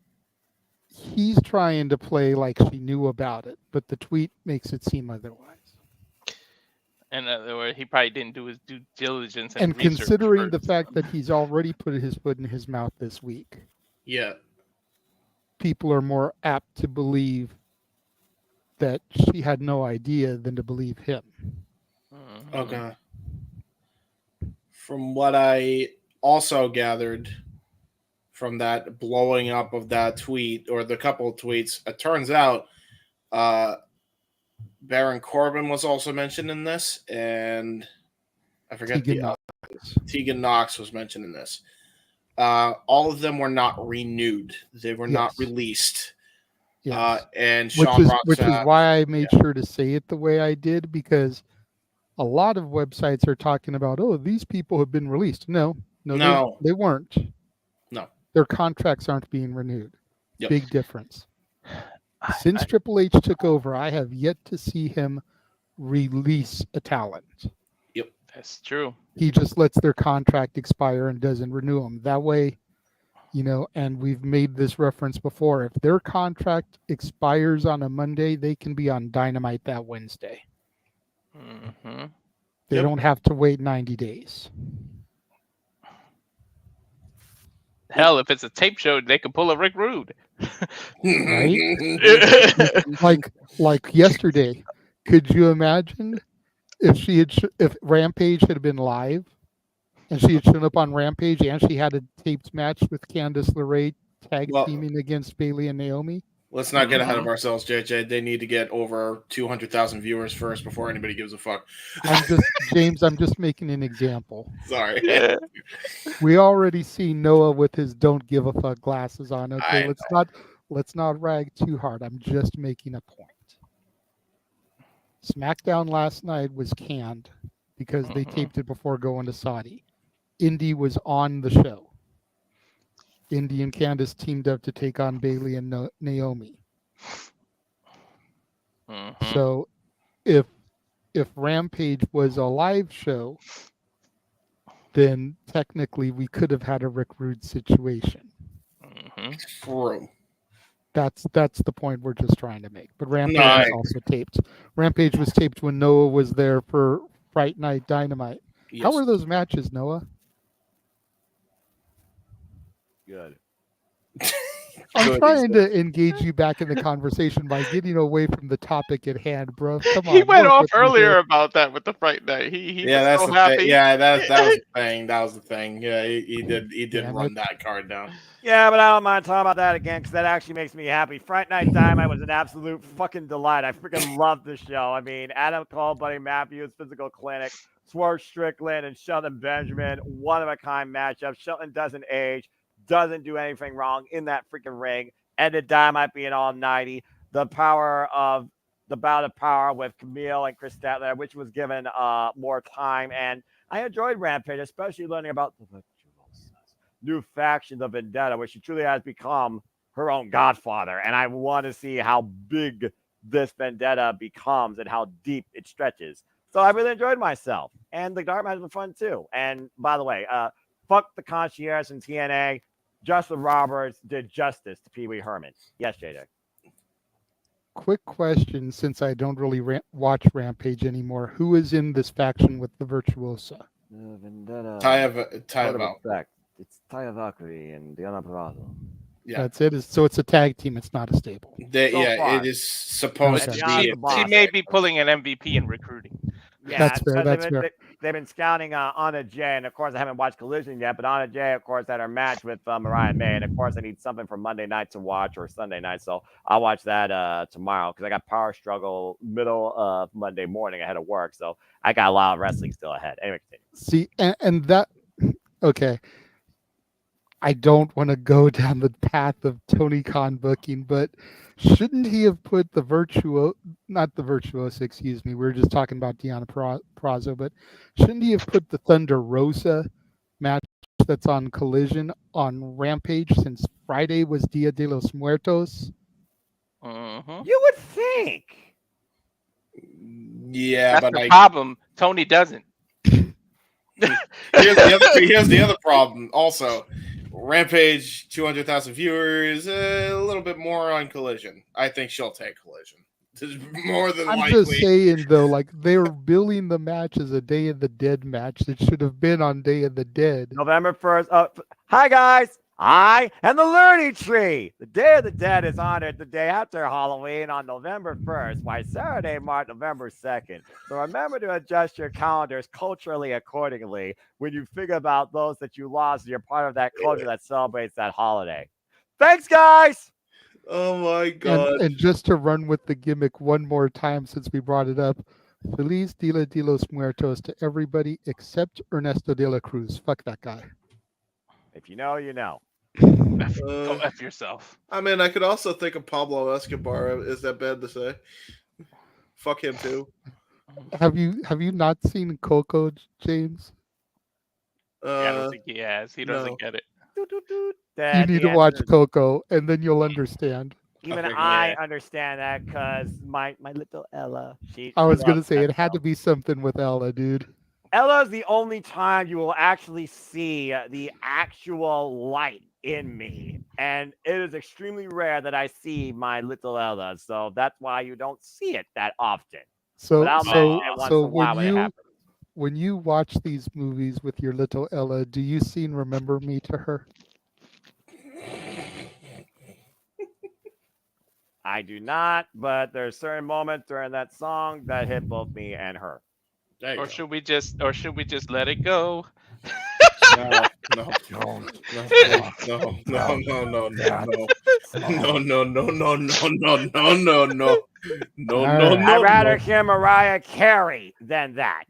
S7: he's trying to play like she knew about it, but the tweet makes it seem otherwise.
S16: In other words, he probably didn't do his due diligence
S7: And
S16: research
S7: considering
S16: first.
S7: the fact that he's already put his foot in his mouth this week,
S9: Yeah.
S7: people are more apt to believe that she had no idea than to believe him.
S9: Okay. From what I also gathered from that blowing up of that tweet or the couple of tweets, it turns out Baron Corbin was also mentioned in this, and I forget Tegan Knox was mentioned in this. All of them were not renewed; they were not released.
S7: Yes.
S9: And Sean
S7: which is
S9: Roxas,
S7: why I made sure to say it the way I did, because a lot of websites are talking about, oh, these people have been released. No. They weren't.
S9: No.
S7: Their contracts aren't being renewed.
S9: Yep.
S7: Big difference. Since Triple H took over, I have yet to see him release a talent.
S9: Yep.
S16: That's true.
S7: He just lets their contract expire and doesn't renew them. That way, and we've made this reference before, if their contract expires on a Monday, they can be on Dynamite that Wednesday.
S16: Mm-hmm.
S7: They don't have to wait 90 days.
S16: Hell, if it's a tape show, they could pull a Rick Rude.
S7: Right? like yesterday. Could you imagine if Rampage had been live and she had shown up on Rampage and she had a taped match with Candice LeRae tag teaming against Bayley and Naomi?
S9: Let's not get ahead of ourselves, JJ. They need to get over 200,000 viewers first before anybody gives a fuck.
S7: I'm just making an example.
S9: Sorry.
S16: Yeah.
S7: We already see Noah with his "don't give a fuck" glasses on. Okay, let's not rag too hard. I'm just making a point. SmackDown last night was canned because they taped it before going to Saudi. Indy was on the show. Indy and Candice teamed up to take on Bailey and Naomi.
S16: Mm-hmm.
S7: So if Rampage was a live show, then technically we could have had a Rick Rude situation.
S16: Mm-hmm.
S9: True.
S7: That's the point we're just trying to make. But Rampage
S9: Nice.
S7: was also taped. Rampage was taped when Noah was there for Fright Night Dynamite.
S9: Yes.
S7: How were those matches, Noah?
S17: Good.
S7: I'm trying to engage you back in the conversation by getting away from the topic at hand, bro. Come on.
S16: He went
S7: work
S16: off
S7: with me
S16: earlier
S7: here.
S16: about that with the Fright Night. He
S9: Yeah,
S16: was
S9: that's
S16: so
S9: the
S16: happy.
S9: thing. Yeah, that was the thing. That was the thing. Yeah, he did
S7: Damn
S9: run
S7: it.
S9: that card down.
S17: Yeah, but I don't mind talking about that again because that actually makes me happy. Fright Night Dynamite was an absolute fucking delight. I freaking love the show. I mean, Adam Cole, Buddy Matthews, Physical Clinic, Swerve Strickland, and Shelton Benjamin. One of a kind matchup. Shelton doesn't age, doesn't do anything wrong in that freaking ring. Ended Dynamite being all 90. The power of the bout of power with Camille and Chris Statler, which was given more time. And I enjoyed Rampage, especially learning about the new faction, the Vendetta, which she truly has become her own godfather. And I want to see how big this Vendetta becomes and how deep it stretches. So I really enjoyed myself. And the dark match was fun too. And by the way, fuck the concierge in TNA. Justin Roberts did justice to Pee Wee Herman. Yes, JJ.
S7: Quick question, since I don't really watch Rampage anymore. Who is in this faction with the Virtuosa?
S17: Vendetta.
S9: Taya.
S17: It's Taya Valkyrie and Diana Parado.
S9: Yeah.
S7: That's it. So it's a tag team. It's not a stable.
S9: It is supposed to be.
S16: She may be pulling an MVP in recruiting.
S17: Yeah,
S7: That's fair.
S17: because
S7: That's fair.
S17: They've been scouting Anna Jay, and of course I haven't watched Collision yet, but Anna Jay, of course, had her match with Mariah May, and of course I need something for Monday night to watch or Sunday night, so I'll watch that tomorrow because I got Power Struggle middle of Monday morning ahead of work, so I got a lot of wrestling still ahead. Anyway, continue.
S7: See, and that, okay. I don't want to go down the path of Tony Khan booking, but shouldn't he have put the not the Virtuosa, excuse me, we were just talking about Deonna Purrazzo, but shouldn't he have put the Thunder Rosa match that's on Collision on Rampage since Friday was Dia de los Muertos?
S17: You would think.
S9: Yeah,
S16: That's
S9: but
S16: the problem. Tony doesn't.
S9: Here's the other problem. Also, Rampage 200,000 viewers, a little bit more on Collision. I think she'll take Collision. More than
S7: I'm
S9: likely.
S7: just saying though, like they're billing the match as a Day of the Dead match that should have been on Day of the Dead.
S17: November 1st. Hi, guys. I am the Learning Tree. The Day of the Dead is honored the day after Halloween on November 1st, while Saturday marked November 2nd. So remember to adjust your calendars culturally accordingly when you figure about those that you lost and you're part of that culture that celebrates that holiday. Thanks, guys.
S9: Oh, my God.
S7: And just to run with the gimmick one more time since we brought it up, Feliz Dia de los Muertos to everybody except Ernesto de la Cruz. Fuck that guy.
S17: If you know, you know.
S16: Go F yourself.
S9: I mean, I could also think of Pablo Escobar. Is that bad to say? Fuck him too.
S7: Have you not seen Coco, James?
S16: I don't think he has. He doesn't get it.
S7: You need to watch Coco, and then you'll understand.
S17: Even I understand that because my little Ella.
S7: I was gonna say it had to be something with Ella, dude.
S17: Ella's the only time you will actually see the actual light in me. And it is extremely rare that I see my little Ella. So that's why you don't see it that often.
S7: So
S17: when
S7: when you watch these movies with your little Ella, do you sing Remember Me to her?
S17: I do not, but there's certain moments during that song that hit both me and her.
S16: Or should we just let it go?
S9: No.
S17: I'd rather hear Mariah Carey than that.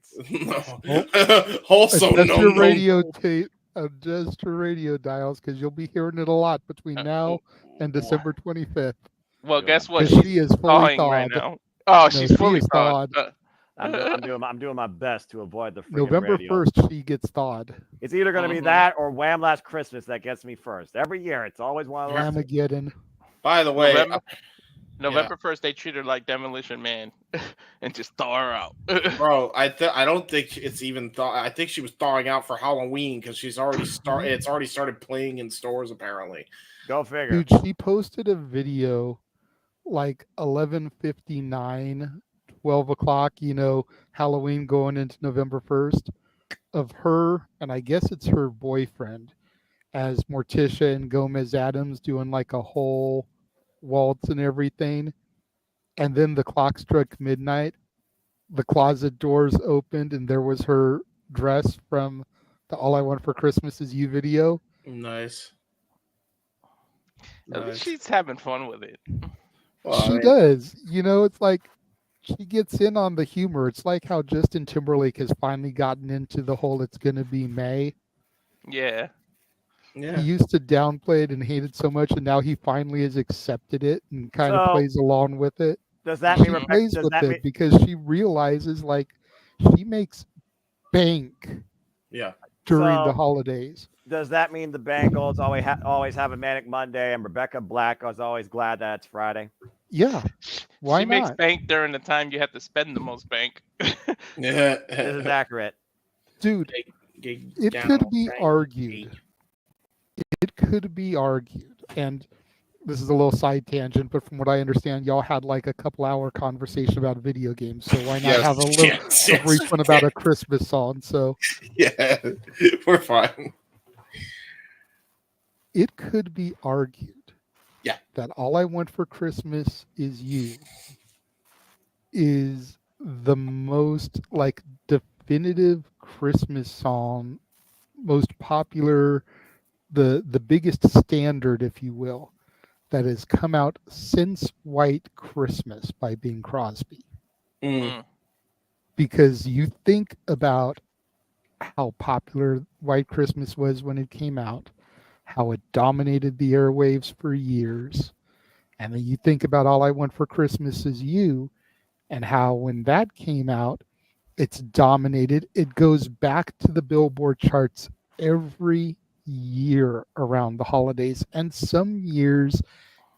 S9: Also,
S7: adjust your radio tape, adjust your radio dials, because you'll be hearing it a lot between now and December 25th.
S16: Well, guess what?
S7: She is fully
S16: thawing right
S7: thawed.
S16: now. Oh,
S7: No,
S16: she's
S7: she
S16: fully
S7: is
S16: thawed.
S17: I'm doing my best to avoid the freaking
S7: November
S17: radio.
S7: 1st, she gets thawed.
S17: It's either going to be that or Wham! Last Christmas that gets me first. Every year, it's always one of those.
S7: Armageddon.
S9: By the way,
S16: November 1st, they treat her like Demolition Man and just thaw her out.
S9: bro, I don't think it's even I think she was thawing out for Halloween because she's already started. It's already started playing in stores apparently.
S17: Go figure.
S7: Dude, she posted a video like 11:59, 12 o'clock, Halloween going into November 1st, of her, and I guess it's her boyfriend, as Morticia and Gomez Adams doing like a whole waltz and everything. And then the clock struck midnight, the closet doors opened, and there was her dress from the All I Want for Christmas Is You video.
S9: Nice.
S16: At least she's having fun with it.
S9: Well,
S7: She does. It's like she gets in on the humor. It's like how Justin Timberlake has finally gotten into the whole "it's gonna be May."
S16: Yeah.
S9: Yeah.
S7: He used to downplay it and hate it so much, and now he finally has accepted it and kind of
S17: So,
S7: plays along with it.
S17: Does that
S7: She
S17: mean Rebecca?
S7: plays
S17: Does
S7: with
S17: that
S7: it
S17: mean?
S7: because she realizes like she makes bank
S9: Yeah.
S7: during
S17: So-
S7: the holidays.
S17: Does that mean the Bengals always have a manic Monday, and Rebecca Black is always glad that it's Friday?
S7: Yeah. Why
S16: she makes
S7: not?
S16: bank during the time you have to spend the most bank.
S9: Yeah.
S17: This is accurate.
S7: Dude, it could be argued. It could be argued, and this is a little side tangent, but from what I understand, y'all had like a couple-hour conversation about video games, so why not
S9: Yes,
S7: have a
S9: yes,
S7: brief one about a Christmas song? So
S9: Yeah, we're fine.
S7: it could be argued,
S9: yeah,
S7: that All I Want for Christmas Is You is the most like definitive Christmas song, most popular, the biggest standard, if you will, that has come out since White Christmas by Bing Crosby. Because you think about how popular White Christmas was when it came out, how it dominated the airwaves for years, and then you think about All I Want for Christmas Is You, and how when that came out, it's dominated. It goes back to the Billboard charts every year around the holidays, and some years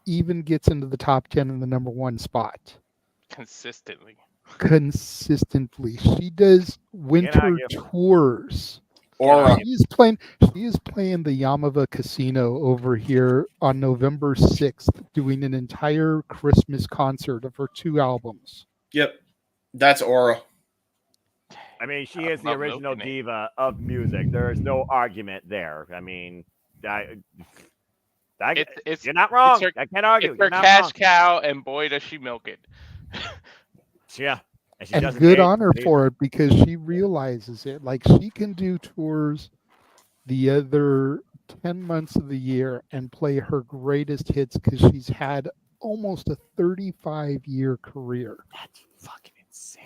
S7: even gets into the top 10 in the number 1 spot.
S16: Consistently.
S7: She does winter tours.
S9: Aura.
S7: She is playing the Yamava Casino over here on November 6th, doing an entire Christmas concert of her 2 albums.
S9: Yep. That's Aura.
S17: I mean, she is the original diva of music. There is no argument there. I mean, you're not wrong. I can't argue.
S16: It's her
S17: You're not
S16: cash
S17: wrong.
S16: cow, and boy, does she milk it.
S17: Yeah. And, she
S7: And
S17: doesn't
S7: good
S17: age
S7: on her
S17: either.
S7: for it, because she realizes it. Like, she can do tours the other 10 months of the year and play her greatest hits because she's had almost a 35-year career.
S17: That's fucking insane.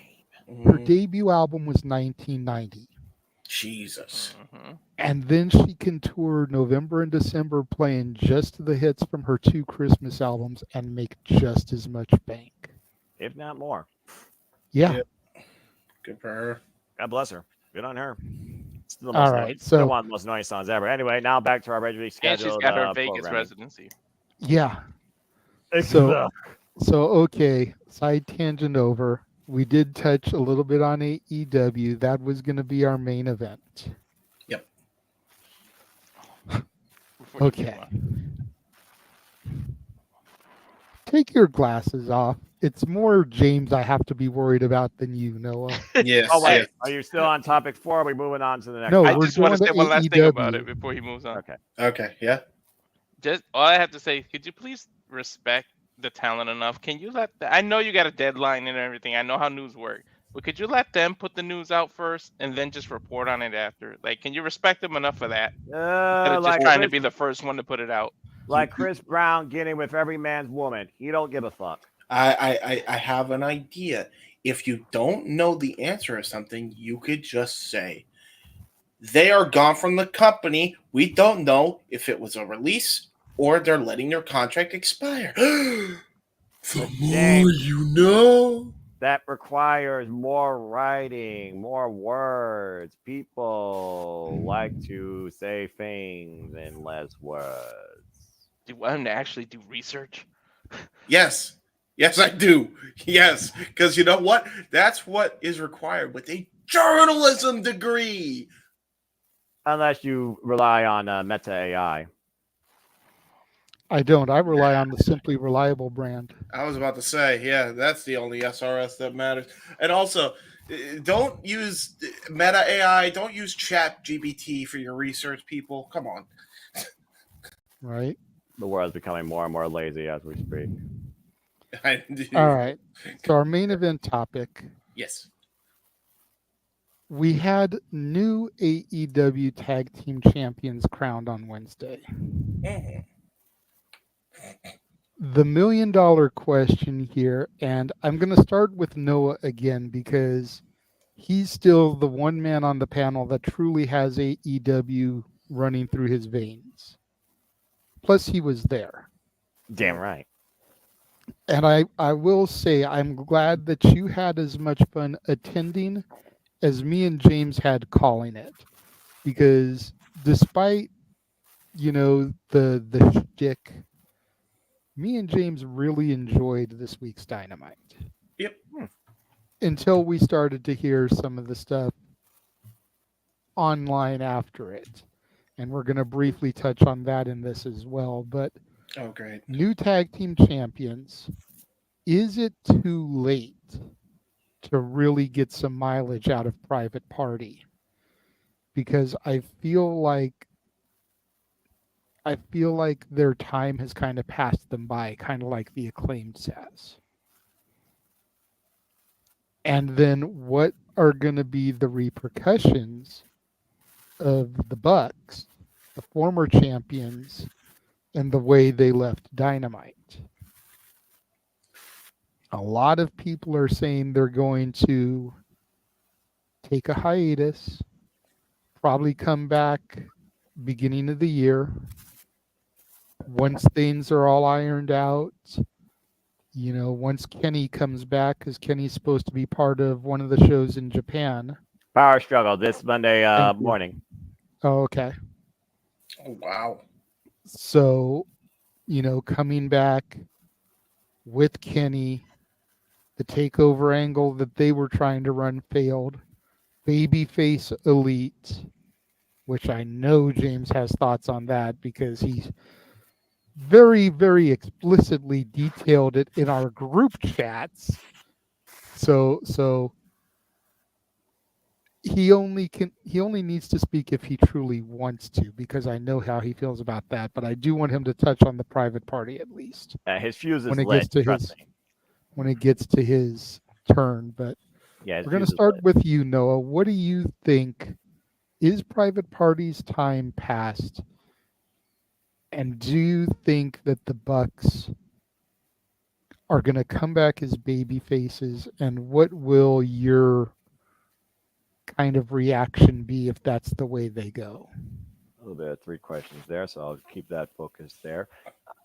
S7: Her debut album was 1990.
S9: Jesus.
S7: And then she can tour November and December playing just the hits from her 2 Christmas albums and make just as much bank.
S17: If not more.
S7: Yeah.
S9: Good for her.
S17: God bless her. Good on her. Still
S7: All right, so-
S17: one of the most annoying songs ever. Anyway, now back to our regularly
S16: And
S17: scheduled.
S16: she's got her Vegas
S17: programming.
S16: residency.
S7: Yeah.
S17: So,
S7: Okay, side tangent over. We did touch a little bit on AEW. That was going to be our main event.
S9: Yep.
S7: Okay. Take your glasses off. It's more James I have to be worried about than you, Noah.
S9: Yes.
S17: Oh wait, are you still on topic 4? Or are we moving on to the next?
S7: No,
S16: I
S7: we're
S16: just want to
S7: going
S16: say
S7: to
S16: one last thing about
S7: AEW.
S16: it before he moves on.
S17: Okay.
S9: Okay. Yeah.
S16: Just all I have to say, could you please respect the talent enough? Can you let I know you got a deadline and everything. I know how news work. But could you let them put the news out first and then just report on it after? Like, can you respect them enough for that? Instead of just trying to be the first one to put it out.
S17: Like Chris Brown getting with every man's woman. He don't give a fuck.
S9: I have an idea. If you don't know the answer to something, you could just say, they are gone from the company. We don't know if it was a release or they're letting their contract expire. The more you know.
S17: that requires more writing, more words. People like to say things in less words.
S16: Do you want him to actually do research?
S9: Yes. Yes, I do. Yes. Because you know what? That's what is required with a journalism degree.
S17: Unless you rely on Meta AI.
S7: I don't. I rely on the Simply Reliable brand.
S9: I was about to say, yeah, that's the only SRS that matters. And also, don't use Meta AI. Don't use Chat GBT for your research, people. Come on.
S7: Right.
S17: The world's becoming more and more lazy as we speak.
S9: I do.
S7: All right. So our main event topic.
S9: Yes.
S7: We had new AEW Tag Team Champions crowned on Wednesday.
S9: Mm-hmm.
S7: The $1 million question here, and I'm going to start with Noah again because he's still the one man on the panel that truly has AEW running through his veins. Plus, he was there.
S17: Damn right.
S7: And I will say, I'm glad that you had as much fun attending as me and James had calling it. Because despite, the shtick, me and James really enjoyed this week's Dynamite.
S9: Yep.
S7: Until we started to hear some of the stuff online after it. And we're going to briefly touch on that in this as well. But
S9: oh, great.
S7: New Tag Team Champions, is it too late to really get some mileage out of Private Party? Because I feel like their time has kind of passed them by, kind of like the Acclaimed says. And then what are going to be the repercussions of the Bucks, the former champions, and the way they left Dynamite? A lot of people are saying they're going to take a hiatus, probably come back beginning of the year. Once things are all ironed out, once Kenny comes back, because Kenny's supposed to be part of one of the shows in Japan.
S17: Power Struggle this Monday morning.
S7: Oh, okay.
S9: Oh, wow.
S7: So, coming back with Kenny, the takeover angle that they were trying to run failed. Babyface Elite, which I know James has thoughts on that because he's very, very explicitly detailed it in our group chats. So he only needs to speak if he truly wants to, because I know how he feels about that. But I do want him to touch on the Private Party at least.
S17: His fuse is
S7: when it
S17: lit.
S7: gets to
S17: Trust me.
S7: When it gets to his turn. But
S17: yeah,
S7: we're going to start with you, Noah. What do you think? Is Private Party's time past? And do you think that the Bucks are going to come back as baby faces? And what will your kind of reaction be if that's the way they go?
S17: A little bit of 3 questions there, so I'll keep that focus there.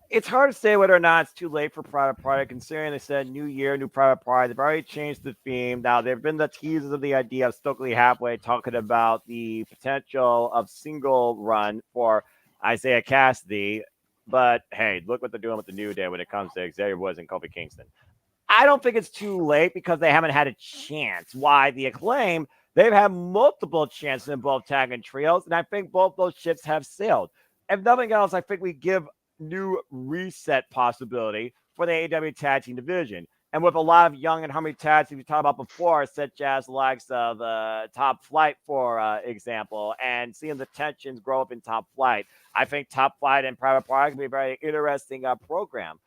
S17: It's hard to say whether or not it's too late for Private Party, considering they said new year, new Private Party. They've already changed the theme. Now, there have been the teasers of the idea of Stokely Halfway talking about the potential of single run for Isaiah Cassidy. But, hey, look what they're doing with the New Day when it comes to Xavier Woods and Kofi Kingston. I don't think it's too late because they haven't had a chance. Why? The Acclaim, they've had multiple chances in both tag and trios, and I think both those ships have sailed. If nothing else, I think we give new reset possibility for the AEW Tag Team division. And with a lot of young and hungry tags we talked about before, such as the likes of Top Flight, for example, and seeing the tensions grow up in Top Flight, I think Top Flight and Private Party can be a very interesting program.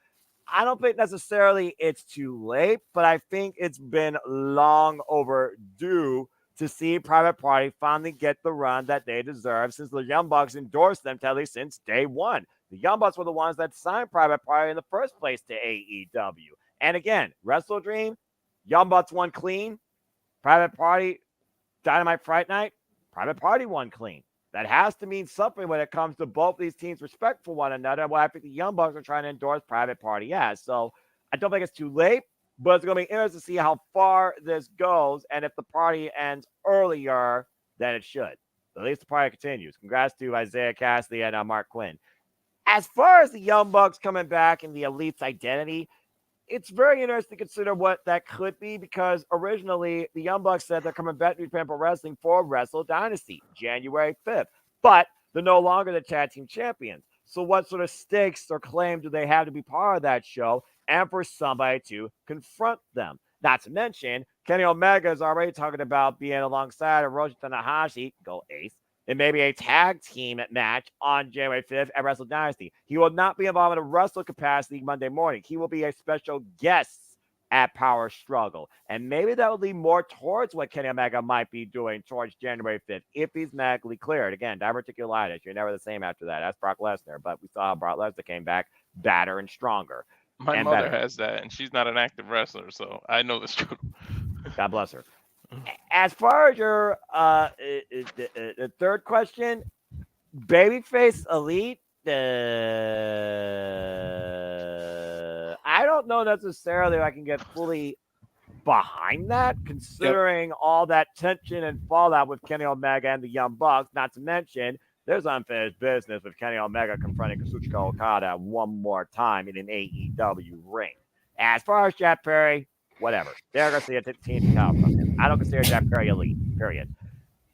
S17: I don't think necessarily it's too late, but I think it's been long overdue to see Private Party finally get the run that they deserve since the Young Bucks endorsed them, at least since day one. The Young Bucks were the ones that signed Private Party in the first place to AEW. And again, Wrestle Dream, Young Bucks won clean. Private Party, Dynamite Fright Night, Private Party won clean. That has to mean something when it comes to both these teams' respect for one another. What I think the Young Bucks are trying to endorse Private Party as. So I don't think it's too late, But it's going to be interesting to see how far this goes and if the party ends earlier than it should. At least the party continues. Congrats to Isaiah Cassidy and Mark Quinn. As far as the Young Bucks coming back and the Elite's identity, it's very interesting to consider what that could be because originally the Young Bucks said they're coming back to Japan Pro Wrestling for Wrestle Dynasty, January 5th. But they're no longer the Tag Team Champions. So what sort of stakes or claim do they have to be part of that show and for somebody to confront them? Not to mention, Kenny Omega is already talking about being alongside Hiroshi Tanahashi, go Ace, and maybe a tag team match on January 5th at Wrestle Dynasty. He will not be involved in a wrestle capacity Monday morning. He will be a special guest at Power Struggle. And maybe that will lead more towards what Kenny Omega might be doing towards January 5th if he's medically cleared. Again, diverticulitis. You're never the same after that. That's Brock Lesnar. But we saw how Brock Lesnar came back badder and stronger.
S16: My mother has that, and she's not an active wrestler, so I know this true.
S17: God bless her. As far as your third question, Babyface Elite, I don't know necessarily if I can get fully behind that, considering all that tension and fallout with Kenny Omega and the Young Bucks, not to mention there's unfinished business with Kenny Omega confronting Kazuchika Okada one more time in an AEW ring. As far as Jeff Perry, whatever. They're going to see a team out from him. I don't consider Jeff Perry elite, period.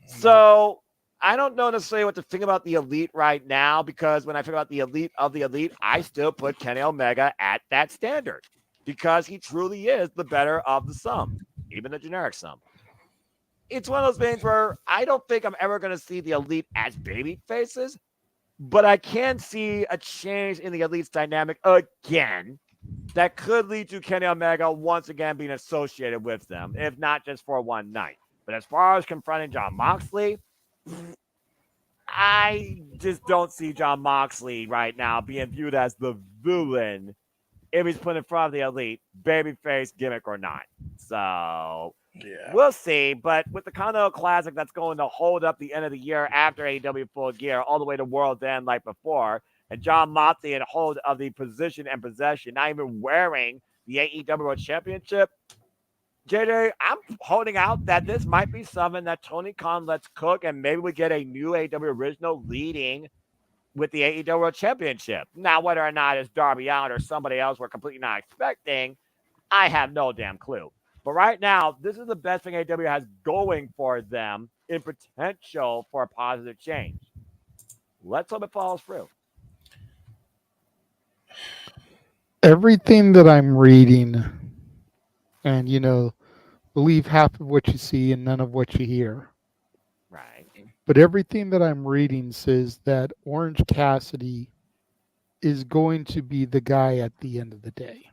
S17: So I don't know necessarily what to think about the Elite right now because when I think about the Elite of the Elite, I still put Kenny Omega at that standard because he truly is the better of the sum, even the generic sum. It's one of those things where I don't think I'm ever going to see the Elite as baby faces, but I can see a change in the Elite's dynamic again that could lead to Kenny Omega once again being associated with them, if not just for one night. But as far as confronting Jon Moxley, I just don't see Jon Moxley right now being viewed as the villain if he's put in front of the Elite, babyface, gimmick or not. So we'll see. But with the Continental Classic that's going to hold up the end of the year after AEW Full Gear all the way to World's End like before, and Jon Moxley in hold of the position and possession, not even wearing the AEW World Championship, JJ, I'm holding out that this might be something that Tony Khan lets cook, and maybe we get a new AEW original leading with the AEW World Championship. Now, whether or not it's Darby Allin or somebody else we're completely not expecting, I have no damn clue. But right now, this is the best thing AEW has going for them in potential for a positive change. Let's hope it follows through.
S7: Everything that I'm reading, and believe half of what you see and none of what you hear.
S17: Right.
S7: But everything that I'm reading says that Orange Cassidy is going to be the guy at the end of the day.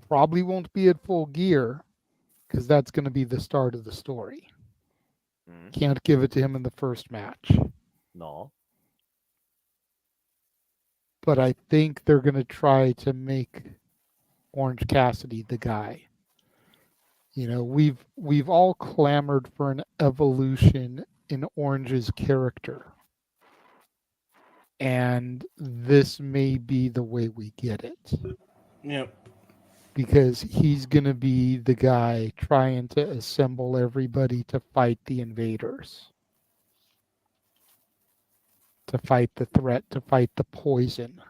S7: Probably won't be at Full Gear because that's going to be the start of the story. Can't give it to him in the first match.
S17: No.
S7: But I think they're going to try to make Orange Cassidy the guy. We've all clamored for an evolution in Orange's character. And this may be the way we get it.
S9: Yep.
S7: Because he's going to be the guy trying to assemble everybody to fight the invaders. To fight the threat, to fight the poison.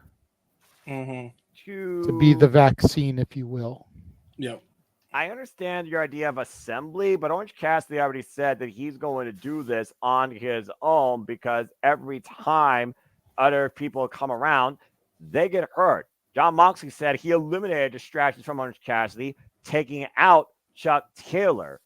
S9: Mm-hmm.
S7: To be the vaccine, if you will.
S9: Yep.
S17: I understand your idea of assembly, but Orange Cassidy already said that he's going to do this on his own because every time other people come around, they get hurt. Jon Moxley said he eliminated distractions from Orange Cassidy, taking out Chuck Taylor.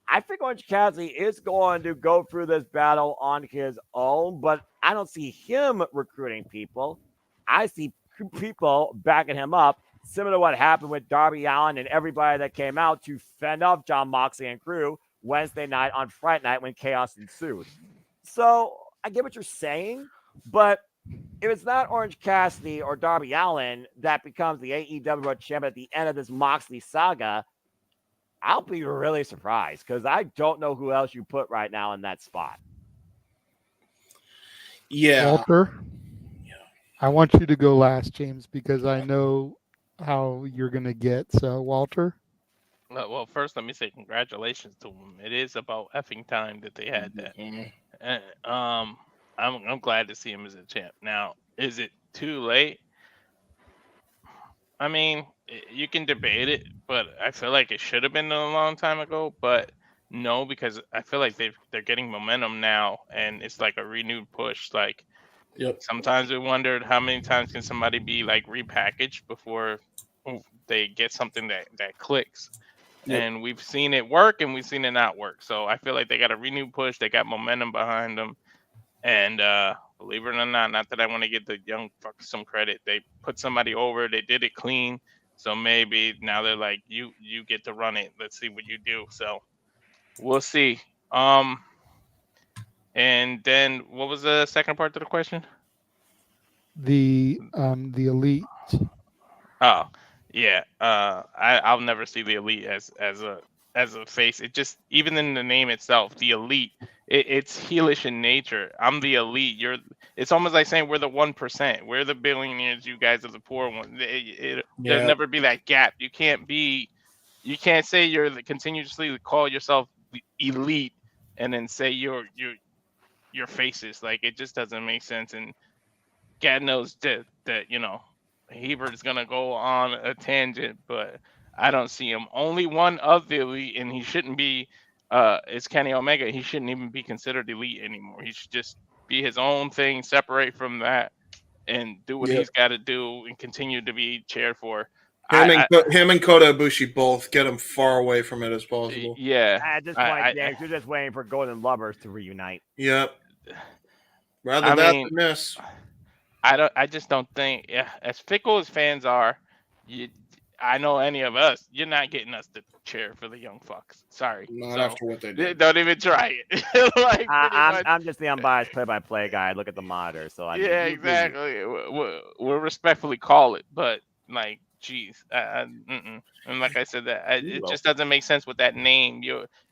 S17: I think Orange Cassidy is going to go through this battle on his own, but I don't see him recruiting people. I see people backing him up, similar to what happened with Darby Allin and everybody that came out to fend off Jon Moxley and crew Wednesday night on Friday night when chaos ensued. So I get what you're saying, but if it's not Orange Cassidy or Darby Allin that becomes the AEW World Champion at the end of this Moxley saga, I'll be really surprised because I don't know who else you put right now in that spot.
S9: Yeah.
S7: Walter, I want you to go last, James, because I know how you're gonna get Walter.
S16: Well, first let me say congratulations to them. It is about effing time that they had that. I'm glad to see him as a champ. Now, is it too late? I mean, you can debate it, but I feel like it should have been a long time ago. But no, because I feel like they're getting momentum now, and it's like a renewed push. Like sometimes we wondered how many times can somebody be like repackaged before they get something that clicks.
S9: Yep.
S16: And we've seen it work and we've seen it not work. So I feel like they got a renewed push. They got momentum behind them. And believe it or not that I want to give the young fuck some credit. They put somebody over. They did it clean. So maybe now they're like, you get to run it. Let's see what you do. So we'll see. And then what was the second part of the question?
S7: The elite.
S16: Oh, yeah. I'll never see the elite as a face. It just, even in the name itself, the elite, it's heelish in nature. I'm the elite. It's almost like saying we're the 1%. We're the billionaires. You guys are the poor ones. There'll never be that gap. You can't say continuously call yourself the elite and then say you're faces. Like, it just doesn't make sense. And God knows that Hebert is gonna go on a tangent, but I don't see him. Only one of the elite, and he shouldn't be. It's Kenny Omega. He shouldn't even be considered elite anymore. He should just be his own thing, separate from that, and do what he's got to do, and continue to be cheered for.
S9: Him and Kota Ibushi both get him far away from it as possible.
S16: Yeah.
S17: At this point, James, you're just waiting for Golden Lovers to reunite.
S9: Yep. Rather than this.
S16: I just don't think. Yeah, as fickle as fans are, I know any of us, you're not getting us to cheer for the young fucks. Sorry.
S9: Not after what they did.
S16: Don't even try it. Like,
S17: I'm just the unbiased play-by-play guy. I look at the monitor, so I
S16: exactly. We'll respectfully call it, but like, geez, and like I said, it just doesn't make sense with that name.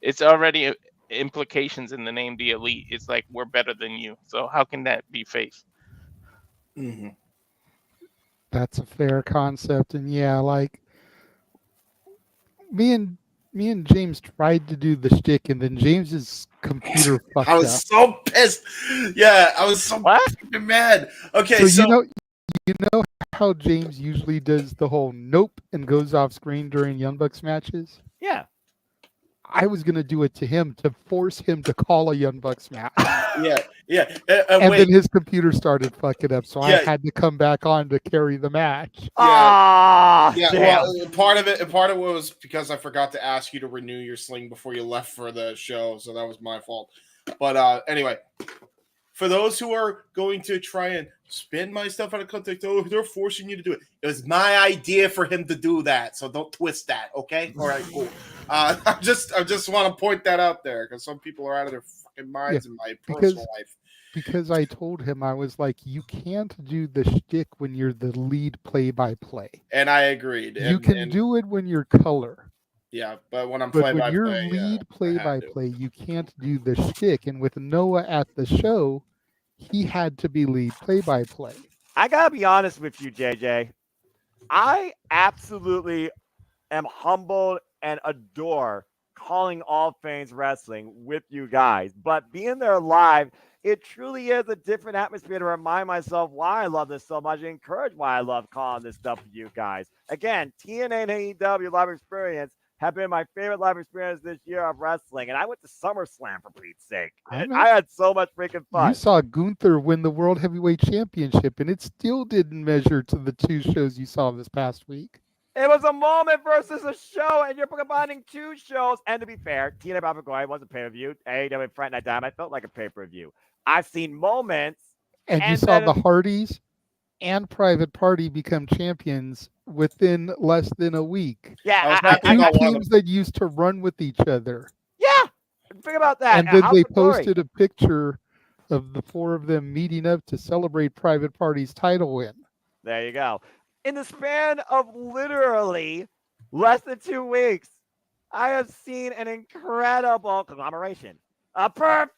S16: It's already implications in the name, the elite. It's like we're better than you. So how can that be face?
S9: Mm-hmm.
S7: That's a fair concept, and yeah, like me and James tried to do the shtick, and then James's computer fucked up.
S9: I was so pissed. Yeah, I was so fucking mad. Okay, so
S7: you know how James usually does the whole nope and goes off screen during Young Bucks matches?
S17: Yeah.
S7: I was gonna do it to him to force him to call a Young Bucks match.
S9: Yeah.
S7: And then his computer started fucking up, so I had to come back on to carry the match.
S9: Well, part of it was because I forgot to ask you to renew your sling before you left for the show, so that was my fault. But anyway, for those who are going to try and spin my stuff out of context, they're forcing you to do it. It was my idea for him to do that, so don't twist that, okay? All right, cool. I just want to point that out there because some people are out of their fucking minds in my personal life.
S7: Because I told him, I was like, you can't do the shtick when you're the lead play-by-play.
S9: And I agreed.
S7: You can do it when you're color.
S9: Yeah, but when I'm
S7: play-by-play,
S9: when
S7: you're lead play-by-play, you can't do the shtick. And with Noah at the show, he had to be lead play-by-play.
S17: I gotta be honest with you, JJ. I absolutely am humbled and adore calling All Things Wrestling with you guys. But being there live, it truly is a different atmosphere to remind myself why I love this so much and encourage why I love calling this stuff with you guys. Again, TNA and AEW live experience have been my favorite live experience this year of wrestling. And I went to SummerSlam, for Pete's sake. I had so much freaking fun.
S7: You saw Gunther win the World Heavyweight Championship, and it still didn't measure to the two shows you saw this past week.
S17: It was a moment versus a show, and you're combining two shows. And to be fair, TNA Babagoy was a pay-per-view. AEW Fright Night Dime, I felt like a pay-per-view. I've seen moments.
S7: And you saw the Hardys and Private Party become champions within less than a week.
S17: Yeah,
S7: two teams that used to run with each other.
S17: Yeah, think about that.
S7: And then they posted a picture of the four of them meeting up to celebrate Private Party's title win.
S17: There you go. In the span of literally less than 2 weeks, I have seen an incredible conglomeration of professional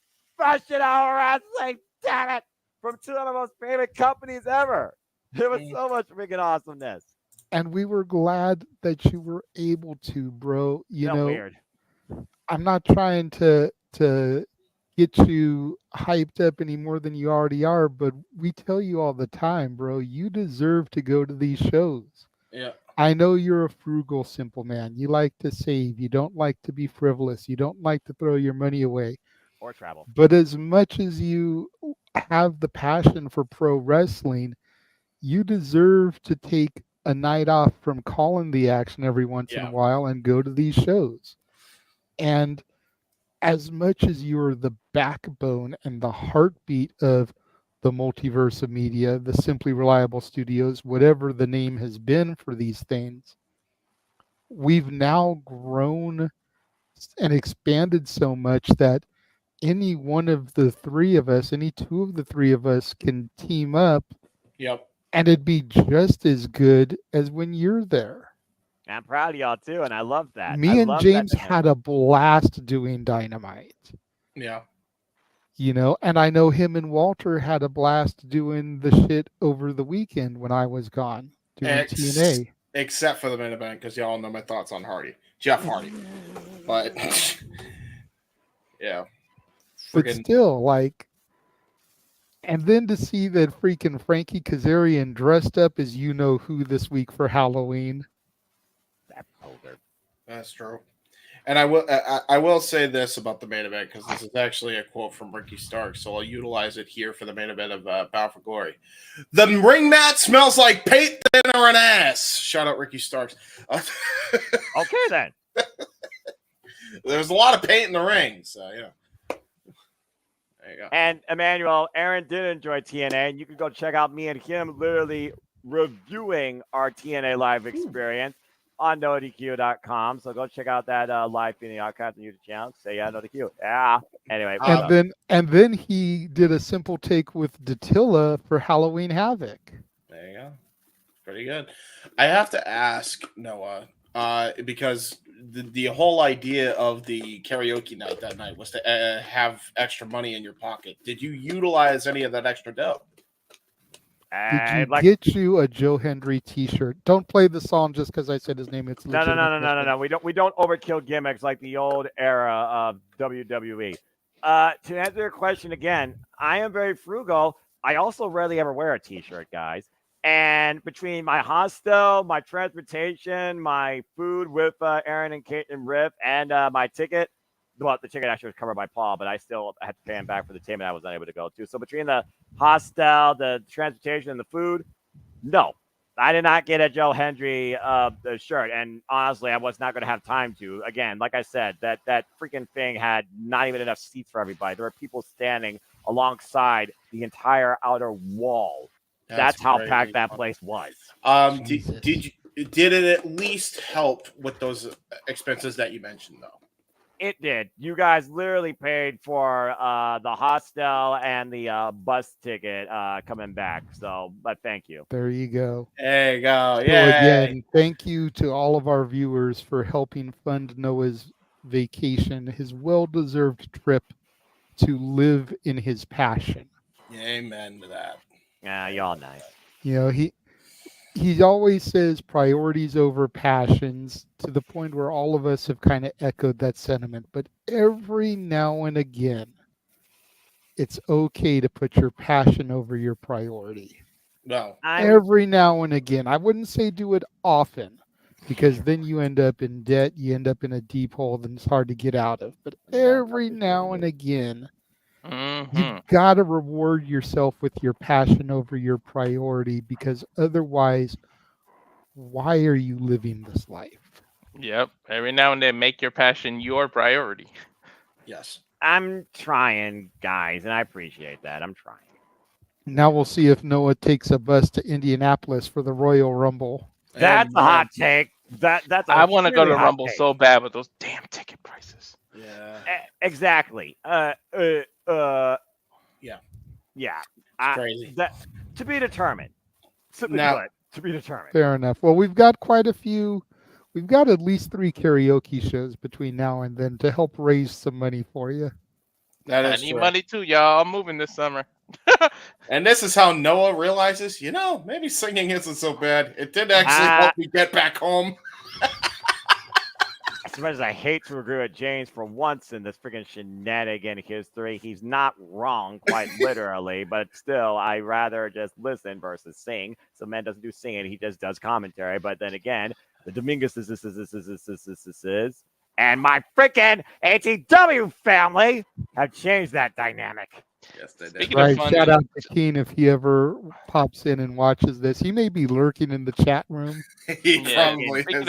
S17: wrestling, damn it, from two of my most favorite companies ever. It was so much freaking awesomeness.
S7: And we were glad that you were able to, bro. You
S17: Felt
S7: know,
S17: weird.
S7: I'm not trying to get you hyped up any more than you already are, but we tell you all the time, bro, you deserve to go to these shows.
S9: Yeah.
S7: I know you're a frugal, simple man. You like to save. You don't like to be frivolous. You don't like to throw your money away.
S17: Or travel.
S7: But as much as you have the passion for pro wrestling, you deserve to take a night off from calling the action every once in a while and go to these shows. And as much as you're the backbone and the heartbeat of the multiverse of media, the Simply Reliable Studios, whatever the name has been for these things, we've now grown and expanded so much that any one of the three of us, any two of the three of us can team up.
S9: Yep.
S7: And it'd be just as good as when you're there.
S17: I'm proud of y'all too, and I love that.
S7: Me and James had a blast doing Dynamite.
S9: Yeah.
S7: You know, and I know him and Walter had a blast doing the shit over the weekend when I was gone doing TNA.
S9: Except for the main event, because y'all know my thoughts on Hardy. Jeff Hardy. But, yeah.
S7: But still, like, and then to see that freaking Frankie Kazarian dressed up as you know who this week for Halloween.
S9: That's true. And I will say this about the main event, because this is actually a quote from Ricky Starks, so I'll utilize it here for the main event of Bound for Glory. The ring mat smells like paint thinner and ass. Shout out Ricky Starks.
S17: Okay, then.
S9: There's a lot of paint in the ring, so yeah. There you go.
S17: And Emmanuel, Aaron did enjoy TNA, and you can go check out me and him literally reviewing our TNA live experience on NoDQ.com. So go check out that live feed in the archives on YouTube channel. Say yeah, NoDQ. Yeah. Anyway.
S7: And then he did a simple take with Datilla for Halloween Havoc.
S9: There you go. Pretty good. I have to ask Noah, because the whole idea of the karaoke night that night was to have extra money in your pocket. Did you utilize any of that extra dough?
S7: Did you get you a Joe Hendry T-shirt? Don't play the song just because I said his name. It's
S17: No. We don't overkill gimmicks like the old era of WWE. To answer your question again, I am very frugal. I also rarely ever wear a T-shirt, guys. And between my hostel, my transportation, my food with Aaron and Kate and Riff, and my ticket, well, the ticket actually was covered by Paul, but I still had to pay him back for the team, and I was not able to go to. So between the hostel, the transportation, and the food, no, I did not get a Joe Hendry shirt. And honestly, I was not going to have time to. Again, like I said, that freaking thing had not even enough seats for everybody. There were people standing alongside the entire outer wall. That's how packed that place was.
S9: Did it at least help with those expenses that you mentioned, though?
S17: It did. You guys literally paid for the hostel and the bus ticket coming back. So, but thank you.
S7: There you go.
S9: There you go.
S7: So
S9: Yeah.
S7: again, thank you to all of our viewers for helping fund Noah's vacation, his well-deserved trip to live in his passion.
S9: Amen to that.
S17: Yeah, y'all nice.
S7: You know, he always says priorities over passions, to the point where all of us have kind of echoed that sentiment. But every now and again, it's okay to put your passion over your priority.
S9: No.
S7: Every now and again. I wouldn't say do it often, because then you end up in debt. You end up in a deep hole that it's hard to get out of. But every now and again, you've got to reward yourself with your passion over your priority, because otherwise, why are you living this life?
S16: Yep. Every now and then, make your passion your priority.
S9: Yes.
S17: I'm trying, guys, and I appreciate that. I'm trying.
S7: Now we'll see if Noah takes a bus to Indianapolis for the Royal Rumble.
S17: That's a hot take. That's.
S16: I want to go to Rumble so bad with those damn ticket prices.
S9: Yeah.
S17: Exactly.
S9: Yeah.
S17: Yeah.
S9: Crazy.
S17: To be determined. Simply put, to be determined.
S7: Fair enough. Well, we've got quite a few. We've got at least 3 karaoke shows between now and then to help raise some money for you.
S16: I need money too, y'all. I'm moving this summer.
S9: And this is how Noah realizes, maybe singing isn't so bad. It did actually help me get back home.
S17: As much as I hate to agree with James for once in this freaking shenanigan history, he's not wrong, quite literally, but still, I rather just listen versus sing. So man doesn't do singing, he just does commentary. But then again, the Dominguez is, and my freaking AEW family have changed that dynamic.
S9: Yes, they did.
S16: Speaking
S7: Right.
S16: of fun,
S7: Shout out to Keen if he ever pops in and watches this. He may be lurking in the chat room.
S16: Speaking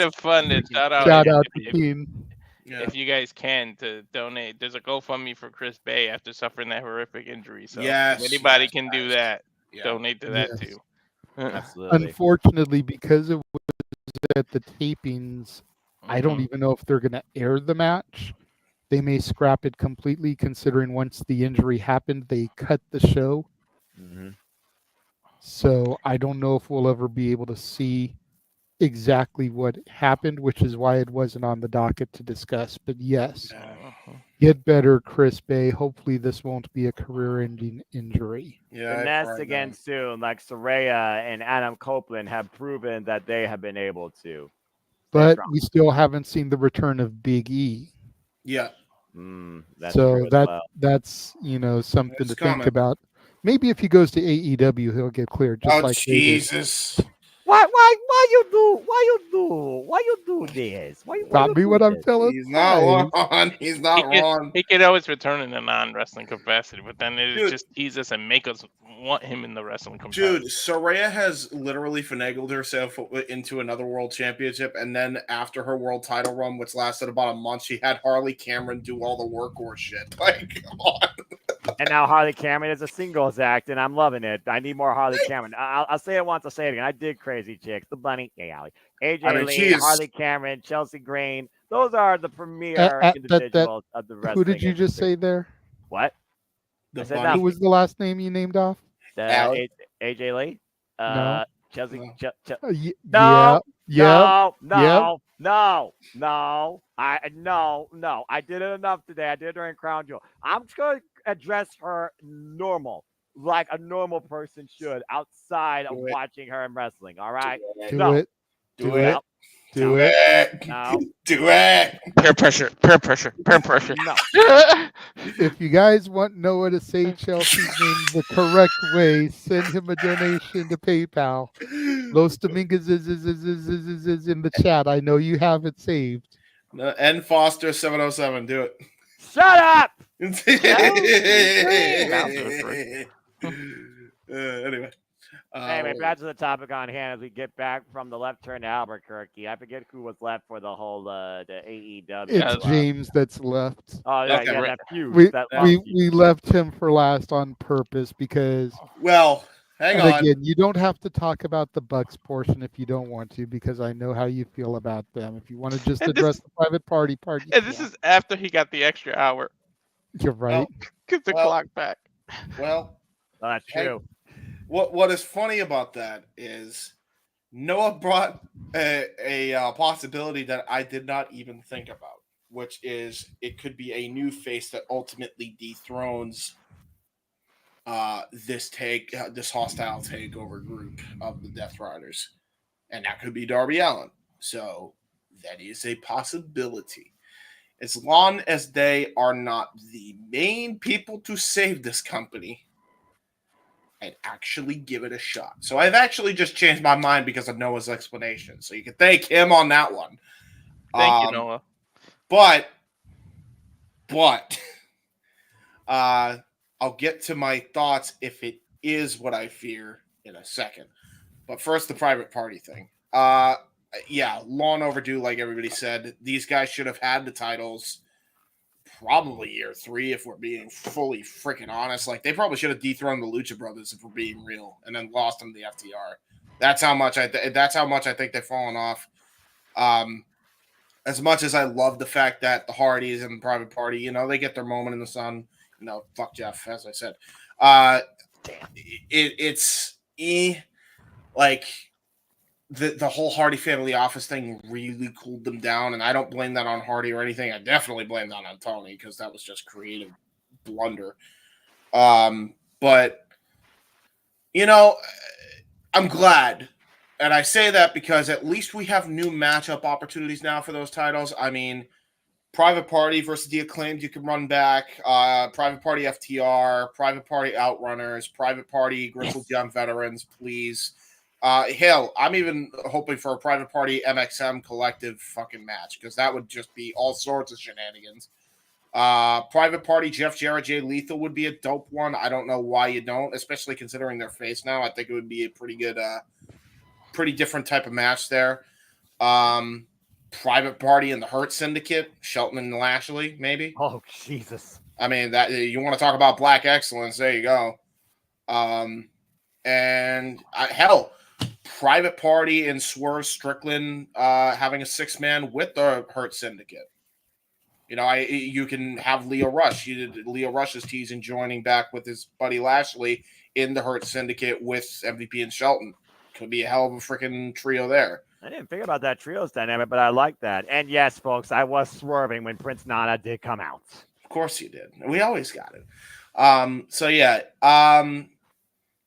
S16: of fun, shout
S7: Shout
S16: out
S7: out to Keen.
S16: if you guys can to donate. There's a GoFundMe for Chris Bay after suffering that horrific injury. So if anybody can do that, donate to that too.
S17: Absolutely.
S7: Unfortunately, because it was at the tapings, I don't even know if they're going to air the match. They may scrap it completely, considering once the injury happened, they cut the show. So I don't know if we'll ever be able to see exactly what happened, which is why it wasn't on the docket to discuss. But yes, get better, Chris Bay. Hopefully this won't be a career-ending injury.
S17: The nest again soon, like Soraya and Adam Copeland have proven that they have been able to.
S7: But we still haven't seen the return of Big E.
S9: Yeah.
S17: That's
S7: So
S17: true as
S7: that's something
S9: It's
S7: to
S9: coming.
S7: think about. Maybe if he goes to AEW, he'll get cleared. Just like they did.
S9: Jesus.
S17: Why you do this?
S7: Copy what I'm telling.
S9: He's not wrong. He's not wrong.
S16: He could always return in a non-wrestling capacity, but then it
S9: Dude.
S16: just tease us and make us want him in the wrestling capacity.
S9: Dude, Soraya has literally finagled herself into another world championship, and then after her world title run, which lasted about a month, she had Harley Cameron do all the workhorse shit. Like, come on.
S17: And now Harley Cameron is a singles act, and I'm loving it. I need more Harley Cameron. I'll say it once, I'll say it again. I dig Crazy Chicks, The Bunny, Allie, AJ Lee, Harley Cameron, Chelsea Green. Those are the premier individuals of the wrestling.
S7: Who did you just say there?
S17: What?
S9: The
S17: I said
S7: Who was the last name you named off?
S17: AJ Lee?
S7: No.
S17: Chelsea.
S7: No.
S17: No. I did it enough today. I did it during Crown Jewel. I'm just going to address her normal, like a normal person should, outside of watching her in wrestling. All right?
S7: Do it.
S9: Do it.
S17: No.
S9: Do it.
S16: Peer pressure.
S17: No.
S7: If you guys want Noah to say Chelsea's name the correct way, send him a donation to PayPal. Los Dominguez is in the chat. I know you have it saved.
S9: N Foster 707. Do it.
S17: Shut up.
S9: Anyway.
S17: Anyway, back to the topic on hand as we get back from the left turn to Albuquerque. I forget who was left for the whole the AEW.
S7: It's James that's left.
S17: Oh, yeah,
S9: Okay.
S17: that feud.
S7: We left him for last on purpose because.
S9: Well, hang on.
S7: Again, you don't have to talk about the Bucks portion if you don't want to, because I know how you feel about them. If you want to just address the private party.
S16: And this is after he got the extra hour.
S7: You're right.
S16: Get the clock back.
S9: Well,
S17: that's true.
S9: What is funny about that is Noah brought a possibility that I did not even think about, which is it could be a new face that ultimately dethrones this hostile takeover group of the Death Riders, and that could be Darby Allin. So that is a possibility, as long as they are not the main people to save this company. And actually give it a shot. So I've actually just changed my mind because of Noah's explanation. So you can thank him on that one.
S16: Thank you, Noah.
S9: But I'll get to my thoughts if it is what I fear in a second. But first, the private party thing. Yeah, long overdue, like everybody said. These guys should have had the titles probably year 3, if we're being fully freaking honest. Like, they probably should have dethroned the Lucha Brothers, if we're being real, and then lost them to the FTR. That's how much I think they've fallen off. As much as I love the fact that the Hardys and the private party, they get their moment in the sun. Fuck Jeff, as I said. The whole Hardy family office thing really cooled them down, and I don't blame that on Hardy or anything. I definitely blame that on Tony, because that was just creative blunder. But You know, I'm glad. And I say that because at least we have new matchup opportunities now for those titles. I mean, Private Party versus The Acclaimed, you can run back. Private Party FTR, Private Party Outrunners, Private Party Grizzled Young Veterans, please. Hell, I'm even hoping for a Private Party MXM collective fucking match because that would just be all sorts of shenanigans. Private Party Jeff Jarrett, Jay Lethal would be a dope one. I don't know why you don't, especially considering their face now. I think it would be a pretty good, pretty different type of match there. Private Party and the Hurt Syndicate, Shelton and Lashley, maybe.
S17: Oh, Jesus.
S9: I mean, that you want to talk about black excellence, there you go. Hell, Private Party and Swerve Strickland having a 6-man with the Hurt Syndicate. You know, you can have Leo Rush. Leo Rush is teasing joining back with his buddy Lashley in the Hurt Syndicate with MVP and Shelton. Could be a hell of a freaking trio there.
S17: I didn't think about that trios dynamic, but I like that. And yes, folks, I was swerving when Prince Nana did come out.
S9: Of course you did. We always got it.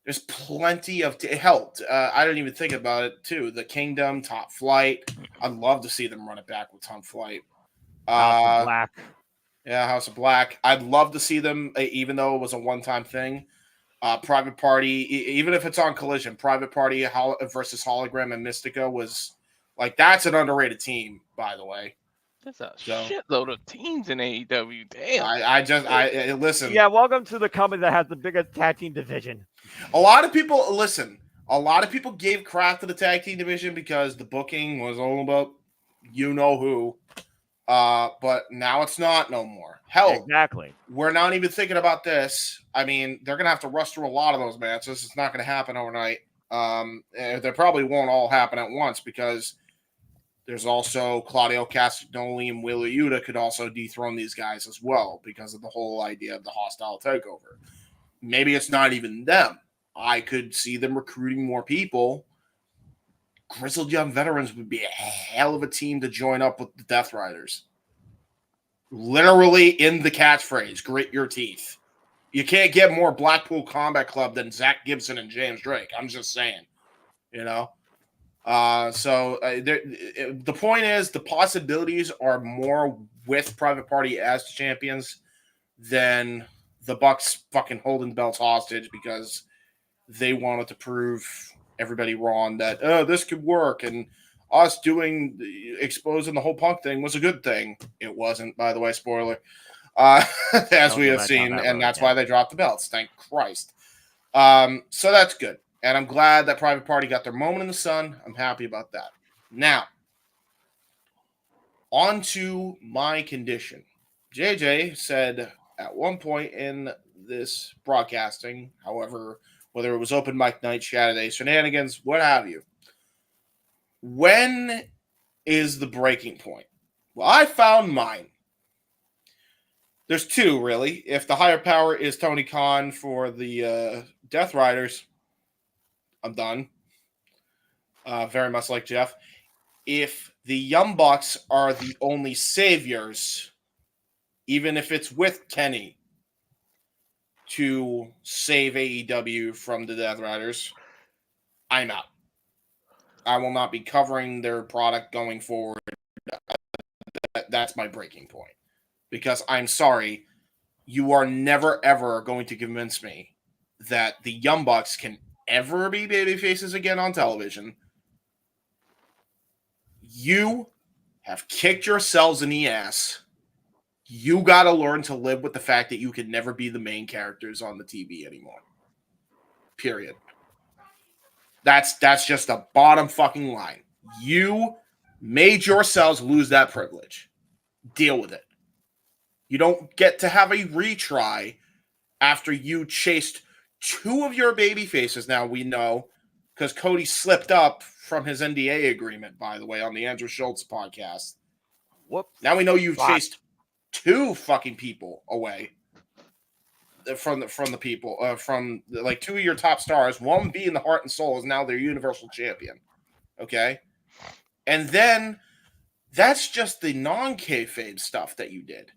S9: There's plenty of it helped. I didn't even think about it too. The Kingdom, Top Flight. I'd love to see them run it back with Top Flight.
S17: House of Black.
S9: Yeah, House of Black. I'd love to see them, even though it was a one-time thing. Private Party, even if it's on Collision, Private Party versus Hologram and Mystica was like, that's an underrated team, by the way.
S16: There's a shitload of teams in AEW. Damn.
S9: I listen.
S17: Yeah, welcome to the company that has the biggest tag team division.
S9: A lot of people gave crap to the tag team division because the booking was all about you know who. But now it's not no more. Hell,
S17: exactly.
S9: We're not even thinking about this. I mean, they're gonna have to rush through a lot of those matches. It's not gonna happen overnight. They probably won't all happen at once because there's also Claudio Castagnoli and Wheeler Yuta could also dethrone these guys as well because of the whole idea of the hostile takeover. Maybe it's not even them. I could see them recruiting more people. Grizzled Young Veterans would be a hell of a team to join up with the Death Riders. Literally in the catchphrase, grit your teeth. You can't get more Blackpool Combat Club than Zach Gibson and James Drake. I'm just saying, you know. The point is the possibilities are more with Private Party as champions than the Bucks fucking holding the belts hostage because they wanted to prove everybody wrong that this could work and us exposing the whole Punk thing was a good thing. It wasn't, by the way, spoiler, as we have seen, and that's why they dropped the belts. Thank Christ. So that's good. And I'm glad that Private Party got their moment in the sun. I'm happy about that. Now, on to my condition. JJ said at one point in this broadcasting, however, whether it was open mic night, Saturday, Shenanigans, what have you, when is the breaking point? Well, I found mine. There's two, really. If the higher power is Tony Khan for the Death Riders, I'm done. Very much like Jeff. If the Young Bucks are the only saviors, even if it's with Kenny, to save AEW from the Death Riders, I'm out. I will not be covering their product going forward. That's my breaking point. Because I'm sorry, you are never, ever going to convince me that the Young Bucks can ever be babyfaces again on television. You have kicked yourselves in the ass. You got to learn to live with the fact that you can never be the main characters on the TV anymore. Period. That's just the bottom fucking line. You made yourselves lose that privilege. Deal with it. You don't get to have a retry after you chased two of your baby faces. Now we know because Cody slipped up from his NDA agreement, by the way, on the Andrew Schultz podcast.
S17: Whoops.
S9: Now we know you've chased two fucking people away from the people, from like two of your top stars. One being the Heart and Soul is now their Universal Champion. Okay, and then that's just the non-kayfabe stuff that you did,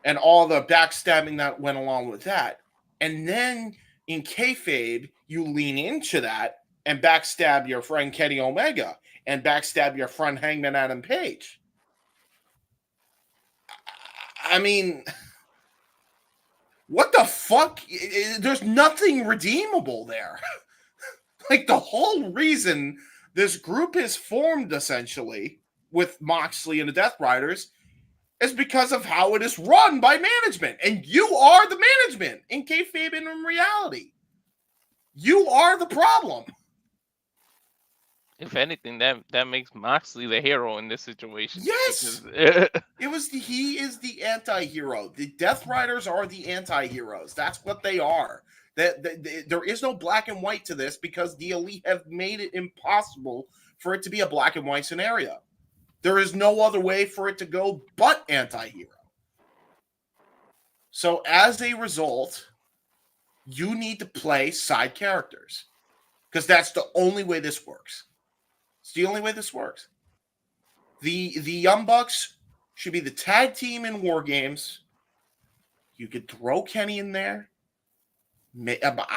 S9: and all the backstabbing that went along with that. And then In kayfabe, you lean into that and backstab your friend Kenny Omega and backstab your friend Hangman Adam Page. I mean, what the fuck? There's nothing redeemable there. Like, the whole reason this group is formed, essentially, with Moxley and the Death Riders, is because of how it is run by management. And you are the management in kayfabe and in reality. You are the problem.
S16: If anything, that makes Moxley the hero in this situation.
S9: Yes, he is the anti-hero. The Death Riders are the anti-heroes. That's what they are. There is no black and white to this because the Elite have made it impossible for it to be a black and white scenario. There is no other way for it to go but anti-hero. So as a result, you need to play side characters because that's the only way this works. It's the only way this works. The Young Bucks should be the tag team in War Games. You could throw Kenny in there.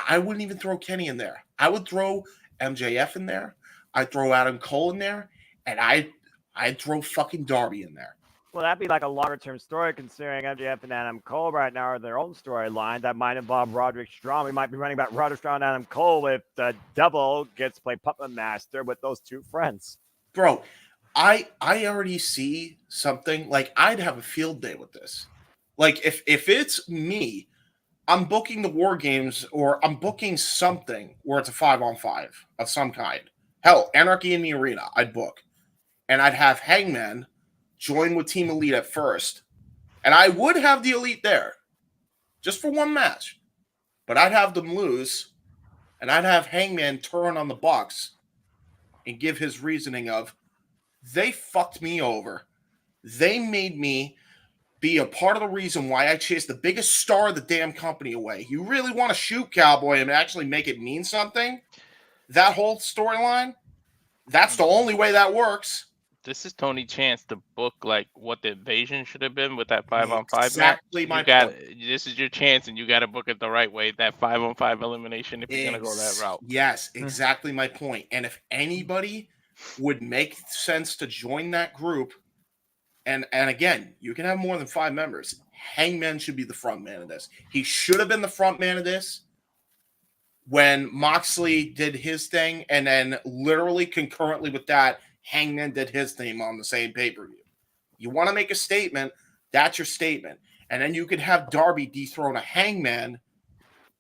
S9: I wouldn't even throw Kenny in there. I would throw MJF in there. I'd throw Adam Cole in there. And I'd throw fucking Darby in there.
S17: Well, that'd be like a longer-term story, considering MJF and Adam Cole right now are their own storyline. That might involve Roderick Strong. We might be running about Roderick Strong and Adam Cole if the Devil gets to play Puppet Master with those two friends.
S9: Bro, I already see something. Like, I'd have a field day with this. Like, if it's me, I'm booking the War Games, or I'm booking something where it's a 5-on-5 of some kind. Hell, Anarchy in the Arena, I'd book. And I'd have Hangman join with Team Elite at first. And I would have the Elite there. Just for one match. But I'd have them lose. And I'd have Hangman turn on the Bucks. And give his reasoning of, they fucked me over. They made me be a part of the reason why I chased the biggest star of the damn company away. You really want to shoot Cowboy and actually make it mean something? That whole storyline? That's the only way that works.
S16: This is Tony Chance to book like what the invasion should have been with that 5-on-5
S9: Exactly
S16: match. This is your chance, and you got to book it the right way. That 5-on-5 elimination if you're gonna go that route.
S9: Yes, exactly my point. And if anybody would make sense to join that group, and again, you can have more than 5 members. Hangman should be the front man of this. He should have been the front man of this when Moxley did his thing, and then literally concurrently with that, Hangman did his thing on the same pay-per-view. You want to make a statement, that's your statement. And then you could have Darby dethrone a Hangman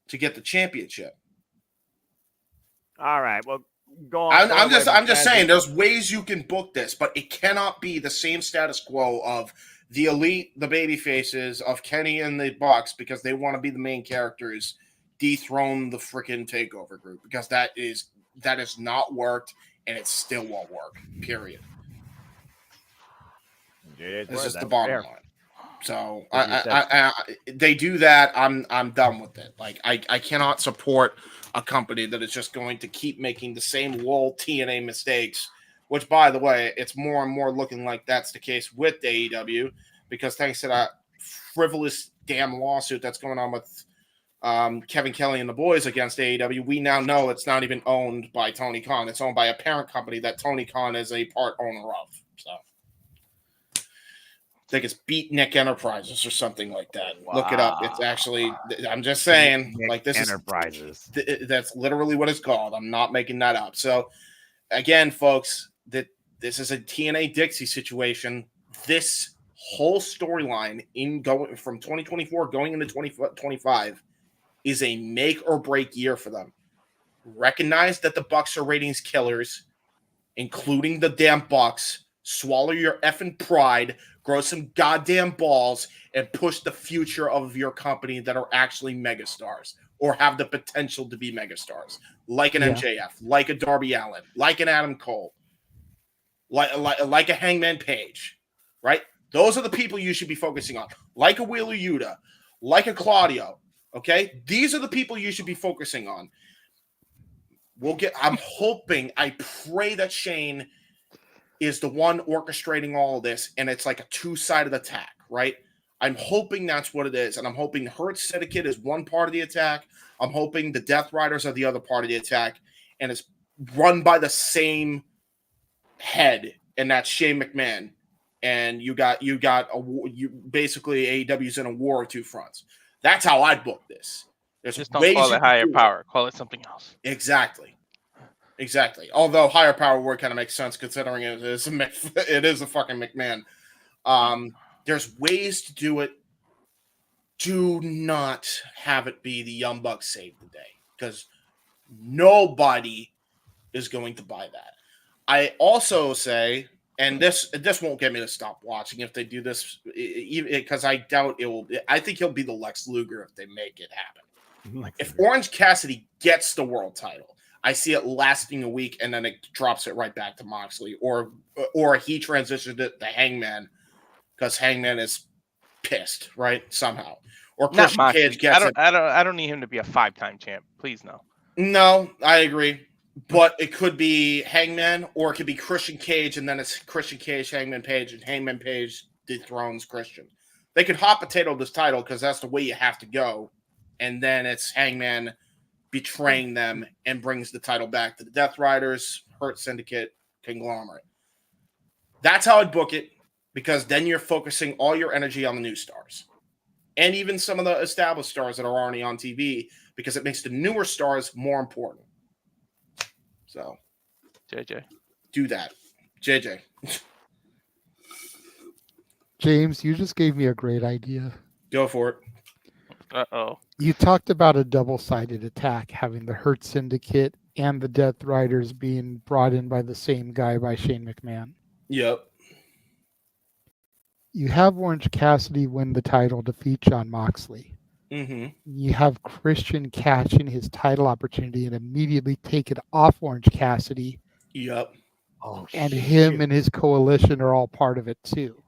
S9: to get the championship.
S17: All right, well, go on.
S9: I'm just saying, there's ways you can book this, but it cannot be the same status quo of the Elite, the baby faces, of Kenny and the Bucks, because they want to be the main characters, dethrone the freaking takeover group, because that has not worked. And it still won't work, period. This is the bottom line. So they do that. I'm done with it. Like, I cannot support a company that is just going to keep making the same LOL TNA mistakes, which, by the way, it's more and more looking like that's the case with AEW, because thanks to that frivolous damn lawsuit that's going on with Kevin Kelly and the boys against AEW, we now know it's not even owned by Tony Khan. It's owned by a parent company that Tony Khan is a part owner of. So I think it's Beatnik Enterprises or something like that. Wow. Look it up. It's actually, I'm just saying, Beatnik, like, this Enterprises. That's literally what it's called. I'm not making that up. So again, folks, this is a TNA Dixie situation. This whole storyline in going from 2024 going into 2025 is a make or break year for them. Recognize that the Bucks are ratings killers, including the damn Bucks. Swallow your effing pride, grow some goddamn balls, and push the future of your company that are actually megastars or have the potential to be megastars, like an MJF, like a Darby Allin, like an Adam Cole, like a Hangman Page, right? Those are the people you should be focusing on, like a Wheeler Yuta, like a Claudio. Okay, these are the people you should be focusing on. I'm hoping, I pray that Shane is the one orchestrating all of this, and it's like a two-sided attack, right? I'm hoping that's what it is, and I'm hoping Hurt Syndicate is one part of the attack. I'm hoping the Death Riders are the other part of the attack, and it's run by the same head, and that's Shane McMahon. And you basically AEW's in a war of two fronts. That's how I'd book this. There's
S16: Just don't
S9: ways
S16: call
S9: you
S16: it
S9: can
S16: higher
S9: do
S16: power. Call it something else.
S9: Exactly. Although higher power word kind of makes sense considering it is a fucking McMahon. There's ways to do it. Do not have it be the Young Bucks save the day, because nobody is going to buy that. I also say, and this won't get me to stop watching if they do this, because I doubt it will. I think he'll be the Lex Luger if they make it happen. If Orange Cassidy gets the world title, I see it lasting a week and then it drops it right back to Moxley, or he transitioned it to Hangman because Hangman is pissed, right? Somehow, or
S16: Not
S9: Christian
S16: Moxley.
S9: Cage gets it.
S16: I don't need him to be a 5-time champ. Please no.
S9: No, I agree. But it could be Hangman, or it could be Christian Cage, and then it's Christian Cage, Hangman Page, and Hangman Page dethrones Christian. They could hot potato this title because that's the way you have to go. And then it's Hangman betraying them and brings the title back to the Death Riders, Hurt Syndicate, Conglomerate. That's how I'd book it, because then you're focusing all your energy on the new stars. And even some of the established stars that are already on TV, because it makes the newer stars more important. So,
S16: JJ,
S9: do that. JJ.
S7: James, you just gave me a great idea.
S9: Go for it.
S16: Uh-oh.
S7: You talked about a double-sided attack, having the Hurt Syndicate and the Death Riders being brought in by the same guy, by Shane McMahon.
S9: Yep.
S7: You have Orange Cassidy win the title, defeat Jon Moxley.
S9: Mm-hmm.
S7: You have Christian catching his title opportunity and immediately take it off Orange Cassidy.
S9: Yep.
S17: Oh,
S7: and him and his coalition are all part of it too.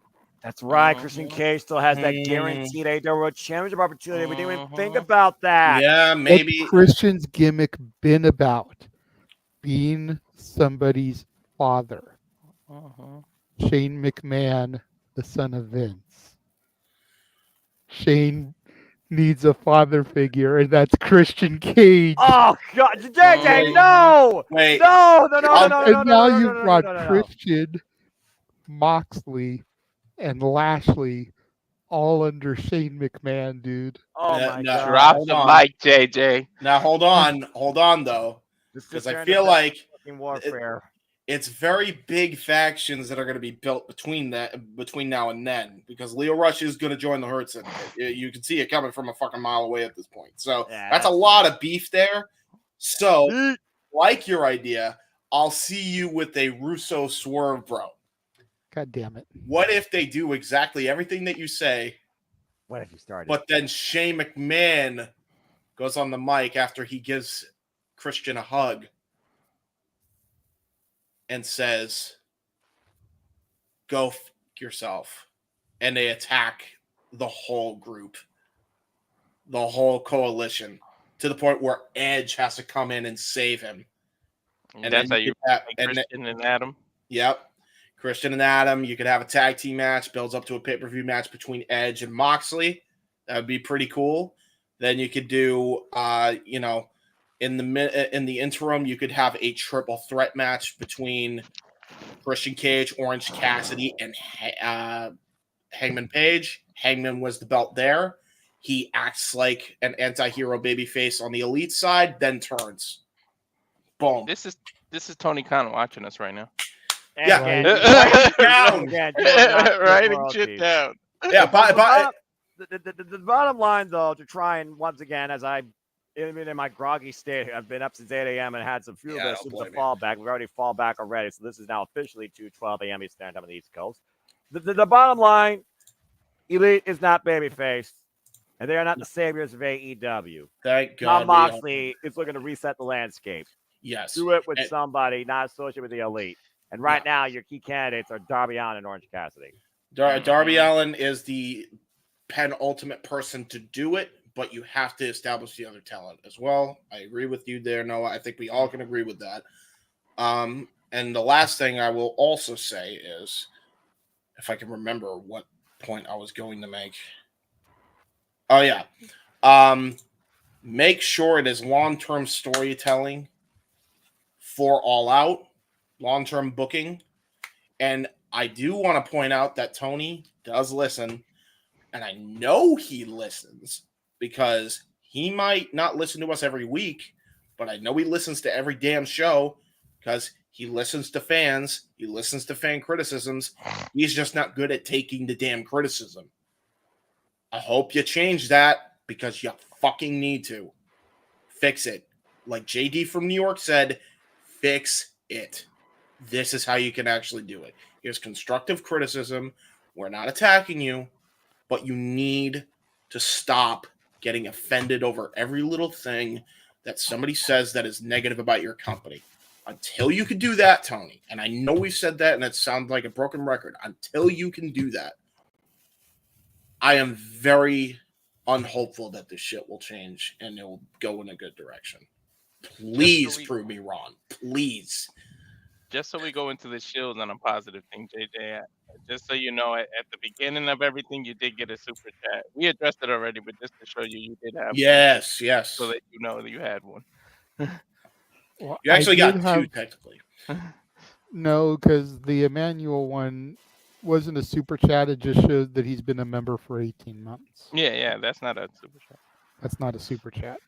S17: That's right. Christian Cage still has that guaranteed AEW World Championship opportunity. We didn't even think about that.
S9: Yeah, maybe.
S7: What's Christian's gimmick been about? Being somebody's father. Shane McMahon, the son of Vince. Shane needs a father figure, and that's Christian Cage.
S17: Oh God, JJ, no!
S9: Wait.
S17: No.
S7: And now you've brought Christian, Moxley, and Lashley all under Shane McMahon, dude.
S17: Oh my God.
S16: Drop the mic, JJ.
S9: Now hold on though, because I feel like
S17: warfare.
S9: It's very big factions that are going to be built between now and then, because Leo Rush is going to join the Hurt Syndicate. You can see it coming from a fucking mile away at this point. So that's a lot of beef there. So, like your idea, I'll see you with a Russo swerve, bro.
S7: God damn it.
S9: What if they do exactly everything that you say?
S17: What if you started?
S9: But then Shane McMahon goes on the mic after he gives Christian a hug and says, "Go f yourself," and they attack the whole group, the whole coalition, to the point where Edge has to come in and save him.
S16: And that's how you Christian and Adam.
S9: Yep, Christian and Adam. You could have a tag team match, builds up to a pay-per-view match between Edge and Moxley. That would be pretty cool. Then you could do, in the interim, you could have a triple threat match between Christian Cage, Orange Cassidy, and Hangman Page. Hangman was the belt there. He acts like an anti-hero babyface on the Elite side, then turns. Boom.
S16: This is Tony Khan watching us right now. Writing shit down.
S9: Yeah,
S17: the bottom line, though, to try and once again, as even in my groggy state, I've been up since 8 a.m. and had some few bits of the fallback. We've already fall back already, so this is now officially 2:12 a.m. Eastern Time on the East Coast. The bottom line, Elite is not babyface, and they are not the saviors of AEW.
S9: Thank God.
S17: Jon Moxley is looking to reset the landscape.
S9: Yes.
S17: Do it with somebody not associated with the Elite. And right now, your key candidates are Darby Allin and Orange Cassidy.
S9: Darby Allin is the penultimate person to do it, but you have to establish the other talent as well. I agree with you there, Noah. I think we all can agree with that. And the last thing I will also say is, if I can remember what point I was going to make. Oh yeah. Make sure it is long-term storytelling for All Out, long-term booking. And I do want to point out that Tony does listen, and I know he listens because he might not listen to us every week, but I know he listens to every damn show because he listens to fans. He listens to fan criticisms. He's just not good at taking the damn criticism. I hope you change that because you fucking need to. Fix it. Like JD from New York said, fix it. This is how you can actually do it. Here's constructive criticism. We're not attacking you, but you need to stop getting offended over every little thing that somebody says that is negative about your company. Until you can do that, Tony, and I know we've said that and it sounds like a broken record, until you can do that, I am very unhopeful that this shit will change and it will go in a good direction. Please prove me wrong. Please.
S16: Just so we go into the Shield on a positive thing, JJ, just so you know, at the beginning of everything, you did get a super chat. We addressed it already, but just to show you, you did have
S9: yes,
S16: one.
S9: Yes.
S16: So that you know that you had one.
S7: Well,
S9: you actually got two, technically.
S7: No, because the Emmanuel one wasn't a super chat. It just showed that he's been a member for 18 months.
S16: Yeah, that's not a super chat.
S7: That's not a super chat.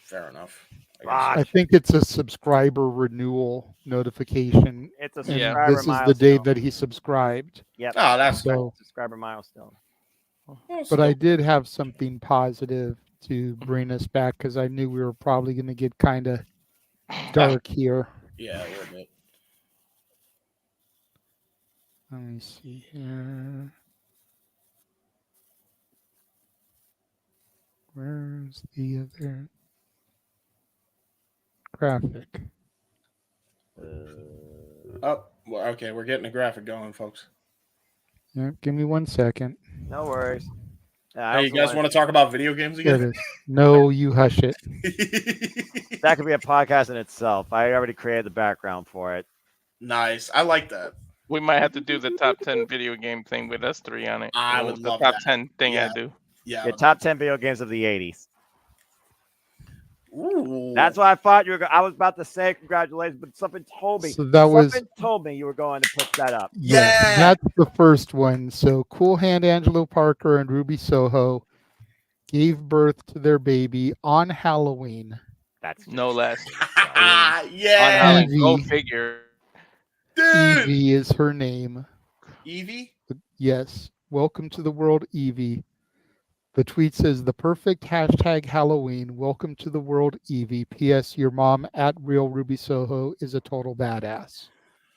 S9: Fair enough.
S7: I think it's a subscriber renewal notification.
S17: It's a
S7: and
S17: subscriber
S7: this is the day
S17: milestone.
S7: that he subscribed.
S17: Yep.
S9: Oh, that's
S7: so.
S17: Subscriber milestone.
S7: But I did have something positive to bring us back because I knew we were probably going to get kind of dark here.
S9: Yeah, a little bit.
S7: Let me see here. Where's the other graphic?
S9: Oh, well, okay, we're getting a graphic going, folks.
S7: Yeah, give me 1 second.
S17: No worries.
S9: Hey, you guys want to talk about video games
S7: There
S9: again?
S7: it is. No, you hush it.
S17: That could be a podcast in itself. I already created the background for it.
S9: Nice. I like that.
S16: We might have to do the top 10 video game thing with us three on it.
S9: I
S16: It
S9: would
S16: was the
S9: love
S16: top
S9: that.
S16: 10 thing
S9: Yeah.
S16: I do.
S9: Yeah.
S17: The top 10 video games of the 80s.
S9: Ooh.
S17: That's what I thought you were going. I was about to say congratulations, but something told me.
S7: So that was-
S17: something told me you were going to put that up.
S7: Yes, that's the first one. So Cool Hand Angelo Parker and Ruby Soho gave birth to their baby on Halloween.
S17: That's
S16: no less.
S9: Yeah.
S16: Go figure.
S7: Evie is her name.
S9: Evie?
S7: Yes. Welcome to the world, Evie. The tweet says the perfect hashtag Halloween. Welcome to the world, Evie. P.S. Your mom at Real Ruby Soho is a total badass.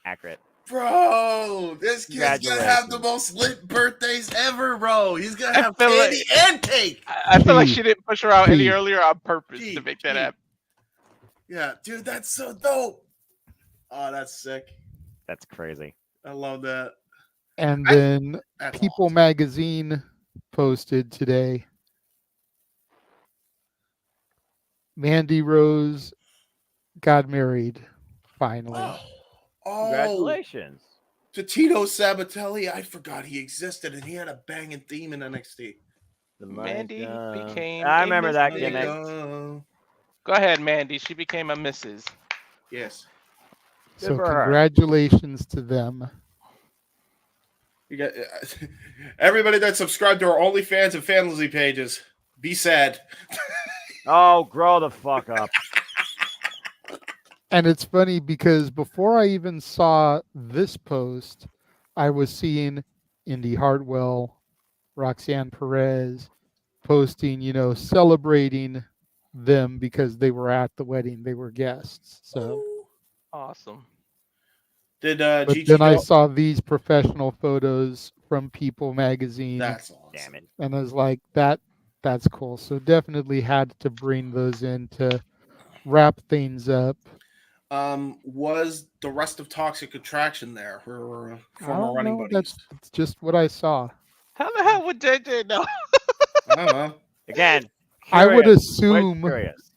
S17: Accurate.
S9: Bro, this kid's gonna have the most lit birthdays ever, bro. He's gonna have
S16: feel
S9: candy and cake.
S16: I feel like she didn't push her out any earlier on purpose to make that happen.
S9: Yeah, dude, that's so dope. Oh, that's sick.
S17: That's crazy.
S9: I love that.
S7: And then
S9: that's
S7: People Magazine posted today. Mandy Rose got married finally.
S9: Oh,
S17: Congratulations.
S9: to Tito Sabatelli. I forgot he existed and he had a banging theme in NXT.
S16: Mandy became.
S17: I
S16: a
S17: remember that
S16: Mrs.
S17: gimmick.
S16: Go ahead, Mandy. She became a Mrs.
S9: Yes.
S7: So
S17: for her.
S7: congratulations to them.
S9: You got everybody that subscribed to our OnlyFans and Fantasy pages. Be sad.
S17: Oh, grow the fuck up.
S7: And it's funny because before I even saw this post, I was seeing Indy Hartwell, Roxanne Perez posting, celebrating them because they were at the wedding. They were guests. So
S16: Awesome.
S9: Did
S7: but
S9: Gigi
S7: then I
S9: go-
S7: saw these professional photos from People Magazine.
S9: That's awesome.
S17: Damn it.
S7: And I was like, that's cool. So definitely had to bring those in to wrap things up.
S9: Was the rest of Toxic Attraction there? Her
S7: I
S9: former
S7: don't
S9: running
S7: know.
S9: buddies.
S7: That's just what I saw.
S16: How the hell would JJ know?
S9: I don't know.
S17: Again,
S7: I would
S17: curious.
S7: assume
S17: Quite curious.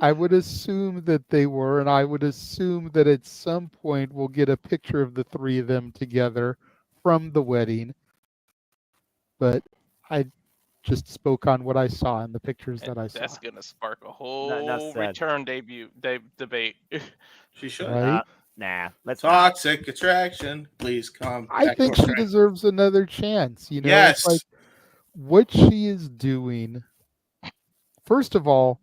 S7: I would assume that they were, and I would assume that at some point we'll get a picture of the three of them together from the wedding. But I just spoke on what I saw in the pictures that I saw.
S16: That's gonna spark a
S10: enough
S16: whole
S10: said.
S16: return debate.
S9: She should.
S7: Right?
S10: Nah, let's
S9: Toxic attraction. Please come.
S7: I
S9: back
S7: think
S9: to
S7: she
S9: our
S7: deserves another chance. You know,
S9: Yes.
S7: It's like what she is doing. First of all,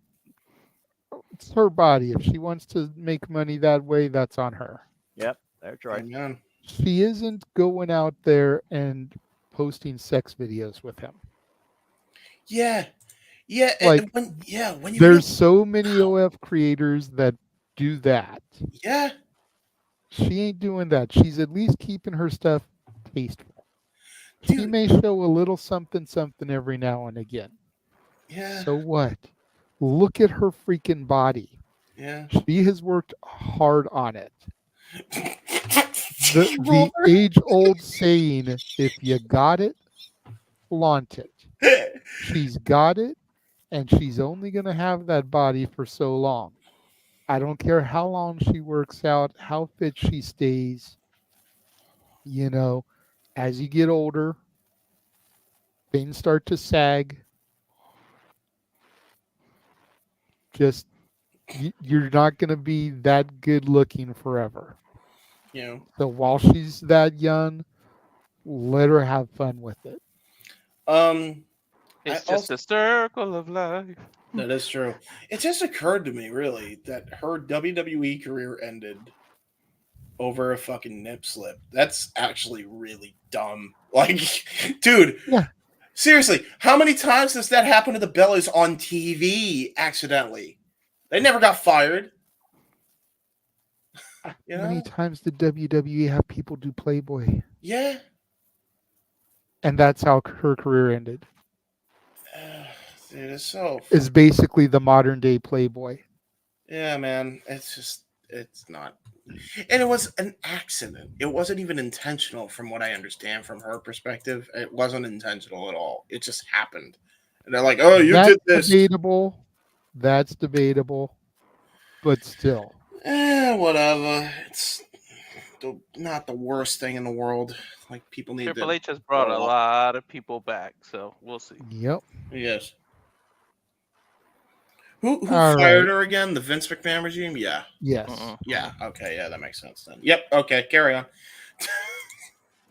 S7: it's her body. If she wants to make money that way, that's on her.
S10: Yep, their choice.
S9: Amen.
S7: She isn't going out there and posting sex videos with him.
S9: Yeah. Yeah.
S7: Like,
S9: when you
S7: there's so many OF creators that do that.
S9: Yeah.
S7: She ain't doing that. She's at least keeping her stuff tasteful. She may show a little something every now and again.
S9: Yeah.
S7: So what? Look at her freaking body.
S9: Yeah.
S7: She has worked hard on it. The age-old saying, if you got it, flaunt it. She's got it, and she's only going to have that body for so long. I don't care how long she works out, how fit she stays. You know, as you get older, things start to sag. Just, you're not going to be that good looking forever.
S9: Yeah.
S7: So while she's that young, let her have fun with it.
S16: It's just a circle of life.
S9: That is true. It just occurred to me, really, that her WWE career ended over a fucking nip slip. That's actually really dumb. Like, dude, seriously, how many times does that happen to the Bellas on TV accidentally? They never got fired. You
S7: How
S9: know?
S7: many times did WWE have people do Playboy?
S9: Yeah.
S7: And that's how her career ended.
S9: Dude, it's so...
S7: Is basically the modern day Playboy.
S9: Yeah, man. It's not... And it was an accident. It wasn't even intentional from what I understand from her perspective. It wasn't intentional at all. It just happened. And they're like, oh, you did this.
S7: That's debatable. But still.
S9: Whatever. It's not the worst thing in the world. Like, people need
S16: Triple
S9: to...
S16: H has brought a lot of people back, so we'll see.
S7: Yep.
S9: Yes. Who
S7: All
S9: fired
S7: right.
S9: her again? The Vince McMahon regime? Yeah.
S7: Yes.
S9: Yeah. Okay. Yeah, that makes sense then. Yep. Okay. Carry on.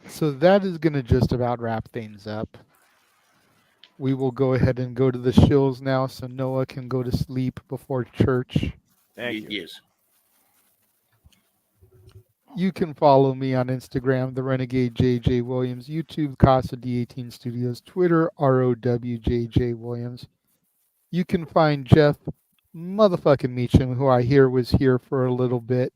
S7: So that is going to just about wrap things up. We will go ahead and go to the shills now so Noah can go to sleep before church.
S10: Thank you.
S9: Yes.
S7: You can follow me on Instagram, the Renegade JJ Williams, YouTube, Casa D18 Studios, Twitter, ROWJJ Williams. You can find Jeff motherfucking Meacham, who I hear was here for a little bit,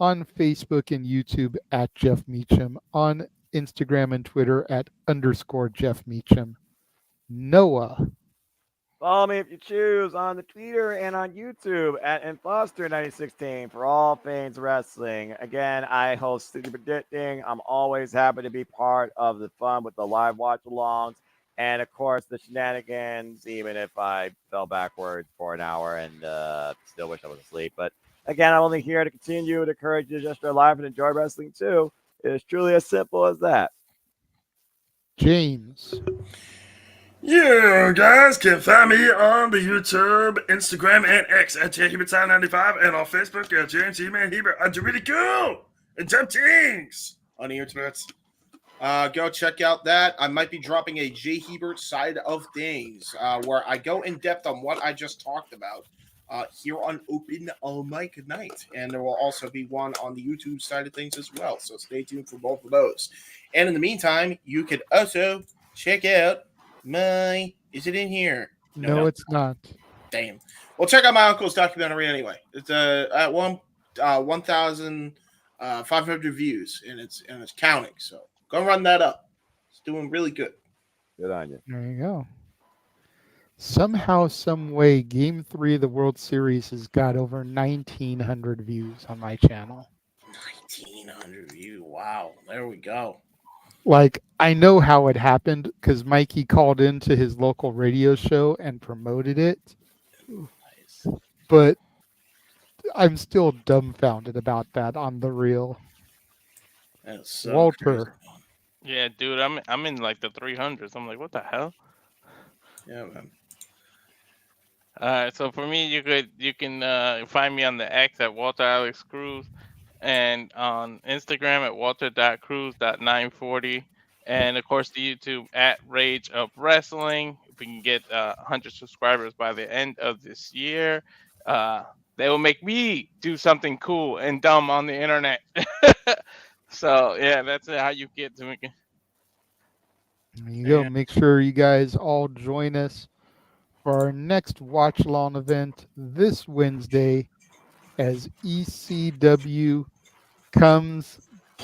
S7: on Facebook and YouTube at Jeff Meacham, on Instagram and Twitter at _Jeff Meacham. Noah.
S10: Follow me if you choose on the Twitter and on YouTube at Imposter9016 for all things wrestling. Again, I host City Predicting. I'm always happy to be part of the fun with the live watch-alongs. And, of course, the shenanigans, even if I fell backwards for an hour and still wish I was asleep. But, again, I'm only here to continue to encourage you to just stay alive and enjoy wrestling, too. It's truly as simple as that.
S7: James.
S3: Yeah, guys, can find me on the YouTube, Instagram, and X at JHebert95 and on Facebook at James He-Man Hebert. I'm really cool and jump things
S9: On the internet. Go check out that. I might be dropping a J. Hebert side of things where I go in depth on what I just talked about here on Open Mic Night. And there will also be one on the YouTube side of things as well. So stay tuned for both of those. And in the meantime, you could also check out my... Is it in here?
S7: No, it's not.
S9: Damn. Well, check out my uncle's documentary anyway. It's at 1,500 views, and it's counting. So go run that up. It's doing really good.
S10: Good on you.
S7: There you go. Somehow, some way, Game 3 of the World Series has got over 1,900 views on my channel.
S9: 1,900 views. Wow. There we go.
S7: Like, I know how it happened because Mikey called into his local radio show and promoted it.
S9: Nice.
S7: But I'm still dumbfounded about that on the real.
S9: That's so
S7: Walter.
S16: Yeah, dude, I'm in like the 300s. I'm like, what the hell?
S9: Yeah, man.
S16: So for me, you can find me on the X at Walter Alex Cruz, and on Instagram at walter.cruz.940, and of course the YouTube at Rage Up Wrestling. If we can get 100 subscribers by the end of this year, they will make me do something cool and dumb on the internet. So yeah, that's how you get to me.
S7: There you go. Make sure you guys all join us for our next watch along event this Wednesday as ECW comes.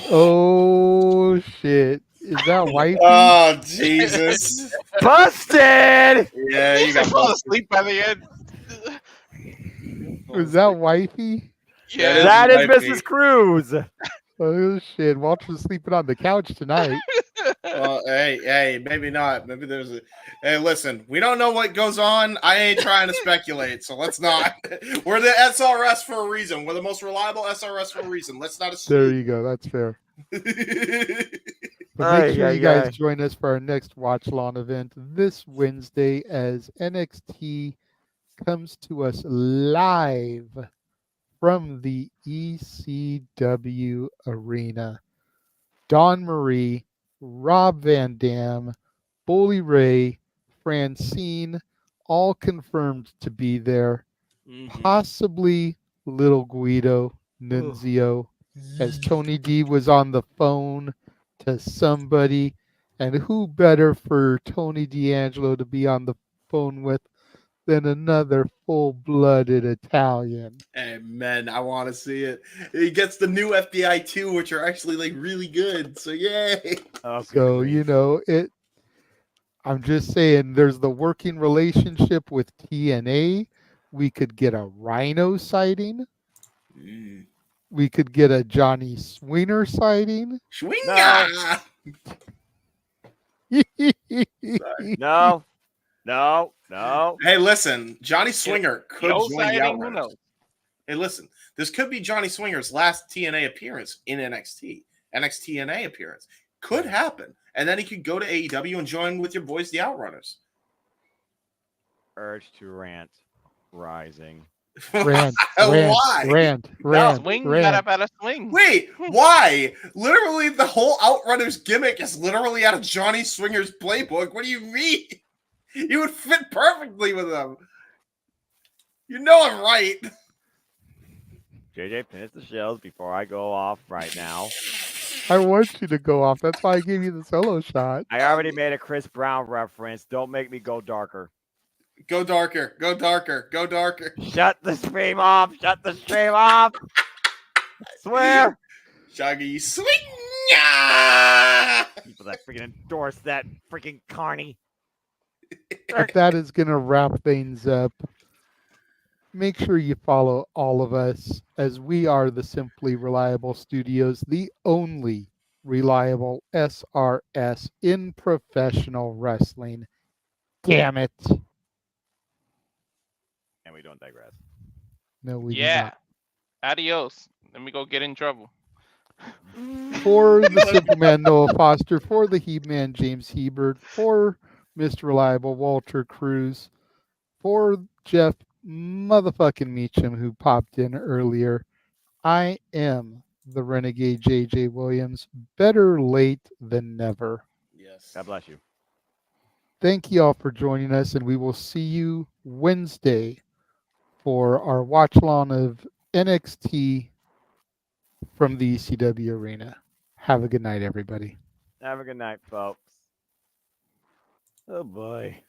S7: Oh shit! Is that wifey?
S9: Oh Jesus!
S17: Busted!
S9: Yeah, you got
S16: fall
S9: busted.
S16: asleep by the end.
S7: Was that wifey?
S16: Yeah,
S17: That is Mrs. Cruz.
S7: Oh shit! Walter's sleeping on the couch tonight.
S9: Well, hey, maybe not. Maybe there's a. Hey, listen, we don't know what goes on. I ain't trying to speculate, so let's not. We're the SRS for a reason. We're the most reliable SRS for a reason. Let's not assume.
S7: There you go. That's fair. But make sure you guys join us for our next watch along event this Wednesday as NXT comes to us live from the ECW arena. Dawn Marie, Rob Van Dam, Bully Ray, Francine, all confirmed to be there. Possibly Little Guido Nunzio, as Tony D was on the phone to somebody. And who better for Tony D'Angelo to be on the phone with than another full-blooded Italian?
S9: Hey, man, I want to see it. He gets the new FBI 2, which are actually like really good. So yay!
S7: So you know it. I'm just saying, there's the working relationship with TNA. We could get a Rhino sighting. We could get a Johnny Swinger sighting.
S9: Swinger!
S17: No.
S9: Hey, listen, Johnny Swinger could
S16: no
S9: join the
S16: sighting, who
S9: Outriders.
S16: knows?
S9: Hey, listen, this could be Johnny Swinger's last TNA appearance in NXT. NXT appearance could happen, and then he could go to AEW and join with your boys, the Outrunners.
S17: Urge to rant rising.
S7: Rant.
S16: Swing, got up out of swing.
S9: Wait, why? Literally, the whole Outrunners gimmick is literally out of Johnny Swinger's playbook. What do you mean? You would fit perfectly with them. You know I'm right.
S17: JJ, finish the shells before I go off right now.
S7: I want you to go off. That's why I gave you the solo shot.
S17: I already made a Chris Brown reference. Don't make me go darker.
S9: Go darker. Go darker. Go darker.
S17: Shut the stream off. Shut the stream off. Swear.
S9: Shaggy swing.
S17: People that freaking endorse that freaking carny.
S7: But that is going to wrap things up. Make sure you follow all of us, as we are the Simply Reliable Studios, the only reliable SRS in professional wrestling. Damn it.
S17: And we don't digress.
S7: No, we do
S16: Yeah.
S7: not.
S16: Adios. Let me go get in trouble.
S7: For the Superman Noah Foster, for the He-Man James Hebert, for Mr. Reliable Walter Cruz, for Jeff motherfucking Meacham who popped in earlier, I am the Renegade JJ Williams. Better late than never.
S9: Yes.
S17: God bless you.
S7: Thank you all for joining us, and we will see you Wednesday for our watch along of NXT from the ECW arena. Have a good night, everybody.
S17: Have a good night, folks. Oh boy.